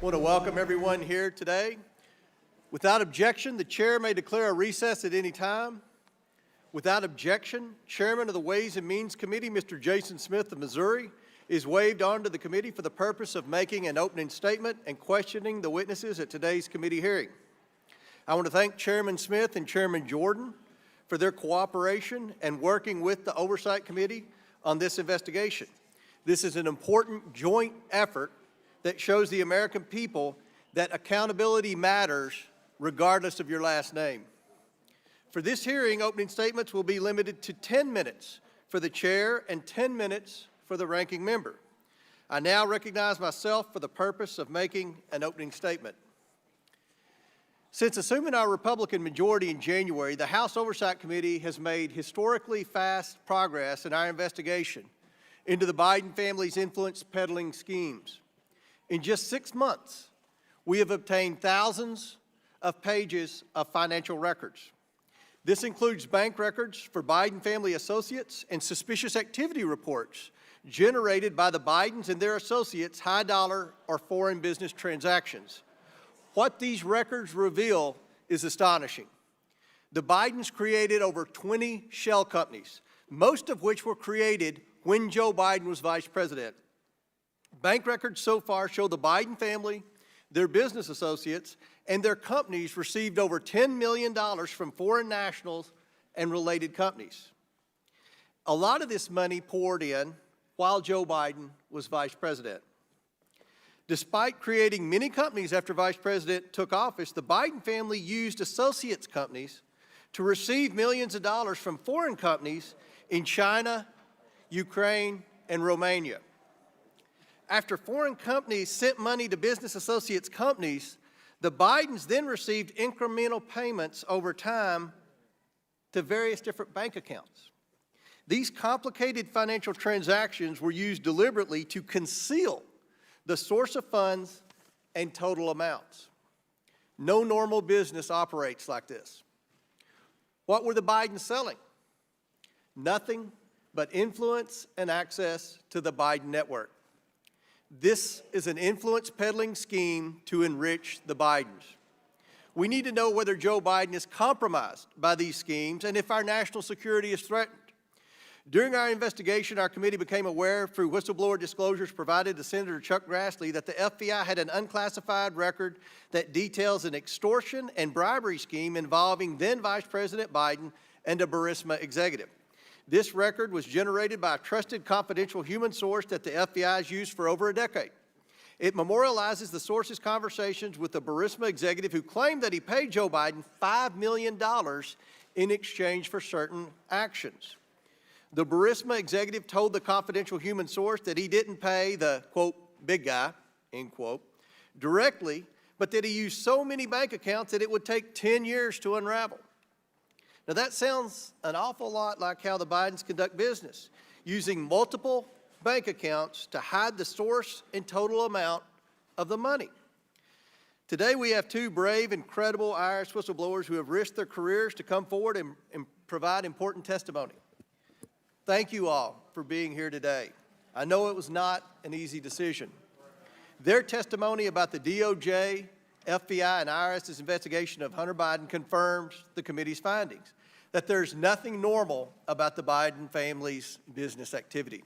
I want to welcome everyone here today. Without objection, the chair may declare a recess at any time. Without objection, Chairman of the Ways and Means Committee, Mr. Jason Smith of Missouri, is waived onto the committee for the purpose of making an opening statement and questioning the witnesses at today's committee hearing. I want to thank Chairman Smith and Chairman Jordan for their cooperation and working with the Oversight Committee on this investigation. This is an important joint effort that shows the American people that accountability matters regardless of your last name. For this hearing, opening statements will be limited to 10 minutes for the chair and 10 minutes for the ranking member. I now recognize myself for the purpose of making an opening statement. Since assuming our Republican majority in January, the House Oversight Committee has made historically fast progress in our investigation into the Biden family's influence peddling schemes. In just 6 months, we have obtained thousands of pages of financial records. This includes bank records for Biden family associates and suspicious activity reports generated by the Bidens and their associates' high-dollar or foreign business transactions. What these records reveal is astonishing. The Bidens created over 20 shell companies, most of which were created when Joe Biden was vice president. Bank records so far show the Biden family, their business associates, and their companies received over $10 million from foreign nationals and related companies. A lot of this money poured in while Joe Biden was vice president. Despite creating many companies after Vice President took office, the Biden family used associates companies to receive millions of dollars from foreign companies in China, Ukraine, and Romania. After foreign companies sent money to business associates companies, the Bidens then received incremental payments over time to various different bank accounts. These complicated financial transactions were used deliberately to conceal the source of funds and total amounts. No normal business operates like this. What were the Bidens selling? Nothing but influence and access to the Biden network. This is an influence peddling scheme to enrich the Bidens. We need to know whether Joe Biden is compromised by these schemes and if our national security is threatened. During our investigation, our committee became aware through whistleblower disclosures provided to Senator Chuck Grassley that the FBI had an unclassified record that details an extortion and bribery scheme involving then Vice President Biden and a Burisma executive. This record was generated by a trusted confidential human source that the FBI has used for over a decade. It memorializes the source's conversations with the Burisma executive who claimed that he paid Joe Biden $5 million in exchange for certain actions. The Burisma executive told the confidential human source that he didn't pay the, quote, big guy, end quote, directly, but that he used so many bank accounts that it would take 10 years to unravel. Now that sounds an awful lot like how the Bidens conduct business, using multiple bank accounts to hide the source and total amount of the money. Today we have two brave and credible IRS whistleblowers who have risked their careers to come forward and provide important testimony. Thank you all for being here today. I know it was not an easy decision. Their testimony about the DOJ, FBI, and IRS's investigation of Hunter Biden confirms the committee's findings, that there's nothing normal about the Biden family's business activity.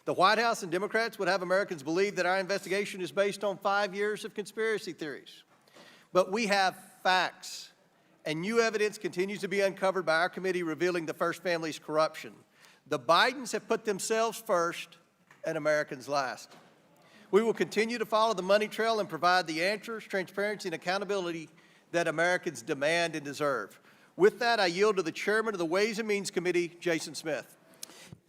The White House and Democrats would have Americans believe that our investigation is based on 5 years of conspiracy theories. But we have facts, and new evidence continues to be uncovered by our committee revealing the First Family's corruption. The Bidens have put themselves first and Americans last. We will continue to follow the money trail and provide the answers, transparency, and accountability that Americans demand and deserve. With that, I yield to the chairman of the Ways and Means Committee, Jason Smith.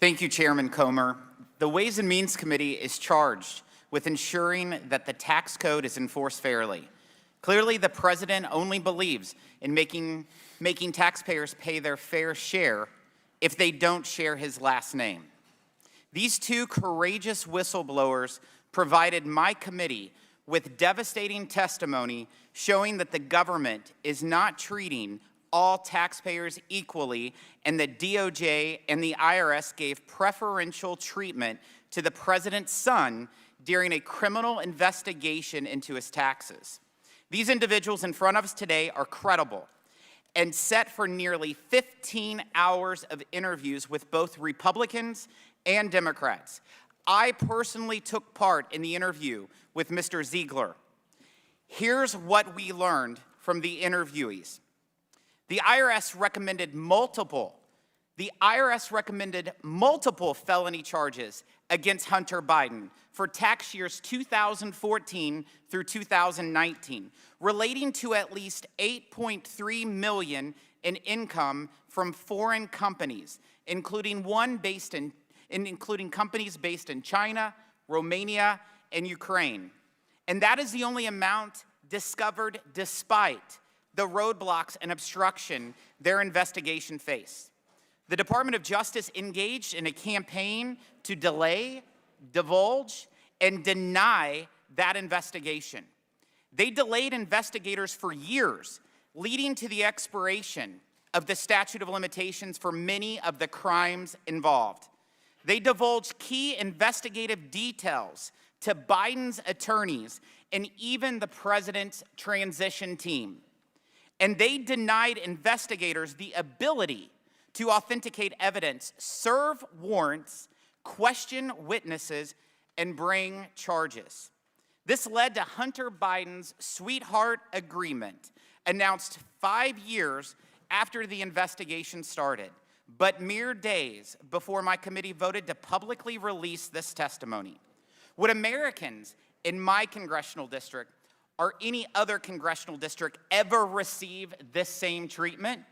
Thank you, Chairman Comer. The Ways and Means Committee is charged with ensuring that the tax code is enforced fairly. Clearly, the president only believes in making taxpayers pay their fair share if they don't share his last name. These two courageous whistleblowers provided my committee with devastating testimony showing that the government is not treating all taxpayers equally, and the DOJ and the IRS gave preferential treatment to the president's son during a criminal investigation into his taxes. These individuals in front of us today are credible and set for nearly 15 hours of interviews with both Republicans and Democrats. I personally took part in the interview with Mr. Ziegler. Here's what we learned from the interviewees. The IRS recommended multiple felony charges against Hunter Biden for tax years 2014 through 2019, relating to at least $8.3 million in income from foreign companies, including companies based in China, Romania, and Ukraine. And that is the only amount discovered despite the roadblocks and obstruction their investigation faced. The Department of Justice engaged in a campaign to delay, divulge, and deny that investigation. They delayed investigators for years, leading to the expiration of the statute of limitations for many of the crimes involved. They divulged key investigative details to Biden's attorneys and even the president's transition team. And they denied investigators the ability to authenticate evidence, serve warrants, question witnesses, and bring charges. This led to Hunter Biden's sweetheart agreement, announced 5 years after the investigation started, but mere days before my committee voted to publicly release this testimony. Would Americans in my congressional district or any other congressional district ever receive this same treatment?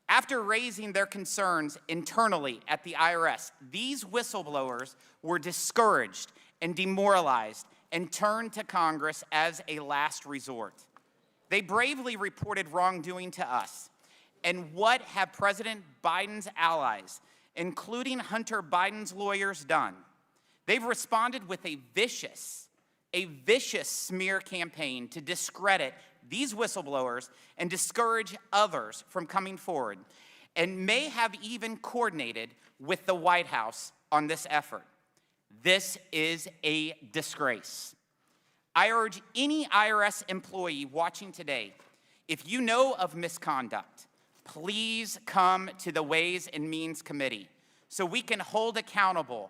After raising their concerns internally at the IRS, these whistleblowers were discouraged and demoralized and turned to Congress as a last resort. They bravely reported wrongdoing to us. And what have President Biden's allies, including Hunter Biden's lawyers, done? They've responded with a vicious smear campaign to discredit these whistleblowers and discourage others from coming forward, and may have even coordinated with the White House on this effort. This is a disgrace. I urge any IRS employee watching today, if you know of misconduct, please come to the Ways and Means Committee so we can hold accountable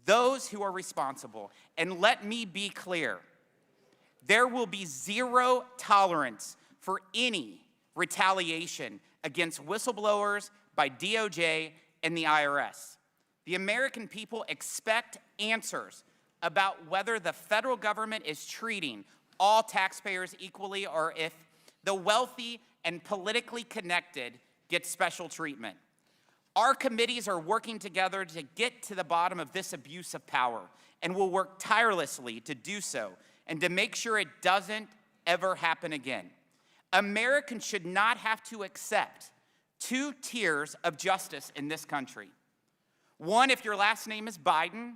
those who are responsible. And let me be clear, there will be zero tolerance for any retaliation against whistleblowers by DOJ and the IRS. The American people expect answers about whether the federal government is treating all taxpayers equally or if the wealthy and politically connected get special treatment. Our committees are working together to get to the bottom of this abuse of power, and will work tirelessly to do so and to make sure it doesn't ever happen again. Americans should not have to accept 2 tiers of justice in this country. One if your last name is Biden,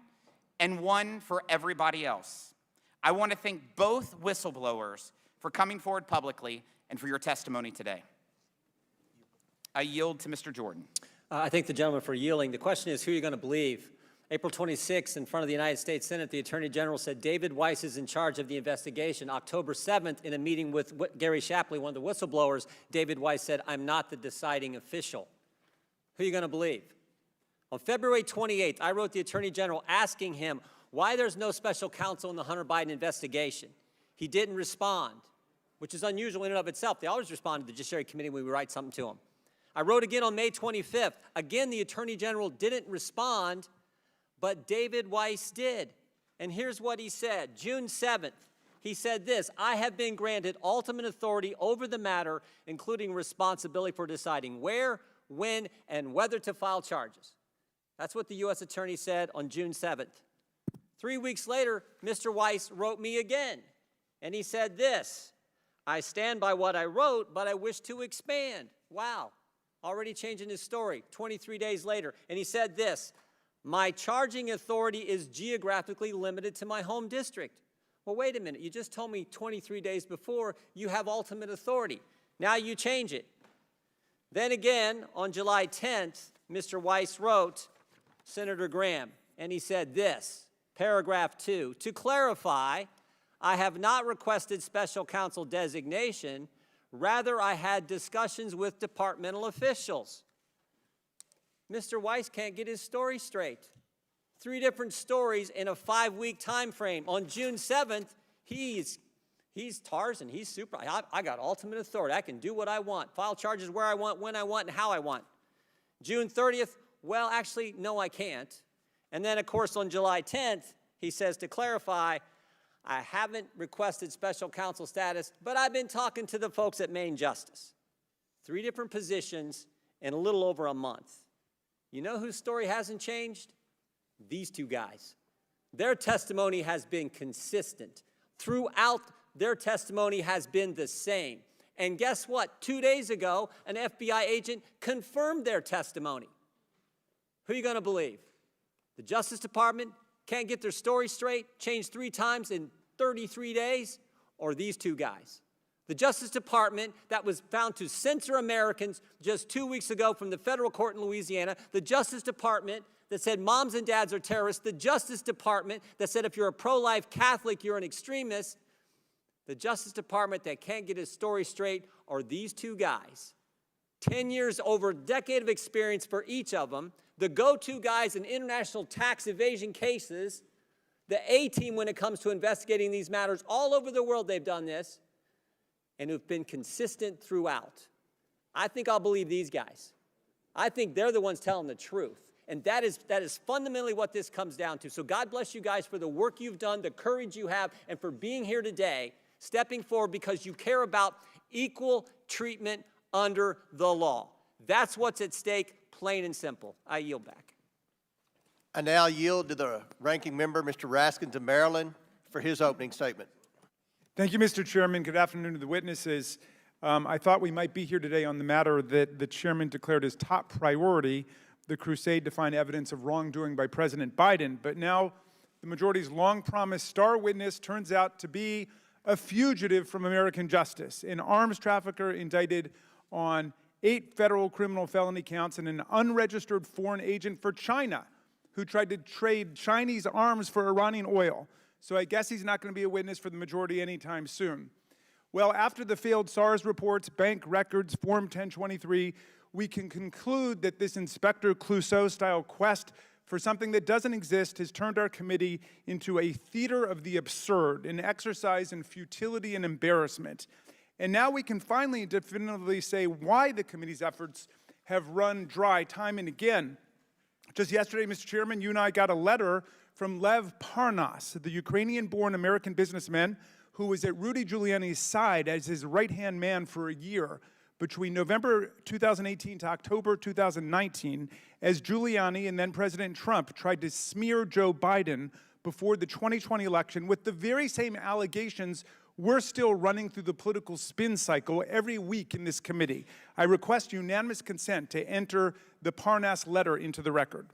and one for everybody else. I want to thank both whistleblowers for coming forward publicly and for your testimony today. I yield to Mr. Jordan. I thank the gentleman for yielding. The question is, who are you going to believe? April 26th, in front of the United States Senate, the Attorney General said David Weiss is in charge of the investigation. October 7th, in a meeting with Gary Shapley, one of the whistleblowers, David Weiss said, I'm not the deciding official. Who are you going to believe? On February 28th, I wrote the Attorney General asking him why there's no special counsel in the Hunter Biden investigation. He didn't respond, which is unusual in and of itself. They always respond to the Judiciary Committee when we write something to them. I wrote again on May 25th. Again, the Attorney General didn't respond, but David Weiss did. And here's what he said. June 7th, he said this: I have been granted ultimate authority over the matter, including responsibility for deciding where, when, and whether to file charges. That's what the U.S. Attorney said on June 7th. 3 weeks later, Mr. Weiss wrote me again, and he said this: I stand by what I wrote, but I wish to expand. Wow. Already changing his story 23 days later. And he said this: my charging authority is geographically limited to my home district. Well, wait a minute. You just told me 23 days before you have ultimate authority. Now you change it. Then again, on July 10th, Mr. Weiss wrote Senator Graham, and he said this, paragraph 2, to clarify, I have not requested special counsel designation. Rather, I had discussions with departmental officials. Mr. Weiss can't get his story straight. 3 different stories in a 5-week time frame. On June 7th, he's Tarzan. He's super. I got ultimate authority. I can do what I want, file charges where I want, when I want, and how I want. June 30th, well, actually, no, I can't. And then, of course, on July 10th, he says, to clarify, I haven't requested special counsel status, but I've been talking to the folks at Maine Justice. 3 different positions in a little over a month. You know whose story hasn't changed? These 2 guys. Their testimony has been consistent. Throughout, their testimony has been the same. And guess what? 2 days ago, an FBI agent confirmed their testimony. Who are you going to believe? The Justice Department can't get their story straight, changed 3 times in 33 days, or these 2 guys? The Justice Department that was found to censor Americans just 2 weeks ago from the federal court in Louisiana, the Justice Department that said moms and dads are terrorists, the Justice Department that said if you're a pro-life Catholic, you're an extremist, the Justice Department that can't get his story straight are these 2 guys. 10 years, over a decade of experience for each of them, the go-to guys in international tax evasion cases, the A-team when it comes to investigating these matters. All over the world they've done this, and who've been consistent throughout. I think I'll believe these guys. I think they're the ones telling the truth. And that is fundamentally what this comes down to. So God bless you guys for the work you've done, the courage you have, and for being here today, stepping forward because you care about equal treatment under the law. That's what's at stake, plain and simple. I yield back. I now yield to the ranking member, Mr. Raskins of Maryland, for his opening statement. Thank you, Mr. Chairman. Good afternoon to the witnesses. I thought we might be here today on the matter that the chairman declared as top priority, the crusade to find evidence of wrongdoing by President Biden. But now the majority's long-promised star witness turns out to be a fugitive from American justice, an arms trafficker indicted on 8 federal criminal felony counts and an unregistered foreign agent for China who tried to trade Chinese arms for Iranian oil. So I guess he's not going to be a witness for the majority anytime soon. Well, after the failed SARS reports, bank records, Form 1023, we can conclude that this Inspector Clouseau-style quest for something that doesn't exist has turned our committee into a theater of the absurd, an exercise in futility and embarrassment. And now we can finally definitively say why the committee's efforts have run dry time and again. Just yesterday, Mr. Chairman, you and I got a letter from Lev Parnas, the Ukrainian-born American businessman who was at Rudy Giuliani's side as his right-hand man for a year between November 2018 to October 2019 as Giuliani and then President Trump tried to smear Joe Biden before the 2020 election with the very same allegations we're still running through the political spin cycle every week in this committee. I request unanimous consent to enter the Parnas letter into the record.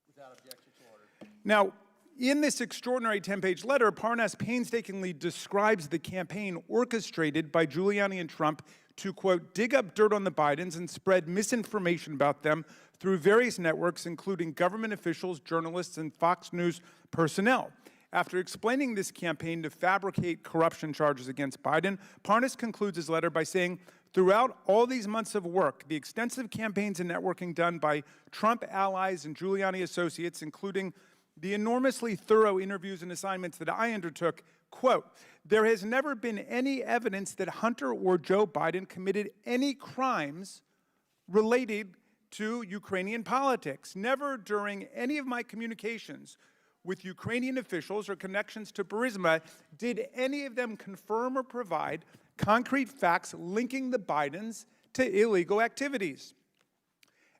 Without objection to order. Now, in this extraordinary 10-page letter, Parnas painstakingly describes the campaign orchestrated by Giuliani and Trump to, quote, dig up dirt on the Bidens and spread misinformation about them through various networks, including government officials, journalists, and Fox News personnel. After explaining this campaign to fabricate corruption charges against Biden, Parnas concludes his letter by saying, throughout all these months of work, the extensive campaigns and networking done by Trump allies and Giuliani associates, including the enormously thorough interviews and assignments that I undertook, quote, there has never been any evidence that Hunter or Joe Biden committed any crimes related to Ukrainian politics. Never during any of my communications with Ukrainian officials or connections to Burisma did any of them confirm or provide concrete facts linking the Bidens to illegal activities.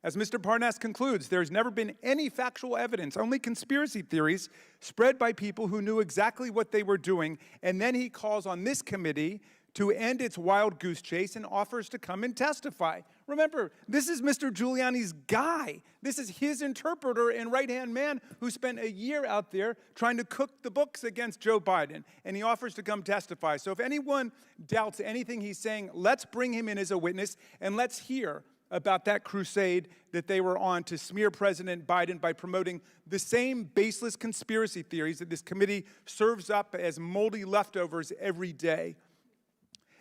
As Mr. Parnas concludes, there's never been any factual evidence, only conspiracy theories spread by people who knew exactly what they were doing, and then he calls on this committee to end its wild goose chase and offers to come and testify. Remember, this is Mr. Giuliani's guy. This is his interpreter and right-hand man who spent a year out there trying to cook the books against Joe Biden, and he offers to come testify. So if anyone doubts anything he's saying, let's bring him in as a witness, and let's hear about that crusade that they were on to smear President Biden by promoting the same baseless conspiracy theories that this committee serves up as moldy leftovers every day.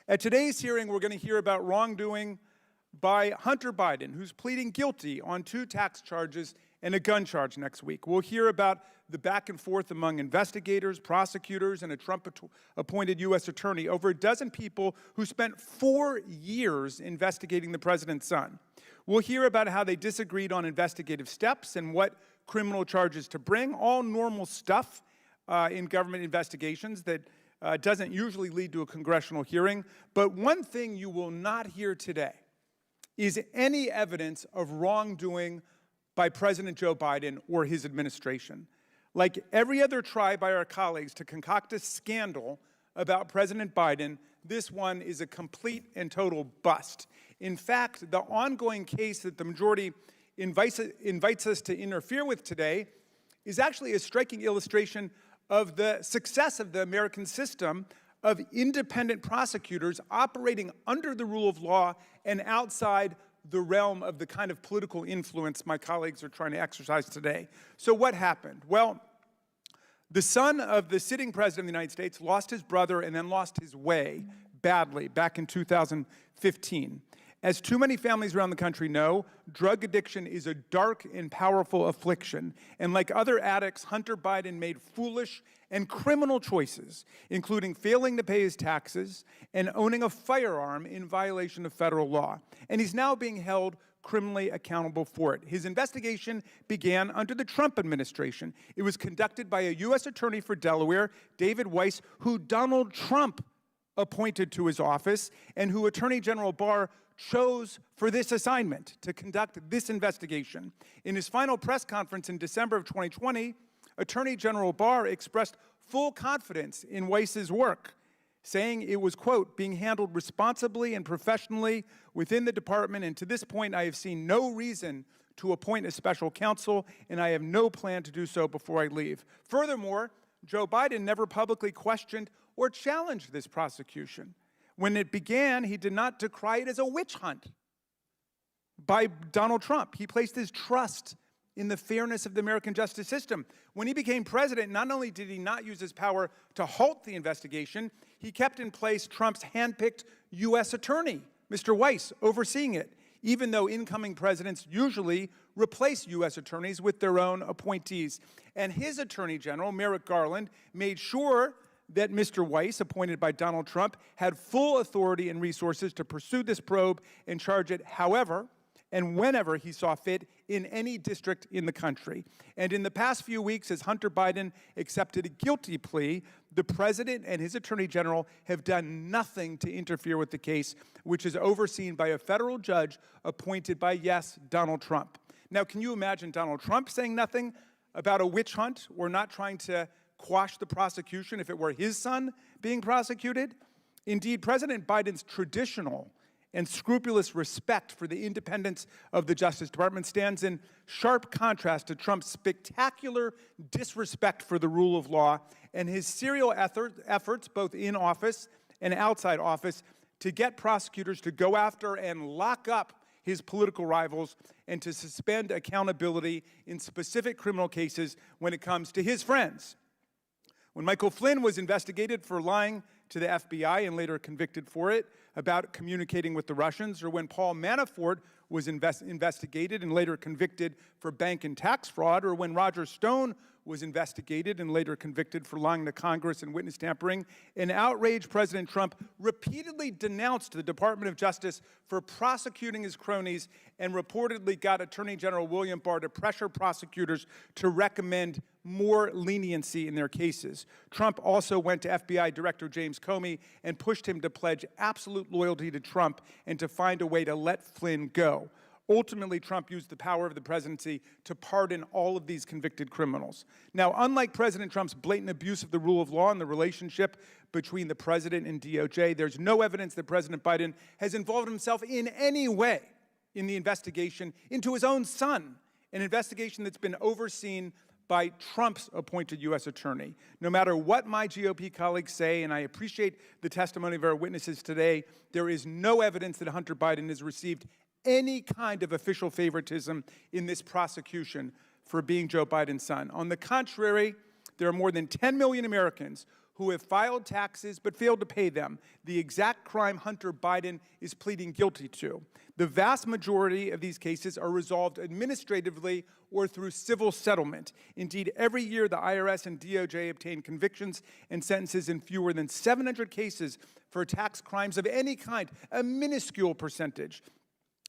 At today's hearing, we're going to hear about wrongdoing by Hunter Biden, who's pleading guilty on 2 tax charges and a gun charge next week. We'll hear about the back and forth among investigators, prosecutors, and a Trump-appointed U.S. attorney, over a dozen people who spent 4 years investigating the president's son. We'll hear about how they disagreed on investigative steps and what criminal charges to bring, all normal stuff in government investigations that doesn't usually lead to a congressional hearing. But one thing you will not hear today is any evidence of wrongdoing by President Joe Biden or his administration. Like every other try by our colleagues to concoct a scandal about President Biden, this one is a complete and total bust. In fact, the ongoing case that the majority invites us to interfere with today is actually a striking illustration of the success of the American system of independent prosecutors operating under the rule of law and outside the realm of the kind of political influence my colleagues are trying to exercise today. So what happened? Well, the son of the sitting president of the United States lost his brother and then lost his way badly back in 2015. As too many families around the country know, drug addiction is a dark and powerful affliction. And like other addicts, Hunter Biden made foolish and criminal choices, including failing to pay his taxes and owning a firearm in violation of federal law. And he's now being held criminally accountable for it. His investigation began under the Trump administration. It was conducted by a U.S. attorney for Delaware, David Weiss, who Donald Trump appointed to his office and who Attorney General Barr chose for this assignment to conduct this investigation. In his final press conference in December of 2020, Attorney General Barr expressed full confidence in Weiss's work, saying it was, quote, being handled responsibly and professionally within the department, and to this point I have seen no reason to appoint a special counsel, and I have no plan to do so before I leave. Furthermore, Joe Biden never publicly questioned or challenged this prosecution. When it began, he did not decry it as a witch hunt by Donald Trump. He placed his trust in the fairness of the American justice system. When he became president, not only did he not use his power to halt the investigation, he kept in place Trump's handpicked U.S. attorney, Mr. Weiss, overseeing it, even though incoming presidents usually replace U.S. attorneys with their own appointees. And his attorney general, Merrick Garland, made sure that Mr. Weiss, appointed by Donald Trump, had full authority and resources to pursue this probe and charge it however and whenever he saw fit in any district in the country. And in the past few weeks, as Hunter Biden accepted a guilty plea, the president and his attorney general have done nothing to interfere with the case, which is overseen by a federal judge appointed by, yes, Donald Trump. Now, can you imagine Donald Trump saying nothing about a witch hunt or not trying to quash the prosecution if it were his son being prosecuted? Indeed, President Biden's traditional and scrupulous respect for the independence of the Justice Department stands in sharp contrast to Trump's spectacular disrespect for the rule of law and his serial efforts, both in office and outside office, to get prosecutors to go after and lock up his political rivals and to suspend accountability in specific criminal cases when it comes to his friends. When Michael Flynn was investigated for lying to the FBI and later convicted for it about communicating with the Russians, or when Paul Manafort was investigated and later convicted for bank and tax fraud, or when Roger Stone was investigated and later convicted for lying to Congress and witness tampering, an outraged President Trump repeatedly denounced the Department of Justice for prosecuting his cronies and reportedly got Attorney General William Barr to pressure prosecutors to recommend more leniency in their cases. Trump also went to FBI Director James Comey and pushed him to pledge absolute loyalty to Trump and to find a way to let Flynn go. Ultimately, Trump used the power of the presidency to pardon all of these convicted criminals. Now, unlike President Trump's blatant abuse of the rule of law and the relationship between the president and DOJ, there's no evidence that President Biden has involved himself in any way in the investigation into his own son, an investigation that's been overseen by Trump's appointed U.S. attorney. No matter what my GOP colleagues say, and I appreciate the testimony of our witnesses today, there is no evidence that Hunter Biden has received any kind of official favoritism in this prosecution for being Joe Biden's son. On the contrary, there are more than 10 million Americans who have filed taxes but failed to pay them, the exact crime Hunter Biden is pleading guilty to. The vast majority of these cases are resolved administratively or through civil settlement. Indeed, every year the IRS and DOJ obtain convictions and sentences in fewer than 700 cases for tax crimes of any kind, a minuscule percentage.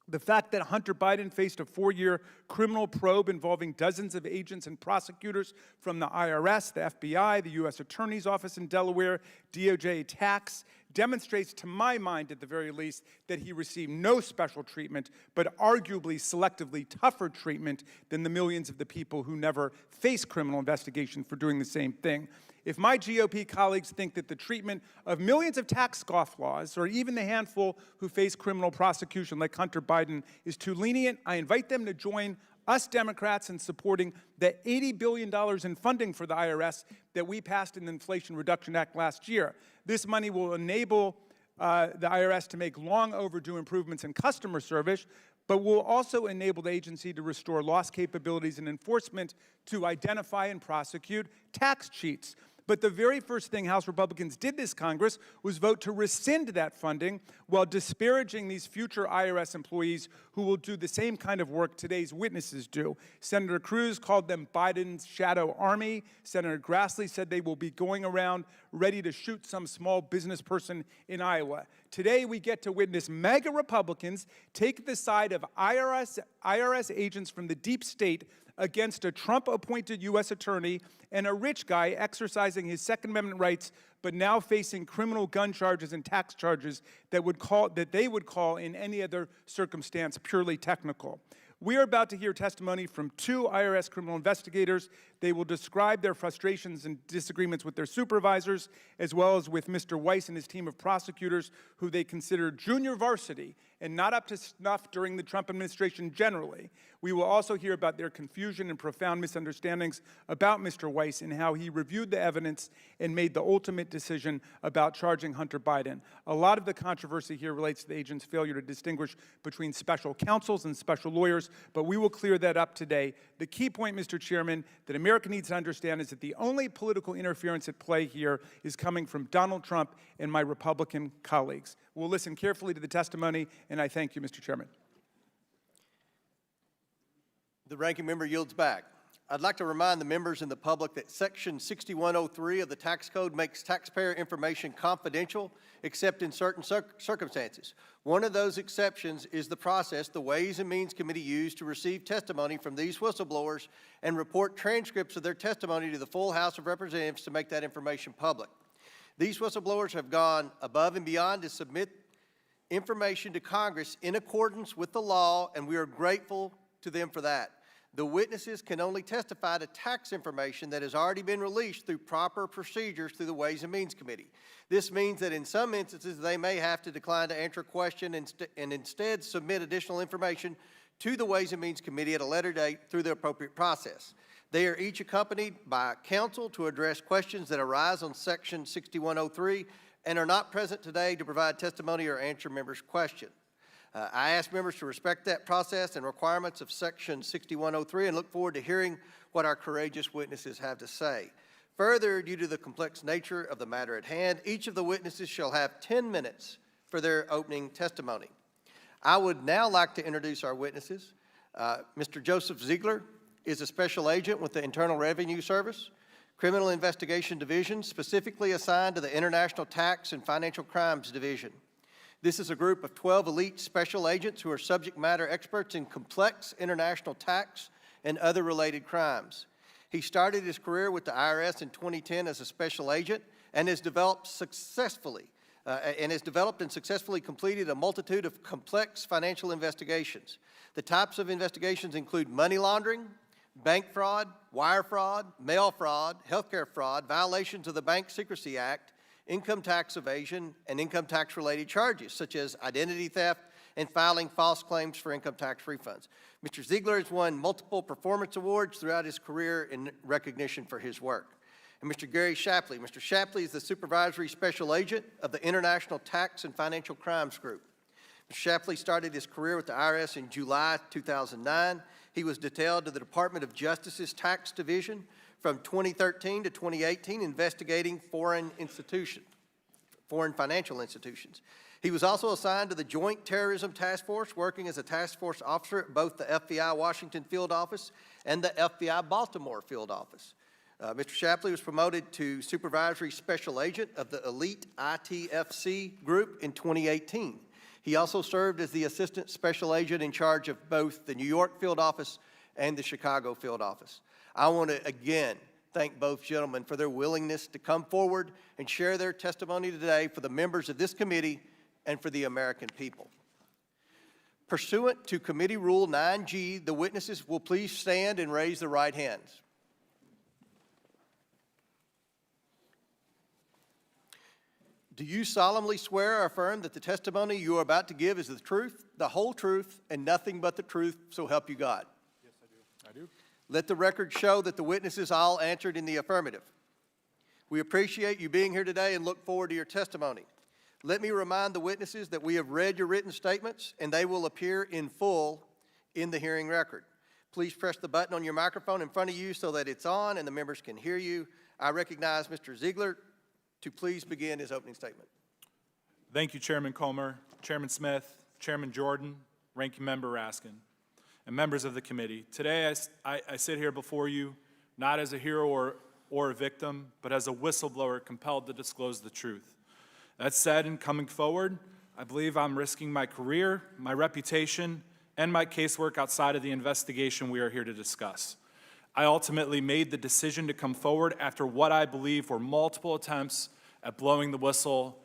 The fact that Hunter Biden faced a 4-year criminal probe involving dozens of agents and prosecutors from the IRS, the FBI, the U.S. Attorney's Office in Delaware, DOJ tax, demonstrates to my mind at the very least that he received no special treatment, but arguably selectively tougher treatment than the millions of the people who never face criminal investigation for doing the same thing. If my GOP colleagues think that the treatment of millions of tax scofflaws, or even the handful who face criminal prosecution like Hunter Biden, is too lenient, I invite them to join us Democrats in supporting the $80 billion in funding for the IRS that we passed in the Inflation Reduction Act last year. This money will enable the IRS to make long overdue improvements in customer service, but will also enable the agency to restore lost capabilities and enforcement to identify and prosecute tax cheats. But the very first thing House Republicans did this Congress was vote to rescind that funding while disparaging these future IRS employees who will do the same kind of work today's witnesses do. Senator Cruz called them Biden's shadow army. Senator Grassley said they will be going around ready to shoot some small business person in Iowa. Today we get to witness MAGA Republicans take the side of IRS agents from the deep state against a Trump-appointed U.S. attorney and a rich guy exercising his Second Amendment rights, but now facing criminal gun charges and tax charges that they would call in any other circumstance purely technical. We are about to hear testimony from 2 IRS criminal investigators. They will describe their frustrations and disagreements with their supervisors, as well as with Mr. Weiss and his team of prosecutors, who they consider junior varsity and not up to snuff during the Trump administration generally. We will also hear about their confusion and profound misunderstandings about Mr. Weiss and how he reviewed the evidence and made the ultimate decision about charging Hunter Biden. A lot of the controversy here relates to the agent's failure to distinguish between special counsels and special lawyers, but we will clear that up today. The key point, Mr. Chairman, that America needs to understand is that the only political interference at play here is coming from Donald Trump and my Republican colleagues. We'll listen carefully to the testimony, and I thank you, Mr. Chairman. The ranking member yields back. I'd like to remind the members and the public that Section 6103 of the Tax Code makes taxpayer information confidential except in certain circumstances. One of those exceptions is the process the Ways and Means Committee used to receive testimony from these whistleblowers and report transcripts of their testimony to the full House of Representatives to make that information public. These whistleblowers have gone above and beyond to submit information to Congress in accordance with the law, and we are grateful to them for that. The witnesses can only testify to tax information that has already been released through proper procedures through the Ways and Means Committee. This means that in some instances they may have to decline to answer a question and instead submit additional information to the Ways and Means Committee at a later date through the appropriate process. They are each accompanied by counsel to address questions that arise on Section 6103 and are not present today to provide testimony or answer members' questions. I ask members to respect that process and requirements of Section 6103 and look forward to hearing what our courageous witnesses have to say. Further, due to the complex nature of the matter at hand, each of the witnesses shall have 10 minutes for their opening testimony. I would now like to introduce our witnesses. Mr. Joseph Ziegler is a special agent with the Internal Revenue Service, Criminal Investigation Division, specifically assigned to the International Tax and Financial Crimes Division. This is a group of 12 elite special agents who are subject matter experts in complex international tax and other related crimes. He started his career with the IRS in 2010 as a special agent and has developed successfully and has developed and successfully completed a multitude of complex financial investigations. The types of investigations include money laundering, bank fraud, wire fraud, mail fraud, healthcare fraud, violations of the Bank Secrecy Act, income tax evasion, and income tax-related charges, such as identity theft and filing false claims for income tax refunds. Mr. Ziegler has won multiple performance awards throughout his career in recognition for his work. And Mr. Gary Shapley. Mr. Shapley is the Supervisory Special Agent of the International Tax and Financial Crimes Group. Mr. Shapley started his career with the IRS in July 2009. He was detailed to the Department of Justice's Tax Division from 2013 to 2018, investigating foreign financial institutions. He was also assigned to the Joint Terrorism Task Force, working as a task force officer at both the FBI Washington Field Office and the FBI Baltimore Field Office. Mr. Shapley was promoted to Supervisory Special Agent of the Elite ITFC Group in 2018. He also served as the Assistant Special Agent in charge of both the New York Field Office and the Chicago Field Office. I want to again thank both gentlemen for their willingness to come forward and share their testimony today for the members of this committee and for the American people. Pursuant to Committee Rule 9G, the witnesses will please stand and raise their right hands. Do you solemnly swear or affirm that the testimony you are about to give is the truth, the whole truth, and nothing but the truth, so help you God? Yes, I do. Let the record show that the witnesses all answered in the affirmative. We appreciate you being here today and look forward to your testimony. Let me remind the witnesses that we have read your written statements and they will appear in full in the hearing record. Please press the button on your microphone in front of you so that it's on and the members can hear you. I recognize Mr. Ziegler to please begin his opening statement. Thank you, Chairman Comer, Chairman Smith, Chairman Jordan, Ranking Member Raskin, and members of the committee. Today, I sit here before you not as a hero or a victim, but as a whistleblower compelled to disclose the truth. That said, in coming forward, I believe I'm risking my career, my reputation, and my casework outside of the investigation we are here to discuss. I ultimately made the decision to come forward after what I believe were multiple attempts at blowing the whistle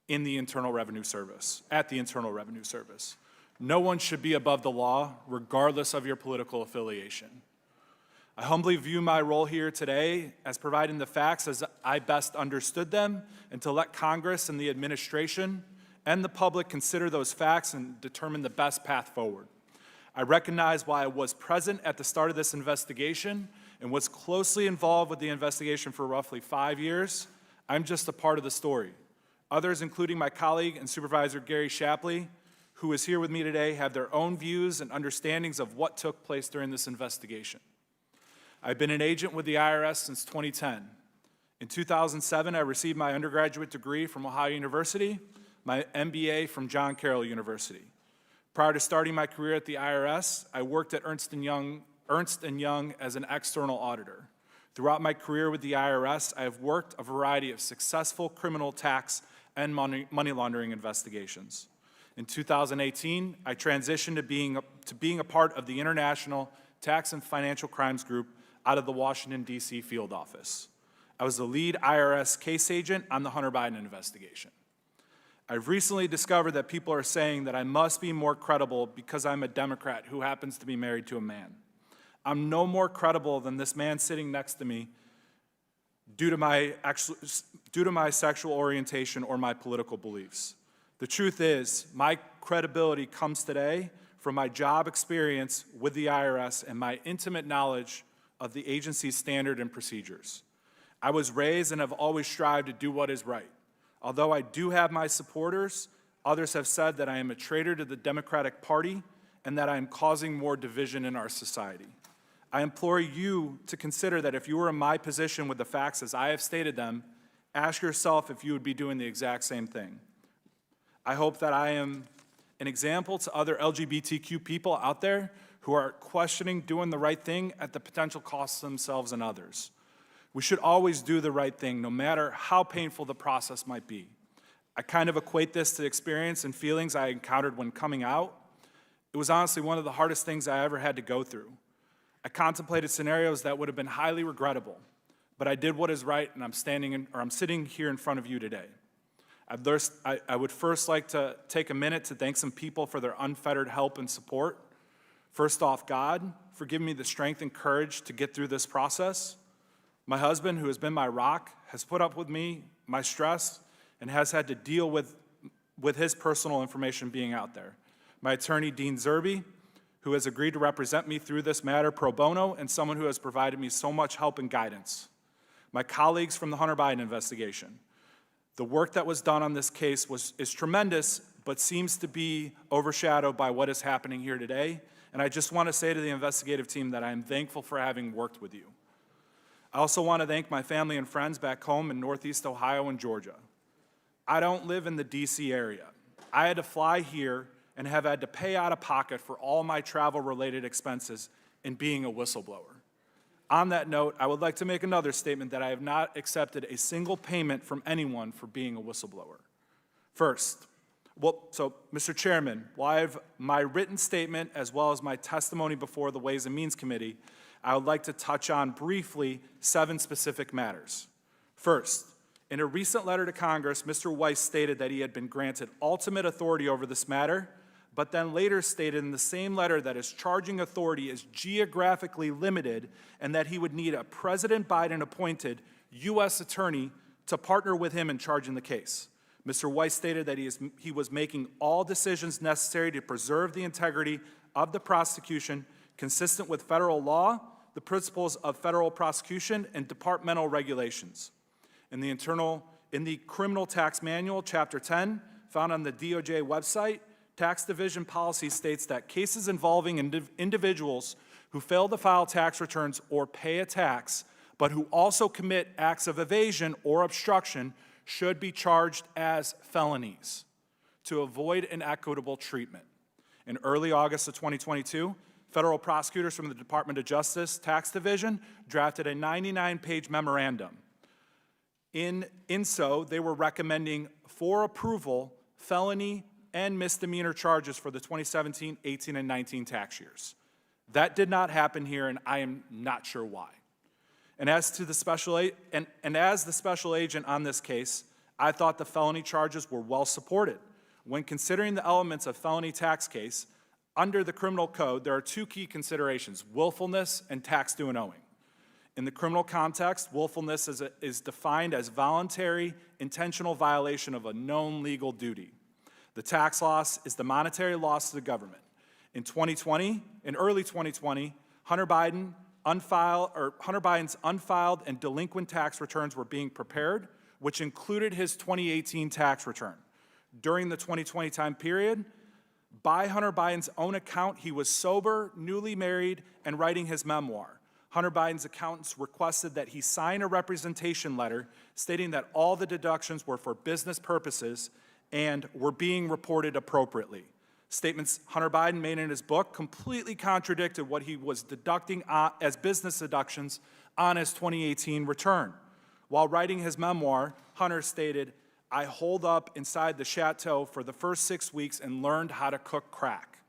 in the Internal Revenue Service, at the Internal Revenue Service. No one should be above the law, regardless of your political affiliation. I humbly view my role here today as providing the facts as I best understood them, and to let Congress and the administration and the public consider those facts and determine the best path forward. I recognize why I was present at the start of this investigation and was closely involved with the investigation for roughly 5 years. I'm just a part of the story. Others, including my colleague and Supervisor Gary Shapley, who is here with me today, have their own views and understandings of what took place during this investigation. I've been an agent with the IRS since 2010. In 2007, I received my undergraduate degree from Ohio University, my MBA from John Carroll University. Prior to starting my career at the IRS, I worked at Ernst & Young as an external auditor. Throughout my career with the IRS, I have worked a variety of successful criminal tax and money laundering investigations. In 2018, I transitioned to being a part of the International Tax and Financial Crimes Group out of the Washington, D.C. field office. I was the lead IRS case agent on the Hunter Biden investigation. I've recently discovered that people are saying that I must be more credible because I'm a Democrat who happens to be married to a man. I'm no more credible than this man sitting next to me due to my sexual orientation or my political beliefs. The truth is, my credibility comes today from my job experience with the IRS and my intimate knowledge of the agency's standard and procedures. I was raised and have always strived to do what is right. Although I do have my supporters, others have said that I am a traitor to the Democratic Party and that I am causing more division in our society. I implore you to consider that if you were in my position with the facts as I have stated them, ask yourself if you would be doing the exact same thing. I hope that I am an example to other LGBTQ people out there who are questioning doing the right thing at the potential cost to themselves and others. We should always do the right thing, no matter how painful the process might be. I kind of equate this to the experience and feelings I encountered when coming out. It was honestly one of the hardest things I ever had to go through. I contemplated scenarios that would have been highly regrettable, but I did what is right, and I'm sitting here in front of you today. I would first like to take a minute to thank some people for their unfettered help and support. First off, God, for giving me the strength and courage to get through this process. My husband, who has been my rock, has put up with me, my stress, and has had to deal with his personal information being out there. My attorney, Dean Zerby, who has agreed to represent me through this matter pro bono, and someone who has provided me so much help and guidance. My colleagues from the Hunter Biden investigation. The work that was done on this case is tremendous, but seems to be overshadowed by what is happening here today. And I just want to say to the investigative team that I am thankful for having worked with you. I also want to thank my family and friends back home in Northeast Ohio and Georgia. I don't live in the DC area. I had to fly here and have had to pay out of pocket for all my travel-related expenses in being a whistleblower. On that note, I would like to make another statement that I have not accepted a single payment from anyone for being a whistleblower. First, Mr. Chairman, while I have my written statement as well as my testimony before the Ways and Means Committee, I would like to touch on briefly 7 specific matters. First, in a recent letter to Congress, Mr. Weiss stated that he had been granted ultimate authority over this matter, but then later stated in the same letter that his charging authority is geographically limited and that he would need a President Biden-appointed U.S. attorney to partner with him in charging the case. Mr. Weiss stated that he was making all decisions necessary to preserve the integrity of the prosecution consistent with federal law, the principles of federal prosecution, and departmental regulations. In the Criminal Tax Manual, Chapter 10, found on the DOJ website, Tax Division policy states that cases involving individuals who fail to file tax returns or pay a tax, but who also commit acts of evasion or obstruction should be charged as felonies to avoid inequitable treatment. In early August of 2022, federal prosecutors from the Department of Justice Tax Division drafted a 99-page memorandum. In so, they were recommending for approval felony and misdemeanor charges for the 2017, 18, and 19 tax years. That did not happen here, and I am not sure why. And as the special agent on this case, I thought the felony charges were well supported. When considering the elements of felony tax case, under the criminal code, there are 2 key considerations: willfulness and tax due and owing. In the criminal context, willfulness is defined as voluntary, intentional violation of a known legal duty. The tax loss is the monetary loss to the government. In early 2020, Hunter Biden's unfiled and delinquent tax returns were being prepared, which included his 2018 tax return. During the 2020 time period, by Hunter Biden's own account, he was sober, newly married, and writing his memoir. Hunter Biden's accountants requested that he sign a representation letter stating that all the deductions were for business purposes and were being reported appropriately. Statements Hunter Biden made in his book completely contradicted what he was deducting as business deductions on his 2018 return. While writing his memoir, Hunter stated, "I holed up inside the chateau for the first 6 weeks and learned how to cook crack."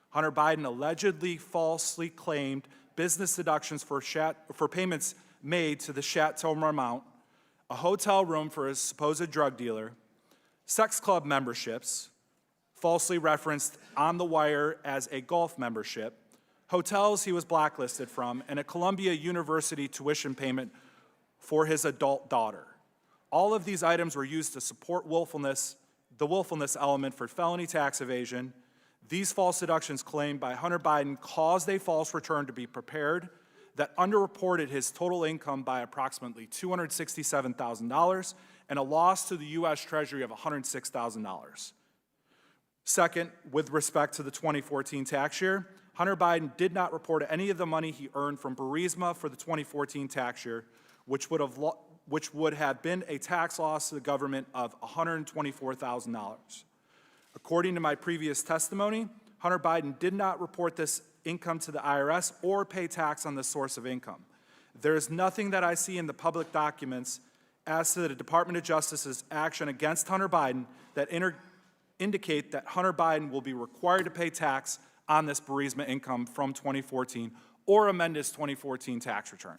Hunter Biden allegedly falsely claimed business deductions for payments made to the Chateau Marmont, a hotel room for his supposed drug dealer, sex club memberships, falsely referenced on the wire as a golf membership, hotels he was blacklisted from, and a Columbia University tuition payment for his adult daughter. All of these items were used to support the willfulness element for felony tax evasion. These false deductions claimed by Hunter Biden caused a false return to be prepared that underreported his total income by approximately $267,000 and a loss to the U.S. Treasury of $106,000. Second, with respect to the 2014 tax year, Hunter Biden did not report any of the money he earned from Burisma for the 2014 tax year, which would have been a tax loss to the government of $124,000. According to my previous testimony, Hunter Biden did not report this income to the IRS or pay tax on this source of income. There is nothing that I see in the public documents as to the Department of Justice's action against Hunter Biden that indicate that Hunter Biden will be required to pay tax on this Burisma income from 2014 or amend his 2014 tax return.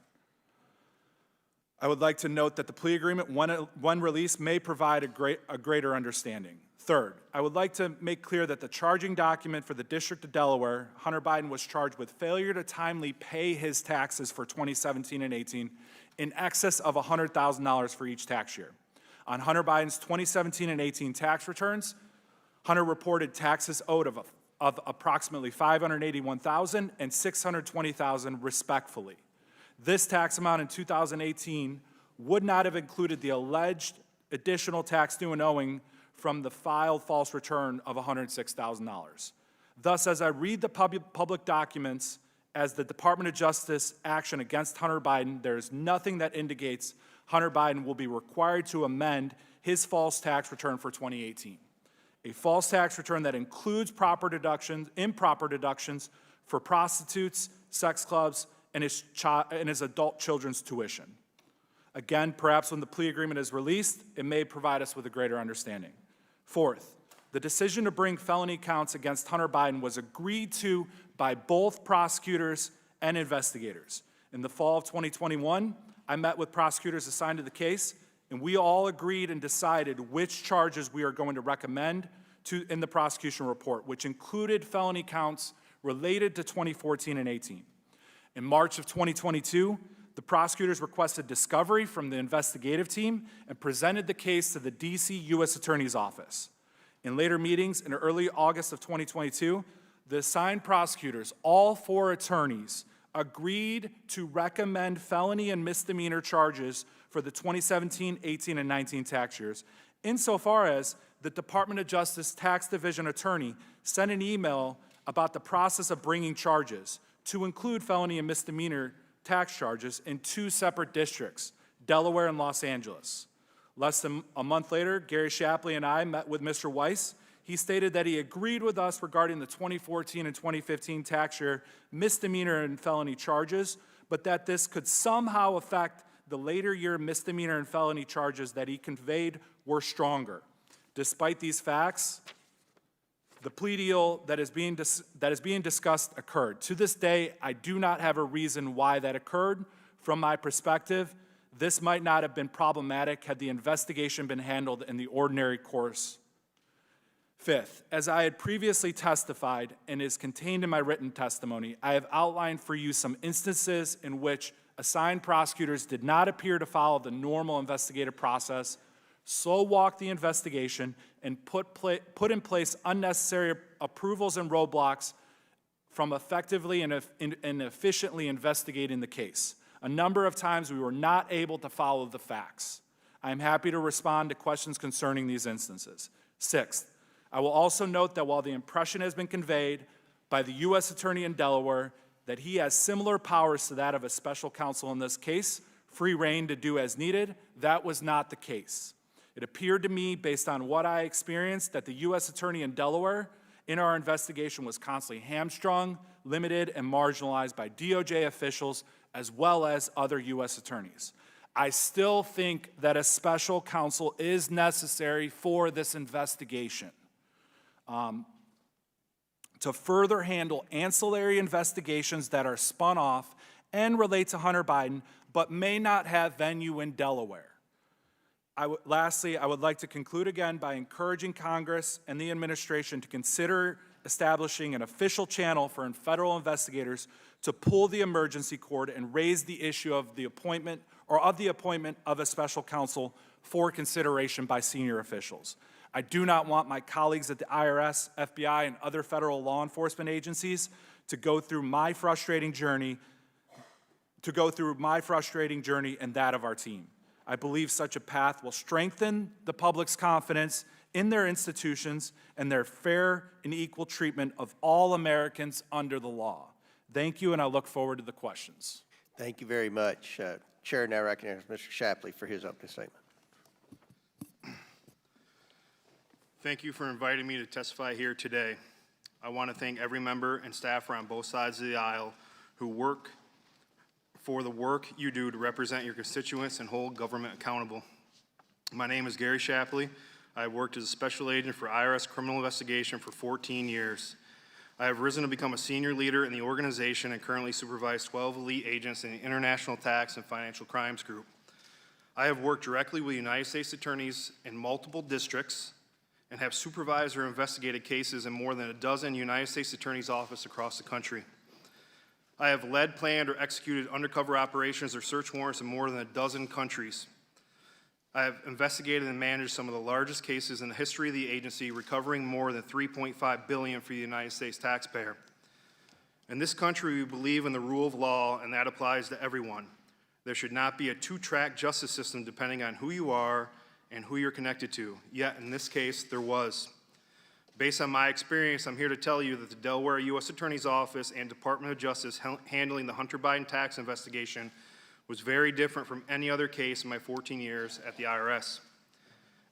I would like to note that the plea agreement, when released, may provide a greater understanding. Third, I would like to make clear that the charging document for the District of Delaware, Hunter Biden was charged with failure to timely pay his taxes for 2017 and 18 in excess of $100,000 for each tax year. On Hunter Biden's 2017 and 18 tax returns, Hunter reported taxes owed of approximately $581,000 and $620,000 respectively. This tax amount in 2018 would not have included the alleged additional tax due and owing from the filed false return of $106,000. Thus, as I read the public documents as the Department of Justice action against Hunter Biden, there is nothing that indicates Hunter Biden will be required to amend his false tax return for 2018. A false tax return that includes improper deductions for prostitutes, sex clubs, and his adult children's tuition. Again, perhaps when the plea agreement is released, it may provide us with a greater understanding. Fourth, the decision to bring felony counts against Hunter Biden was agreed to by both prosecutors and investigators. In the fall of 2021, I met with prosecutors assigned to the case, and we all agreed and decided which charges we are going to recommend in the prosecution report, which included felony counts related to 2014 and 18. In March of 2022, the prosecutors requested discovery from the investigative team and presented the case to the D.C. U.S. Attorney's Office. In later meetings in early August of 2022, the assigned prosecutors, all 4 attorneys, agreed to recommend felony and misdemeanor charges for the 2017, 18, and 19 tax years, insofar as the Department of Justice Tax Division attorney sent an email about the process of bringing charges to include felony and misdemeanor tax charges in 2 separate districts, Delaware and Los Angeles. Less than a month later, Gary Shapley and I met with Mr. Weiss. He stated that he agreed with us regarding the 2014 and 2015 tax year misdemeanor and felony charges, but that this could somehow affect the later year misdemeanor and felony charges that he conveyed were stronger. Despite these facts, the plea deal that is being discussed occurred. To this day, I do not have a reason why that occurred. From my perspective, this might not have been problematic had the investigation been handled in the ordinary course. Fifth, as I had previously testified and is contained in my written testimony, I have outlined for you some instances in which assigned prosecutors did not appear to follow the normal investigative process, slow-walked the investigation, and put in place unnecessary approvals and roadblocks from effectively and efficiently investigating the case. A number of times we were not able to follow the facts. I am happy to respond to questions concerning these instances. Sixth, I will also note that while the impression has been conveyed by the U.S. Attorney in Delaware that he has similar powers to that of a special counsel in this case, free rein to do as needed, that was not the case. It appeared to me, based on what I experienced, that the U.S. Attorney in Delaware in our investigation was constantly hamstrung, limited, and marginalized by DOJ officials as well as other U.S. attorneys. I still think that a special counsel is necessary for this investigation to further handle ancillary investigations that are spun off and relate to Hunter Biden, but may not have venue in Delaware. Lastly, I would like to conclude again by encouraging Congress and the administration to consider establishing an official channel for federal investigators to pull the emergency cord and raise the issue of the appointment of a special counsel for consideration by senior officials. I do not want my colleagues at the IRS, FBI, and other federal law enforcement agencies to go through my frustrating journey and that of our team. I believe such a path will strengthen the public's confidence in their institutions and their fair and equal treatment of all Americans under the law. Thank you, and I look forward to the questions. Thank you very much. Chair now recognizes Mr. Shapley for his opening statement. Thank you for inviting me to testify here today. I want to thank every member and staffer on both sides of the aisle who work for the work you do to represent your constituents and hold government accountable. My name is Gary Shapley. I have worked as a special agent for IRS criminal investigation for 14 years. I have risen to become a senior leader in the organization and currently supervise 12 elite agents in the International Tax and Financial Crimes Group. I have worked directly with United States attorneys in multiple districts and have supervised or investigated cases in more than a dozen United States attorneys' offices across the country. I have led, planned, or executed undercover operations or search warrants in more than a dozen countries. I have investigated and managed some of the largest cases in the history of the agency, recovering more than $3.5 billion for the United States taxpayer. In this country, we believe in the rule of law, and that applies to everyone. There should not be a two-track justice system depending on who you are and who you're connected to. Yet, in this case, there was. Based on my experience, I'm here to tell you that the Delaware U.S. Attorney's Office and Department of Justice handling the Hunter Biden tax investigation was very different from any other case in my 14 years at the IRS.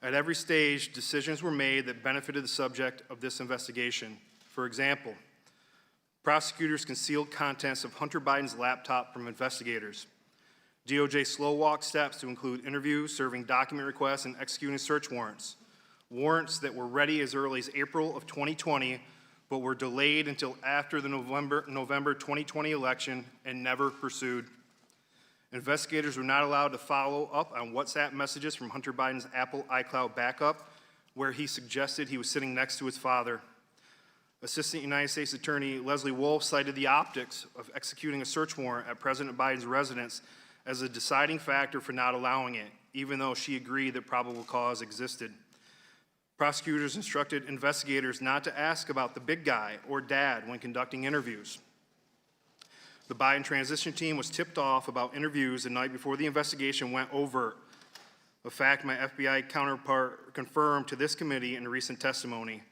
At every stage, decisions were made that benefited the subject of this investigation. For example, prosecutors concealed contents of Hunter Biden's laptop from investigators. DOJ slow-walked steps to include interviews, serving document requests, and executing search warrants. Warrants that were ready as early as April of 2020, but were delayed until after the November 2020 election and never pursued. Investigators were not allowed to follow up on WhatsApp messages from Hunter Biden's Apple iCloud backup, where he suggested he was sitting next to his father. Assistant United States Attorney Leslie Wolf cited the optics of executing a search warrant at President Biden's residence as a deciding factor for not allowing it, even though she agreed that probable cause existed. Prosecutors instructed investigators not to ask about the big guy or dad when conducting interviews. The Biden transition team was tipped off about interviews the night before the investigation went overt, a fact my FBI counterpart confirmed to this committee in recent testimony,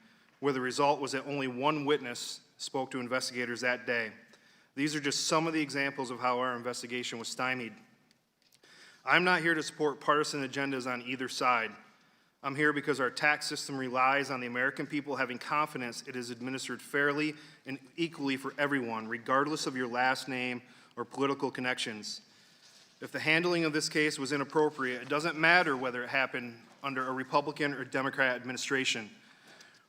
where the result was that only one witness spoke to investigators that day. These are just some of the examples of how our investigation was stymied. I'm not here to support partisan agendas on either side. I'm here because our tax system relies on the American people having confidence it is administered fairly and equally for everyone, regardless of your last name or political connections. If the handling of this case was inappropriate, it doesn't matter whether it happened under a Republican or Democrat administration.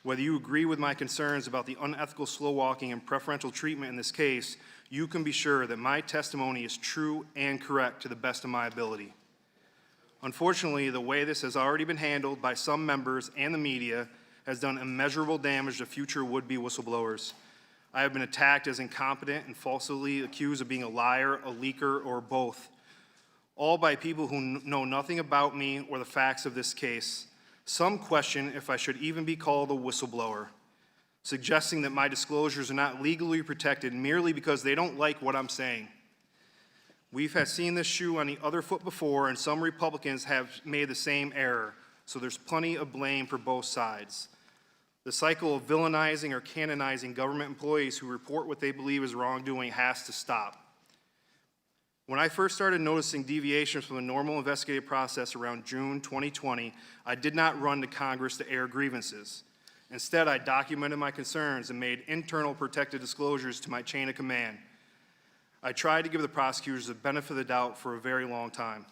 Whether you agree with my concerns about the unethical slow-walking and preferential treatment in this case, you can be sure that my testimony is true and correct to the best of my ability. Unfortunately, the way this has already been handled by some members and the media has done immeasurable damage to future would-be whistleblowers. I have been attacked as incompetent and falsely accused of being a liar, a leaker, or both, all by people who know nothing about me or the facts of this case. Some question if I should even be called a whistleblower, suggesting that my disclosures are not legally protected merely because they don't like what I'm saying. We've seen this shoe on the other foot before, and some Republicans have made the same error, so there's plenty of blame for both sides. The cycle of villainizing or canonizing government employees who report what they believe is wrongdoing has to stop. When I first started noticing deviations from the normal investigative process around June 2020, I did not run to Congress to air grievances. Instead, I documented my concerns and made internal protected disclosures to my chain of command. I tried to give the prosecutors the benefit of the doubt for a very long time.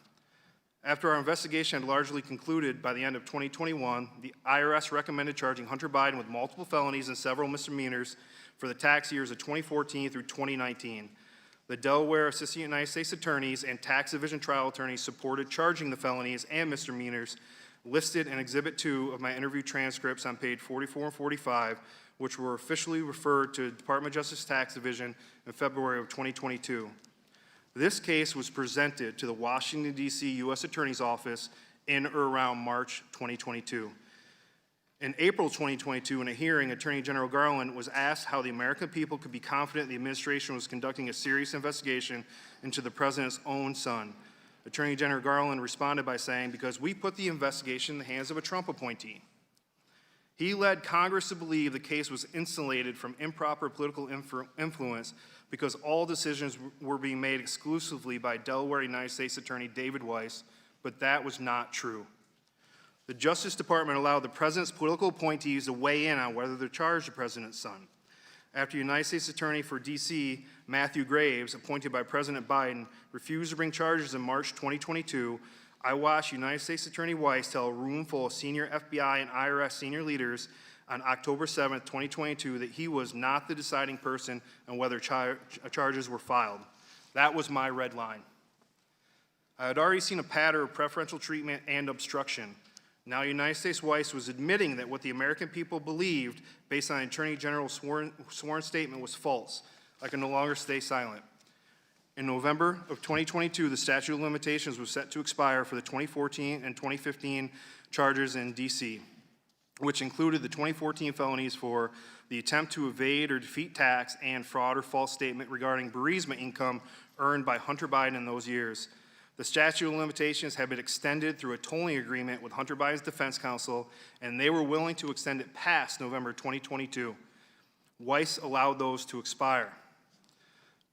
After our investigation had largely concluded by the end of 2021, the IRS recommended charging Hunter Biden with multiple felonies and several misdemeanors for the tax years of 2014 through 2019. The Delaware Assistant United States Attorneys and Tax Division Trial Attorneys supported charging the felonies and misdemeanors listed in Exhibit 2 of my interview transcripts on page 44 and 45, which were officially referred to the Department of Justice Tax Division in February of 2022. This case was presented to the Washington, D.C. U.S. Attorney's Office in or around March 2022. In April 2022, in a hearing, Attorney General Garland was asked how the American people could be confident the administration was conducting a serious investigation into the president's own son. Attorney General Garland responded by saying, because we put the investigation in the hands of a Trump appointee. He led Congress to believe the case was insulated from improper political influence because all decisions were being made exclusively by Delaware United States Attorney David Weiss, but that was not true. The Justice Department allowed the president's political appointees to weigh in on whether to charge the president's son. After United States Attorney for D.C., Matthew Graves, appointed by President Biden, refused to bring charges in March 2022, I watched United States Attorney Weiss tell a room full of senior FBI and IRS senior leaders on October 7, 2022, that he was not the deciding person on whether charges were filed. That was my red line. I had already seen a pattern of preferential treatment and obstruction. Now United States Weiss was admitting that what the American people believed based on the Attorney General's sworn statement was false. I can no longer stay silent. In November of 2022, the statute of limitations was set to expire for the 2014 and 2015 charges in D.C., which included the 2014 felonies for the attempt to evade or defeat tax and fraud or false statement regarding bereavement income earned by Hunter Biden in those years. The statute of limitations had been extended through a tolling agreement with Hunter Biden's defense counsel, and they were willing to extend it past November 2022. Weiss allowed those to expire.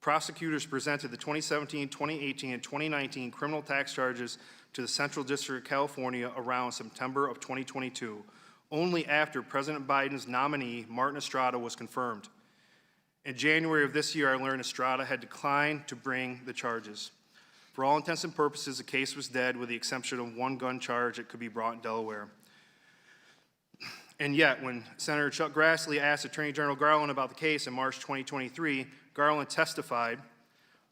Prosecutors presented the 2017, 2018, and 2019 criminal tax charges to the Central District of California around September of 2022, only after President Biden's nominee, Martin Estrada, was confirmed. In January of this year, I learned Estrada had declined to bring the charges. For all intents and purposes, the case was dead with the exception of one gun charge that could be brought in Delaware. And yet, when Senator Chuck Grassley asked Attorney General Garland about the case in March 2023, Garland testified,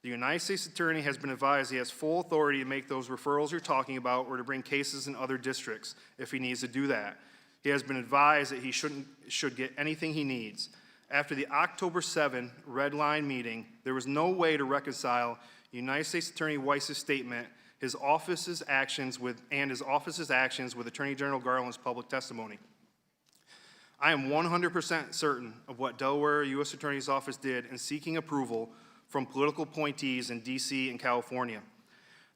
"The United States Attorney has been advised he has full authority to make those referrals you're talking about or to bring cases in other districts if he needs to do that. He has been advised that he should get anything he needs. After the October 7 Red Line meeting, there was no way to reconcile United States Attorney Weiss's statement, his office's actions with Attorney General Garland's public testimony. I am 100% certain of what Delaware U.S. Attorney's Office did in seeking approval from political appointees in D.C. and California.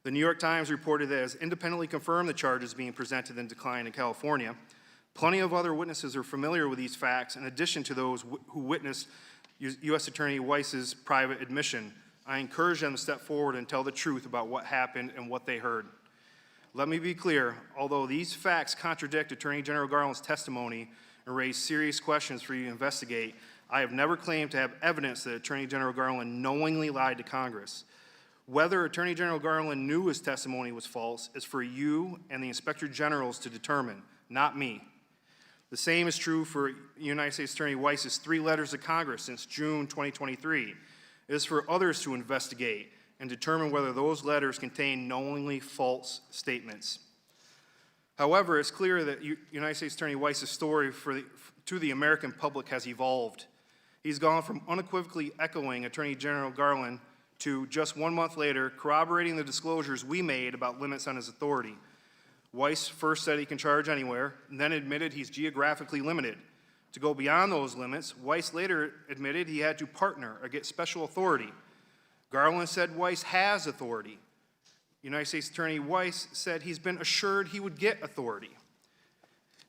The New York Times reported that it has independently confirmed the charges being presented and declined in California. Plenty of other witnesses are familiar with these facts in addition to those who witnessed U.S. Attorney Weiss's private admission. I encourage them to step forward and tell the truth about what happened and what they heard. Let me be clear, although these facts contradict Attorney General Garland's testimony and raise serious questions for you to investigate, I have never claimed to have evidence that Attorney General Garland knowingly lied to Congress. Whether Attorney General Garland knew his testimony was false is for you and the Inspector Generals to determine, not me. The same is true for United States Attorney Weiss's 3 letters to Congress since June 2023. It is for others to investigate and determine whether those letters contain knowingly false statements. However, it's clear that United States Attorney Weiss's story to the American public has evolved. He's gone from unequivocally echoing Attorney General Garland to just 1 month later corroborating the disclosures we made about limits on his authority. Weiss first said he can charge anywhere, and then admitted he's geographically limited. To go beyond those limits, Weiss later admitted he had to partner or get special authority. Garland said Weiss has authority. United States Attorney Weiss said he's been assured he would get authority.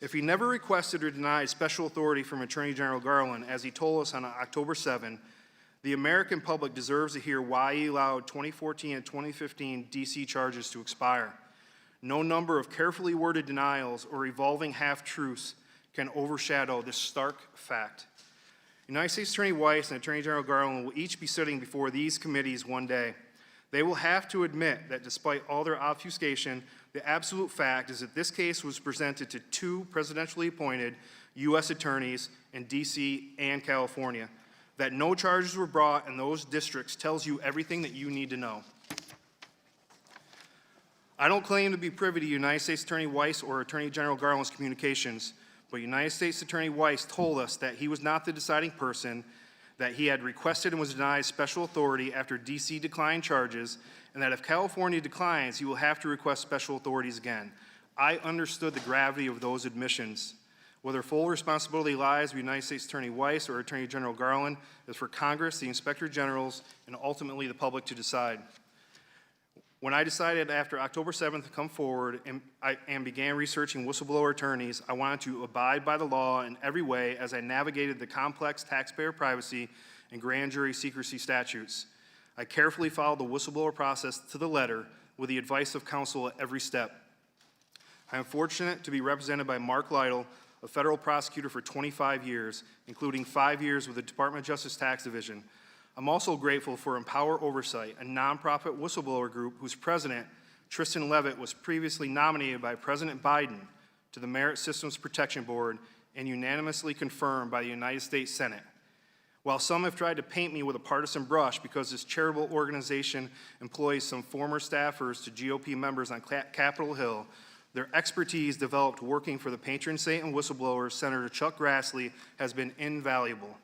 If he never requested or denied special authority from Attorney General Garland, as he told us on October 7, the American public deserves to hear why he allowed 2014 and 2015 D.C. charges to expire. No number of carefully worded denials or evolving half-truths can overshadow this stark fact. United States Attorney Weiss and Attorney General Garland will each be sitting before these committees one day. They will have to admit that despite all their obfuscation, the absolute fact is that this case was presented to 2 presidentially appointed U.S. attorneys in D.C. and California. That no charges were brought in those districts tells you everything that you need to know. I don't claim to be privy to United States Attorney Weiss or Attorney General Garland's communications, but United States Attorney Weiss told us that he was not the deciding person, that he had requested and was denied special authority after D.C. declined charges, and that if California declines, he will have to request special authorities again. I understood the gravity of those admissions. Whether full responsibility lies with United States Attorney Weiss or Attorney General Garland is for Congress, the Inspector Generals, and ultimately the public to decide. When I decided after October 7th to come forward and began researching whistleblower attorneys, I wanted to abide by the law in every way as I navigated the complex taxpayer privacy and grand jury secrecy statutes. I carefully followed the whistleblower process to the letter with the advice of counsel at every step. I am fortunate to be represented by Mark Lytle, a federal prosecutor for 25 years, including 5 years with the Department of Justice Tax Division. I'm also grateful for Empower Oversight, a nonprofit whistleblower group whose president, Tristan Levitt, was previously nominated by President Biden to the Merit Systems Protection Board and unanimously confirmed by the United States Senate. While some have tried to paint me with a partisan brush because this charitable organization employs some former staffers to GOP members on Capitol Hill, their expertise developed working for the patron saint and whistleblower, Senator Chuck Grassley, has been invaluable.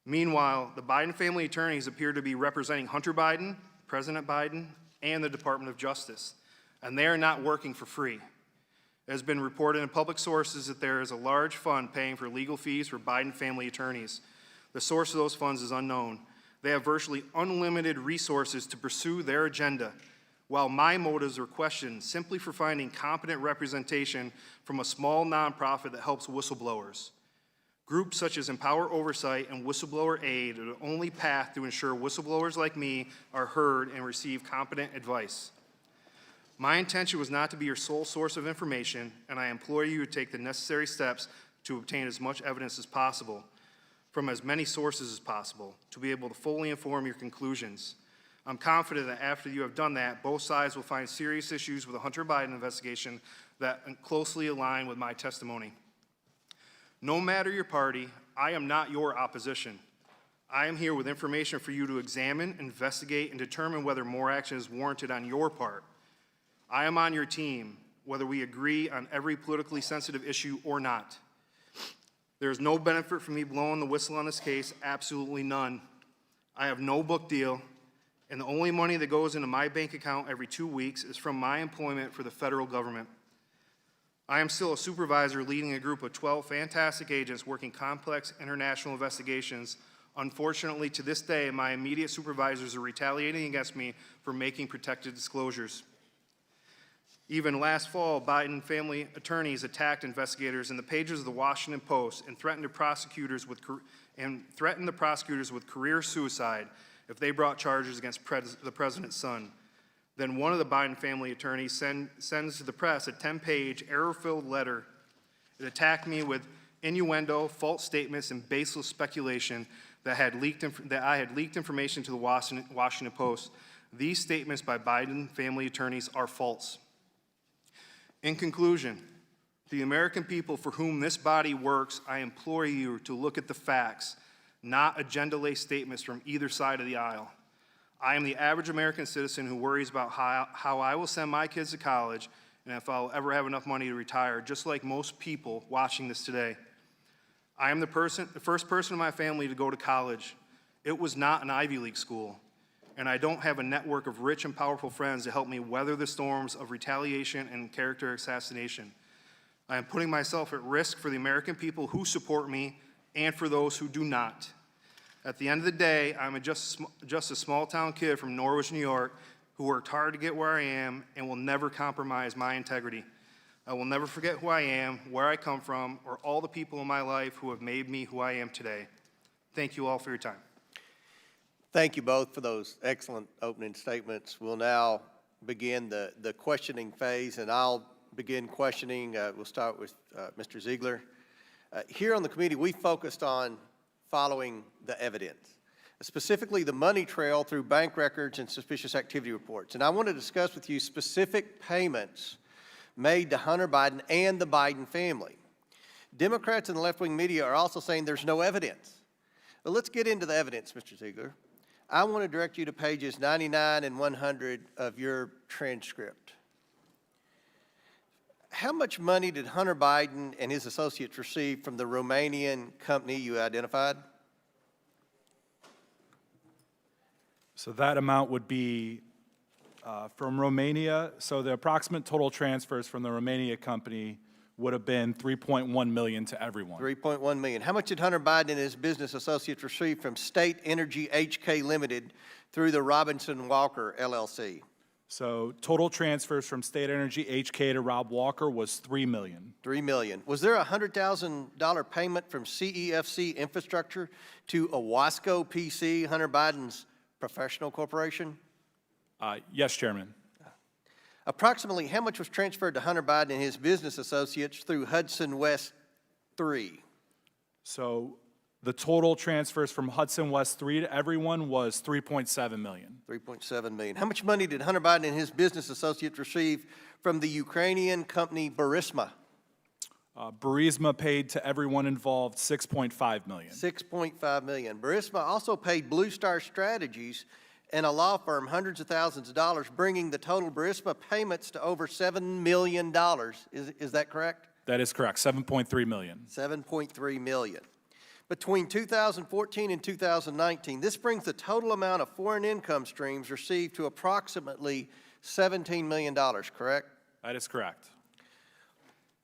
Meanwhile, the Biden family attorneys appear to be representing Hunter Biden, President Biden, and the Department of Justice, and they are not working for free. It has been reported in public sources that there is a large fund paying for legal fees for Biden family attorneys. The source of those funds is unknown. They have virtually unlimited resources to pursue their agenda, while my motives are questioned simply for finding competent representation from a small nonprofit that helps whistleblowers. Groups such as Empower Oversight and Whistleblower Aid are the only path to ensure whistleblowers like me are heard and receive competent advice. My intention was not to be your sole source of information, and I implore you to take the necessary steps to obtain as much evidence as possible from as many sources as possible to be able to fully inform your conclusions. I'm confident that after you have done that, both sides will find serious issues with the Hunter Biden investigation that closely align with my testimony. No matter your party, I am not your opposition. I am here with information for you to examine, investigate, and determine whether more action is warranted on your part. I am on your team, whether we agree on every politically sensitive issue or not. There is no benefit for me blowing the whistle on this case, absolutely none. I have no book deal, and the only money that goes into my bank account every 2 weeks is from my employment for the federal government. I am still a supervisor leading a group of 12 fantastic agents working complex international investigations. Unfortunately, to this day, my immediate supervisors are retaliating against me for making protected disclosures. Even last fall, Biden family attorneys attacked investigators in the pages of the Washington Post and threatened the prosecutors with career suicide if they brought charges against the president's son. Then one of the Biden family attorneys sends to the press a 10-page error-filled letter. It attacked me with innuendo, false statements, and baseless speculation that I had leaked information to the Washington Post. These statements by Biden family attorneys are false. In conclusion, the American people for whom this body works, I implore you to look at the facts, not agenda-laced statements from either side of the aisle. I am the average American citizen who worries about how I will send my kids to college and if I'll ever have enough money to retire, just like most people watching this today. I am the first person in my family to go to college. It was not an Ivy League school, and I don't have a network of rich and powerful friends to help me weather the storms of retaliation and character assassination. I am putting myself at risk for the American people who support me and for those who do not. At the end of the day, I'm just a small-town kid from Norwich, New York, who worked hard to get where I am and will never compromise my integrity. I will never forget who I am, where I come from, or all the people in my life who have made me who I am today. Thank you all for your time. Thank you both for those excellent opening statements. We'll now begin the questioning phase, and I'll begin questioning. We'll start with Mr. Ziegler. Here on the committee, we focused on following the evidence, specifically the money trail through bank records and suspicious activity reports. And I want to discuss with you specific payments made to Hunter Biden and the Biden family. Democrats and the left-wing media are also saying there's no evidence. Well, let's get into the evidence, Mr. Ziegler. I want to direct you to pages 99 and 100 of your transcript. How much money did Hunter Biden and his associates receive from the Romanian company you identified? So that amount would be from Romania. So the approximate total transfers from the Romania company would have been $3.1 million to everyone. $3.1 million. How much did Hunter Biden and his business associates receive from State Energy HK Limited through the Robinson Walker LLC? So total transfers from State Energy HK to Rob Walker was $3 million. $3 million. Was there a $100,000 payment from CEFC Infrastructure to Owasco PC, Hunter Biden's professional corporation? Yes, Chairman. Approximately how much was transferred to Hunter Biden and his business associates through Hudson West 3? So the total transfers from Hudson West 3 to everyone was $3.7 million. $3.7 million. How much money did Hunter Biden and his business associates receive from the Ukrainian company Burisma? Burisma paid to everyone involved $6.5 million. $6.5 million. Burisma also paid Blue Star Strategies and a law firm hundreds of thousands of dollars, bringing the total Burisma payments to over $7 million. Is that correct? That is correct, $7.3 million. $7.3 million. Between 2014 and 2019, this brings the total amount of foreign income streams received to approximately $17 million, correct? That is correct.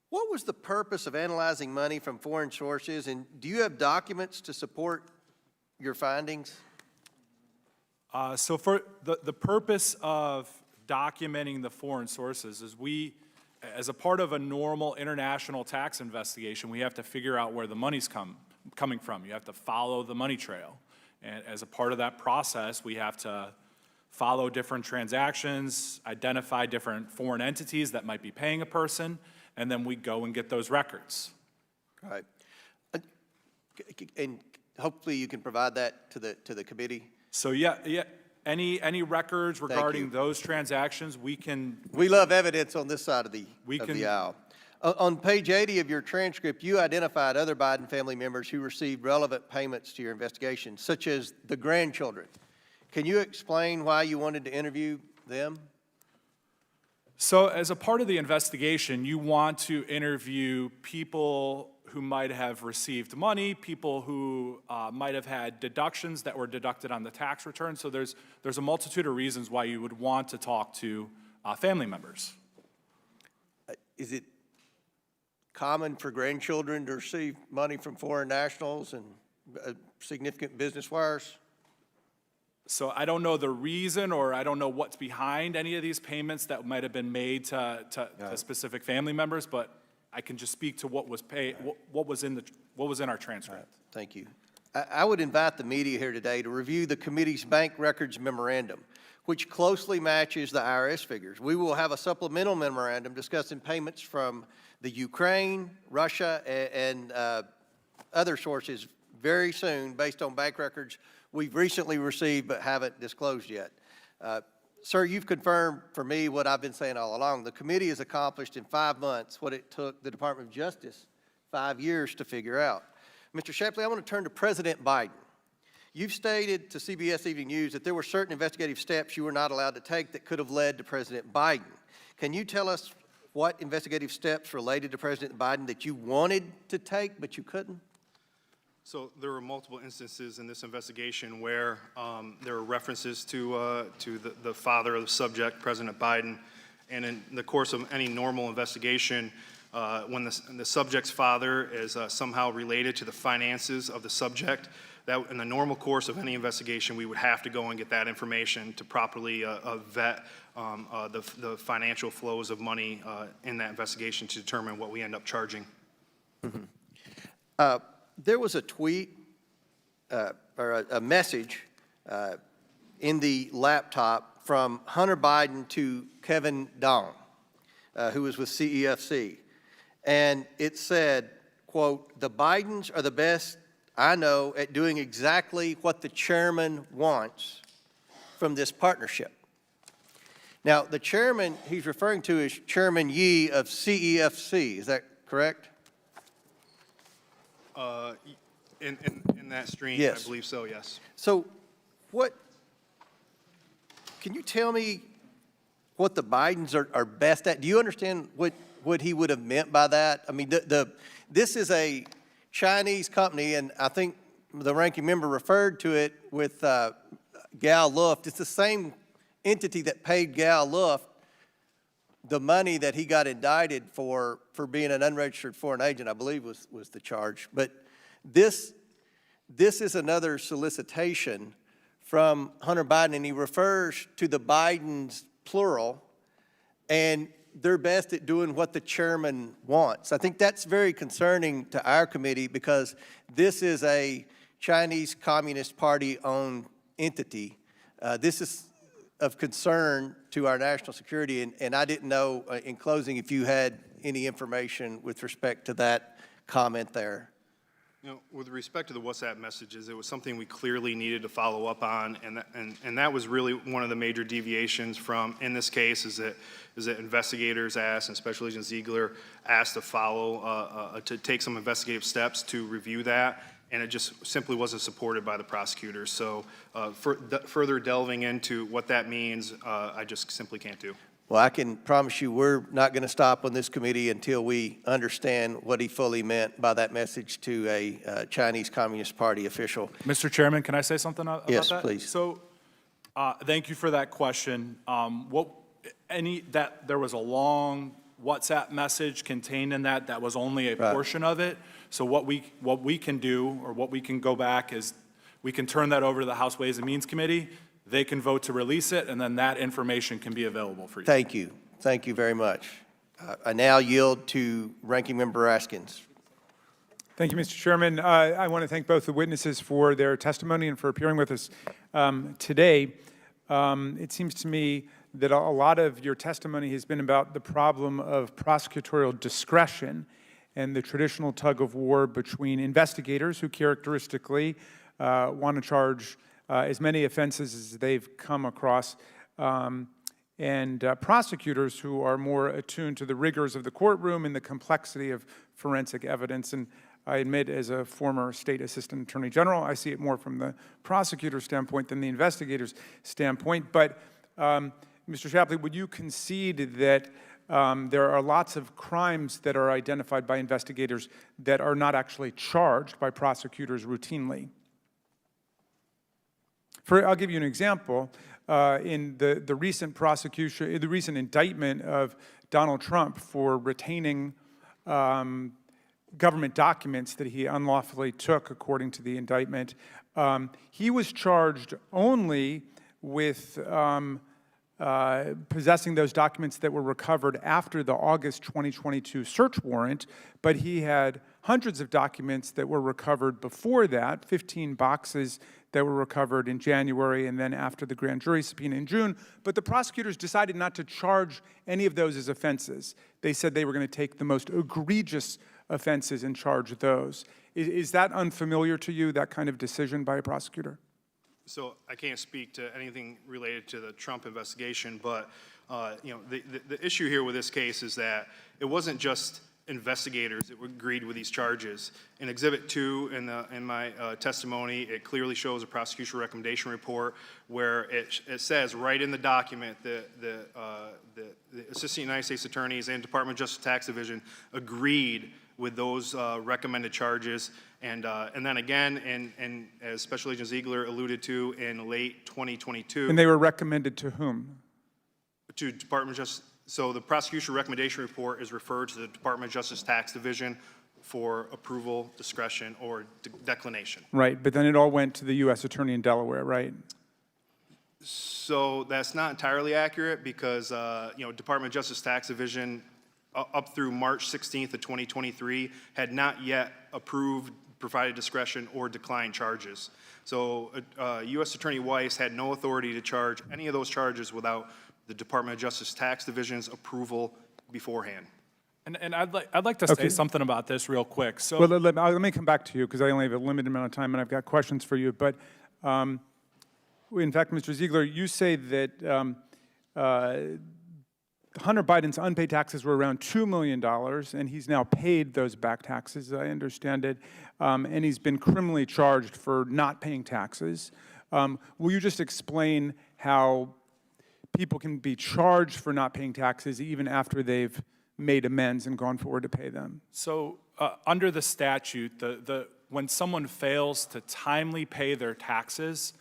What was the purpose of analyzing money from foreign sources, and do you have documents to support your findings? So for the purpose of documenting the foreign sources is as a part of a normal international tax investigation, we have to figure out where the money's coming from. You have to follow the money trail. And as a part of that process, we have to follow different transactions, identify different foreign entities that might be paying a person, and then we go and get those records. Right. And hopefully you can provide that to the committee. So yeah, any records regarding you. those transactions, we love evidence on this side of the can- aisle. On page 80 of your transcript, you identified other Biden family members who received relevant payments to your investigation, such as the grandchildren. Can you explain why you wanted to interview them? So as a part of the investigation, you want to interview people who might have received money, people who might have had deductions that were deducted on the tax return. So there's a multitude of reasons why you would want to talk to family members. Is it common for grandchildren to receive money from foreign nationals and significant business wires? So I don't know the reason, or I don't know what's behind any of these payments that might have been made to specific family members, but I can just speak to what was paid, what was in our transcript. Thank you. I would invite the media here today to review the committee's bank records memorandum, which closely matches the IRS figures. We will have a supplemental memorandum discussing payments from the Ukraine, Russia, and other sources very soon based on bank records we've recently received but haven't disclosed yet. Sir, you've confirmed for me what I've been saying all along. The committee has accomplished in 5 months what it took the Department of Justice 5 years to figure out. Mr. Shapley, I want to turn to President Biden. You've stated to CBS Evening News that there were certain investigative steps you were not allowed to take that could have led to President Biden. Can you tell us what investigative steps related to President Biden that you wanted to take but you couldn't? So there were multiple instances in this investigation where there were references to the father of the subject, President Biden, and in the course of any normal investigation, when the subject's father is somehow related to the finances of the subject, that in the normal course of any investigation, we would have to go and get that information to properly vet the financial flows of money in that investigation to determine what we end up charging. Mm-hmm. There was a tweet or a message in the laptop from Hunter Biden to Kevin Dong, who was with CEFC. And it said, quote, "The Bidens are the best I know at doing exactly what the chairman wants from this partnership." Now, the chairman he's referring to is Chairman Yee of CEFC. Is that correct? In that stream, Yes. I believe so, yes. So can you tell me what the Bidens are best at? Do you understand what he would have meant by that? I mean, this is a Chinese company, and I think the ranking member referred to it with Gal Luft. It's the same entity that paid Gal Luft the money that he got indicted for being an unregistered foreign agent, I believe was the charge. But this is another solicitation from Hunter Biden, and he refers to the Bidens, plural, and they're best at doing what the chairman wants. I think that's very concerning to our committee because this is a Chinese Communist Party-owned entity. This is of concern to our national security, and I didn't know, in closing, if you had any information with respect to that comment there. You know, with respect to the WhatsApp messages, it was something we clearly needed to follow up on, and that was really one of the major deviations from, in this case, is that investigators asked, and Special Agent Ziegler asked to follow, to take some investigative steps to review that, and it just simply wasn't supported by the prosecutors. So further delving into what that means, I just simply can't do. Well, I can promise you we're not going to stop on this committee until we understand what he fully meant by that message to a Chinese Communist Party official. Mr. Chairman, can I say something about that? Yes, please. So, thank you for that question. There was a long WhatsApp message contained in that was only a portion of it. So what we can do, or what we can go back, is we can turn that over to the House Ways and Means Committee. They can vote to release it, and then that information can be available for you. Thank you. Thank you very much. I now yield to Ranking Member Raskins. Thank you, Mr. Chairman. I want to thank both the witnesses for their testimony and for appearing with us today. It seems to me that a lot of your testimony has been about the problem of prosecutorial discretion and the traditional tug of war between investigators who characteristically want to charge as many offenses as they've come across, and prosecutors who are more attuned to the rigors of the courtroom and the complexity of forensic evidence. And I admit, as a former state assistant attorney general, I see it more from the prosecutor's standpoint than the investigator's standpoint. But, Mr. Shapley, would you concede that there are lots of crimes that are identified by investigators that are not actually charged by prosecutors routinely? I'll give you an example. In the recent prosecution, the recent indictment of Donald Trump for retaining government documents that he unlawfully took, according to the indictment, he was charged only with possessing those documents that were recovered after the August 2022 search warrant, but he had hundreds of documents that were recovered before that, 15 boxes that were recovered in January and then after the grand jury subpoena in June. But the prosecutors decided not to charge any of those as offenses. They said they were going to take the most egregious offenses and charge those. Is that unfamiliar to you, that kind of decision by a prosecutor? So I can't speak to anything related to the Trump investigation, but you know, the issue here with this case is that it wasn't just investigators that agreed with these charges. In Exhibit 2 in my testimony, it clearly shows a prosecution recommendation report where it says right in the document that the Assistant United States Attorneys and Department of Justice Tax Division agreed with those recommended charges. And then again, and as Special Agent Ziegler alluded to, in late 2022. And they were recommended to whom? To Department of Justice. So the prosecution recommendation report is referred to the Department of Justice Tax Division for approval, discretion, or declination. Right, but then it all went to the U.S. Attorney in Delaware, right? So that's not entirely accurate because, you know, Department of Justice Tax Division up through March 16th of 2023 had not yet approved, provided discretion, or declined charges. So U.S. Attorney Weiss had no authority to charge any of those charges without the Department of Justice Tax Division's approval beforehand. And I'd like to say something about this real quick. So, well, let me come back to you because I only have a limited amount of time and I've got questions for you. But in fact, Mr. Ziegler, you say that Hunter Biden's unpaid taxes were around $2 million, and he's now paid those back taxes, I understand it, and he's been criminally charged for not paying taxes. Will you just explain how people can be charged for not paying taxes even after they've made amends and gone forward to pay them? So under the statute, when someone fails to timely pay their taxes,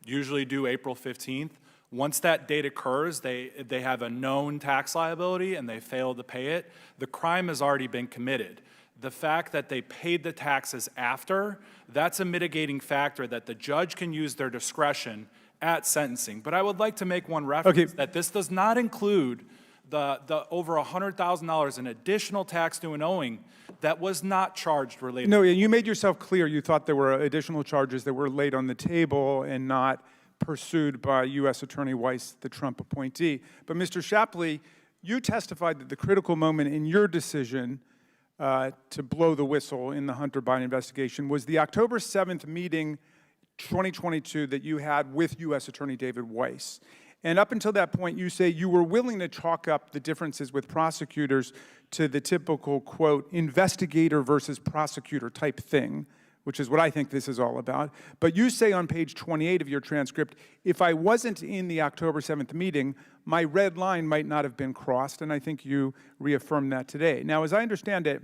usually due April 15th, once that date occurs, they have a known tax liability and they fail to pay it, the crime has already been committed. The fact that they paid the taxes after, that's a mitigating factor that the judge can use their discretion at sentencing. But I would like to make one reference that this does not include the over $100,000 in additional tax due and owing that was not charged related. No, you made yourself clear. You thought there were additional charges that were laid on the table and not pursued by U.S. Attorney Weiss, the Trump appointee. But Mr. Shapley, you testified that the critical moment in your decision to blow the whistle in the Hunter Biden investigation was the October 7th meeting, 2022, that you had with U.S. Attorney David Weiss. And up until that point, you say you were willing to chalk up the differences with prosecutors to the typical, quote, investigator versus prosecutor type thing, which is what I think this is all about. But you say on page 28 of your transcript, if I wasn't in the October 7th meeting, my red line might not have been crossed, and I think you reaffirmed that today. Now, as I understand it,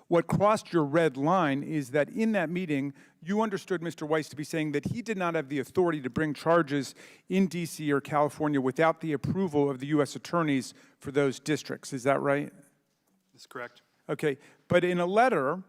what crossed your red line is that in that meeting, you understood Mr. Weiss to be saying that he did not have the authority to bring charges in D.C. or California without the approval of the U.S. attorneys for those districts. Is that right? That's correct. Okay, but in a letter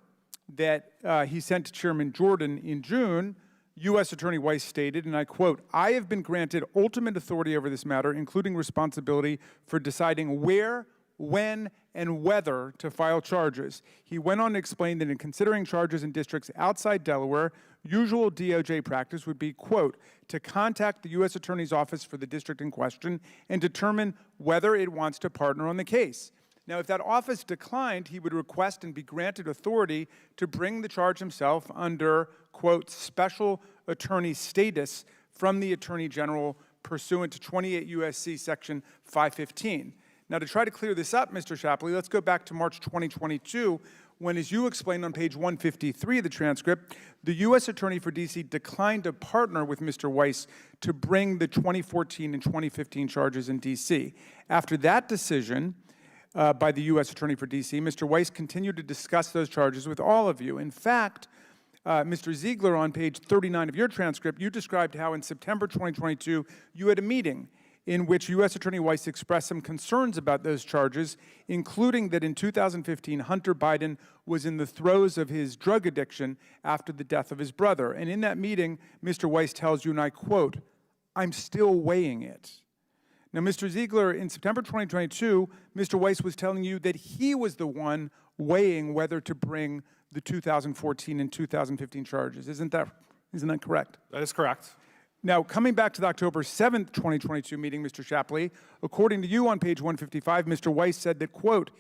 that he sent to Chairman Jordan in June, U.S. Attorney Weiss stated, and I quote, "I have been granted ultimate authority over this matter, including responsibility for deciding where, when, and whether to file charges." He went on to explain that in considering charges in districts outside Delaware, usual DOJ practice would be, quote, to contact the U.S. Attorney's Office for the district in question and determine whether it wants to partner on the case. Now, if that office declined, he would request and be granted authority to bring the charge himself under, quote, special attorney status from the Attorney General pursuant to 28 U.S.C. Section 515. Now, to try to clear this up, Mr. Shapley, let's go back to March 2022, when, as you explained on page 153 of the transcript, the U.S. Attorney for D.C. declined to partner with Mr. Weiss to bring the 2014 and 2015 charges in D.C. After that decision, by the U.S. Attorney for D.C., Mr. Weiss continued to discuss those charges with all of you. In fact, Mr. Ziegler, on page 39 of your transcript, you described how in September 2022, you had a meeting in which U.S. Attorney Weiss expressed some concerns about those charges, including that in 2015, Hunter Biden was in the throes of his drug addiction after the death of his brother. And in that meeting, Mr. Weiss tells you, and I quote, "I'm still weighing it." Now, Mr. Ziegler, in September 2022, Mr. Weiss was telling you that he was the one weighing whether to bring the 2014 and 2015 charges. Isn't that correct? That is correct. Now, coming back to the October 7th, 2022 meeting, Mr. Shapley, according to you on page 155, Mr. Weiss said that, quote,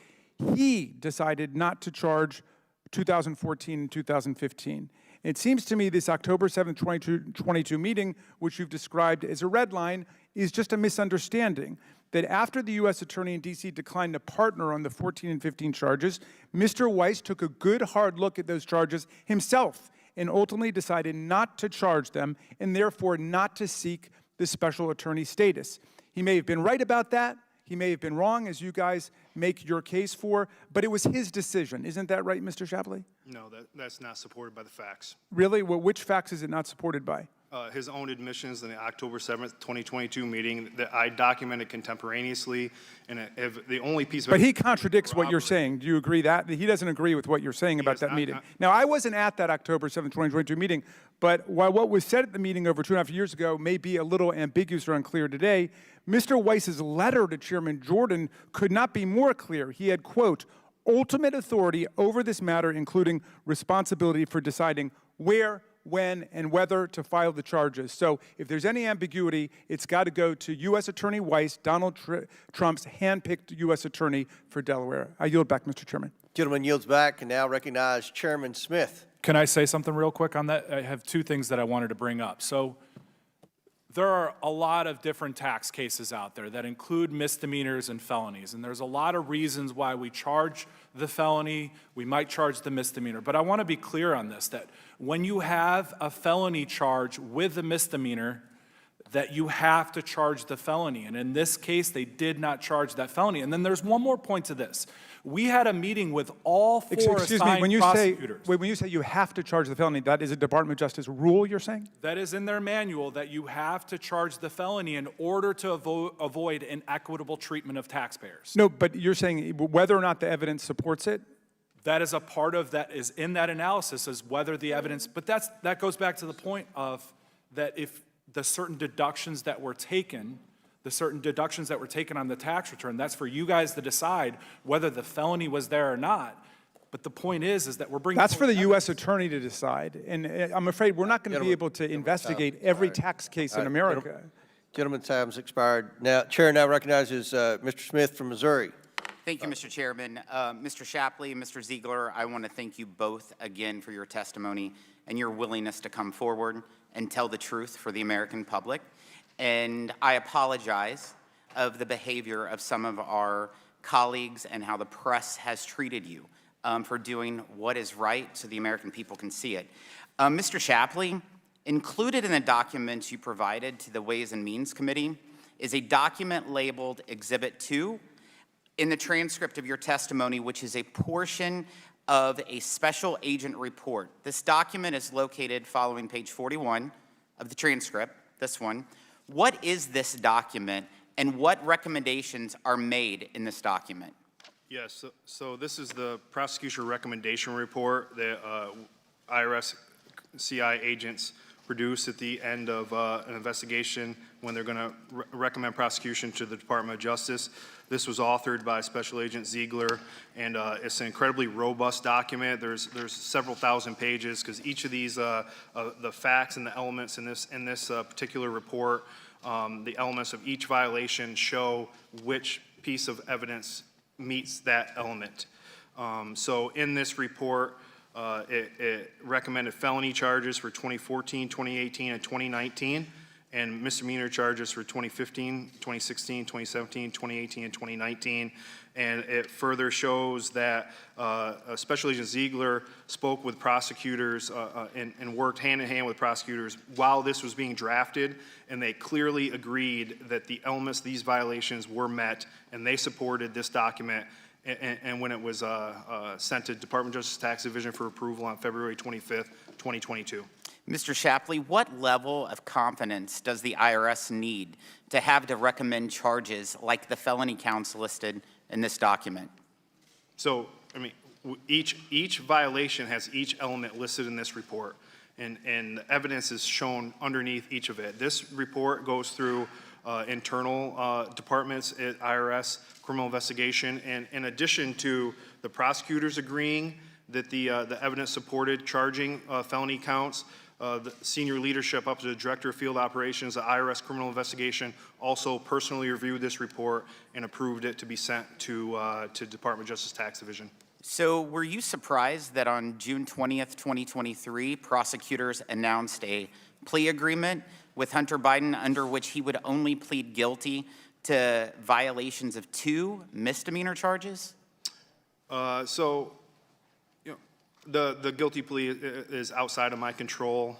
he decided not to charge 2014 and 2015. It seems to me this October 7th, 2022 meeting, which you've described as a red line, is just a misunderstanding. That after the U.S. Attorney in D.C. declined to partner on the 14 and 15 charges, Mr. Weiss took a good hard look at those charges himself and ultimately decided not to charge them and therefore not to seek the special attorney status. He may have been right about that. He may have been wrong, as you guys make your case for, but it was his decision. Isn't that right, Mr. Shapley? No, that's not supported by the facts. Really? Well, which facts is it not supported by? His own admissions in the October 7th, 2022 meeting that I documented contemporaneously, and if the only piece of... But he contradicts what you're saying. Do you agree that? He doesn't agree with what you're saying about that meeting. Now, I wasn't at that October 7th, 2022 meeting, but while what was said at the meeting over 2.5 years ago may be a little ambiguous or unclear today, Mr. Weiss's letter to Chairman Jordan could not be more clear. He had, quote, ultimate authority over this matter, including responsibility for deciding where, when, and whether to file the charges. So if there's any ambiguity, it's got to go to U.S. Attorney Weiss, Donald Trump's handpicked U.S. Attorney for Delaware. I yield back, Mr. Chairman. Gentleman yields back and now recognize Chairman Smith. Can I say something real quick on that? I have two things that I wanted to bring up. So there are a lot of different tax cases out there that include misdemeanors and felonies, and there's a lot of reasons why we charge the felony, we might charge the misdemeanor. But I want to be clear on this, that when you have a felony charge with a misdemeanor, that you have to charge the felony. And in this case, they did not charge that felony. And then there's one more point to this. We had a meeting with all four assigned prosecutors. When you say you have to charge the felony, that is a Department of Justice rule, you're saying? That is in their manual, that you have to charge the felony in order to avoid inequitable treatment of taxpayers. No, but you're saying whether or not the evidence supports it? That is a part of that, is in that analysis, is whether the evidence, but that goes back to the point of that if the certain deductions that were taken on the tax return, that's for you guys to decide whether the felony was there or not. But the point is that we're bringing... That's for the U.S. Attorney to decide. And I'm afraid we're not going to be able to investigate every tax case in America. Gentleman's time's expired. Now, Chair now recognizes Mr. Smith from Missouri. Thank you, Mr. Chairman. Mr. Shapley and Mr. Ziegler, I want to thank you both again for your testimony and your willingness to come forward and tell the truth for the American public. And I apologize of the behavior of some of our colleagues and how the press has treated you for doing what is right so the American people can see it. Mr. Shapley, included in the documents you provided to the Ways and Means Committee is a document labeled Exhibit 2 in the transcript of your testimony, which is a portion of a special agent report. This document is located following page 41 of the transcript, this one. What is this document, and what recommendations are made in this document? Yes, so this is the prosecution recommendation report that IRS CI agents produce at the end of an investigation when they're going to recommend prosecution to the Department of Justice. This was authored by Special Agent Ziegler, and it's an incredibly robust document. There's several thousand pages because each of these, the facts and the elements in this particular report, the elements of each violation show which piece of evidence meets that element. So in this report, it recommended felony charges for 2014, 2018, and 2019, and misdemeanor charges for 2015, 2016, 2017, 2018, and 2019. And it further shows that Special Agent Ziegler spoke with prosecutors and worked hand in hand with prosecutors while this was being drafted, and they clearly agreed that the elements of these violations were met, and they supported this document. And when it was sent to Department of Justice Tax Division for approval on February 25th, 2022. Mr. Shapley, what level of confidence does the IRS need to have to recommend charges like the felony counts listed in this document? So, I mean, each violation has each element listed in this report, and the evidence is shown underneath each of it. This report goes through internal departments at IRS, criminal investigation, and in addition to the prosecutors agreeing that the evidence supported charging felony counts, the senior leadership up to the Director of Field Operations, the IRS criminal investigation, also personally reviewed this report and approved it to be sent to Department of Justice Tax Division. So were you surprised that on June 20th, 2023, prosecutors announced a plea agreement with Hunter Biden under which he would only plead guilty to violations of 2 misdemeanor charges? So, you know, the guilty plea is outside of my control,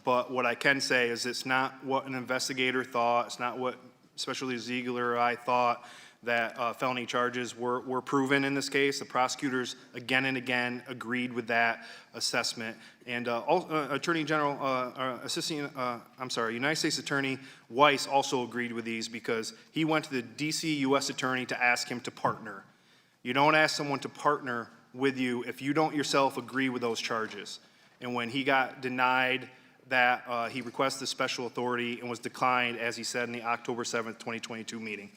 but what I can say is it's not what an investigator thought, it's not what Special Agent Ziegler or I thought, that felony charges were proven in this case. The prosecutors again and again agreed with that assessment. And Attorney General, United States Attorney Weiss also agreed with these because he went to the DC U.S. Attorney to ask him to partner. You don't ask someone to partner with you if you don't yourself agree with those charges. And when he got denied that, he requested special authority and was declined, as he said in the October 7th, 2022 meeting.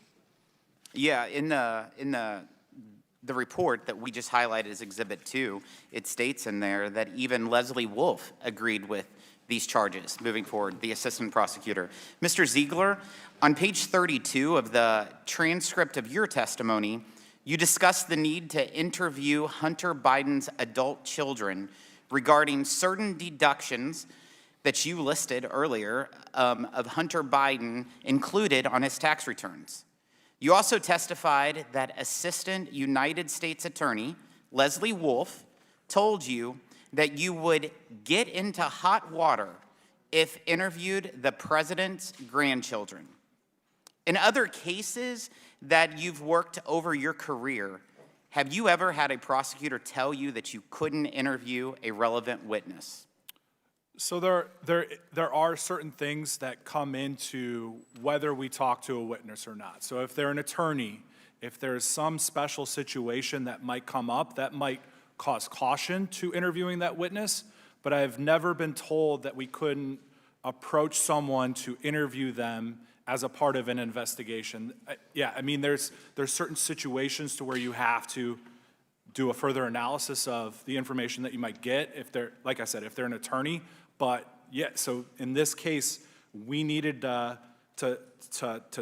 Yeah, in the report that we just highlighted as Exhibit 2, it states in there that even Leslie Wolf agreed with these charges moving forward, the assistant prosecutor. Mr. Ziegler, on page 32 of the transcript of your testimony, you discussed the need to interview Hunter Biden's adult children regarding certain deductions that you listed earlier of Hunter Biden included on his tax returns. You also testified that Assistant United States Attorney Leslie Wolf told you that you would get into hot water if interviewed the president's grandchildren. In other cases that you've worked over your career, have you ever had a prosecutor tell you that you couldn't interview a relevant witness? So there are certain things that come into whether we talk to a witness or not. So if they're an attorney, if there's some special situation that might come up, that might cause caution to interviewing that witness, but I've never been told that we couldn't approach someone to interview them as a part of an investigation. Yeah, I mean, there's certain situations to where you have to do a further analysis of the information that you might get if they're, like I said, if they're an attorney. But yeah, so in this case, we needed to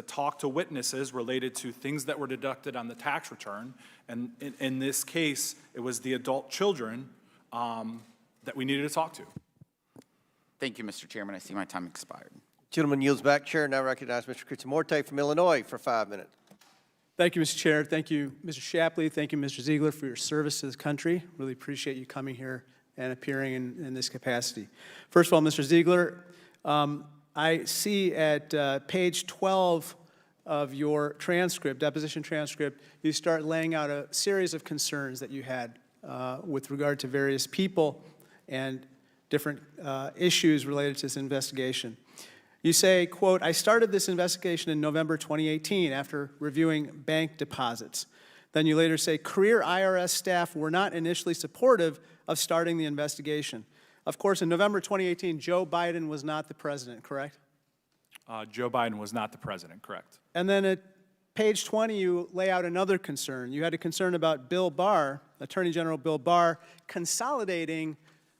talk to witnesses related to things that were deducted on the tax return. And in this case, it was the adult children that we needed to talk to. Thank you, Mr. Chairman. I see my time expired. Gentleman yields back. Chair now recognize Mr. Kritzamorte from Illinois for 5 minutes. Thank you, Mr. Chair. Thank you, Mr. Shapley. Thank you, Mr. Ziegler, for your service to this country. Really appreciate you coming here and appearing in this capacity. First of all, Mr. Ziegler, I see at page 12 of your transcript, deposition transcript, you start laying out a series of concerns that you had with regard to various people and different issues related to this investigation. You say, quote, I started this investigation in November 2018 after reviewing bank deposits. Then you later say, career IRS staff were not initially supportive of starting the investigation. Of course, in November 2018, Joe Biden was not the president, correct? Joe Biden was not the president, correct? And then at page 20, you lay out another concern. You had a concern about Bill Barr, Attorney General Bill Barr, consolidating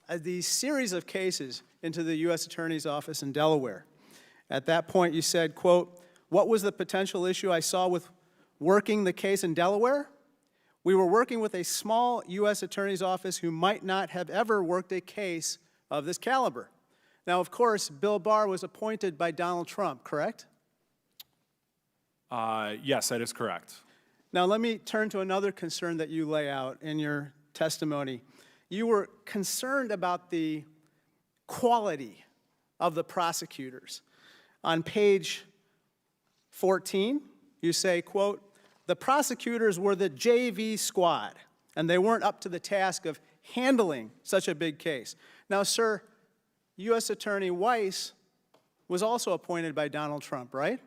these series of cases into the U.S. Attorney's Office in Delaware. At that point, you said, quote, what was the potential issue I saw with working the case in Delaware? We were working with a small U.S. Attorney's Office who might not have ever worked a case of this caliber. Now, of course, Bill Barr was appointed by Donald Trump, correct? Yes, that is correct. Now, let me turn to another concern that you lay out in your testimony. You were concerned about the quality of the prosecutors. On page 14, you say, quote, the prosecutors were the JV squad, and they weren't up to the task of handling such a big case. Now, sir, U.S. Attorney Weiss was also appointed by Donald Trump, right?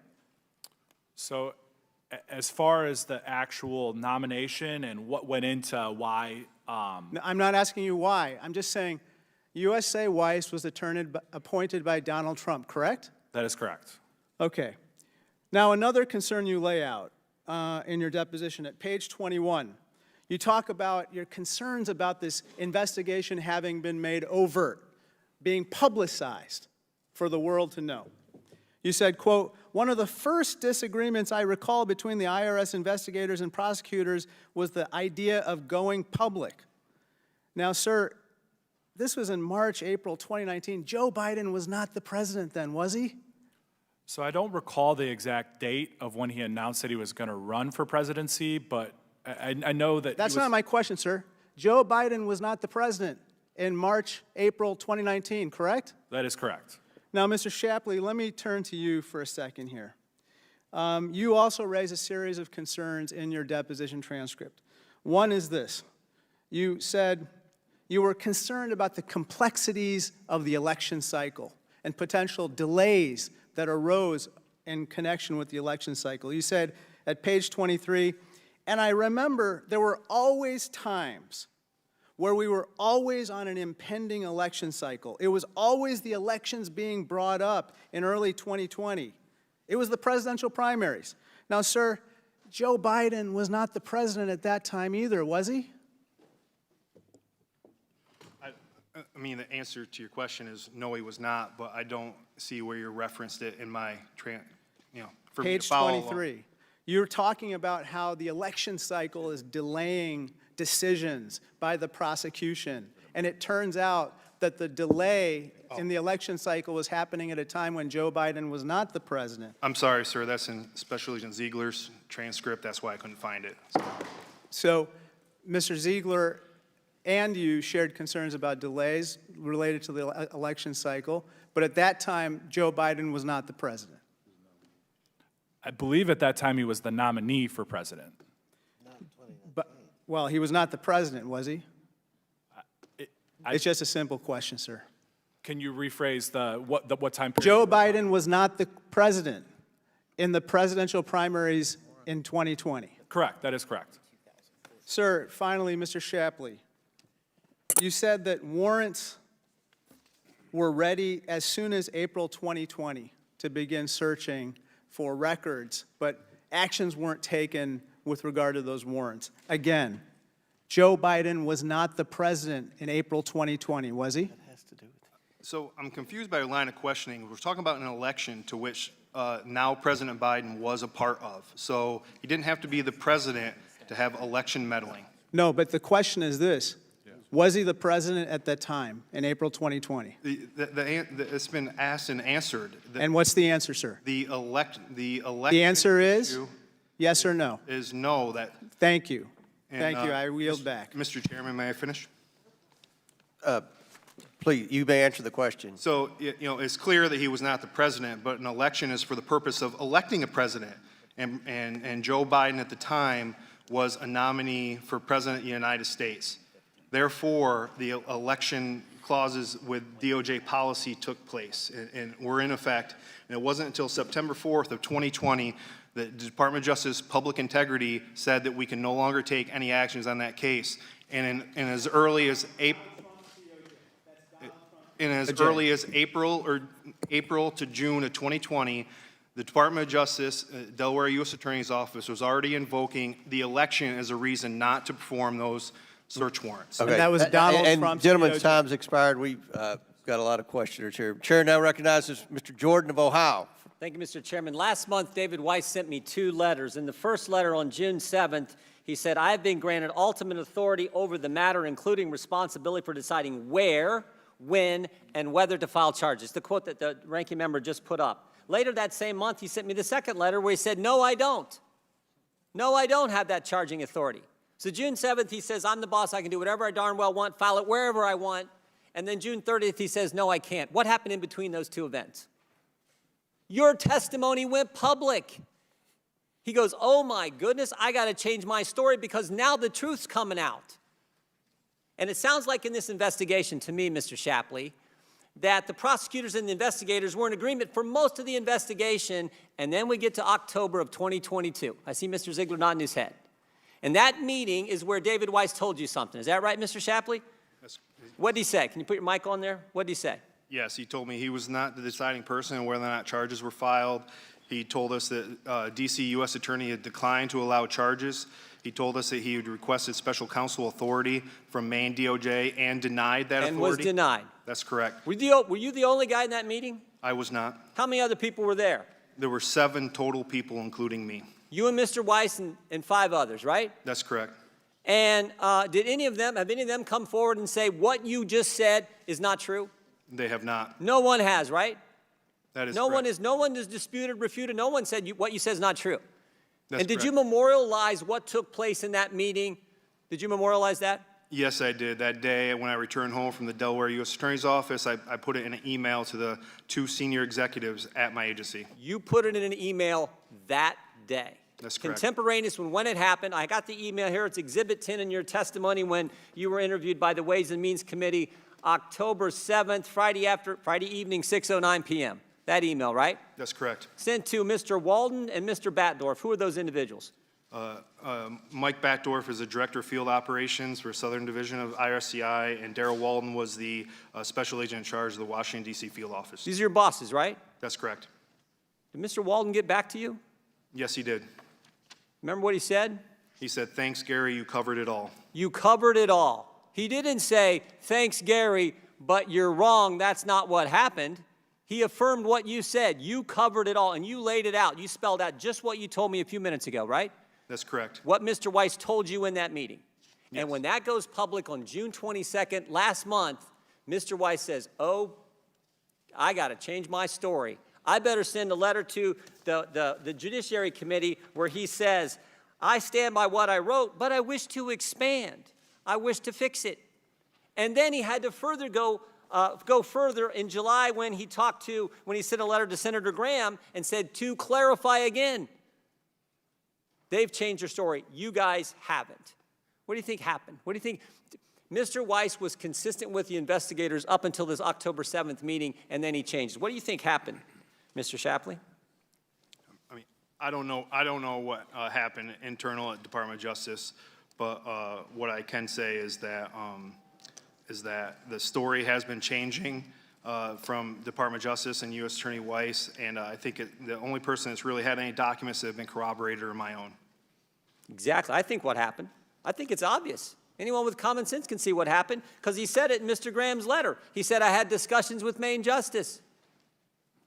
So as far as the actual nomination and what went into why... I'm not asking you why. I'm just saying USA Weiss was appointed by Donald Trump, correct? That is correct. Okay. Now, another concern you lay out in your deposition at page 21, you talk about your concerns about this investigation having been made overt, being publicized for the world to know. You said, quote, one of the first disagreements I recall between the IRS investigators and prosecutors was the idea of going public. Now, sir, this was in March, April 2019. Joe Biden was not the president then, was he? So I don't recall the exact date of when he announced that he was going to run for presidency, but I know that That's not my question, sir. Joe Biden was not the president in March, April 2019, correct? That is correct. Now, Mr. Shapley, let me turn to you for a second here. You also raise a series of concerns in your deposition transcript. One is this. You said you were concerned about the complexities of the election cycle and potential delays that arose in connection with the election cycle. You said at page 23, and I remember there were always times where we were always on an impending election cycle. It was always the elections being brought up in early 2020. It was the presidential primaries. Now, sir, Joe Biden was not the president at that time either, was he? I mean, the answer to your question is no, he was not, but I don't see where you referenced it in my, for me to Page follow along. 23. You're talking about how the election cycle is delaying decisions by the prosecution. And it turns out that the delay in the election cycle was happening at a time when Joe Biden was not the president. I'm sorry, sir, that's in Special Agent Ziegler's transcript. That's why I couldn't find it. So, Mr. Ziegler and you shared concerns about delays related to the election cycle, but at that time, Joe Biden was not the president. I believe at that time he was the nominee for president. But, well, he was not the president, was he? It's just a simple question, sir. Can you rephrase what time period? Joe Biden was not the president in the presidential primaries in 2020. Correct, that is correct. Sir, finally, Mr. Shapley, you said that warrants were ready as soon as April 2020 to begin searching for records, but actions weren't taken with regard to those warrants. Again, Joe Biden was not the president in April 2020, was he? So I'm confused by your line of questioning. We're talking about an election to which now President Biden was a part of. So he didn't have to be the president to have election meddling. No, but the question is this. Was he the president at that time in April 2020? It's been asked and answered. And what's the answer, sir? The election The answer is issue yes or no? is no. Thank you. And, Thank you. I yield back. Mr. Chairman, may I finish? Please, you may answer the question. So, it's clear that he was not the president, but an election is for the purpose of electing a president. And Joe Biden at the time was a nominee for president of the United States. Therefore, the election clauses with DOJ policy took place and were in effect. And it wasn't until September 4th of 2020 that the Department of Justice Public Integrity said that we can no longer take any actions on that case. And as early as April to June of 2020, the Department of Justice, Delaware U.S. Attorney's Office was already invoking the election as a reason not to perform those search warrants. And that was Donald And Trump's gentlemen's DOJ. time's expired. We've got a lot of questioners here. Chair now recognizes Mr. Jordan of Ohio. Thank you, Mr. Chairman. Last month, David Weiss sent me 2 letters. In the first letter on June 7th, he said, I have been granted ultimate authority over the matter, including responsibility for deciding where, when, and whether to file charges. The quote that the ranking member just put up. Later that same month, he sent me the second letter where he said, no, I don't. No, I don't have that charging authority. So June 7th, he says, I'm the boss. I can do whatever I darn well want, file it wherever I want. And then June 30th, he says, no, I can't. What happened in between those 2 events? Your testimony went public. He goes, oh my goodness, I got to change my story because now the truth's coming out. And it sounds like in this investigation to me, Mr. Shapley, that the prosecutors and the investigators were in agreement for most of the investigation, and then we get to October of 2022. I see Mr. Ziegler nodding his head. And that meeting is where David Weiss told you something. Is that right, Mr. Shapley? What did he say? Can you put your mic on there? What did he say? Yes, he told me he was not the deciding person on whether or not charges were filed. He told us that D.C. U.S. Attorney had declined to allow charges. He told us that he had requested special counsel authority from Maine DOJ and denied that authority. And was denied. That's correct. Were you the only guy in that meeting? I was not. How many other people were there? There were 7 total people, including me. You and Mr. Weiss and 5 others, right? That's correct. And have any of them come forward and say what you just said is not true? They have not. No one has, right? That is No correct. one is disputed, refuted. No one said what you said is not true. That's and did you correct. memorialize what took place in that meeting? Did you memorialize that? Yes, I did. That day when I returned home from the Delaware U.S. Attorney's Office, I put it in an email to the 2 senior executives at my agency. You put it in an email that day. That's correct. Contemporaneous when it happened. I got the email here. It's Exhibit 10 in your testimony when you were interviewed by the Ways and Means Committee, October 7th, Friday evening, 6:09 p.m. That email, right? That's correct. Sent to Mr. Walden and Mr. Batdorf. Who are those individuals? Mike Batdorf is the Director of Field Operations for Southern Division of IRCI, and Darrell Walden was the Special Agent in charge of the Washington, D.C. Field Office. These are your bosses, right? That's correct. Did Mr. Walden get back to you? Yes, he did. Remember what he said? He said, thanks, Gary, you covered it all. You covered it all. He didn't say, thanks, Gary, but you're wrong. That's not what happened. He affirmed what you said. You covered it all, and you laid it out. You spelled out just what you told me a few minutes ago, right? That's correct. What Mr. Weiss told you in that meeting. Yes. And when that goes public on June 22nd, last month, Mr. Weiss says, oh, I got to change my story. I better send a letter to the Judiciary Committee where he says, I stand by what I wrote, but I wish to expand. I wish to fix it. And then he had to further go further in July when he sent a letter to Senator Graham and said, to clarify again. They've changed their story. You guys haven't. What do you think happened? What do you think? Mr. Weiss was consistent with the investigators up until this October 7th meeting, and then he changed. What do you think happened, Mr. Shapley? I mean, I don't know what happened internal at Department of Justice, but what I can say is that the story has been changing from Department of Justice and U.S. Attorney Weiss, and I think the only person that's really had any documents that have been corroborated are my own. Exactly. I think what happened. I think it's obvious. Anyone with common sense can see what happened because he said it in Mr. Graham's letter. He said, I had discussions with Maine Justice.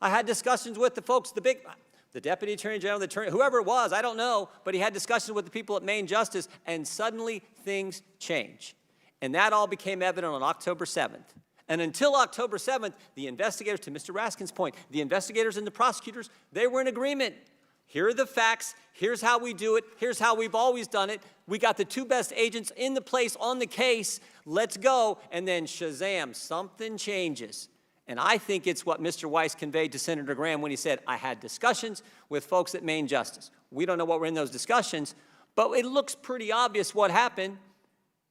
I had discussions with the folks, the Deputy Attorney General, the attorney, whoever it was, I don't know, but he had discussions with the people at Maine Justice, and suddenly things change. And that all became evident on October 7th. And until October 7th, the investigators, to Mr. Raskin's point, the investigators and the prosecutors, they were in agreement. Here are the facts. Here's how we do it. Here's how we've always done it. We got the two best agents in the place on the case. Let's go. And then shazam, something changes. And I think it's what Mr. Weiss conveyed to Senator Graham when he said, I had discussions with folks at Maine Justice. We don't know what were in those discussions, but it looks pretty obvious what happened.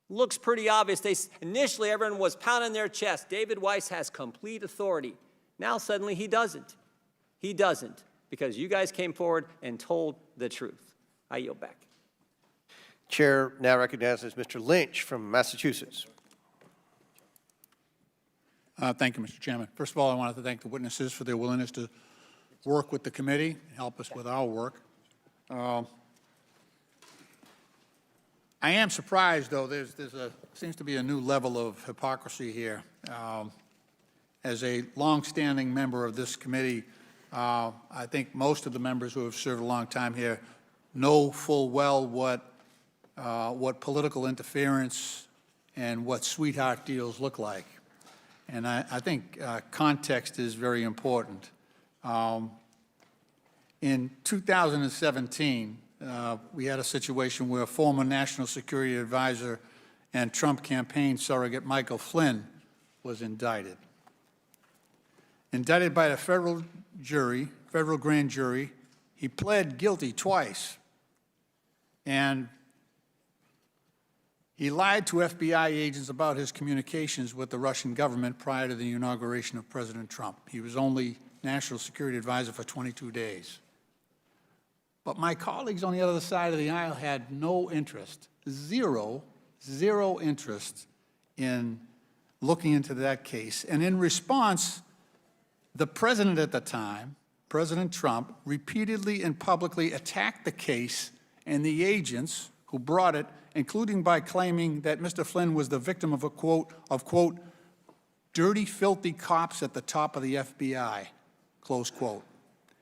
Looks pretty obvious. Initially, everyone was pounding their chest. David Weiss has complete authority. Now, suddenly, he doesn't. He doesn't, because you guys came forward and told the truth. I yield back. Chair now recognizes Mr. Lynch from Massachusetts. Thank you, Mr. Chairman. First of all, I wanted to thank the witnesses for their willingness to work with the committee and help us with our work. I am surprised, though, seems to be a new level of hypocrisy here. As a longstanding member of this committee, I think most of the members who have served a long time here know full well what political interference and what sweetheart deals look like. And I think context is very important. In 2017, we had a situation where former National Security Advisor and Trump campaign surrogate Michael Flynn was indicted. Indicted by the federal grand jury, he pled guilty twice. And he lied to FBI agents about his communications with the Russian government prior to the inauguration of President Trump. He was only National Security Advisor for 22 days. But my colleagues on the other side of the aisle had no interest, zero interest in looking into that case. And in response, the president at the time, President Trump, repeatedly and publicly attacked the case and the agents who brought it, including by claiming that Mr. Flynn was the victim of quote, dirty, filthy cops at the top of the FBI, close quote.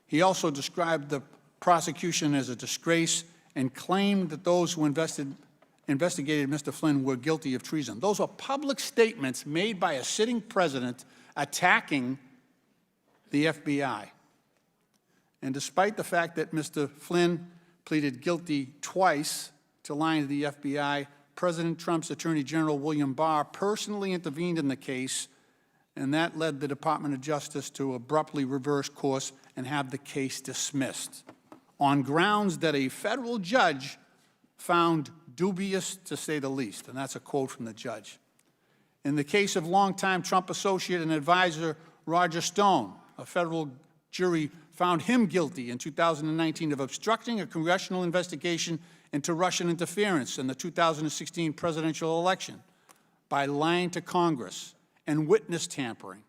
He also described the prosecution as a disgrace and claimed that those who investigated Mr. Flynn were guilty of treason. Those are public statements made by a sitting president attacking the FBI. And despite the fact that Mr. Flynn pleaded guilty twice to lying to the FBI, President Trump's Attorney General William Barr personally intervened in the case, and that led the Department of Justice to abruptly reverse course and have the case dismissed on grounds that a federal judge found dubious, to say the least, and that's a quote from the judge. In the case of longtime Trump associate and advisor Roger Stone, a federal jury found him guilty in 2019 of obstructing a congressional investigation into Russian interference in the 2016 presidential election by lying to Congress and witness tampering.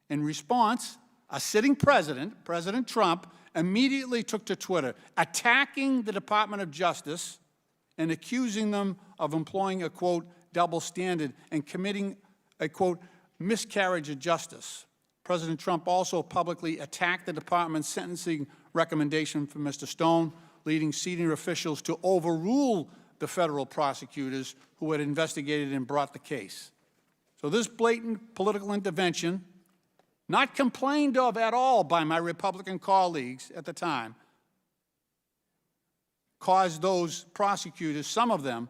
In response, a sitting president, President Trump, immediately took to Twitter, attacking the Department of Justice and accusing them of employing a, quote, double standard and committing a, quote, miscarriage of justice. President Trump also publicly attacked the department's sentencing recommendation for Mr. Stone, leading senior officials to overrule the federal prosecutors who had investigated and brought the case. So this blatant political intervention, not complained of at all by my Republican colleagues at the time, caused those prosecutors, some of them,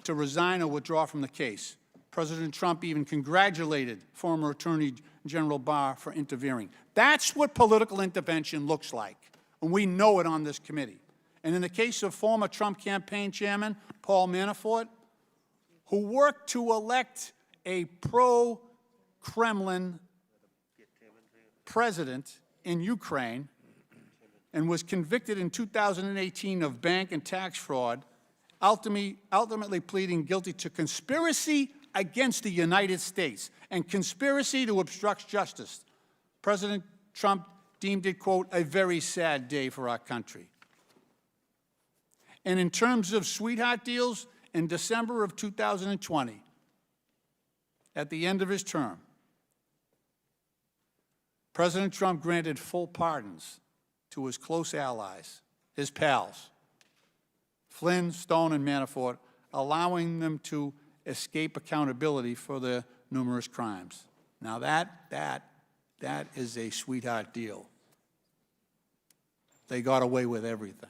to resign or withdraw from the case. President Trump even congratulated former Attorney General Barr for intervening. That's what political intervention looks like, and we know it on this committee. And in the case of former Trump campaign chairman Paul Manafort, who worked to elect a pro-Kremlin president in Ukraine and was convicted in 2018 of bank and tax fraud, ultimately pleading guilty to conspiracy against the United States and conspiracy to obstruct justice. President Trump deemed it, quote, a very sad day for our country. And in terms of sweetheart deals, in December of 2020, at the end of his term, President Trump granted full pardons to his close allies, his pals, Flynn, Stone, and Manafort, allowing them to escape accountability for their numerous crimes. Now that is a sweetheart deal. They got away with everything.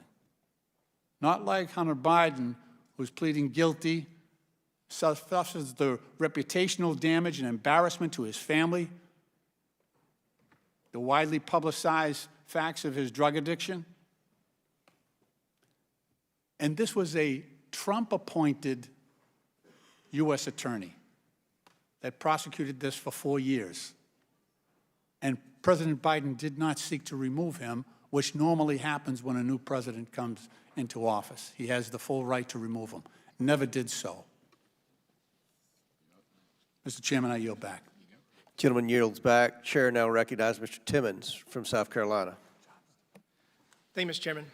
Not like Hunter Biden, who's pleading guilty, suffers the reputational damage and embarrassment to his family, the widely publicized facts of his drug addiction. And this was a Trump-appointed U.S. attorney that prosecuted this for 4 years. And President Biden did not seek to remove him, which normally happens when a new president comes into office. He has the full right to remove him. Never did so. Mr. Chairman, I yield back. Gentleman yields back. Chair now recognizes Mr. Timmons from South Carolina. Thank you, Mr. Chairman.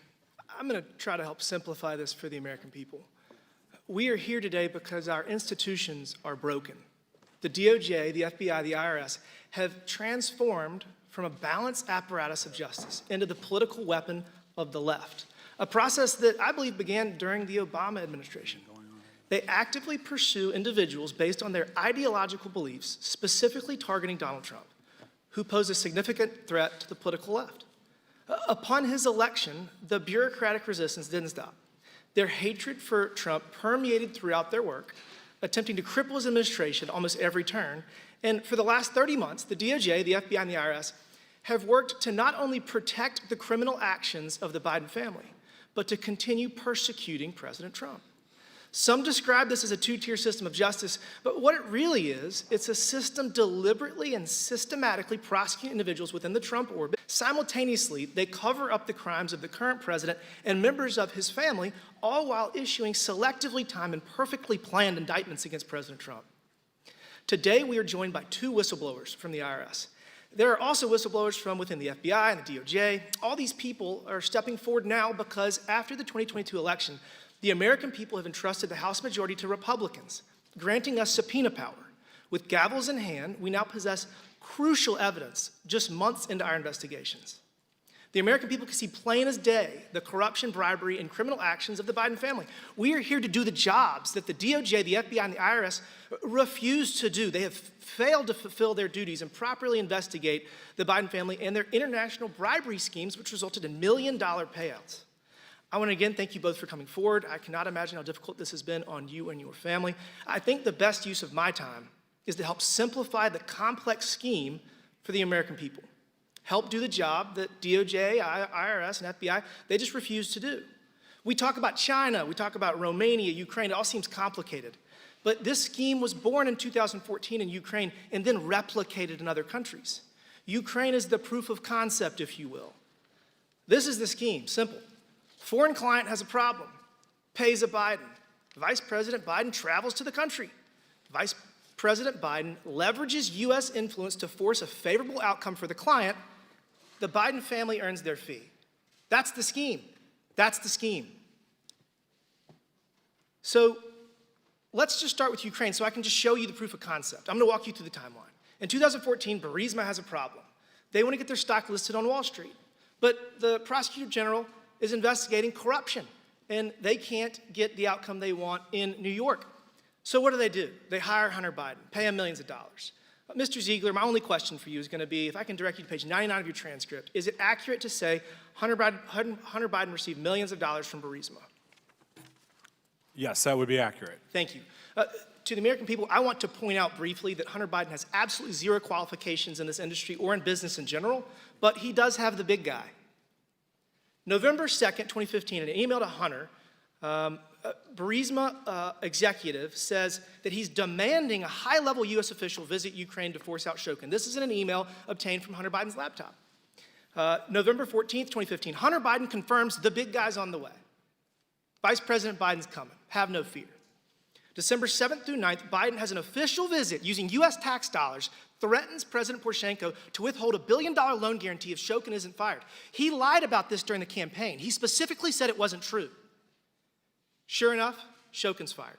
I'm going to try to help simplify this for the American people. We are here today because our institutions are broken. The DOJ, the FBI, the IRS have transformed from a balanced apparatus of justice into the political weapon of the left, a process that I believe began during the Obama administration. They actively pursue individuals based on their ideological beliefs, specifically targeting Donald Trump, who pose a significant threat to the political left. Upon his election, the bureaucratic resistance didn't stop. Their hatred for Trump permeated throughout their work, attempting to cripple his administration almost every turn. And for the last 30 months, the DOJ, the FBI, and the IRS have worked to not only protect the criminal actions of the Biden family, but to continue persecuting President Trump. Some describe this as a two-tier system of justice, but what it really is, it's a system deliberately and systematically prosecuting individuals within the Trump orbit. Simultaneously, they cover up the crimes of the current president and members of his family, all while issuing selectively timed and perfectly planned indictments against President Trump. Today, we are joined by 2 whistleblowers from the IRS. There are also whistleblowers from within the FBI and the DOJ. All these people are stepping forward now because after the 2022 election, the American people have entrusted the House majority to Republicans, granting us subpoena power. With gavels in hand, we now possess crucial evidence just months into our investigations. The American people can see plain as day the corruption, bribery, and criminal actions of the Biden family. We are here to do the jobs that the DOJ, the FBI, and the IRS refuse to do. They have failed to fulfill their duties and properly investigate the Biden family and their international bribery schemes, which resulted in million-dollar payouts. I want to again thank you both for coming forward. I cannot imagine how difficult this has been on you and your family. I think the best use of my time is to help simplify the complex scheme for the American people. Help do the job that DOJ, IRS, and FBI, they just refuse to do. We talk about China, we talk about Romania, Ukraine, it all seems complicated. But this scheme was born in 2014 in Ukraine and then replicated in other countries. Ukraine is the proof of concept, if you will. This is the scheme, simple. Foreign client has a problem, pays a Biden. Vice President Biden travels to the country. Vice President Biden leverages U.S. influence to force a favorable outcome for the client. The Biden family earns their fee. That's the scheme. That's the scheme. So let's just start with Ukraine so I can just show you the proof of concept. I'm going to walk you through the timeline. In 2014, Burisma has a problem. They want to get their stock listed on Wall Street. But the prosecutor general is investigating corruption, and they can't get the outcome they want in New York. So what do? They hire Hunter Biden, pay him millions of dollars. Mr. Ziegler, my only question for you is going to be, if I can direct you to page 99 of your transcript, is it accurate to say Hunter Biden received millions of dollars from Burisma? Yes, that would be accurate. Thank you. To the American people, I want to point out briefly that Hunter Biden has absolutely zero qualifications in this industry or in business in general, but he does have the big guy. November 2nd, 2015, in an email to Hunter, Burisma executive says that he's demanding a high-level U.S. official visit Ukraine to force out Shokin. This is in an email obtained from Hunter Biden's laptop. November 14th, 2015, Hunter Biden confirms the big guy's on the way. Vice President Biden's coming. Have no fear. December 7th through 9th, Biden has an official visit using U.S. tax dollars, threatens President Poroshenko to withhold a $1 billion loan guarantee if Shokin isn't fired. He lied about this during the campaign. He specifically said it wasn't true. Sure enough, Shokin's fired.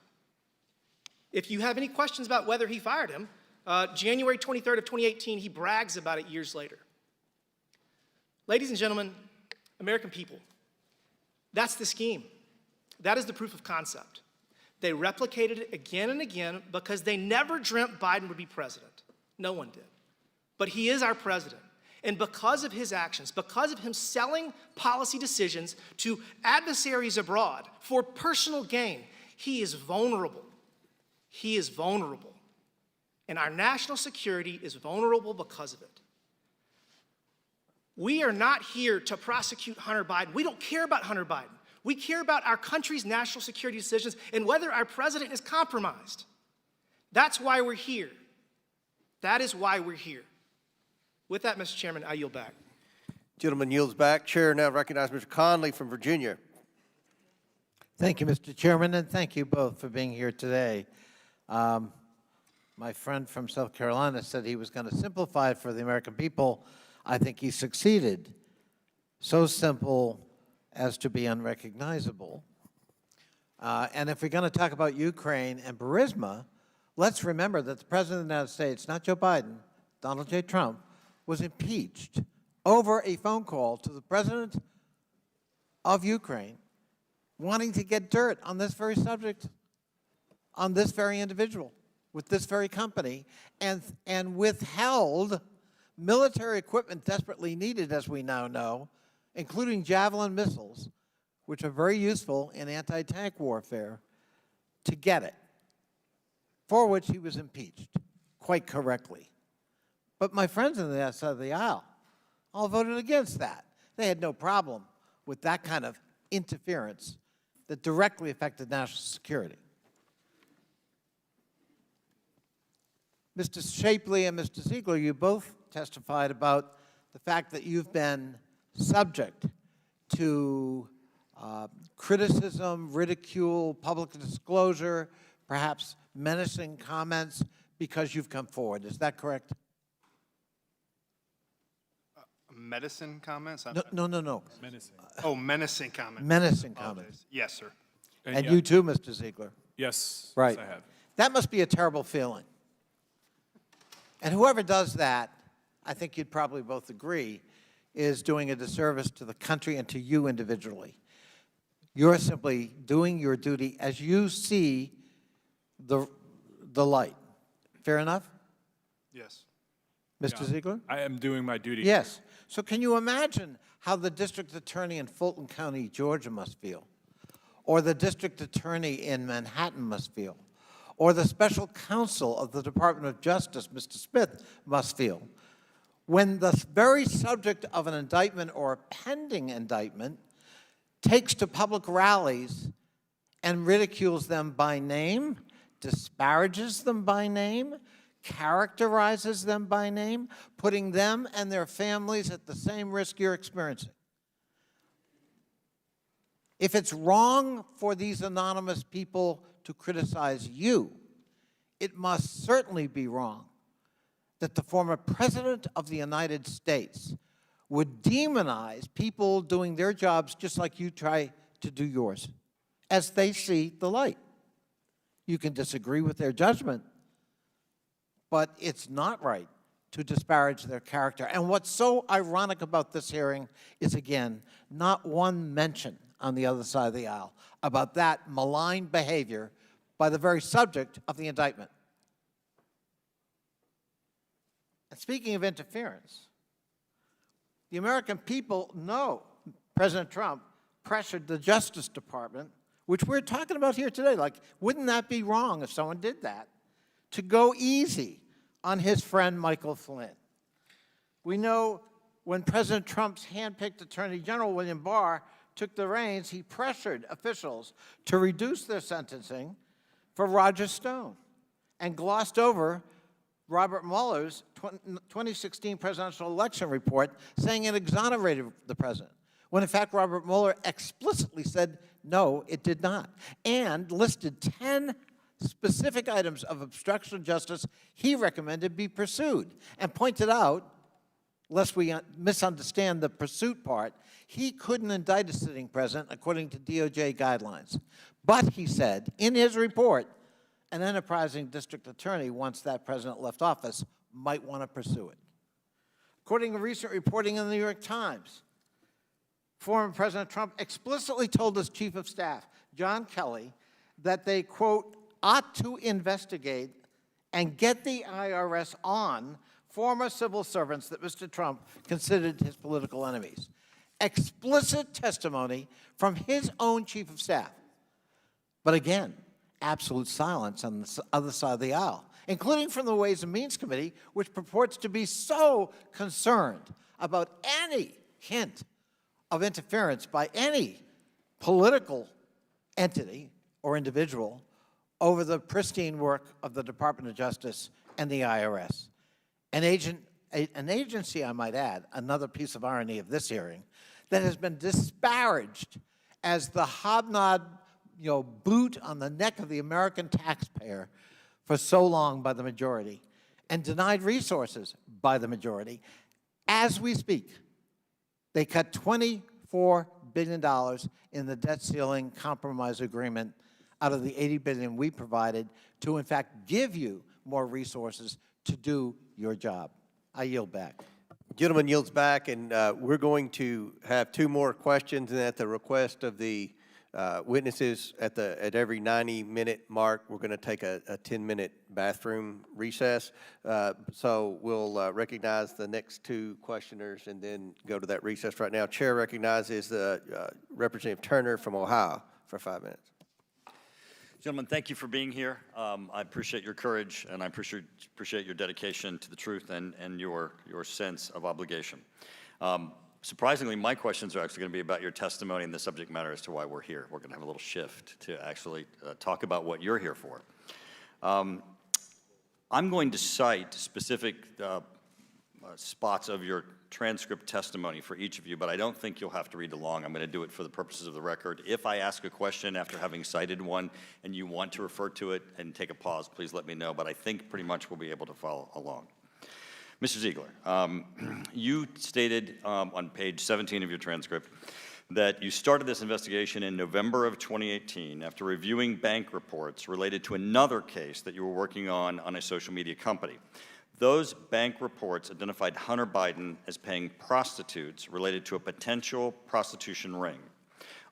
If you have any questions about whether he fired him, January 23rd of 2018, he brags about it years later. Ladies and gentlemen, American people, that's the scheme. That is the proof of concept. They replicated it again and again because they never dreamt Biden would be president. No one did. But he is our president. And because of his actions, because of him selling policy decisions to adversaries abroad for personal gain, he is vulnerable. He is vulnerable. And our national security is vulnerable because of it. We are not here to prosecute Hunter Biden. We don't care about Hunter Biden. We care about our country's national security decisions and whether our president is compromised. That's why we're here. That is why we're here. With that, Mr. Chairman, I yield back. Gentleman yields back. Chair now recognizes Mr. Conley from Virginia. Thank you, Mr. Chairman, and thank you both for being here today. My friend from South Carolina said he was going to simplify it for the American people. I think he succeeded. So simple as to be unrecognizable. And if we're going to talk about Ukraine and Burisma, let's remember that the President of the United States, not Joe Biden, Donald J. Trump, was impeached over a phone call to the President of Ukraine wanting to get dirt on this very subject, on this very individual, with this very company, and withheld military equipment desperately needed, as we now know, including Javelin missiles, which are very useful in anti-tank warfare, to get it, for which he was impeached, quite correctly. But my friends on the other side of the aisle all voted against that. They had no problem with that kind of interference that directly affected national security. Mr. Shapley and Mr. Ziegler, you both testified about the fact that you've been subject to criticism, ridicule, public disclosure, perhaps menacing comments because you've come forward. Is that correct? Medicine comments? No. Menacing. Oh, menacing comments. Menacing Apologize. comments. Yes, sir. And yeah, you too, Mr. Ziegler. Yes, Right. yes, I have. That must be a terrible feeling. And whoever does that, I think you'd probably both agree, is doing a disservice to the country and to you individually. You're simply doing your duty as you see the light. Fair enough? Yes. Mr. Yeah. Ziegler? I am doing my duty. Yes. So can you imagine how the district attorney in Fulton County, Georgia must feel? Or the district attorney in Manhattan must feel? Or the special counsel of the Department of Justice, Mr. Smith, must feel? When the very subject of an indictment or a pending indictment takes to public rallies and ridicules them by name, disparages them by name, characterizes them by name, putting them and their families at the same risk you're experiencing. If it's wrong for these anonymous people to criticize you, it must certainly be wrong that the former President of the United States would demonize people doing their jobs just like you try to do yours, as they see the light. You can disagree with their judgment, but it's not right to disparage their character. And what's so ironic about this hearing is, again, not one mention on the other side of the aisle about that malign behavior by the very subject of the indictment. And speaking of interference, the American people know President Trump pressured the Justice Department, which we're talking about here today. Like, wouldn't that be wrong if someone did that? To go easy on his friend Michael Flynn. We know when President Trump's handpicked Attorney General William Barr took the reins, he pressured officials to reduce their sentencing for Roger Stone and glossed over Robert Mueller's 2016 presidential election report saying it exonerated the president, when in fact Robert Mueller explicitly said no, it did not, and listed 10 specific items of obstruction of justice he recommended be pursued, and pointed out, lest we misunderstand the pursuit part, he couldn't indict a sitting president according to DOJ guidelines. But he said in his report, an enterprising district attorney, once that president left office, might want to pursue it. According to recent reporting in the New York Times, former President Trump explicitly told his chief of staff, John Kelly, that they, quote, ought to investigate and get the IRS on former civil servants that Mr. Trump considered his political enemies. Explicit testimony from his own chief of staff. But again, absolute silence on the other side of the aisle, including from the Ways and Means Committee, which purports to be so concerned about any hint of interference by any political entity or individual over the pristine work of the Department of Justice and the IRS. An agency, I might add, another piece of irony of this hearing, that has been disparaged as the hobnob, boot on the neck of the American taxpayer for so long by the majority, and denied resources by the majority. As we speak, they cut $24 billion in the debt ceiling compromise agreement out of the $80 billion we provided to, in fact, give you more resources to do your job. I yield back. Gentleman yields back, and we're going to have 2 more questions, and at the request of the witnesses at every 90-minute mark, we're going to take a 10-minute bathroom recess. So we'll recognize the next 2 questioners and then go to that recess right now. Chair recognizes Representative Turner from Ohio for 5 minutes. Gentlemen, thank you for being here. I appreciate your courage, and I appreciate your dedication to the truth and your sense of obligation. Surprisingly, my questions are actually going to be about your testimony and the subject matter as to why we're here. We're going to have a little shift to actually talk about what you're here for. I'm going to cite specific spots of your transcript testimony for each of you, but I don't think you'll have to read along. I'm going to do it for the purposes of the record. If I ask a question after having cited one and you want to refer to it and take a pause, please let me know, but I think pretty much we'll be able to follow along. Mr. Ziegler, you stated on page 17 of your transcript that you started this investigation in November of 2018 after reviewing bank reports related to another case that you were working on a social media company. Those bank reports identified Hunter Biden as paying prostitutes related to a potential prostitution ring.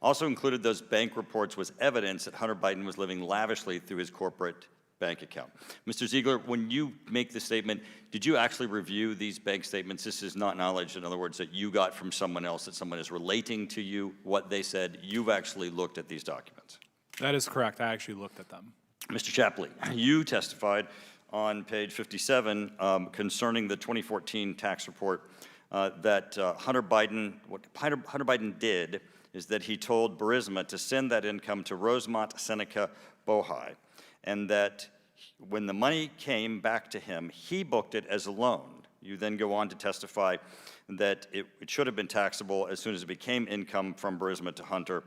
Also included those bank reports was evidence that Hunter Biden was living lavishly through his corporate bank account. Mr. Ziegler, when you make the statement, did you actually review these bank statements? This is not knowledge, in other words, that you got from someone else, that someone is relating to you what they said. You've actually looked at these documents. That is correct. I actually looked at them. Mr. Shapley, you testified on page 57 concerning the 2014 tax report that what Hunter Biden did is that he told Burisma to send that income to Rosemont Seneca Bohai, and that when the money came back to him, he booked it as a loan. You then go on to testify that it should have been taxable as soon as it became income from Burisma to Hunter,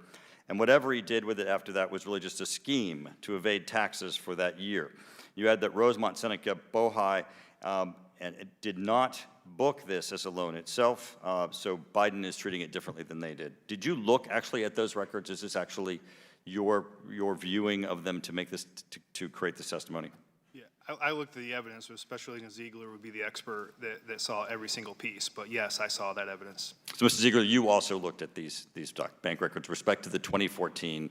and whatever he did with it after that was really just a scheme to evade taxes for that year. You add that Rosemont Seneca Bohai and it did not book this as a loan itself, so Biden is treating it differently than they did. Did you look actually at those records? Is this actually your viewing of them to make this, to create this testimony? Yeah, I looked at the evidence, especially Ziegler would be the expert that saw every single piece, but yes, I saw that evidence. So, Mr. Ziegler, you also looked at these bank records with respect to the 2014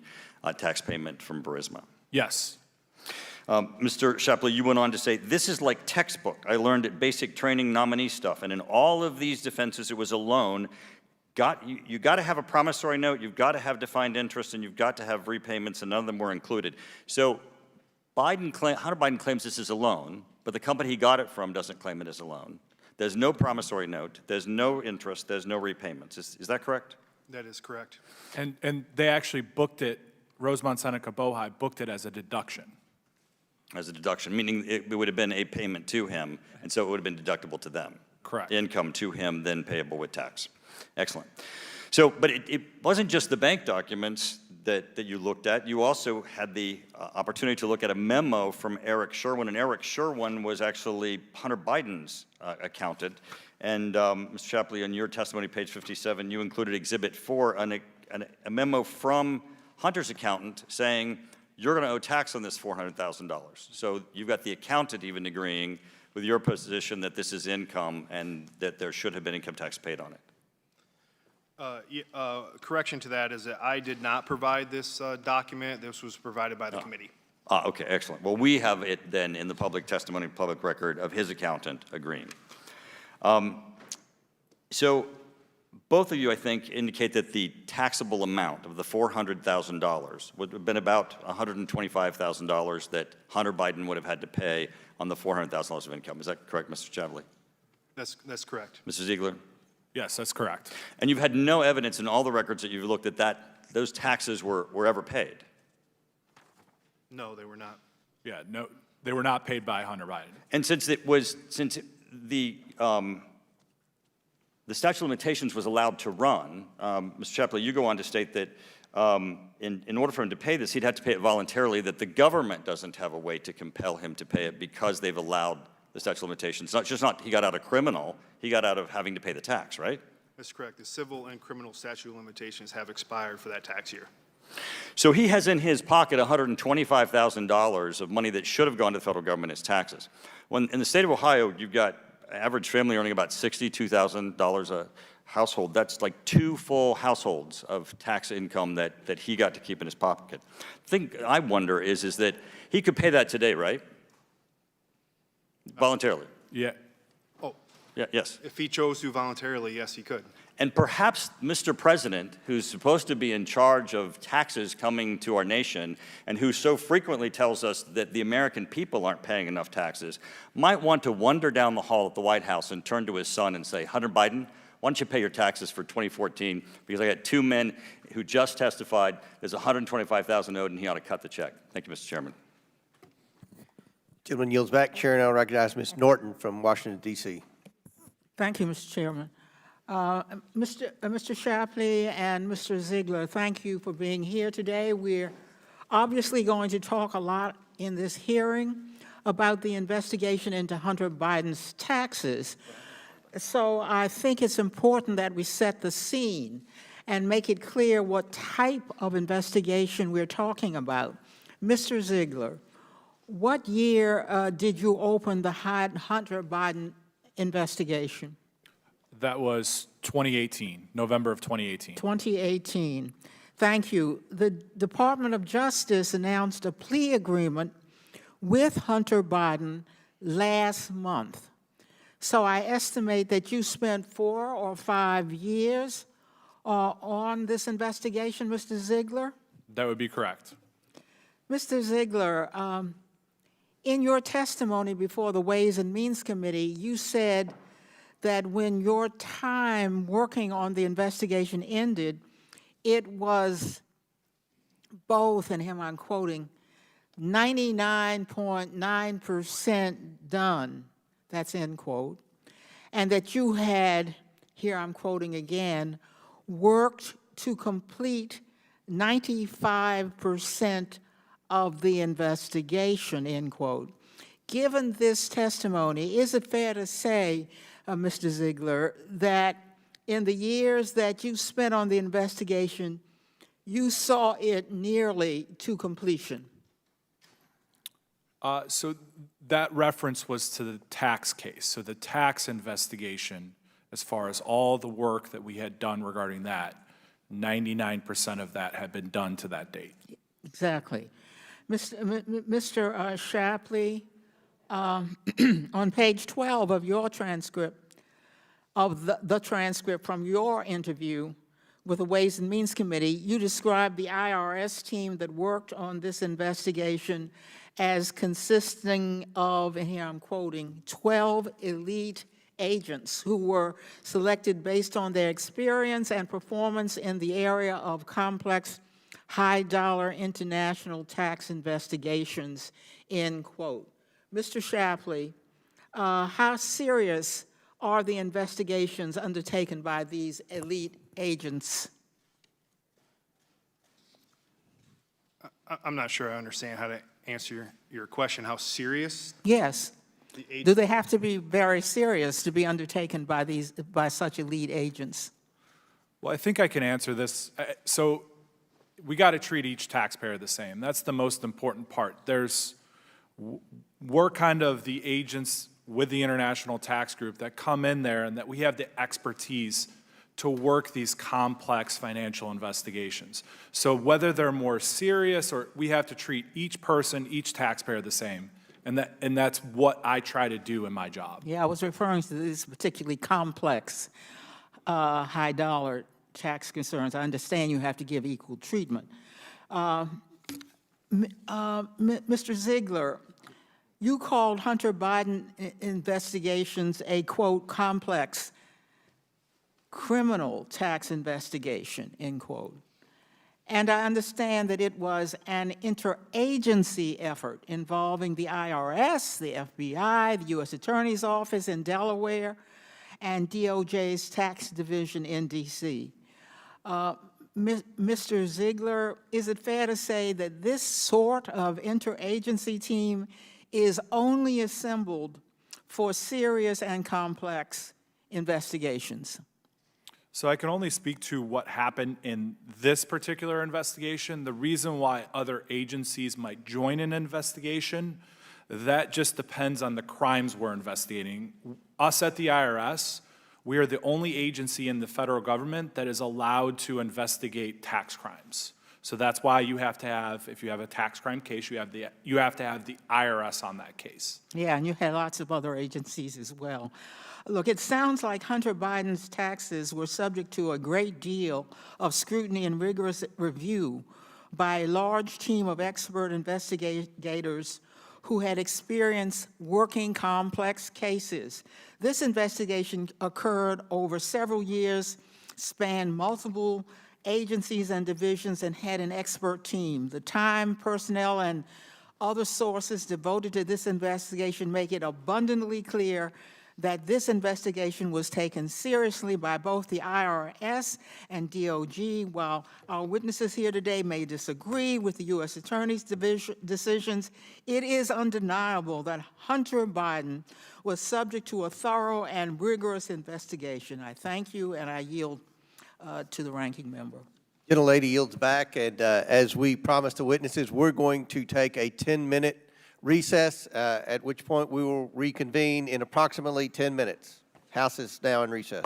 tax payment from Burisma? Yes. Mr. Shapley, you went on to say, this is like textbook. I learned at basic training nominee stuff, and in all of these defenses, it was a loan. You got to have a promissory note, you've got to have defined interest, and you've got to have repayments, and none of them were included. So Hunter Biden claims this is a loan, but the company he got it from doesn't claim it as a loan. There's no promissory note, there's no interest, there's no repayments. Is that correct? That is correct. And they actually booked it, Rosemont Seneca Bohai booked it as a deduction. As a deduction, meaning it would have been a payment to him, and so it would have been deductible to them. Correct. Income to him, then payable with tax. Excellent. So, but it wasn't just the bank documents that you looked at. You also had the opportunity to look at a memo from Eric Sherwin, and Eric Sherwin was actually Hunter Biden's accountant. And Mr. Shapley, on your testimony, page 57, you included Exhibit 4, a memo from Hunter's accountant saying, you're going to owe tax on this $400,000. So you've got the accountant even agreeing with your position that this is income and that there should have been income tax paid on it? Correction to that is that I did not provide this document. This was provided by the committee. Okay, excellent. Well, we have it then in the public testimony, public record of his accountant agreeing. So both of you, I think, indicate that the taxable amount of the $400,000 would have been about $125,000 that Hunter Biden would have had to pay on the $400,000 of income. Is that correct, Mr. Chavley? That's correct. Mr. Ziegler? Yes, that's correct. And you've had no evidence in all the records that you've looked at that those taxes were ever paid? No, they were not. Yeah, no, they were not paid by Hunter Biden. And since the statute of limitations was allowed to run, Mr. Chapley, you go on to state that in order for him to pay this, he'd have to pay it voluntarily, that the government doesn't have a way to compel him to pay it because they've allowed the statute of limitations. Not he got out of criminal, he got out of having to pay the tax, right? That's correct. The civil and criminal statute of limitations have expired for that tax year. So he has in his pocket $125,000 of money that should have gone to the federal government as taxes. When in the state of Ohio, you've got average family earning about $62,000 a household. That's like 2 full households of tax income that he got to keep in his pocket. The thing I wonder is that he could pay that today, right? Voluntarily. Yeah. Oh, Yeah, yes. if he chose to voluntarily, yes, he could. And perhaps Mr. President, who's supposed to be in charge of taxes coming to our nation and who so frequently tells us that the American people aren't paying enough taxes, might want to wander down the hall at the White House and turn to his son and say, Hunter Biden, why don't you pay your taxes for 2014? Because I got 2 men who just testified there's $125,000 owed and he ought to cut the check. Thank you, Mr. Chairman. Gentleman yields back. Chair now recognizes Ms. Norton from Washington, D.C. Thank you, Mr. Chairman. Mr. Shapley and Mr. Ziegler, thank you for being here today. We're obviously going to talk a lot in this hearing about the investigation into Hunter Biden's taxes. So I think it's important that we set the scene and make it clear what type of investigation we're talking about. Mr. Ziegler, what year did you open the Hunter Biden investigation? That was 2018, November of 2018. 2018. Thank you. The Department of Justice announced a plea agreement with Hunter Biden last month. So I estimate that you spent 4 or 5 years on this investigation, Mr. Ziegler? That would be correct. Mr. Ziegler, in your testimony before the Ways and Means Committee, you said that when your time working on the investigation ended, it was both, and him I'm quoting, 99.9% done, that's end quote, and that you had, here I'm quoting again, worked to complete 95% of the investigation, end quote. Given this testimony, is it fair to say, Mr. Ziegler, that in the years that you spent on the investigation, you saw it nearly to completion? So that reference was to the tax case. So the tax investigation, as far as all the work that we had done regarding that, 99% of that had been done to that date. Exactly. Mr. Shapley, on page 12 of your transcript, of the transcript from your interview with the Ways and Means Committee, you described the IRS team that worked on this investigation as consisting of, and here I'm quoting, 12 elite agents who were selected based on their experience and performance in the area of complex, high-dollar international tax investigations, end quote. Mr. Shapley, how serious are the investigations undertaken by these elite agents? I'm not sure I understand how to answer your question. How serious? Yes. Do they have to be very serious to be undertaken by such elite agents? Well, I think I can answer this. So we got to treat each taxpayer the same. That's the most important part. We're kind of the agents, with the International Tax Group that come in there and that we have the expertise to work these complex financial investigations. So whether they're more serious or we have to treat each person, each taxpayer the same. And that's what I try to do in my job. Yeah, I was referring to these particularly complex, high-dollar tax concerns. I understand you have to give equal treatment. Mr. Ziegler, you called Hunter Biden investigations a, quote, complex criminal tax investigation, end quote. And I understand that it was an interagency effort involving the IRS, the FBI, the U.S. Attorney's Office in Delaware, and DOJ's tax division in D.C. Mr. Ziegler, is it fair to say that this sort of interagency team is only assembled for serious and complex investigations? So I can only speak to what happened in this particular investigation. The reason why other agencies might join an investigation, that just depends on the crimes we're investigating. Us at the IRS, we are the only agency in the federal government that is allowed to investigate tax crimes. So that's why you have to have, if you have a tax crime case, you have to have the IRS on that case. Yeah, and you had lots of other agencies as well. Look, it sounds like Hunter Biden's taxes were subject to a great deal of scrutiny and rigorous review by a large team of expert investigators who had experience working complex cases. This investigation occurred over several years, spanned multiple agencies and divisions, and had an expert team. The time, personnel, and other sources devoted to this investigation make it abundantly clear that this investigation was taken seriously by both the IRS and DOJ. While our witnesses here today may disagree with the U.S. Attorney's decisions, it is undeniable that Hunter Biden was subject to a thorough and rigorous investigation. I thank you, and I yield to the ranking member. Gentlelady yields back, and as we promised the witnesses, we're going to take a 10-minute recess, at which point we will reconvene in approximately 10 minutes. House is now in recess.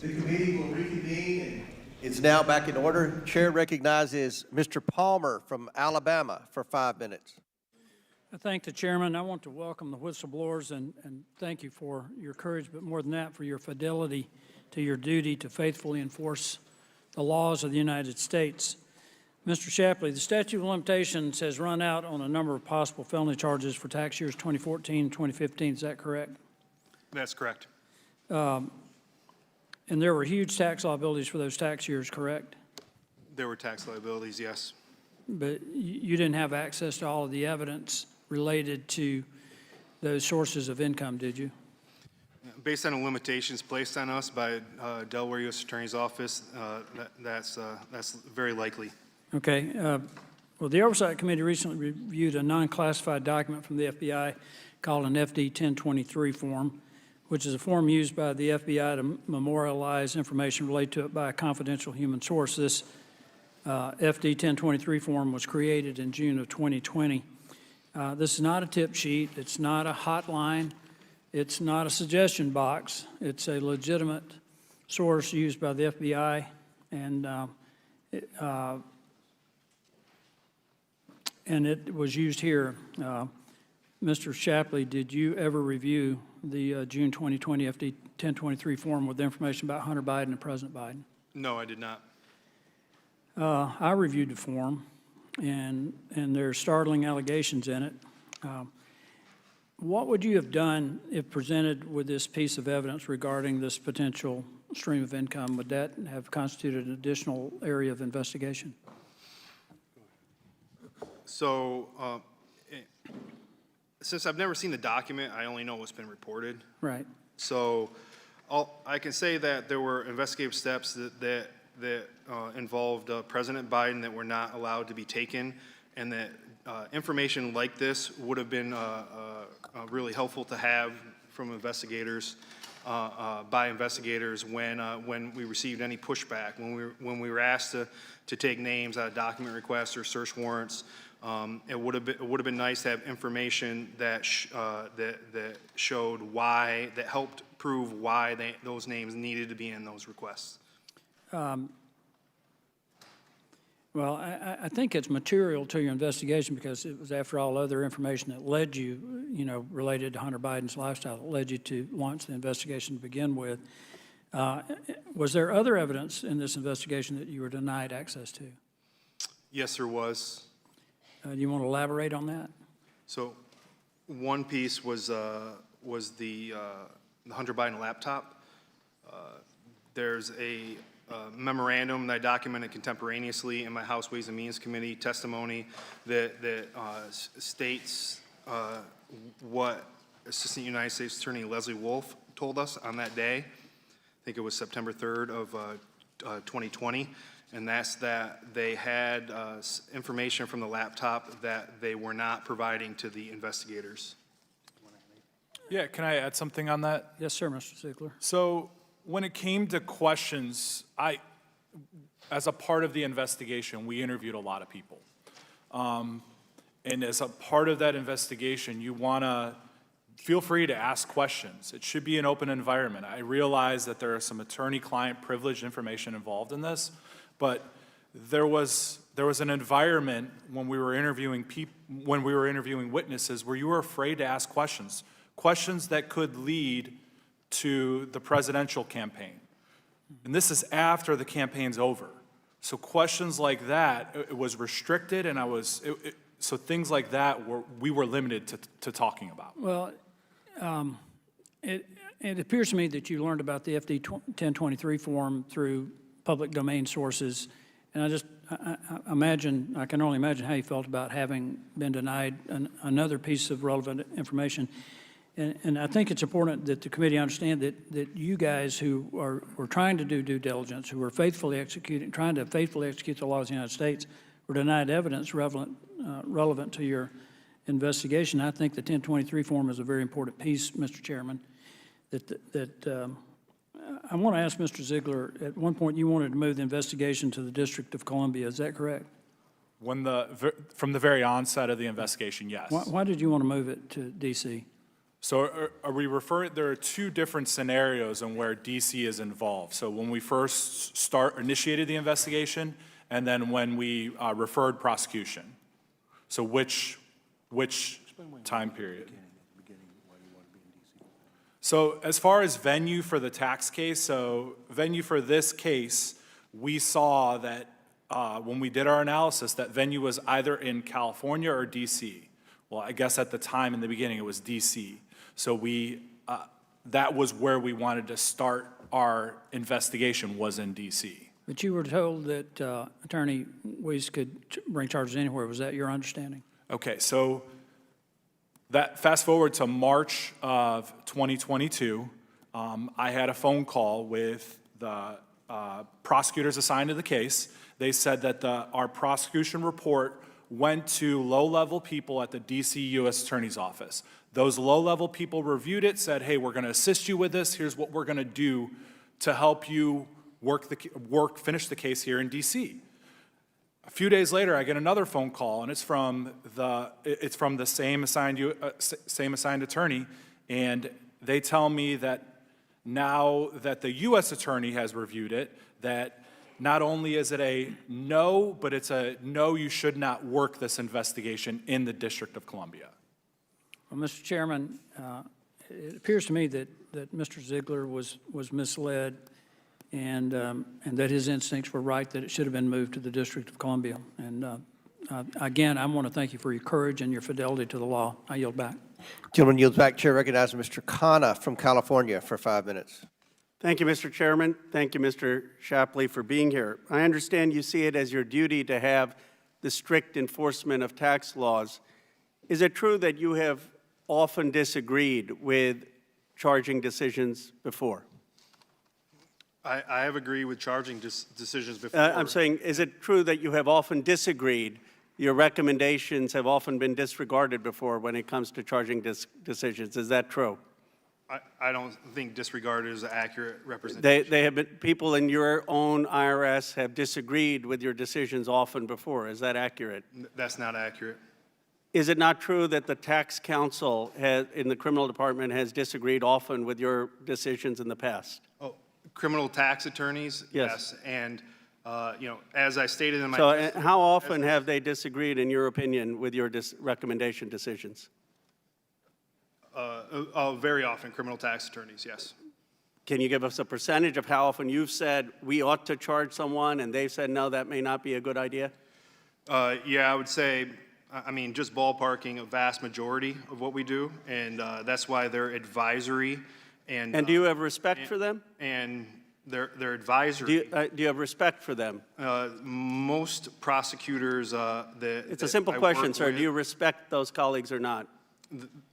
The committee will reconvene and it's now back in order. Chair recognizes Mr. Palmer from Alabama for 5 minutes. I thank the chairman. I want to welcome the whistleblowers and thank you for your courage, but more than that, for your fidelity to your duty to faithfully enforce the laws of the United States. Mr. Shapley, the statute of limitations has run out on a number of possible felony charges for tax years 2014 and 2015. Is that correct? That's correct. And there were huge tax liabilities for those tax years, correct? There were tax liabilities, yes. But you didn't have access to all of the evidence related to those sources of income, did you? Based on the limitations placed on us by Delaware U.S. Attorney's Office, that's very likely. Okay. Well, the Oversight Committee recently reviewed a non-classified document from the FBI called an FD 1023 form, which is a form used by the FBI to memorialize information related to it by a confidential human source. This FD 1023 form was created in June of 2020. This is not a tip sheet. It's not a hotline. It's not a suggestion box. It's a legitimate source used by the FBI, and it was used here. Mr. Shapley, did you ever review the June 2020 FD 1023 form with information about Hunter Biden and President Biden? No, I did not. I reviewed the form, and there are startling allegations in it. What would you have done if presented with this piece of evidence regarding this potential stream of income? Would that have constituted an additional area of investigation? So, since I've never seen the document, I only know what's been reported. Right. So, I can say that there were investigative steps that involved President Biden that were not allowed to be taken, and that information like this would have been really helpful to have from investigators, by investigators when we received any pushback, when we were asked to take names out of document requests or search warrants. It would have been nice to have information that showed why, that helped prove why those names needed to be in those requests. Well, I think it's material to your investigation because it was, after all, other information that led you, related to Hunter Biden's lifestyle, that led you to launch the investigation to begin with. Was there other evidence in this investigation that you were denied access to? Yes, there was. Do you want to elaborate on that? So, one piece was the Hunter Biden laptop. There's a memorandum that I documented contemporaneously in my House Ways and Means Committee testimony that states what Assistant United States Attorney Leslie Wolf told us on that day. I think it was September 3rd of 2020. And that's that they had information from the laptop that they were not providing to the investigators. Yeah, can I add something on that? Yes, sir, Mr. Ziegler. So when it came to questions, as a part of the investigation, we interviewed a lot of people. And as a part of that investigation, you want to feel free to ask questions. It should be an open environment. I realize that there are some attorney-client privileged information involved in this, but there was an environment when we were interviewing witnesses where you were afraid to ask questions that could lead to the presidential campaign. And this is after the campaign's over. So questions like that, it was restricted, and so things like that we were limited to talking about. Well, it appears to me that you learned about the FD 1023 form through public domain sources, and I can only imagine how you felt about having been denied another piece of relevant information. And I think it's important that the committee understand that you guys who are trying to do due diligence, who are trying to faithfully execute the laws of the United States, were denied evidence relevant to your investigation. I think the 1023 form is a very important piece, Mr. Chairman, I want to ask Mr. Ziegler, at one point you wanted to move the investigation to the District of Columbia. Is that correct? From the very onset of the investigation, yes. Why did you want to move it to D.C.? So are we referring, there are two different scenarios in where DC is involved. So when we first initiated the investigation, and then when we referred prosecution. So which time period? So as far as venue for the tax case, so venue for this case, we saw that when we did our analysis, that venue was either in California or DC. Well, I guess at the time in the beginning it was DC. So that was where we wanted to start our investigation, was in DC. But you were told that Attorney Weiss could bring charges anywhere. Was that your understanding? Okay, so that fast forward to March of 2022, I had a phone call with the prosecutors assigned to the case. They said that our prosecution report went to low-level people at the DC U.S. Attorney's Office. Those low-level people reviewed it, said, hey, we're going to assist you with this. Here's what we're going to do to help you finish the case here in DC. A few days later, I get another phone call, and it's from the same assigned attorney, and they tell me that now that the U.S. attorney has reviewed it, that not only is it a no, but it's a no, you should not work this investigation in the District of Columbia. Well, Mr. Chairman, it appears to me that Mr. Ziegler was misled and that his instincts were right, that it should have been moved to the District of Columbia. And again, I want to thank you for your courage and your fidelity to the law. I yield back. Gentleman yields back. Chair recognizes Mr. Khanna from California for 5 minutes. Thank you, Mr. Chairman. Thank you, Mr. Shapley, for being here. I understand you see it as your duty to have the strict enforcement of tax laws. Is it true that you have often disagreed with charging decisions before? I have agreed with charging decisions before. I'm saying, is it true that you have often disagreed? Your recommendations have often been disregarded before when it comes to charging decisions. Is that true? I don't think disregard is an accurate representation. They have been, people in your own IRS have disagreed with your decisions often before. Is that accurate? That's not accurate. Is it not true that the tax counsel in the criminal department has disagreed often with your decisions in the past? Oh, criminal tax attorneys? Yes. And, as I stated in my... So how often have they disagreed, in your opinion, with your recommendation decisions? Very often, criminal tax attorneys, yes. Can you give us a percentage of how often you've said we ought to charge someone and they've said, no, that may not be a good idea? Yeah, I would say, just ballparking a vast majority of what we do, and that's why they're advisory. And do you have respect for them? And they're advisory. Do you have respect for them? Most prosecutors It's a simple question, sir. Do you respect those colleagues or not?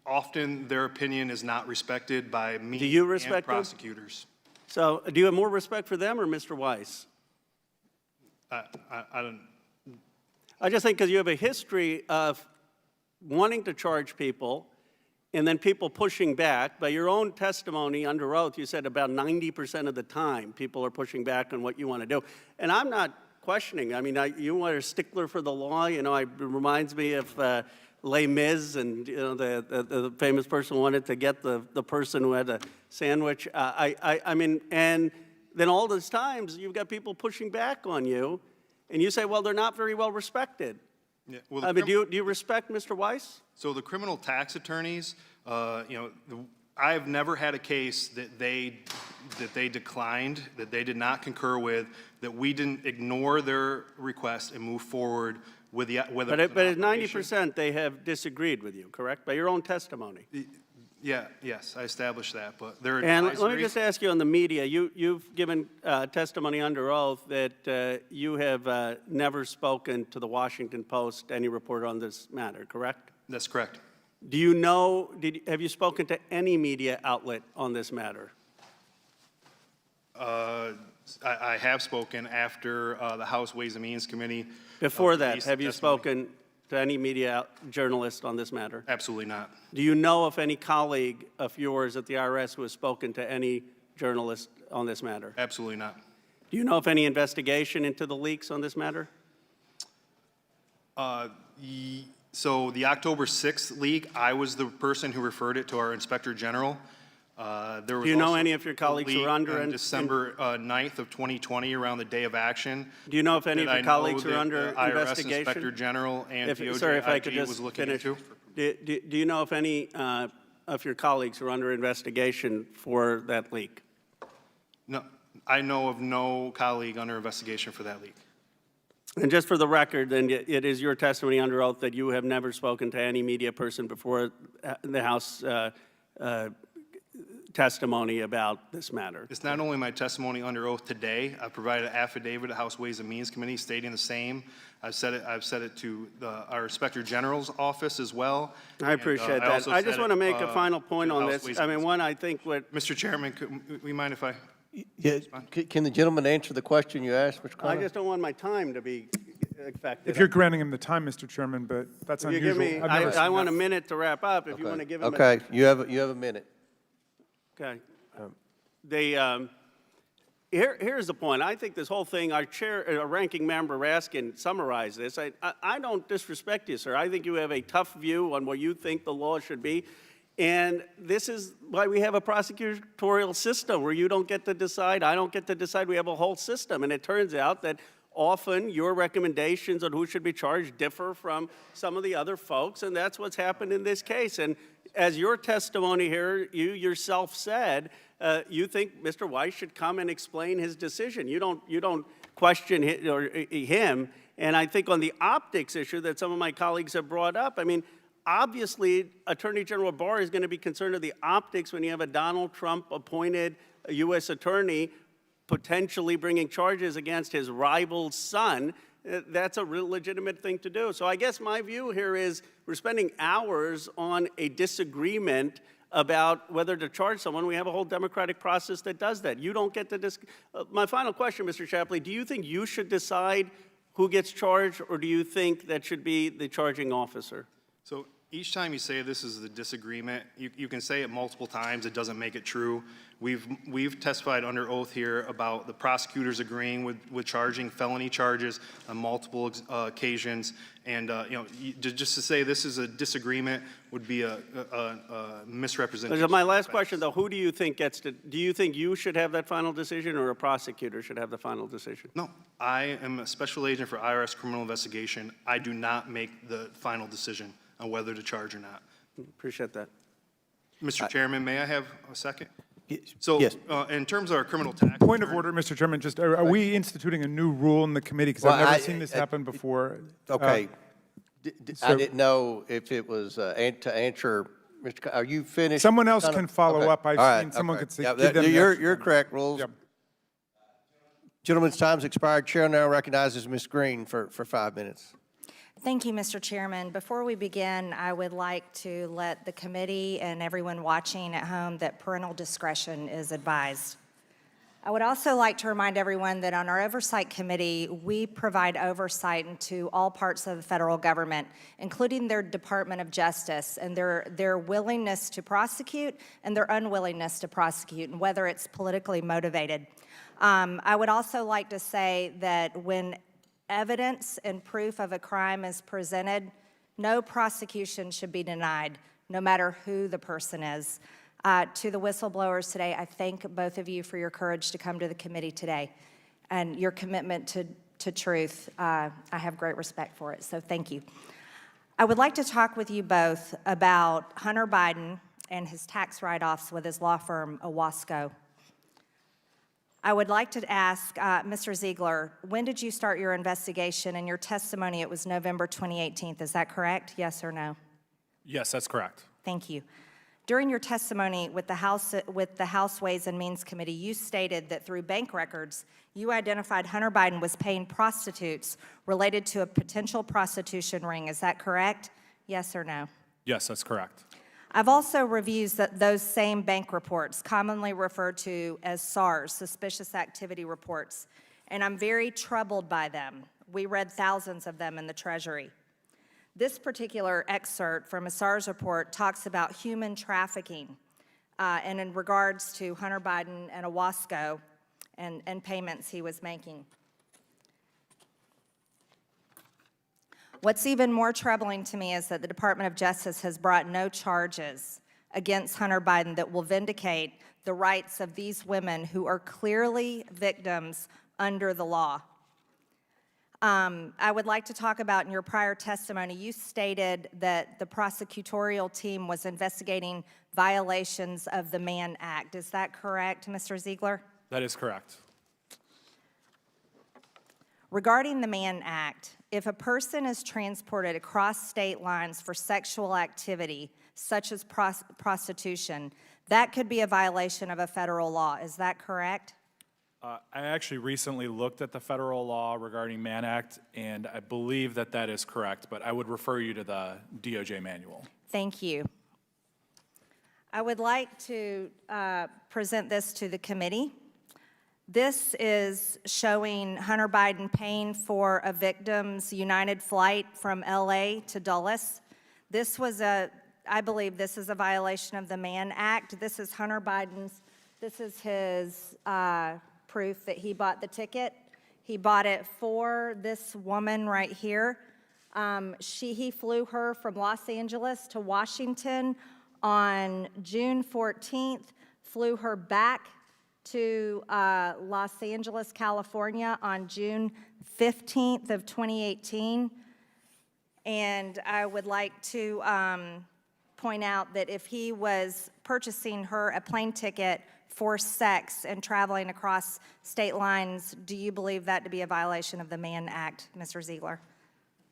Often their opinion is not respected by me Do you respect and prosecutors. Them? So do you have more respect for them or Mr. Weiss? I don't... I just think because you have a history of wanting to charge people and then people pushing back. By your own testimony under oath, you said about 90% of the time people are pushing back on what you want to do. And I'm not questioning. You are a stickler for the law. It reminds me of Les Mis and the famous person wanted to get the person who had a sandwich. And then all those times you've got people pushing back on you. And you say, well, they're not very well respected. Yeah, well, do you respect Mr. Weiss? So the criminal tax attorneys, I've never had a case that they declined, that they did not concur with, that we didn't ignore their request and move forward with the But at 90% they have disagreed with you, correct? By your own testimony. Yeah, yes, I established that, but they're And advisory. let me just ask you on the media, you've given testimony under oath that you have never spoken to the Washington Post, any report on this matter, correct? That's correct. Do you know, have you spoken to any media outlet on this matter? I have spoken after the House Ways and Means Committee. Before that, released have you testimony. spoken to any media journalist on this matter? Absolutely not. Do you know of any colleague of yours at the IRS who has spoken to any journalist on this matter? Absolutely not. Do you know of any investigation into the leaks on this matter? So the October 6th leak, I was the person who referred it to our Inspector General. There was Do you know also any of your a colleagues who leak are under on in- December 9th of 2020, around the day of action. Do you know if any of that your I know colleagues are that under the IRS investigation? Inspector General and DOJ Sorry, if I could IG just was looking finish. into? Do you know if any of your colleagues are under investigation for that leak? No, I know of no colleague under investigation for that leak. And just for the record, then it is your testimony under oath that you have never spoken to any media person before the House testimony about this matter. It's not only my testimony under oath today. I provided an affidavit to House Ways and Means Committee stating the same. I've said it to our Inspector General's office as well. I appreciate that. I just want to make a final point on this. I mean, one, I think what Mr. Chairman, could we mind if I? Yeah, can the gentleman answer the question you asked, Mr. I Connor? just don't want my time to be affected. If you're granting him the time, Mr. Chairman, but that's If you unusual. give me, I've never I seen want a that. minute to wrap up. If you want to give him. Okay, you have a minute. Okay. Here's the point. I think this whole thing, our ranking member Raskin summarized this. I don't disrespect you, sir. I think you have a tough view on what you think the law should be. And this is why we have a prosecutorial system where you don't get to decide, I don't get to decide. We have a whole system. And it turns out that often your recommendations on who should be charged differ from some of the other folks, and that's what's happened in this case. And as your testimony here, you yourself said, you think Mr. Weiss should come and explain his decision. You don't question him. And I think on the optics issue that some of my colleagues have brought up, I mean, obviously, Attorney General Barr is going to be concerned with the optics when you have a Donald Trump-appointed U.S. attorney potentially bringing charges against his rival's son. That's a real legitimate thing to do. So I guess my view here is we're spending hours on a disagreement about whether to charge someone. We have a whole democratic process that does that. You don't get to my final question, Mr. Shapley, do you think you should decide who gets charged, or do you think that should be the charging officer? So each time you say this is a disagreement, you can say it multiple times. It doesn't make it true. We've testified under oath here about the prosecutors agreeing with charging felony charges on multiple occasions. And just to say this is a disagreement would be a misrepresentation. My last question, though, who do you think gets to? Do you think you should have that final decision, or a prosecutor should have the final decision? No, I am a special agent for IRS criminal investigation. I do not make the final decision on whether to charge or not. Appreciate that. Mr. Chairman, may I have a second? So, yes. In terms of our criminal tax. Point of order, Mr. Chairman, just are we instituting a new rule in the committee? Because Well, I've never seen this happen before. Okay. I so- didn't know if it was to answer, Mr. Are you finished? Someone else Connor? can follow Okay. up. I've All right, seen someone okay. could say, Yeah, give them the You're extra time. correct, rules. Yep. Gentleman's time's expired. Chair now recognizes Ms. Green for 5 minutes. Thank you, Mr. Chairman. Before we begin, I would like to let the committee and everyone watching at home that parental discretion is advised. I would also like to remind everyone that on our Oversight Committee, we provide oversight into all parts of the federal government, including their Department of Justice and their willingness to prosecute and their unwillingness to prosecute, and whether it's politically motivated. I would also like to say that when evidence and proof of a crime is presented, no prosecution should be denied, no matter who the person is. To the whistleblowers today, I thank both of you for your courage to come to the committee today and your commitment to truth. I have great respect for it, so thank you. I would like to talk with you both about Hunter Biden and his tax write-offs with his law firm, Owasco. I would like to ask Mr. Ziegler, when did you start your investigation? In your testimony, it was November 2018. Is that correct? Yes or no? Yes, that's correct. Thank you. During your testimony with the House Ways and Means Committee, you stated that through bank records, you identified Hunter Biden was paying prostitutes related to a potential prostitution ring. Is that correct? Yes or no? Yes, that's correct. I've also reviewed those same bank reports, commonly referred to as SARS, Suspicious Activity Reports, and I'm very troubled by them. We read thousands of them in the Treasury. This particular excerpt from a SARS report talks about human trafficking and in regards to Hunter Biden and Owasco and payments he was making. What's even more troubling to me is that the Department of Justice has brought no charges against Hunter Biden that will vindicate the rights of these women who are clearly victims under the law. I would like to talk about, in your prior testimony, you stated that the prosecutorial team was investigating violations of the Mann Act. Is that correct, Mr. Ziegler? That is correct. Regarding the Mann Act, if a person is transported across state lines for sexual activity, such as prostitution, that could be a violation of a federal law. Is that correct? I actually recently looked at the federal law regarding Mann Act, and I believe that that is correct, but I would refer you to the DOJ manual. Thank you. I would like to present this to the committee. This is showing Hunter Biden paying for a victim's United flight from LA to Dulles. This was I believe this is a violation of the Mann Act. This is Hunter Biden's, this is his proof that he bought the ticket. He bought it for this woman right here. He flew her from Los Angeles to Washington on June 14th, flew her back to Los Angeles, California on June 15th of 2018. And I would like to point out that if he was purchasing her a plane ticket for sex and traveling across state lines, do you believe that to be a violation of the Mann Act, Mr. Ziegler?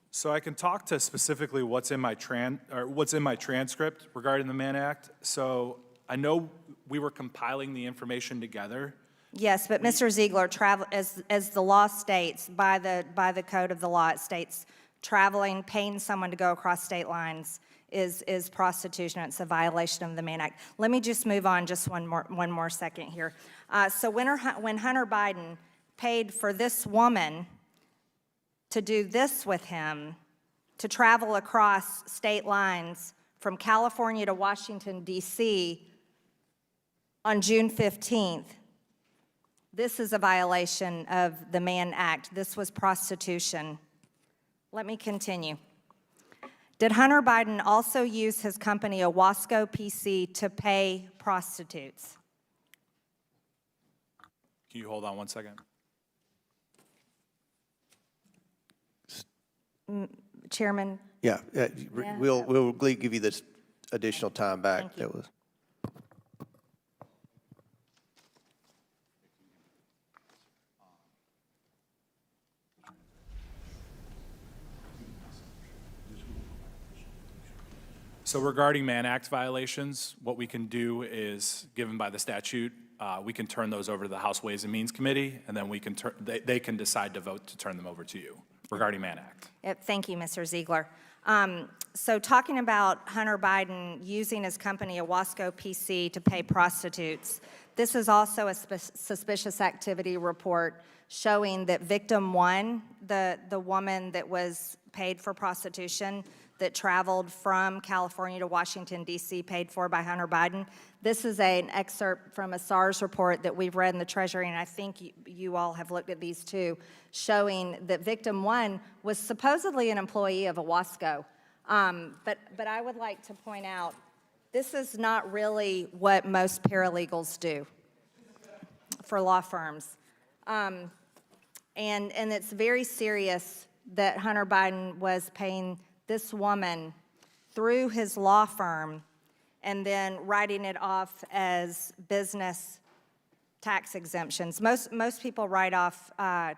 So I can talk to specifically what's in my transcript regarding the Mann Act. So I know we were compiling the information together. Yes, but Mr. Ziegler, as the law states, by the code of the law, it states traveling, paying someone to go across state lines is prostitution. It's a violation of the Mann Act. Let me just move on just one more second here. So when Hunter Biden paid for this woman to do this with him, to travel across state lines from California to Washington, D.C. on June 15th, this is a violation of the Mann Act. This was prostitution. Let me continue. Did Hunter Biden also use his company, Owasco PC, to pay prostitutes? Can you hold on one second? Chairman? Yeah, we'll give you this additional time back. Thank you. That was. So regarding Mann Act violations, what we can do is, given by the statute, we can turn those over to the House Ways and Means Committee, and then we can they can decide to vote to turn them over to you regarding Mann Act. Yep, thank you, Mr. Ziegler. So talking about Hunter Biden using his company, Owasco PC, to pay prostitutes, this is also a suspicious activity report showing that victim one, the woman that was paid for prostitution, that traveled from California to Washington, D.C., paid for by Hunter Biden. This is an excerpt from a SARS report that we've read in the Treasury, and I think you all have looked at these too, showing that victim one was supposedly an employee of Owasco. But I would like to point out, this is not really what most paralegals do for law firms. And it's very serious that Hunter Biden was paying this woman through his law firm and then writing it off as business tax exemptions. Most people write off, write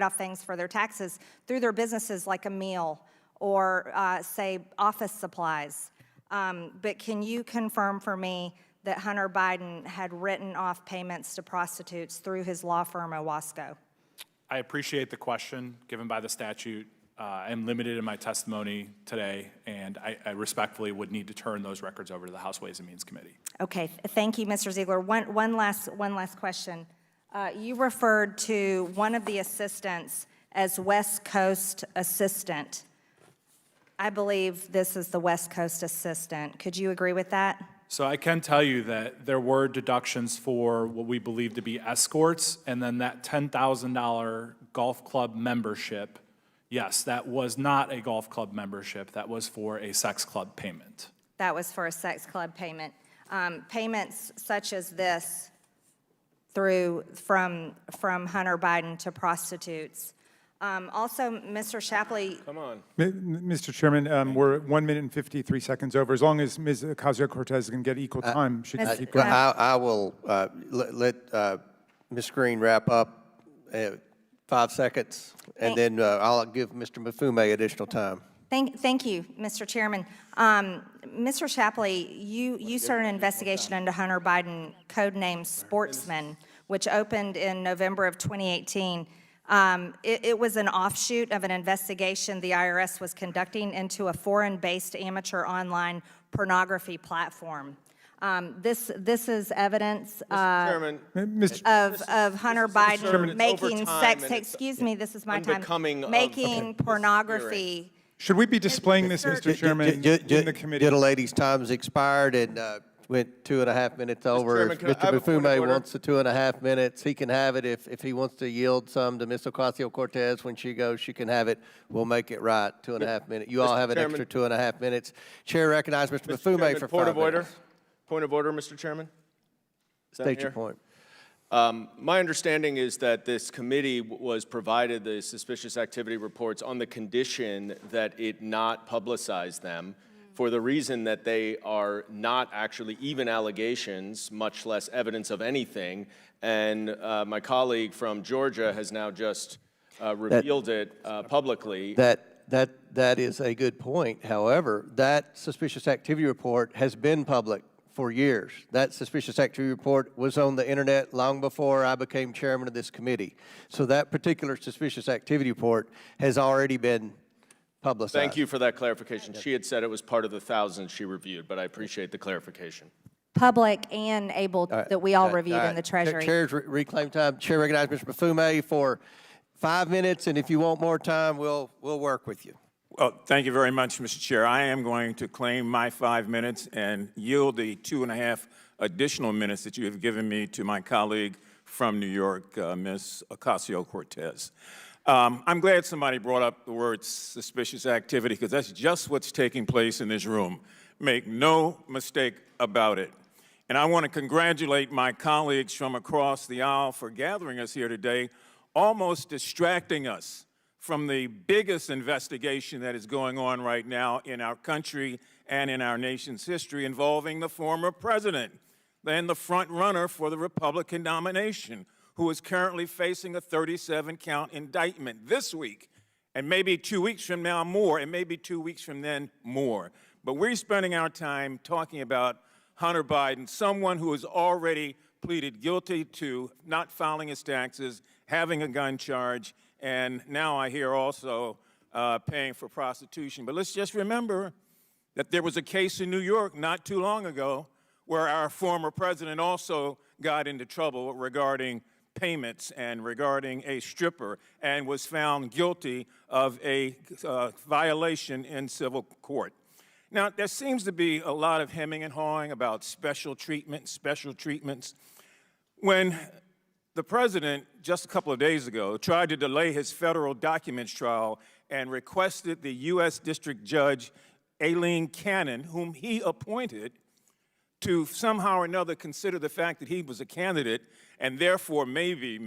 off things for their taxes through their businesses, like a meal or say office supplies. But can you confirm for me that Hunter Biden had written off payments to prostitutes through his law firm, Owasco? I appreciate the question given by the statute. I'm limited in my testimony today, and I respectfully would need to turn those records over to the House Ways and Means Committee. Okay, thank you, Mr. Ziegler. One last question. You referred to one of the assistants as West Coast Assistant. I believe this is the West Coast Assistant. Could you agree with that? So I can tell you that there were deductions for what we believe to be escorts, and then that $10,000 golf club membership. Yes, that was not a golf club membership. That was for a sex club payment. That was for a sex club payment. Payments such as this from Hunter Biden to prostitutes. Also, Mr. Shapley. Come on. Mr. Chairman, we're 1 minute and 53 seconds over. As long as Ms. Ocasio-Cortez can get equal time, she can keep going. I will let Ms. Green wrap up 5 seconds, and then I'll give Mr. Mafume additional time. Thank you, Mr. Chairman. Mr. Shapley, you started an investigation into Hunter Biden, codenamed Sportsman, which opened in November of 2018. It was an offshoot of an investigation the IRS was conducting into a foreign-based amateur online pornography platform. This is evidence of Hunter Biden making sex. Excuse me, this is my time. Making pornography. Should we be displaying this, Mr. Chairman, in the committee? Gentlelady's time's expired and went 2.5 minutes over. Chairman, If can I Mr. have a point of Mafume order? wants the 2.5 minutes, he can have it. If he wants to yield some to Ms. Ocasio-Cortez when she goes, she can have it. We'll make it right, 2.5 minutes. You all Mr. have an Chairman. extra 2.5 minutes. Chair recognizes Mr. Mafume Chairman, for point 5 of order. minutes. Point of order, Mr. Chairman. Down State your here. point. My understanding is that this committee was provided the suspicious activity reports on the condition that it not publicize them for the reason that they are not actually even allegations, much less evidence of anything. And my colleague from Georgia has now just revealed it publicly. That is a good point. However, that suspicious activity report has been public for years. That suspicious activity report was on the internet long before I became chairman of this committee. So that particular suspicious activity report has already been publicized. Thank you for that clarification. She had said it was part of the thousands she reviewed, but I appreciate the clarification. Public and able that we all reviewed in the Treasury. Chair's reclaim time. Chair recognizes Mr. Mafume for 5 minutes, and if you want more time, we'll work with you. Well, thank you very much, Mr. Chair. I am going to claim my 5 minutes and yield the 2.5 additional minutes that you have given me to my colleague from New York, Ms. Ocasio-Cortez. I'm glad somebody brought up the word suspicious activity, because that's just what's taking place in this room. Make no mistake about it. And I want to congratulate my colleagues from across the aisle for gathering us here today, almost distracting us from the biggest investigation that is going on right now in our country and in our nation's history, involving the former president and the front runner for the Republican nomination, who is currently facing a 37-count indictment this week, and maybe 2 weeks from now more, and maybe 2 weeks from then more. But we're spending our time talking about Hunter Biden, someone who has already pleaded guilty to not filing his taxes, having a gun charge, and now I hear also paying for prostitution. But let's just remember that there was a case in New York not too long ago where our former president also got into trouble regarding payments and regarding a stripper, and was found guilty of a violation in civil court. Now, there seems to be a lot of hemming and hawing about special treatments. When the president, just a couple of days ago, tried to delay his federal documents trial and requested the U.S. District Judge Aileen Cannon, whom he appointed, to somehow or another consider the fact that he was a candidate, and therefore maybe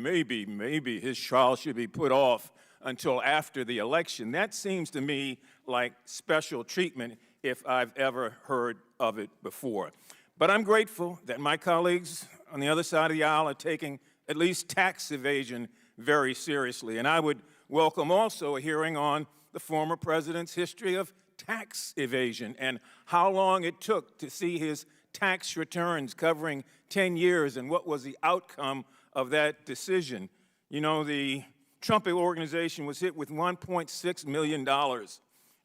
his trial should be put off until after the election. That seems to me like special treatment if I've ever heard of it before. But I'm grateful that my colleagues on the other side of the aisle are taking at least tax evasion very seriously. And I would welcome also a hearing on the former president's history of tax evasion and how long it took to see his tax returns covering 10 years and what was the outcome of that decision. You know, the Trump organization was hit with $1.6 million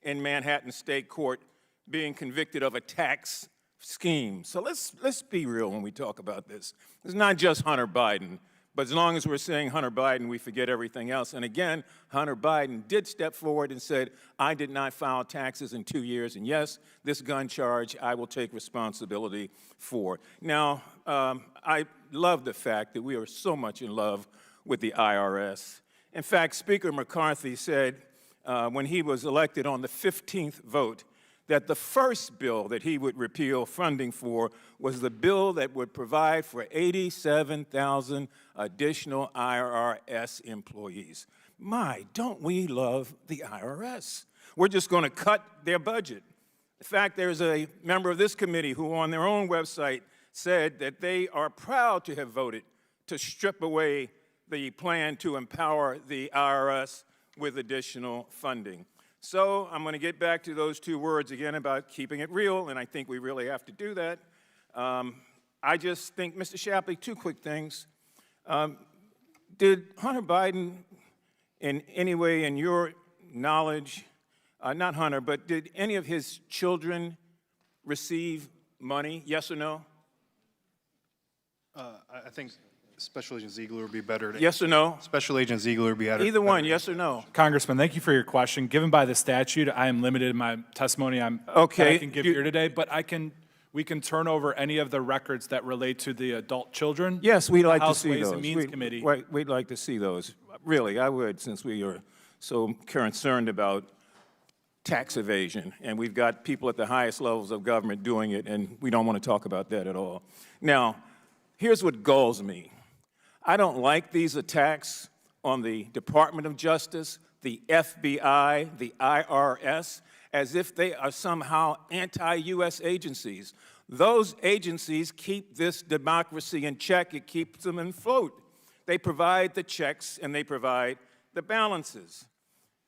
in Manhattan State Court being convicted of a tax scheme. So let's be real when we talk about this. It's not just Hunter Biden, but as long as we're saying Hunter Biden, we forget everything else. And again, Hunter Biden did step forward and said, I did not file taxes in 2 years, and yes, this gun charge I will take responsibility for. Now, I love the fact that we are so much in love with the IRS. In fact, Speaker McCarthy said when he was elected on the 15th vote, that the first bill that he would repeal funding for was the bill that would provide for 87,000 additional IRS employees. My, don't we love the IRS? We're just going to cut their budget. In fact, there's a member of this committee who on their own website said that they are proud to have voted to strip away the plan to empower the IRS with additional funding. So I'm going to get back to those two words again about keeping it real, and I think we really have to do that. I just think, Mr. Shapley, two quick things. Did Hunter Biden in any way, in your knowledge, not Hunter, but did any of his children receive money, yes or no? I think Special Agent Ziegler would be better. Yes or no? Special Agent Ziegler would be better. Either one, yes or no? Congressman, thank you for your question. Given by the statute, I am limited in my testimony that Okay. I can give here today, but we can turn over any of the records that relate to the adult children. Yes, we'd like to House see Ways those. and Means Committee. We'd like to see those. Really, I would, since we are so concerned about tax evasion, and we've got people at the highest levels of government doing it, and we don't want to talk about that at all. Now, here's what galls me. I don't like these attacks on the Department of Justice, the FBI, the IRS, as if they are somehow anti-U.S. agencies. Those agencies keep this democracy in check. It keeps them afloat. They provide the checks and they provide the balances.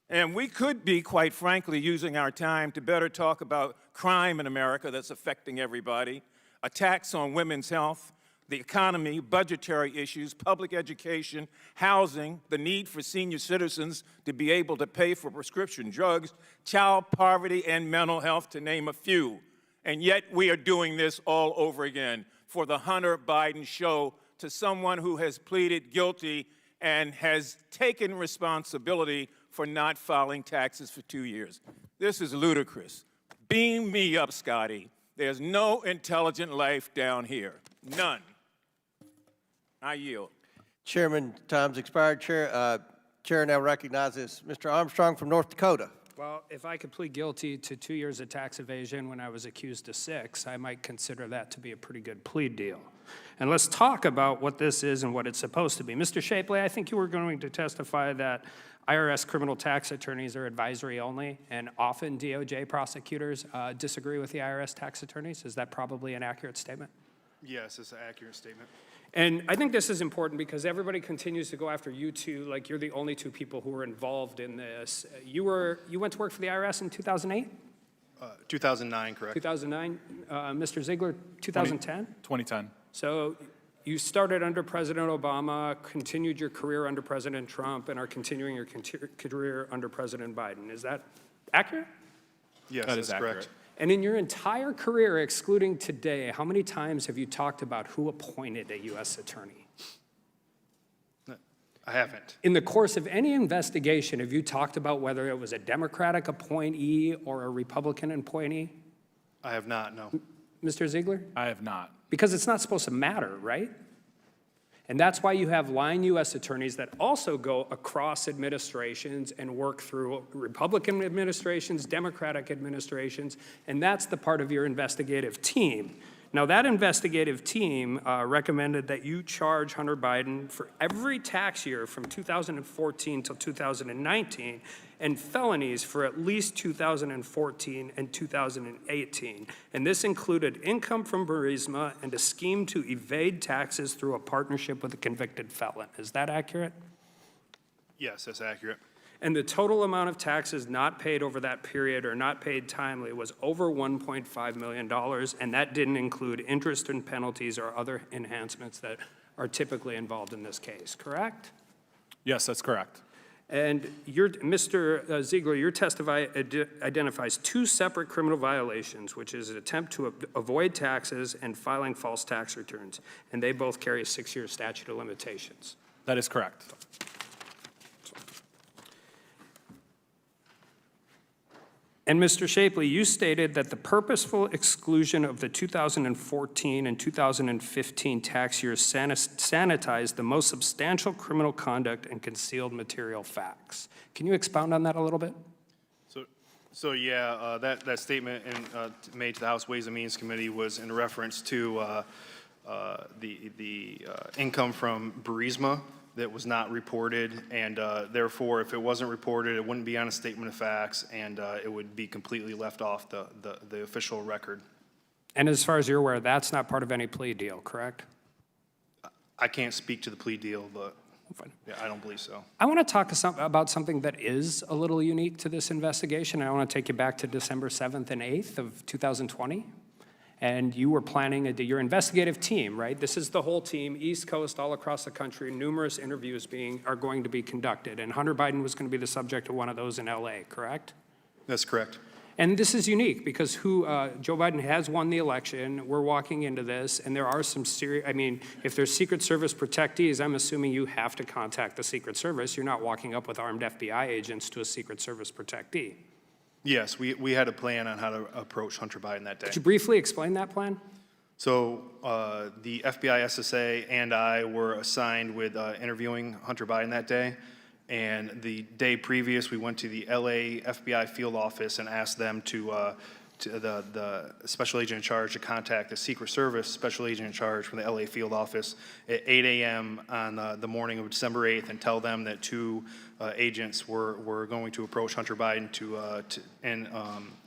And we could be, quite frankly, using our time to better talk about crime in America that's affecting everybody, attacks on women's health, the economy, budgetary issues, public education, housing, the need for senior citizens to be able to pay for prescription drugs, child poverty, and mental health, to name a few. And yet we are doing this all over again for the Hunter Biden show to someone who has pleaded guilty and has taken responsibility for not filing taxes for 2 years. This is ludicrous. Beam me up, Scotty. There's no intelligent life down here. None. I yield. Chairman, time's expired. Chair now recognizes Mr. Armstrong from North Dakota. Well, if I could plead guilty to 2 years of tax evasion when I was accused of 6, I might consider that to be a pretty good plea deal. And let's talk about what this is and what it's supposed to be. Mr. Shapley, I think you were going to testify that IRS criminal tax attorneys are advisory only, and often DOJ prosecutors disagree with the IRS tax attorneys. Is that probably an accurate statement? Yes, it's an accurate statement. And I think this is important because everybody continues to go after you two, like you're the only two people who were involved in this. You went to work for the IRS in 2008? 2009, correct. 2009. Mr. Ziegler, 2010? 2010. So you started under President Obama, continued your career under President Trump, and are continuing your career under President Biden. Is that accurate? Yes, That is that's correct. accurate. And in your entire career, excluding today, how many times have you talked about who appointed a U.S. attorney? I haven't. In the course of any investigation, have you talked about whether it was a Democratic appointee or a Republican appointee? I have not, no. Mr. Ziegler? I have not. Because it's not supposed to matter, right? And that's why you have line U.S. attorneys that also go across administrations and work through Republican administrations, Democratic administrations, and that's the part of your investigative team. Now, that investigative team recommended that you charge Hunter Biden for every tax year from 2014 till 2019 and felonies for at least 2014 and 2018. And this included income from Burisma and a scheme to evade taxes through a partnership with a convicted felon. Is that accurate? Yes, that's accurate. And the total amount of taxes not paid over that period or not paid timely was over $1.5 million, and that didn't include interest and penalties or other enhancements that are typically involved in this case, correct? Yes, that's correct. And Mr. Ziegler, your testimony identifies 2 separate criminal violations, which is an attempt to avoid taxes and filing false tax returns, and they both carry a 6-year statute of limitations. That is correct. And Mr. Shapley, you stated that the purposeful exclusion of the 2014 and 2015 tax years sanitized the most substantial criminal conduct and concealed material facts. Can you expound on that a little bit? So yeah, that statement made to the House Ways and Means Committee was in reference to the income from Burisma that was not reported, and therefore, if it wasn't reported, it wouldn't be on a statement of facts, and it would be completely left off the official record. And as far as you're aware, that's not part of any plea deal, correct? I can't speak to the plea deal, but yeah, I don't believe so. I want to talk about something that is a little unique to this investigation. I want to take you back to December 7th and 8th of 2020. And you were planning your investigative team, right? This is the whole team, East Coast, all across the country. Numerous interviews are going to be conducted. And Hunter Biden was going to be the subject of one of those in LA, correct? That's correct. And this is unique because Joe Biden has won the election. We're walking into this, and there are some serious, I mean, if there's Secret Service protectees, I'm assuming you have to contact the Secret Service. You're not walking up with armed FBI agents to a Secret Service protectee. Yes, we had a plan on how to approach Hunter Biden that day. Could you briefly explain that plan? So the FBI SSA and I were assigned with interviewing Hunter Biden that day. And the day previous, we went to the LA FBI field office and asked them to the special agent in charge to contact the Secret Service special agent in charge from the LA field office at 8 a.m. on the morning of December 8th and tell them that two agents were going to approach Hunter Biden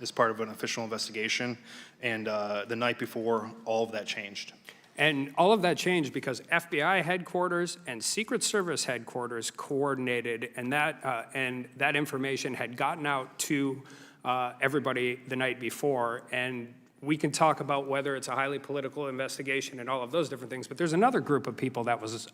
as part of an official investigation. And the night before, all of that changed. And all of that changed because FBI headquarters and Secret Service headquarters coordinated, and that information had gotten out to everybody the night before. And we can talk about whether it's a highly political investigation and all of those different things, but there's another group of people that was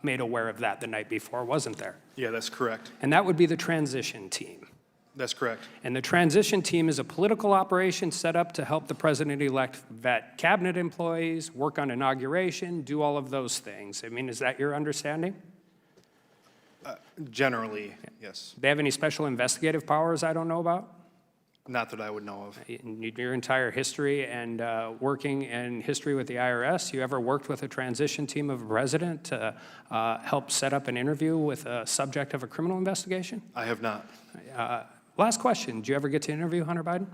made aware of that the night before, wasn't there? Yeah, that's correct. And that would be the transition team. That's correct. And the transition team is a political operation set up to help the president-elect vet cabinet employees, work on inauguration, do all of those things. I mean, is that your understanding? Generally, yes. Do they have any special investigative powers I don't know about? Not that I would know of. In your entire history and working in history with the IRS, you ever worked with a transition team of a president to help set up an interview with a subject of a criminal investigation? I have not. Last question. Did you ever get to interview Hunter Biden?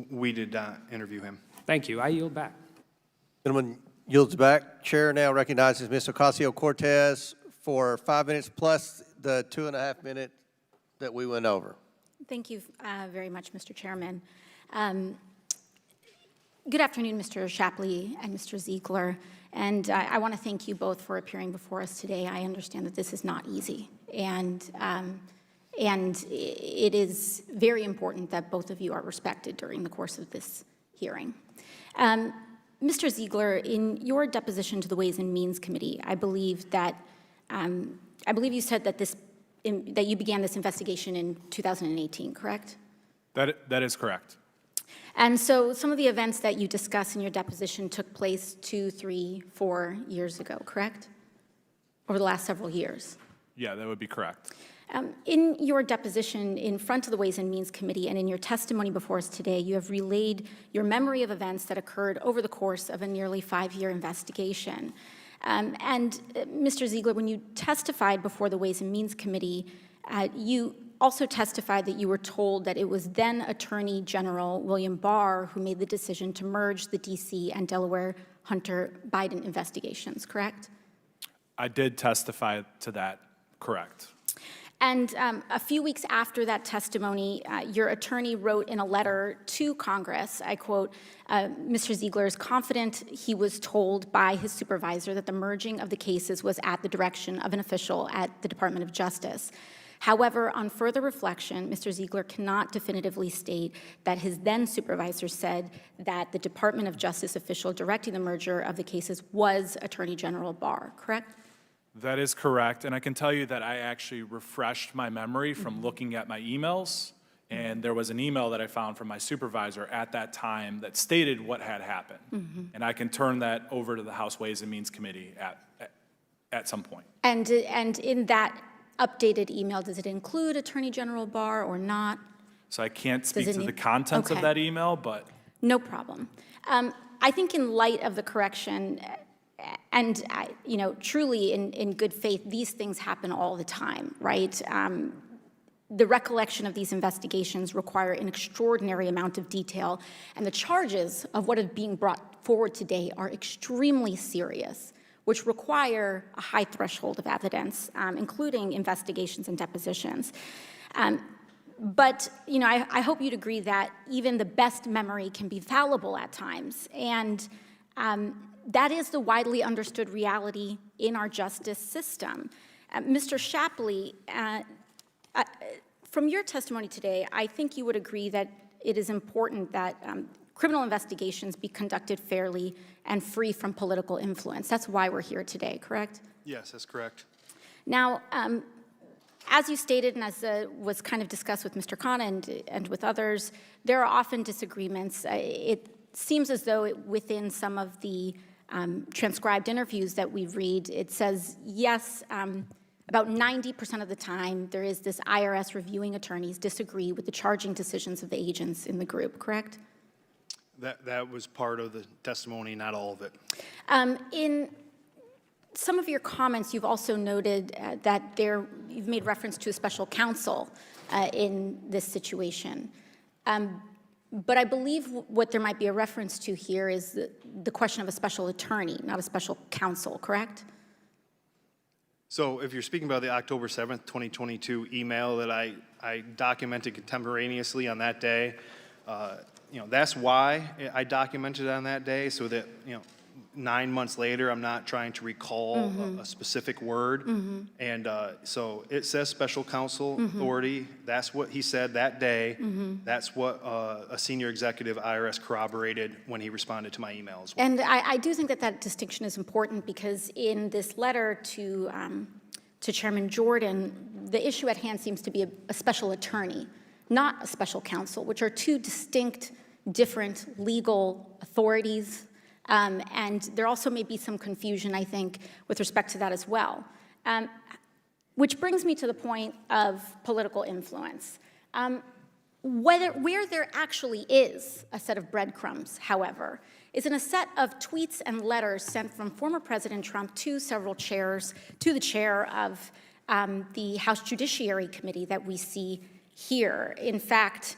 We did not interview him. Thank you. I yield back. Gentleman yields back. Chair now recognizes Ms. Ocasio-Cortez for 5 minutes plus the 2.5 minute that we went over. Thank you very much, Mr. Chairman. Good afternoon, Mr. Shapley and Mr. Ziegler. And I want to thank you both for appearing before us today. I understand that this is not easy. And it is very important that both of you are respected during the course of this hearing. Mr. Ziegler, in your deposition to the Ways and Means Committee, I believe you said that that you began this investigation in 2018, correct? That is correct. And so some of the events that you discuss in your deposition took place 2, 3, 4 years ago, correct? Over the last several years. Yeah, that would be correct. In your deposition in front of the Ways and Means Committee and in your testimony before us today, you have relayed your memory of events that occurred over the course of a nearly 5-year investigation. And Mr. Ziegler, when you testified before the Ways and Means Committee, you also testified that you were told that it was then Attorney General William Barr who made the decision to merge the D.C. and Delaware Hunter Biden investigations, correct? I did testify to that, correct. And a few weeks after that testimony, your attorney wrote in a letter to Congress, I quote, Mr. Ziegler is confident he was told by his supervisor that the merging of the cases was at the direction of an official at the Department of Justice. However, on further reflection, Mr. Ziegler cannot definitively state that his then supervisor said that the Department of Justice official directing the merger of the cases was Attorney General Barr, correct? That is correct, and I can tell you that I actually refreshed my memory from looking at my emails, and there was an email that I found from my supervisor at that time that stated what had happened. And I can turn that over to the House Ways and Means Committee at some point. And in that updated email, does it include Attorney General Barr or not? So I can't speak it to the need- contents of okay. that email, but No problem. I think in light of the correction, and truly in good faith, these things happen all the time, right? The recollection of these investigations require an extraordinary amount of detail, and the charges of what is being brought forward today are extremely serious, which require a high threshold of evidence, including investigations and depositions. But I hope you'd agree that even the best memory can be fallible at times, and that is the widely understood reality in our justice system. Mr. Shapley, from your testimony today, I think you would agree that it is important that criminal investigations be conducted fairly and free from political influence. That's why we're here today, correct? Yes, that's correct. Now, as you stated, and as was kind of discussed with Mr. Khan and with others, there are often disagreements. It seems as though within some of the transcribed interviews that we read, it says, yes, about 90% of the time, there is this IRS reviewing attorneys disagree with the charging decisions of the agents in the group, correct? That was part of the testimony, not all of it. In some of your comments, you've also noted that you've made reference to a special counsel in this situation. But I believe what there might be a reference to here is the question of a special attorney, not a special counsel, correct? So if you're speaking about the October 7th, 2022 email that I documented contemporaneously on that day, that's why I documented it on that day, so that, 9 months later, I'm not trying to recall a specific word. And so it says special counsel authority. That's what he said that day. That's what a senior executive IRS corroborated when he responded to my email as well. And I do think that distinction is important, because in this letter to Chairman Jordan, the issue at hand seems to be a special attorney, not a special counsel, which are two distinct, different legal authorities. And there also may be some confusion, I think, with respect to that as well. Which brings me to the point of political influence. Where there actually is a set of breadcrumbs, however, is in a set of tweets and letters sent from former President Trump to several chairs, to the chair of the House Judiciary Committee that we see here. In fact,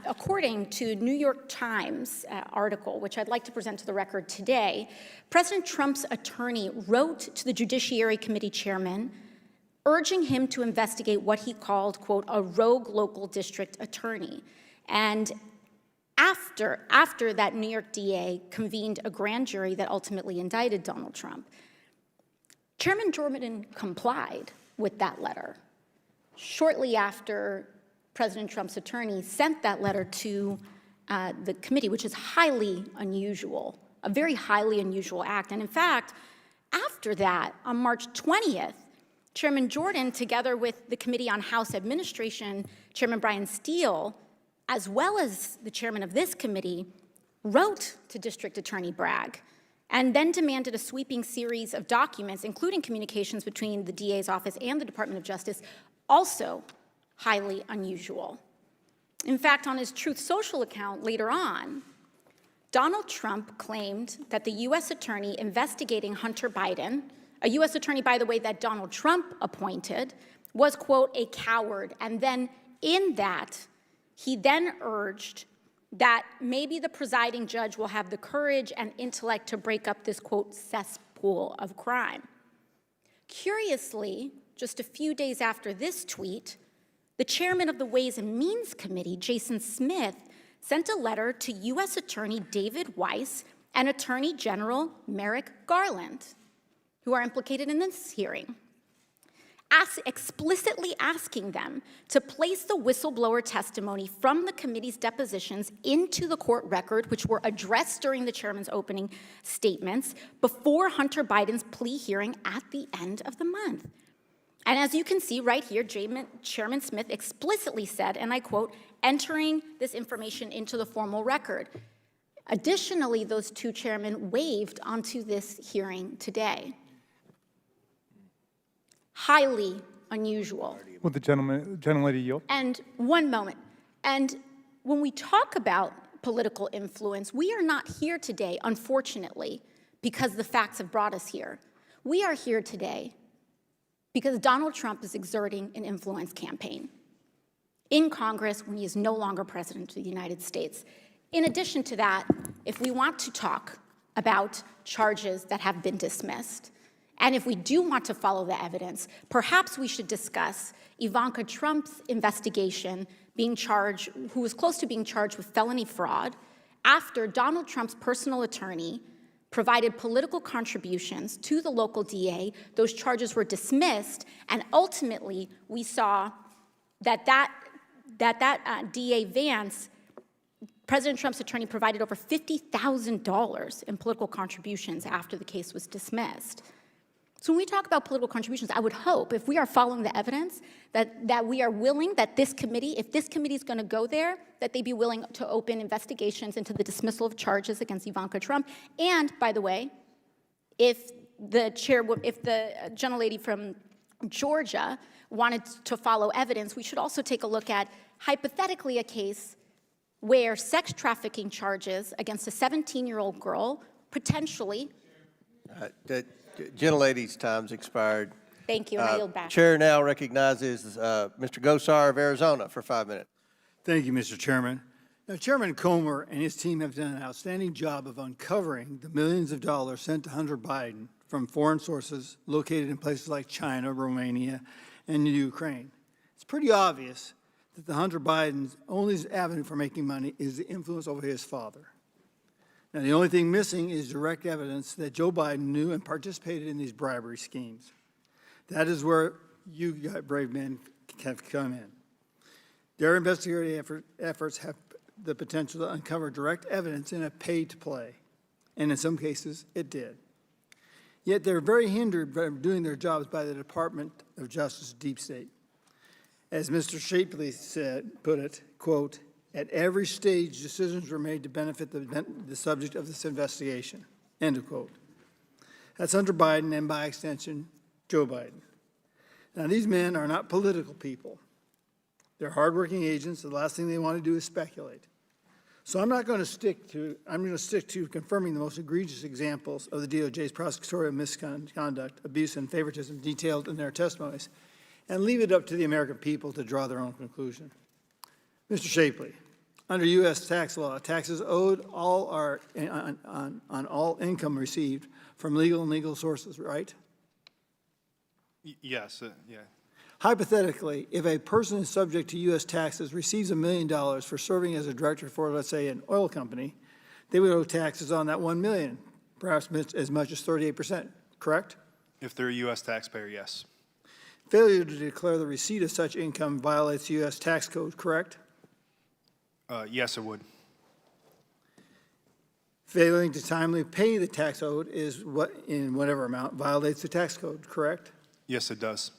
according to New York Times article, which I'd like to present to the record today, President Trump's attorney wrote to the Judiciary Committee chairman, urging him to investigate what he called, quote, a rogue local district attorney. And after that New York DA convened a grand jury that ultimately indicted Donald Trump, Chairman Jordan complied with that letter. Shortly after President Trump's attorney sent that letter to the committee, which is highly unusual, a very highly unusual act. And in fact, after that, on March 20th, Chairman Jordan, together with the Committee on House Administration, Chairman Brian Steele, as well as the chairman of this committee, wrote to District Attorney Bragg and then demanded a sweeping series of documents, including communications between the DA's office and the Department of Justice, also highly unusual. In fact, on his Truth Social account later on, Donald Trump claimed that the U.S. attorney investigating Hunter Biden, a U.S. attorney, by the way, that Donald Trump appointed, was, quote, a coward. And then in that, he then urged that maybe the presiding judge will have the courage and intellect to break up this, quote, cesspool of crime. Curiously, just a few days after this tweet, the chairman of the Ways and Means Committee, Jason Smith, sent a letter to U.S. Attorney David Weiss and Attorney General Merrick Garland, who are implicated in this hearing, explicitly asking them to place the whistleblower testimony from the committee's depositions into the court record, which were addressed during the chairman's opening statements, before Hunter Biden's plea hearing at the end of the month. And as you can see right here, Chairman Smith explicitly said, and I quote, entering this information into the formal record. Additionally, those two chairmen waived onto this hearing today. Highly unusual. Will the gentlelady yield? And one moment. And when we talk about political influence, we are not here today, unfortunately, because the facts have brought us here. We are here today because Donald Trump is exerting an influence campaign in Congress when he is no longer president of the United States. In addition to that, if we want to talk about charges that have been dismissed, and if we do want to follow the evidence, perhaps we should discuss Ivanka Trump's investigation who was close to being charged with felony fraud after Donald Trump's personal attorney provided political contributions to the local DA. Those charges were dismissed, and ultimately we saw that DA Vance, President Trump's attorney, provided over $50,000 in political contributions after the case was dismissed. So when we talk about political contributions, I would hope, if we are following the evidence, that we are willing, that this committee, if this committee is going to go there, that they be willing to open investigations into the dismissal of charges against Ivanka Trump. And, by the way, if the gentlelady from Georgia wanted to follow evidence, we should also take a look at, hypothetically, a case where sex trafficking charges against a 17-year-old girl potentially... The gentlelady's time's expired. Thank you, and I yield back. Chair now recognizes Mr. Gosar of Arizona for 5 minutes. Thank you, Mr. Chairman. Now, Chairman Comer and his team have done an outstanding job of uncovering the millions of dollars sent to Hunter Biden from foreign sources located in places like China, Romania, and Ukraine. It's pretty obvious that the Hunter Biden's only avenue for making money is the influence over his father. Now, the only thing missing is direct evidence that Joe Biden knew and participated in these bribery schemes. That is where you brave men have come in. Their investigative efforts have the potential to uncover direct evidence in a pay-to-play, and in some cases, it did. Yet they're very hindered from doing their jobs by the Department of Justice deep state. As Mr. Shapley put it, quote, "At every stage, decisions were made to benefit the subject of this investigation," end of quote. That's Hunter Biden and, by extension, Joe Biden. Now, these men are not political people. They're hardworking agents. The last thing they want to do is speculate. So I'm going to stick to confirming the most egregious examples of the DOJ's prosecutorial misconduct, abuse, and favoritism detailed in their testimonies, and leave it up to the American people to draw their own conclusion. Mr. Shapley, under U.S. tax law, taxes owed on all income received from legal and legal sources, right? Yes, yeah. Hypothetically, if a person is subject to U.S. taxes receives $1 million for serving as a director for, let's say, an oil company, they would owe taxes on that $1 million, perhaps as much as 38%, correct? If they're a U.S. taxpayer, yes. Failure to declare the receipt of such income violates U.S. tax code, correct? Yes, it would. Failing to timely pay the tax owed in whatever amount violates the tax code, correct? Yes, it does.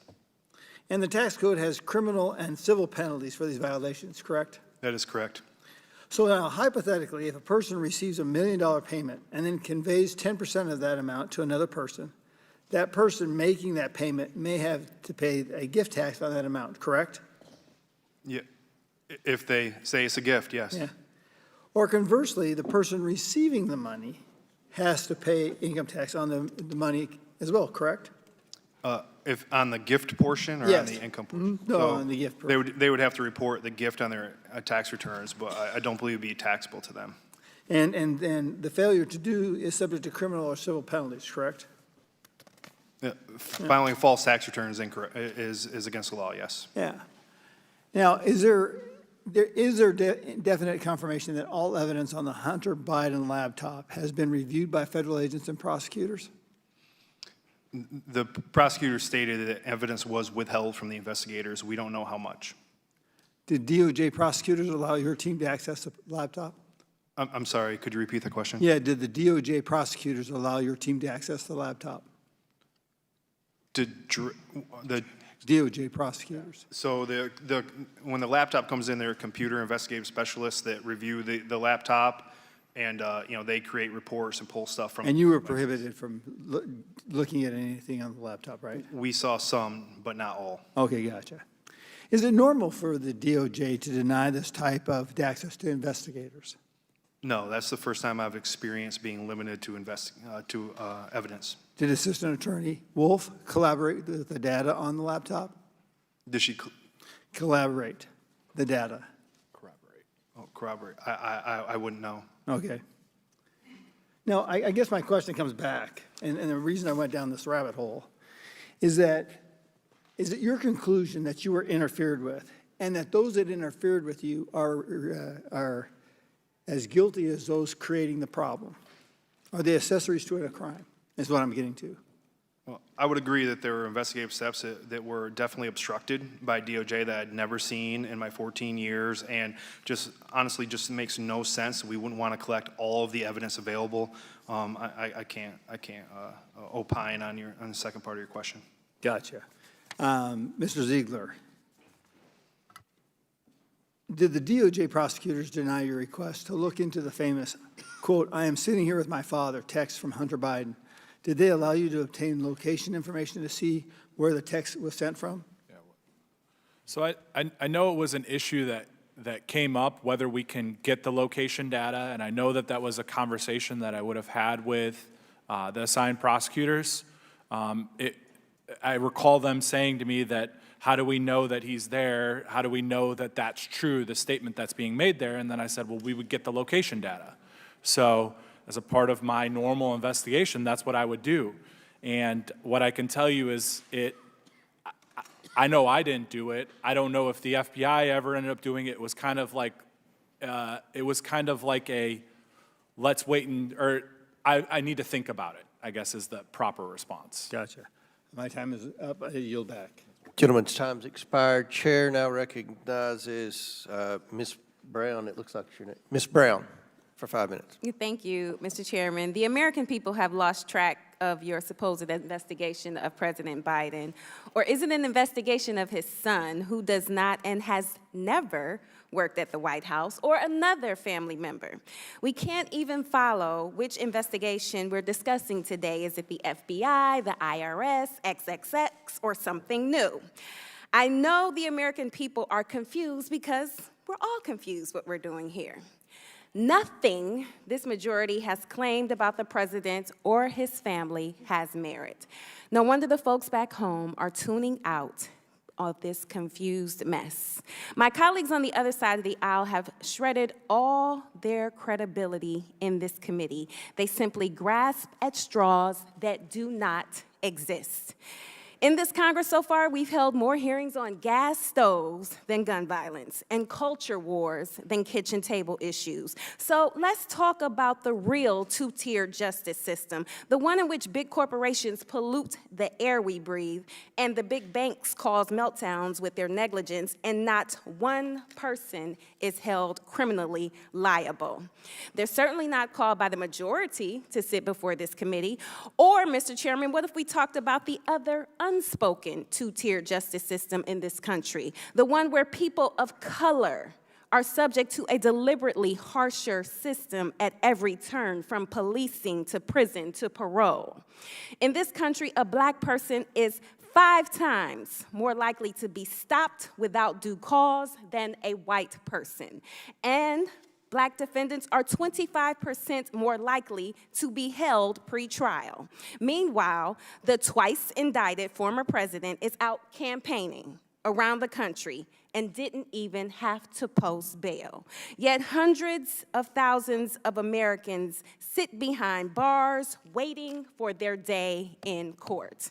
And the tax code has criminal and civil penalties for these violations, correct? That is correct. So now, hypothetically, if a person receives $1 million payment and then conveys 10% of that amount to another person, that person making that payment may have to pay a gift tax on that amount, correct? Yeah. If they say it's a gift, yes. Yeah. Or conversely, the person receiving the money has to pay income tax on the money as well, correct? If on the gift portion or Yes. on the income portion? No, on the gift portion. They would have to report the gift on their tax returns, but I don't believe it would be taxable to them. And then the failure to do is subject to criminal or civil penalties, correct? Filing false tax returns is against the law, yes. Yeah. Now, is there definite confirmation that all evidence on the Hunter Biden laptop has been reviewed by federal agents and prosecutors? The prosecutor stated that evidence was withheld from the investigators. We don't know how much. Did DOJ prosecutors allow your team to access the laptop? I'm sorry, could you repeat the question? Yeah, did the DOJ prosecutors allow your team to access the laptop? The DOJ prosecutors. So when the laptop comes in, there are computer investigative specialists that review the laptop, and they create reports and pull stuff from. And you were prohibited from looking at anything on the laptop, right? We saw some, but not all. Okay, gotcha. Is it normal for the DOJ to deny this type of access to investigators? No, that's the first time I've experienced being limited to evidence. Did Assistant Attorney Wolf collaborate with the data on the laptop? Did she Collaborate the data. corroborate? Oh, corroborate. I wouldn't know. Okay. Now, I guess my question comes back, and the reason I went down this rabbit hole is it your conclusion that you were interfered with, and that those that interfered with you are as guilty as those creating the problem? Are they accessories to a crime, is what I'm getting to. Well, I would agree that there were investigative steps that were definitely obstructed by DOJ that I'd never seen in my 14 years, and just honestly just makes no sense. We wouldn't want to collect all of the evidence available. I can't opine on the second part of your question. Gotcha. Mr. Ziegler, did the DOJ prosecutors deny your request to look into the famous, quote, "I am sitting here with my father," text from Hunter Biden? Did they allow you to obtain location information to see where the text was sent from? So I know it was an issue that came up, whether we can get the location data, and I know that was a conversation that I would have had with the assigned prosecutors. I recall them saying to me that, how do we know that he's there? How do we know that that's true, the statement that's being made there? And then I said, well, we would get the location data. So as a part of my normal investigation, that's what I would do. And what I can tell you is I know I didn't do it. I don't know if the FBI ever ended up doing it. It was kind of like a let's wait or I need to think about it, I guess is the proper response. Gotcha. My time is up. I yield back. Gentleman's time's expired. Chair now recognizes Ms. Brown. It looks like your name. Ms. Brown, for 5 minutes. Thank you, Mr. Chairman. The American people have lost track of your supposed investigation of President Biden. Or is it an investigation of his son, who does not and has never worked at the White House, or another family member? We can't even follow which investigation we're discussing today. Is it the FBI, the IRS, XXX, or something new? I know the American people are confused because we're all confused what we're doing here. Nothing this majority has claimed about the president or his family has merit. No wonder the folks back home are tuning out of this confused mess. My colleagues on the other side of the aisle have shredded all their credibility in this committee. They simply grasp at straws that do not exist. In this Congress so far, we've held more hearings on gas stoves than gun violence, and culture wars than kitchen table issues. So let's talk about the real two-tiered justice system, the one in which big corporations pollute the air we breathe, and the big banks cause meltdowns with their negligence, and not one person is held criminally liable. They're certainly not called by the majority to sit before this committee. Or, Mr. Chairman, what if we talked about the other unspoken two-tier justice system in this country, the one where people of color are subject to a deliberately harsher system at every turn, from policing to prison to parole? In this country, a black person is 5 times more likely to be stopped without due cause than a white person. And black defendants are 25% more likely to be held pre-trial. Meanwhile, the twice indicted former president is out campaigning around the country and didn't even have to post bail. Yet hundreds of thousands of Americans sit behind bars waiting for their day in court.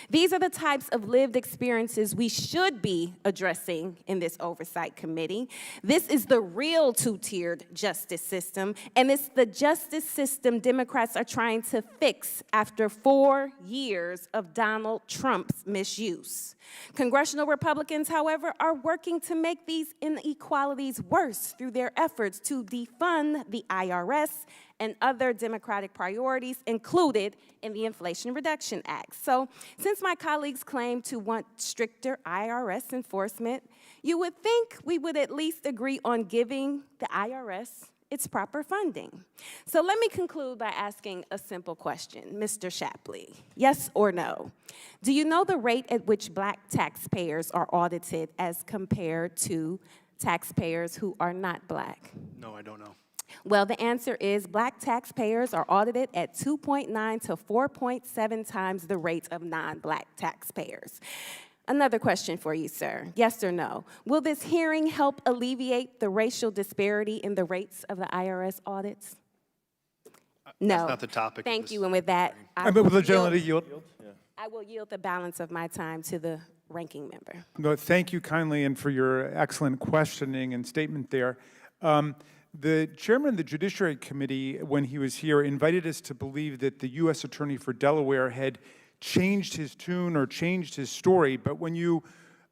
These are the types of lived experiences we should be addressing in this oversight committee. This is the real two-tiered justice system, and it's the justice system Democrats are trying to fix after 4 years of Donald Trump's misuse. Congressional Republicans, however, are working to make these inequalities worse through their efforts to defund the IRS and other Democratic priorities included in the Inflation Reduction Act. So, since my colleagues claim to want stricter IRS enforcement, you would think we would at least agree on giving the IRS its proper funding. So let me conclude by asking a simple question. Mr. Shapley, yes or no? Do you know the rate at which Black taxpayers are audited as compared to taxpayers who are not Black? No, I don't know. Well, the answer is Black taxpayers are audited at 2.9 to 4.7 times the rate of non-Black taxpayers. Another question for you, sir. Yes or no? Will this hearing help alleviate the racial disparity in the rates of the IRS audits? No. That's not the topic of Thank this you, and with that, I Will will the gentleman yield? I will yield the balance of my time to the ranking member. No, thank you kindly and for your excellent questioning and statement there. The chairman of the Judiciary Committee, when he was here, invited us to believe that the U.S. Attorney for Delaware had changed his tune or changed his story. But when you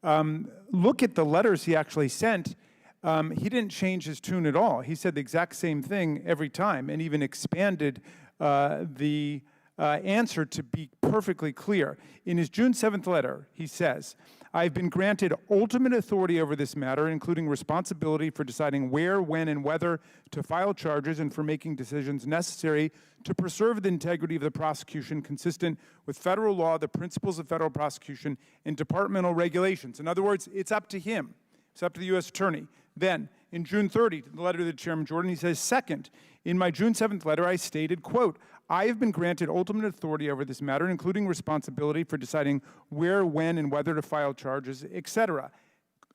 look at the letters he actually sent, he didn't change his tune at all. He said the exact same thing every time and even expanded the answer to be perfectly clear. In his June 7th letter, he says, I've been granted ultimate authority over this matter, including responsibility for deciding where, when, and whether to file charges and for making decisions necessary to preserve the integrity of the prosecution consistent with federal law, the principles of federal prosecution, and departmental regulations. In other words, it's up to him. It's up to the U.S. Attorney. Then, in June 30, the letter to Chairman Jordan, he says, second, in my June 7th letter, I stated, quote, I have been granted ultimate authority over this matter, including responsibility for deciding where, when, and whether to file charges, etc.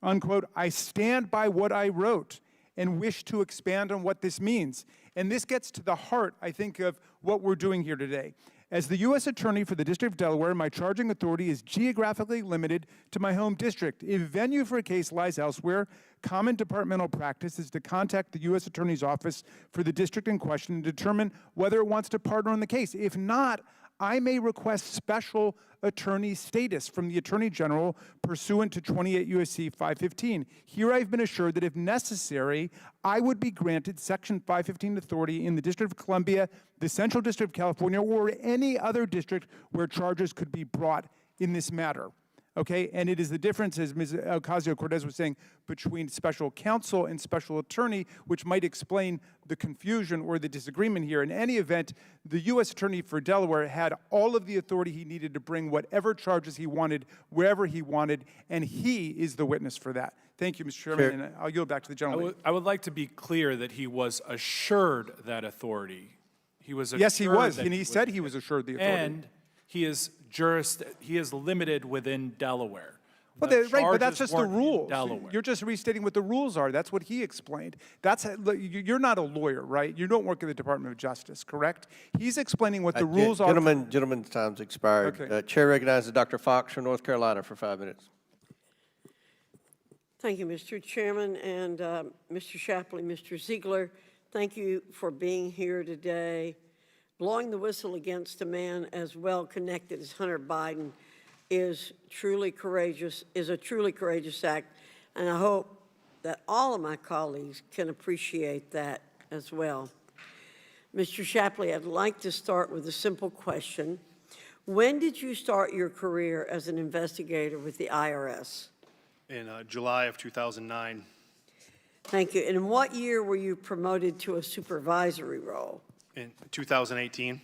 Unquote. I stand by what I wrote and wish to expand on what this means. And this gets to the heart, I think, of what we're doing here today. As the U.S. Attorney for the District of Delaware, my charging authority is geographically limited to my home district. If venue for a case lies elsewhere, common departmental practice is to contact the U.S. Attorney's Office for the district in question and determine whether it wants to partner on the case. If not, I may request special attorney status from the Attorney General pursuant to 28 U.S.C. 515. Here I've been assured that if necessary, I would be granted Section 515 authority in the District of Columbia, the Central District of California, or any other district where charges could be brought in this matter. Okay, and it is the difference, as Ms. Ocasio-Cortez was saying, between special counsel and special attorney, which might explain the confusion or the disagreement here. In any event, the U.S. Attorney for Delaware had all of the authority he needed to bring whatever charges he wanted, wherever he wanted, and he is the witness for that. Thank you, Mr. Chairman, and I'll yield back to the gentleman. I would like to be clear that he was assured that authority. He was assured. Yes, he was, and he said he was assured the authority. And he is limited within Delaware. Well, right, but that's just the rules. You're just restating what the rules are. That's what he explained. You're not a lawyer, right? You don't work in the Department of Justice, correct? He's explaining what the rules are. Gentleman's time's expired. Okay. Chair recognizes Dr. Fox from North Carolina for 5 minutes. Thank you, Mr. Chairman, and Mr. Shapley, Mr. Ziegler, thank you for being here today. Blowing the whistle against a man as well connected as Hunter Biden is a truly courageous act, and I hope that all of my colleagues can appreciate that as well. Mr. Shapley, I'd like to start with a simple question. When did you start your career as an investigator with the IRS? In July of 2009. Thank you. And in what year were you promoted to a supervisory role? In 2018.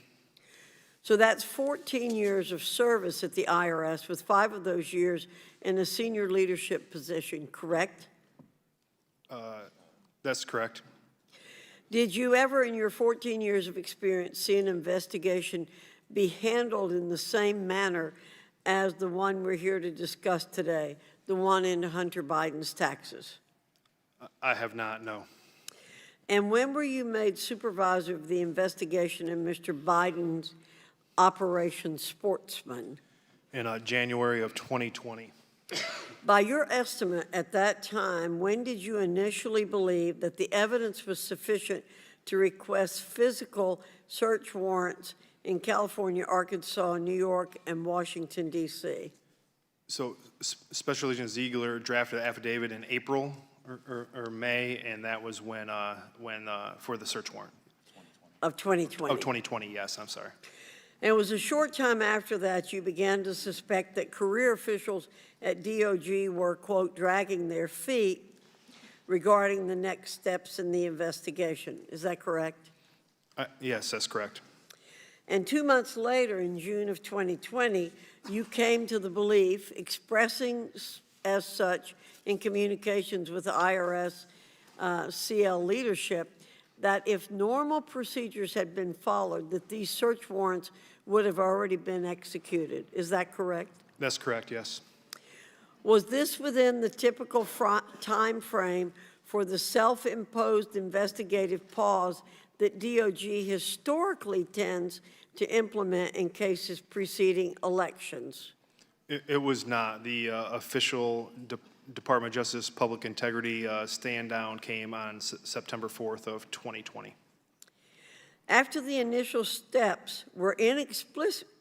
So that's 14 years of service at the IRS, with 5 of those years in a senior leadership position, correct? That's correct. Did you ever, in your 14 years of experience, see an investigation be handled in the same manner as the one we're here to discuss today, the one into Hunter Biden's taxes? I have not, no. And when were you made supervisor of the investigation in Mr. Biden's Operation Sportsman? In January of 2020. By your estimate at that time, when did you initially believe that the evidence was sufficient to request physical search warrants in California, Arkansas, New York, and Washington, D.C.? So Special Agent Ziegler drafted an affidavit in April or May, and that was when for the search warrant. Of 2020? Of 2020, yes, I'm sorry. And it was a short time after that you began to suspect that career officials at DOJ were, quote, dragging their feet regarding the next steps in the investigation. Is that correct? Yes, that's correct. And 2 months later, in June of 2020, you came to the belief, expressing as such in communications with the IRS CL leadership, that if normal procedures had been followed, that these search warrants would have already been executed. Is that correct? That's correct, yes. Was this within the typical time frame for the self-imposed investigative pause that DOJ historically tends to implement in cases preceding elections? It was not. The official Department of Justice Public Integrity stand down came on September 4th of 2020. After the initial steps were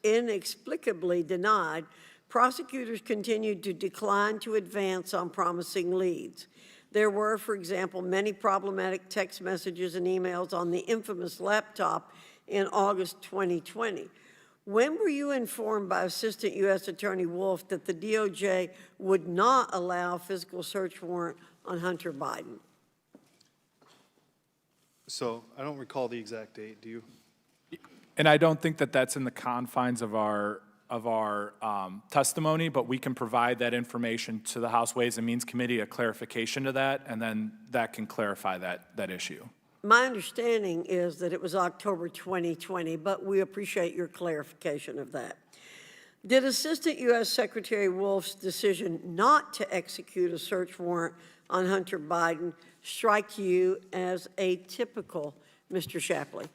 inexplicably denied, prosecutors continued to decline to advance on promising leads. There were, for example, many problematic text messages and emails on the infamous laptop in August 2020. When were you informed by Assistant U.S. Attorney Wolf that the DOJ would not allow a physical search warrant on Hunter Biden? So I don't recall the exact date. Do you? And I don't think that that's in the confines of our testimony, but we can provide that information to the House Ways and Means Committee, a clarification to that, and then that can clarify that issue. My understanding is that it was October 2020, but we appreciate your clarification of that. Did Assistant U.S. Secretary Wolf's decision not to execute a search warrant on Hunter Biden strike you as atypical, Mr. Shapley?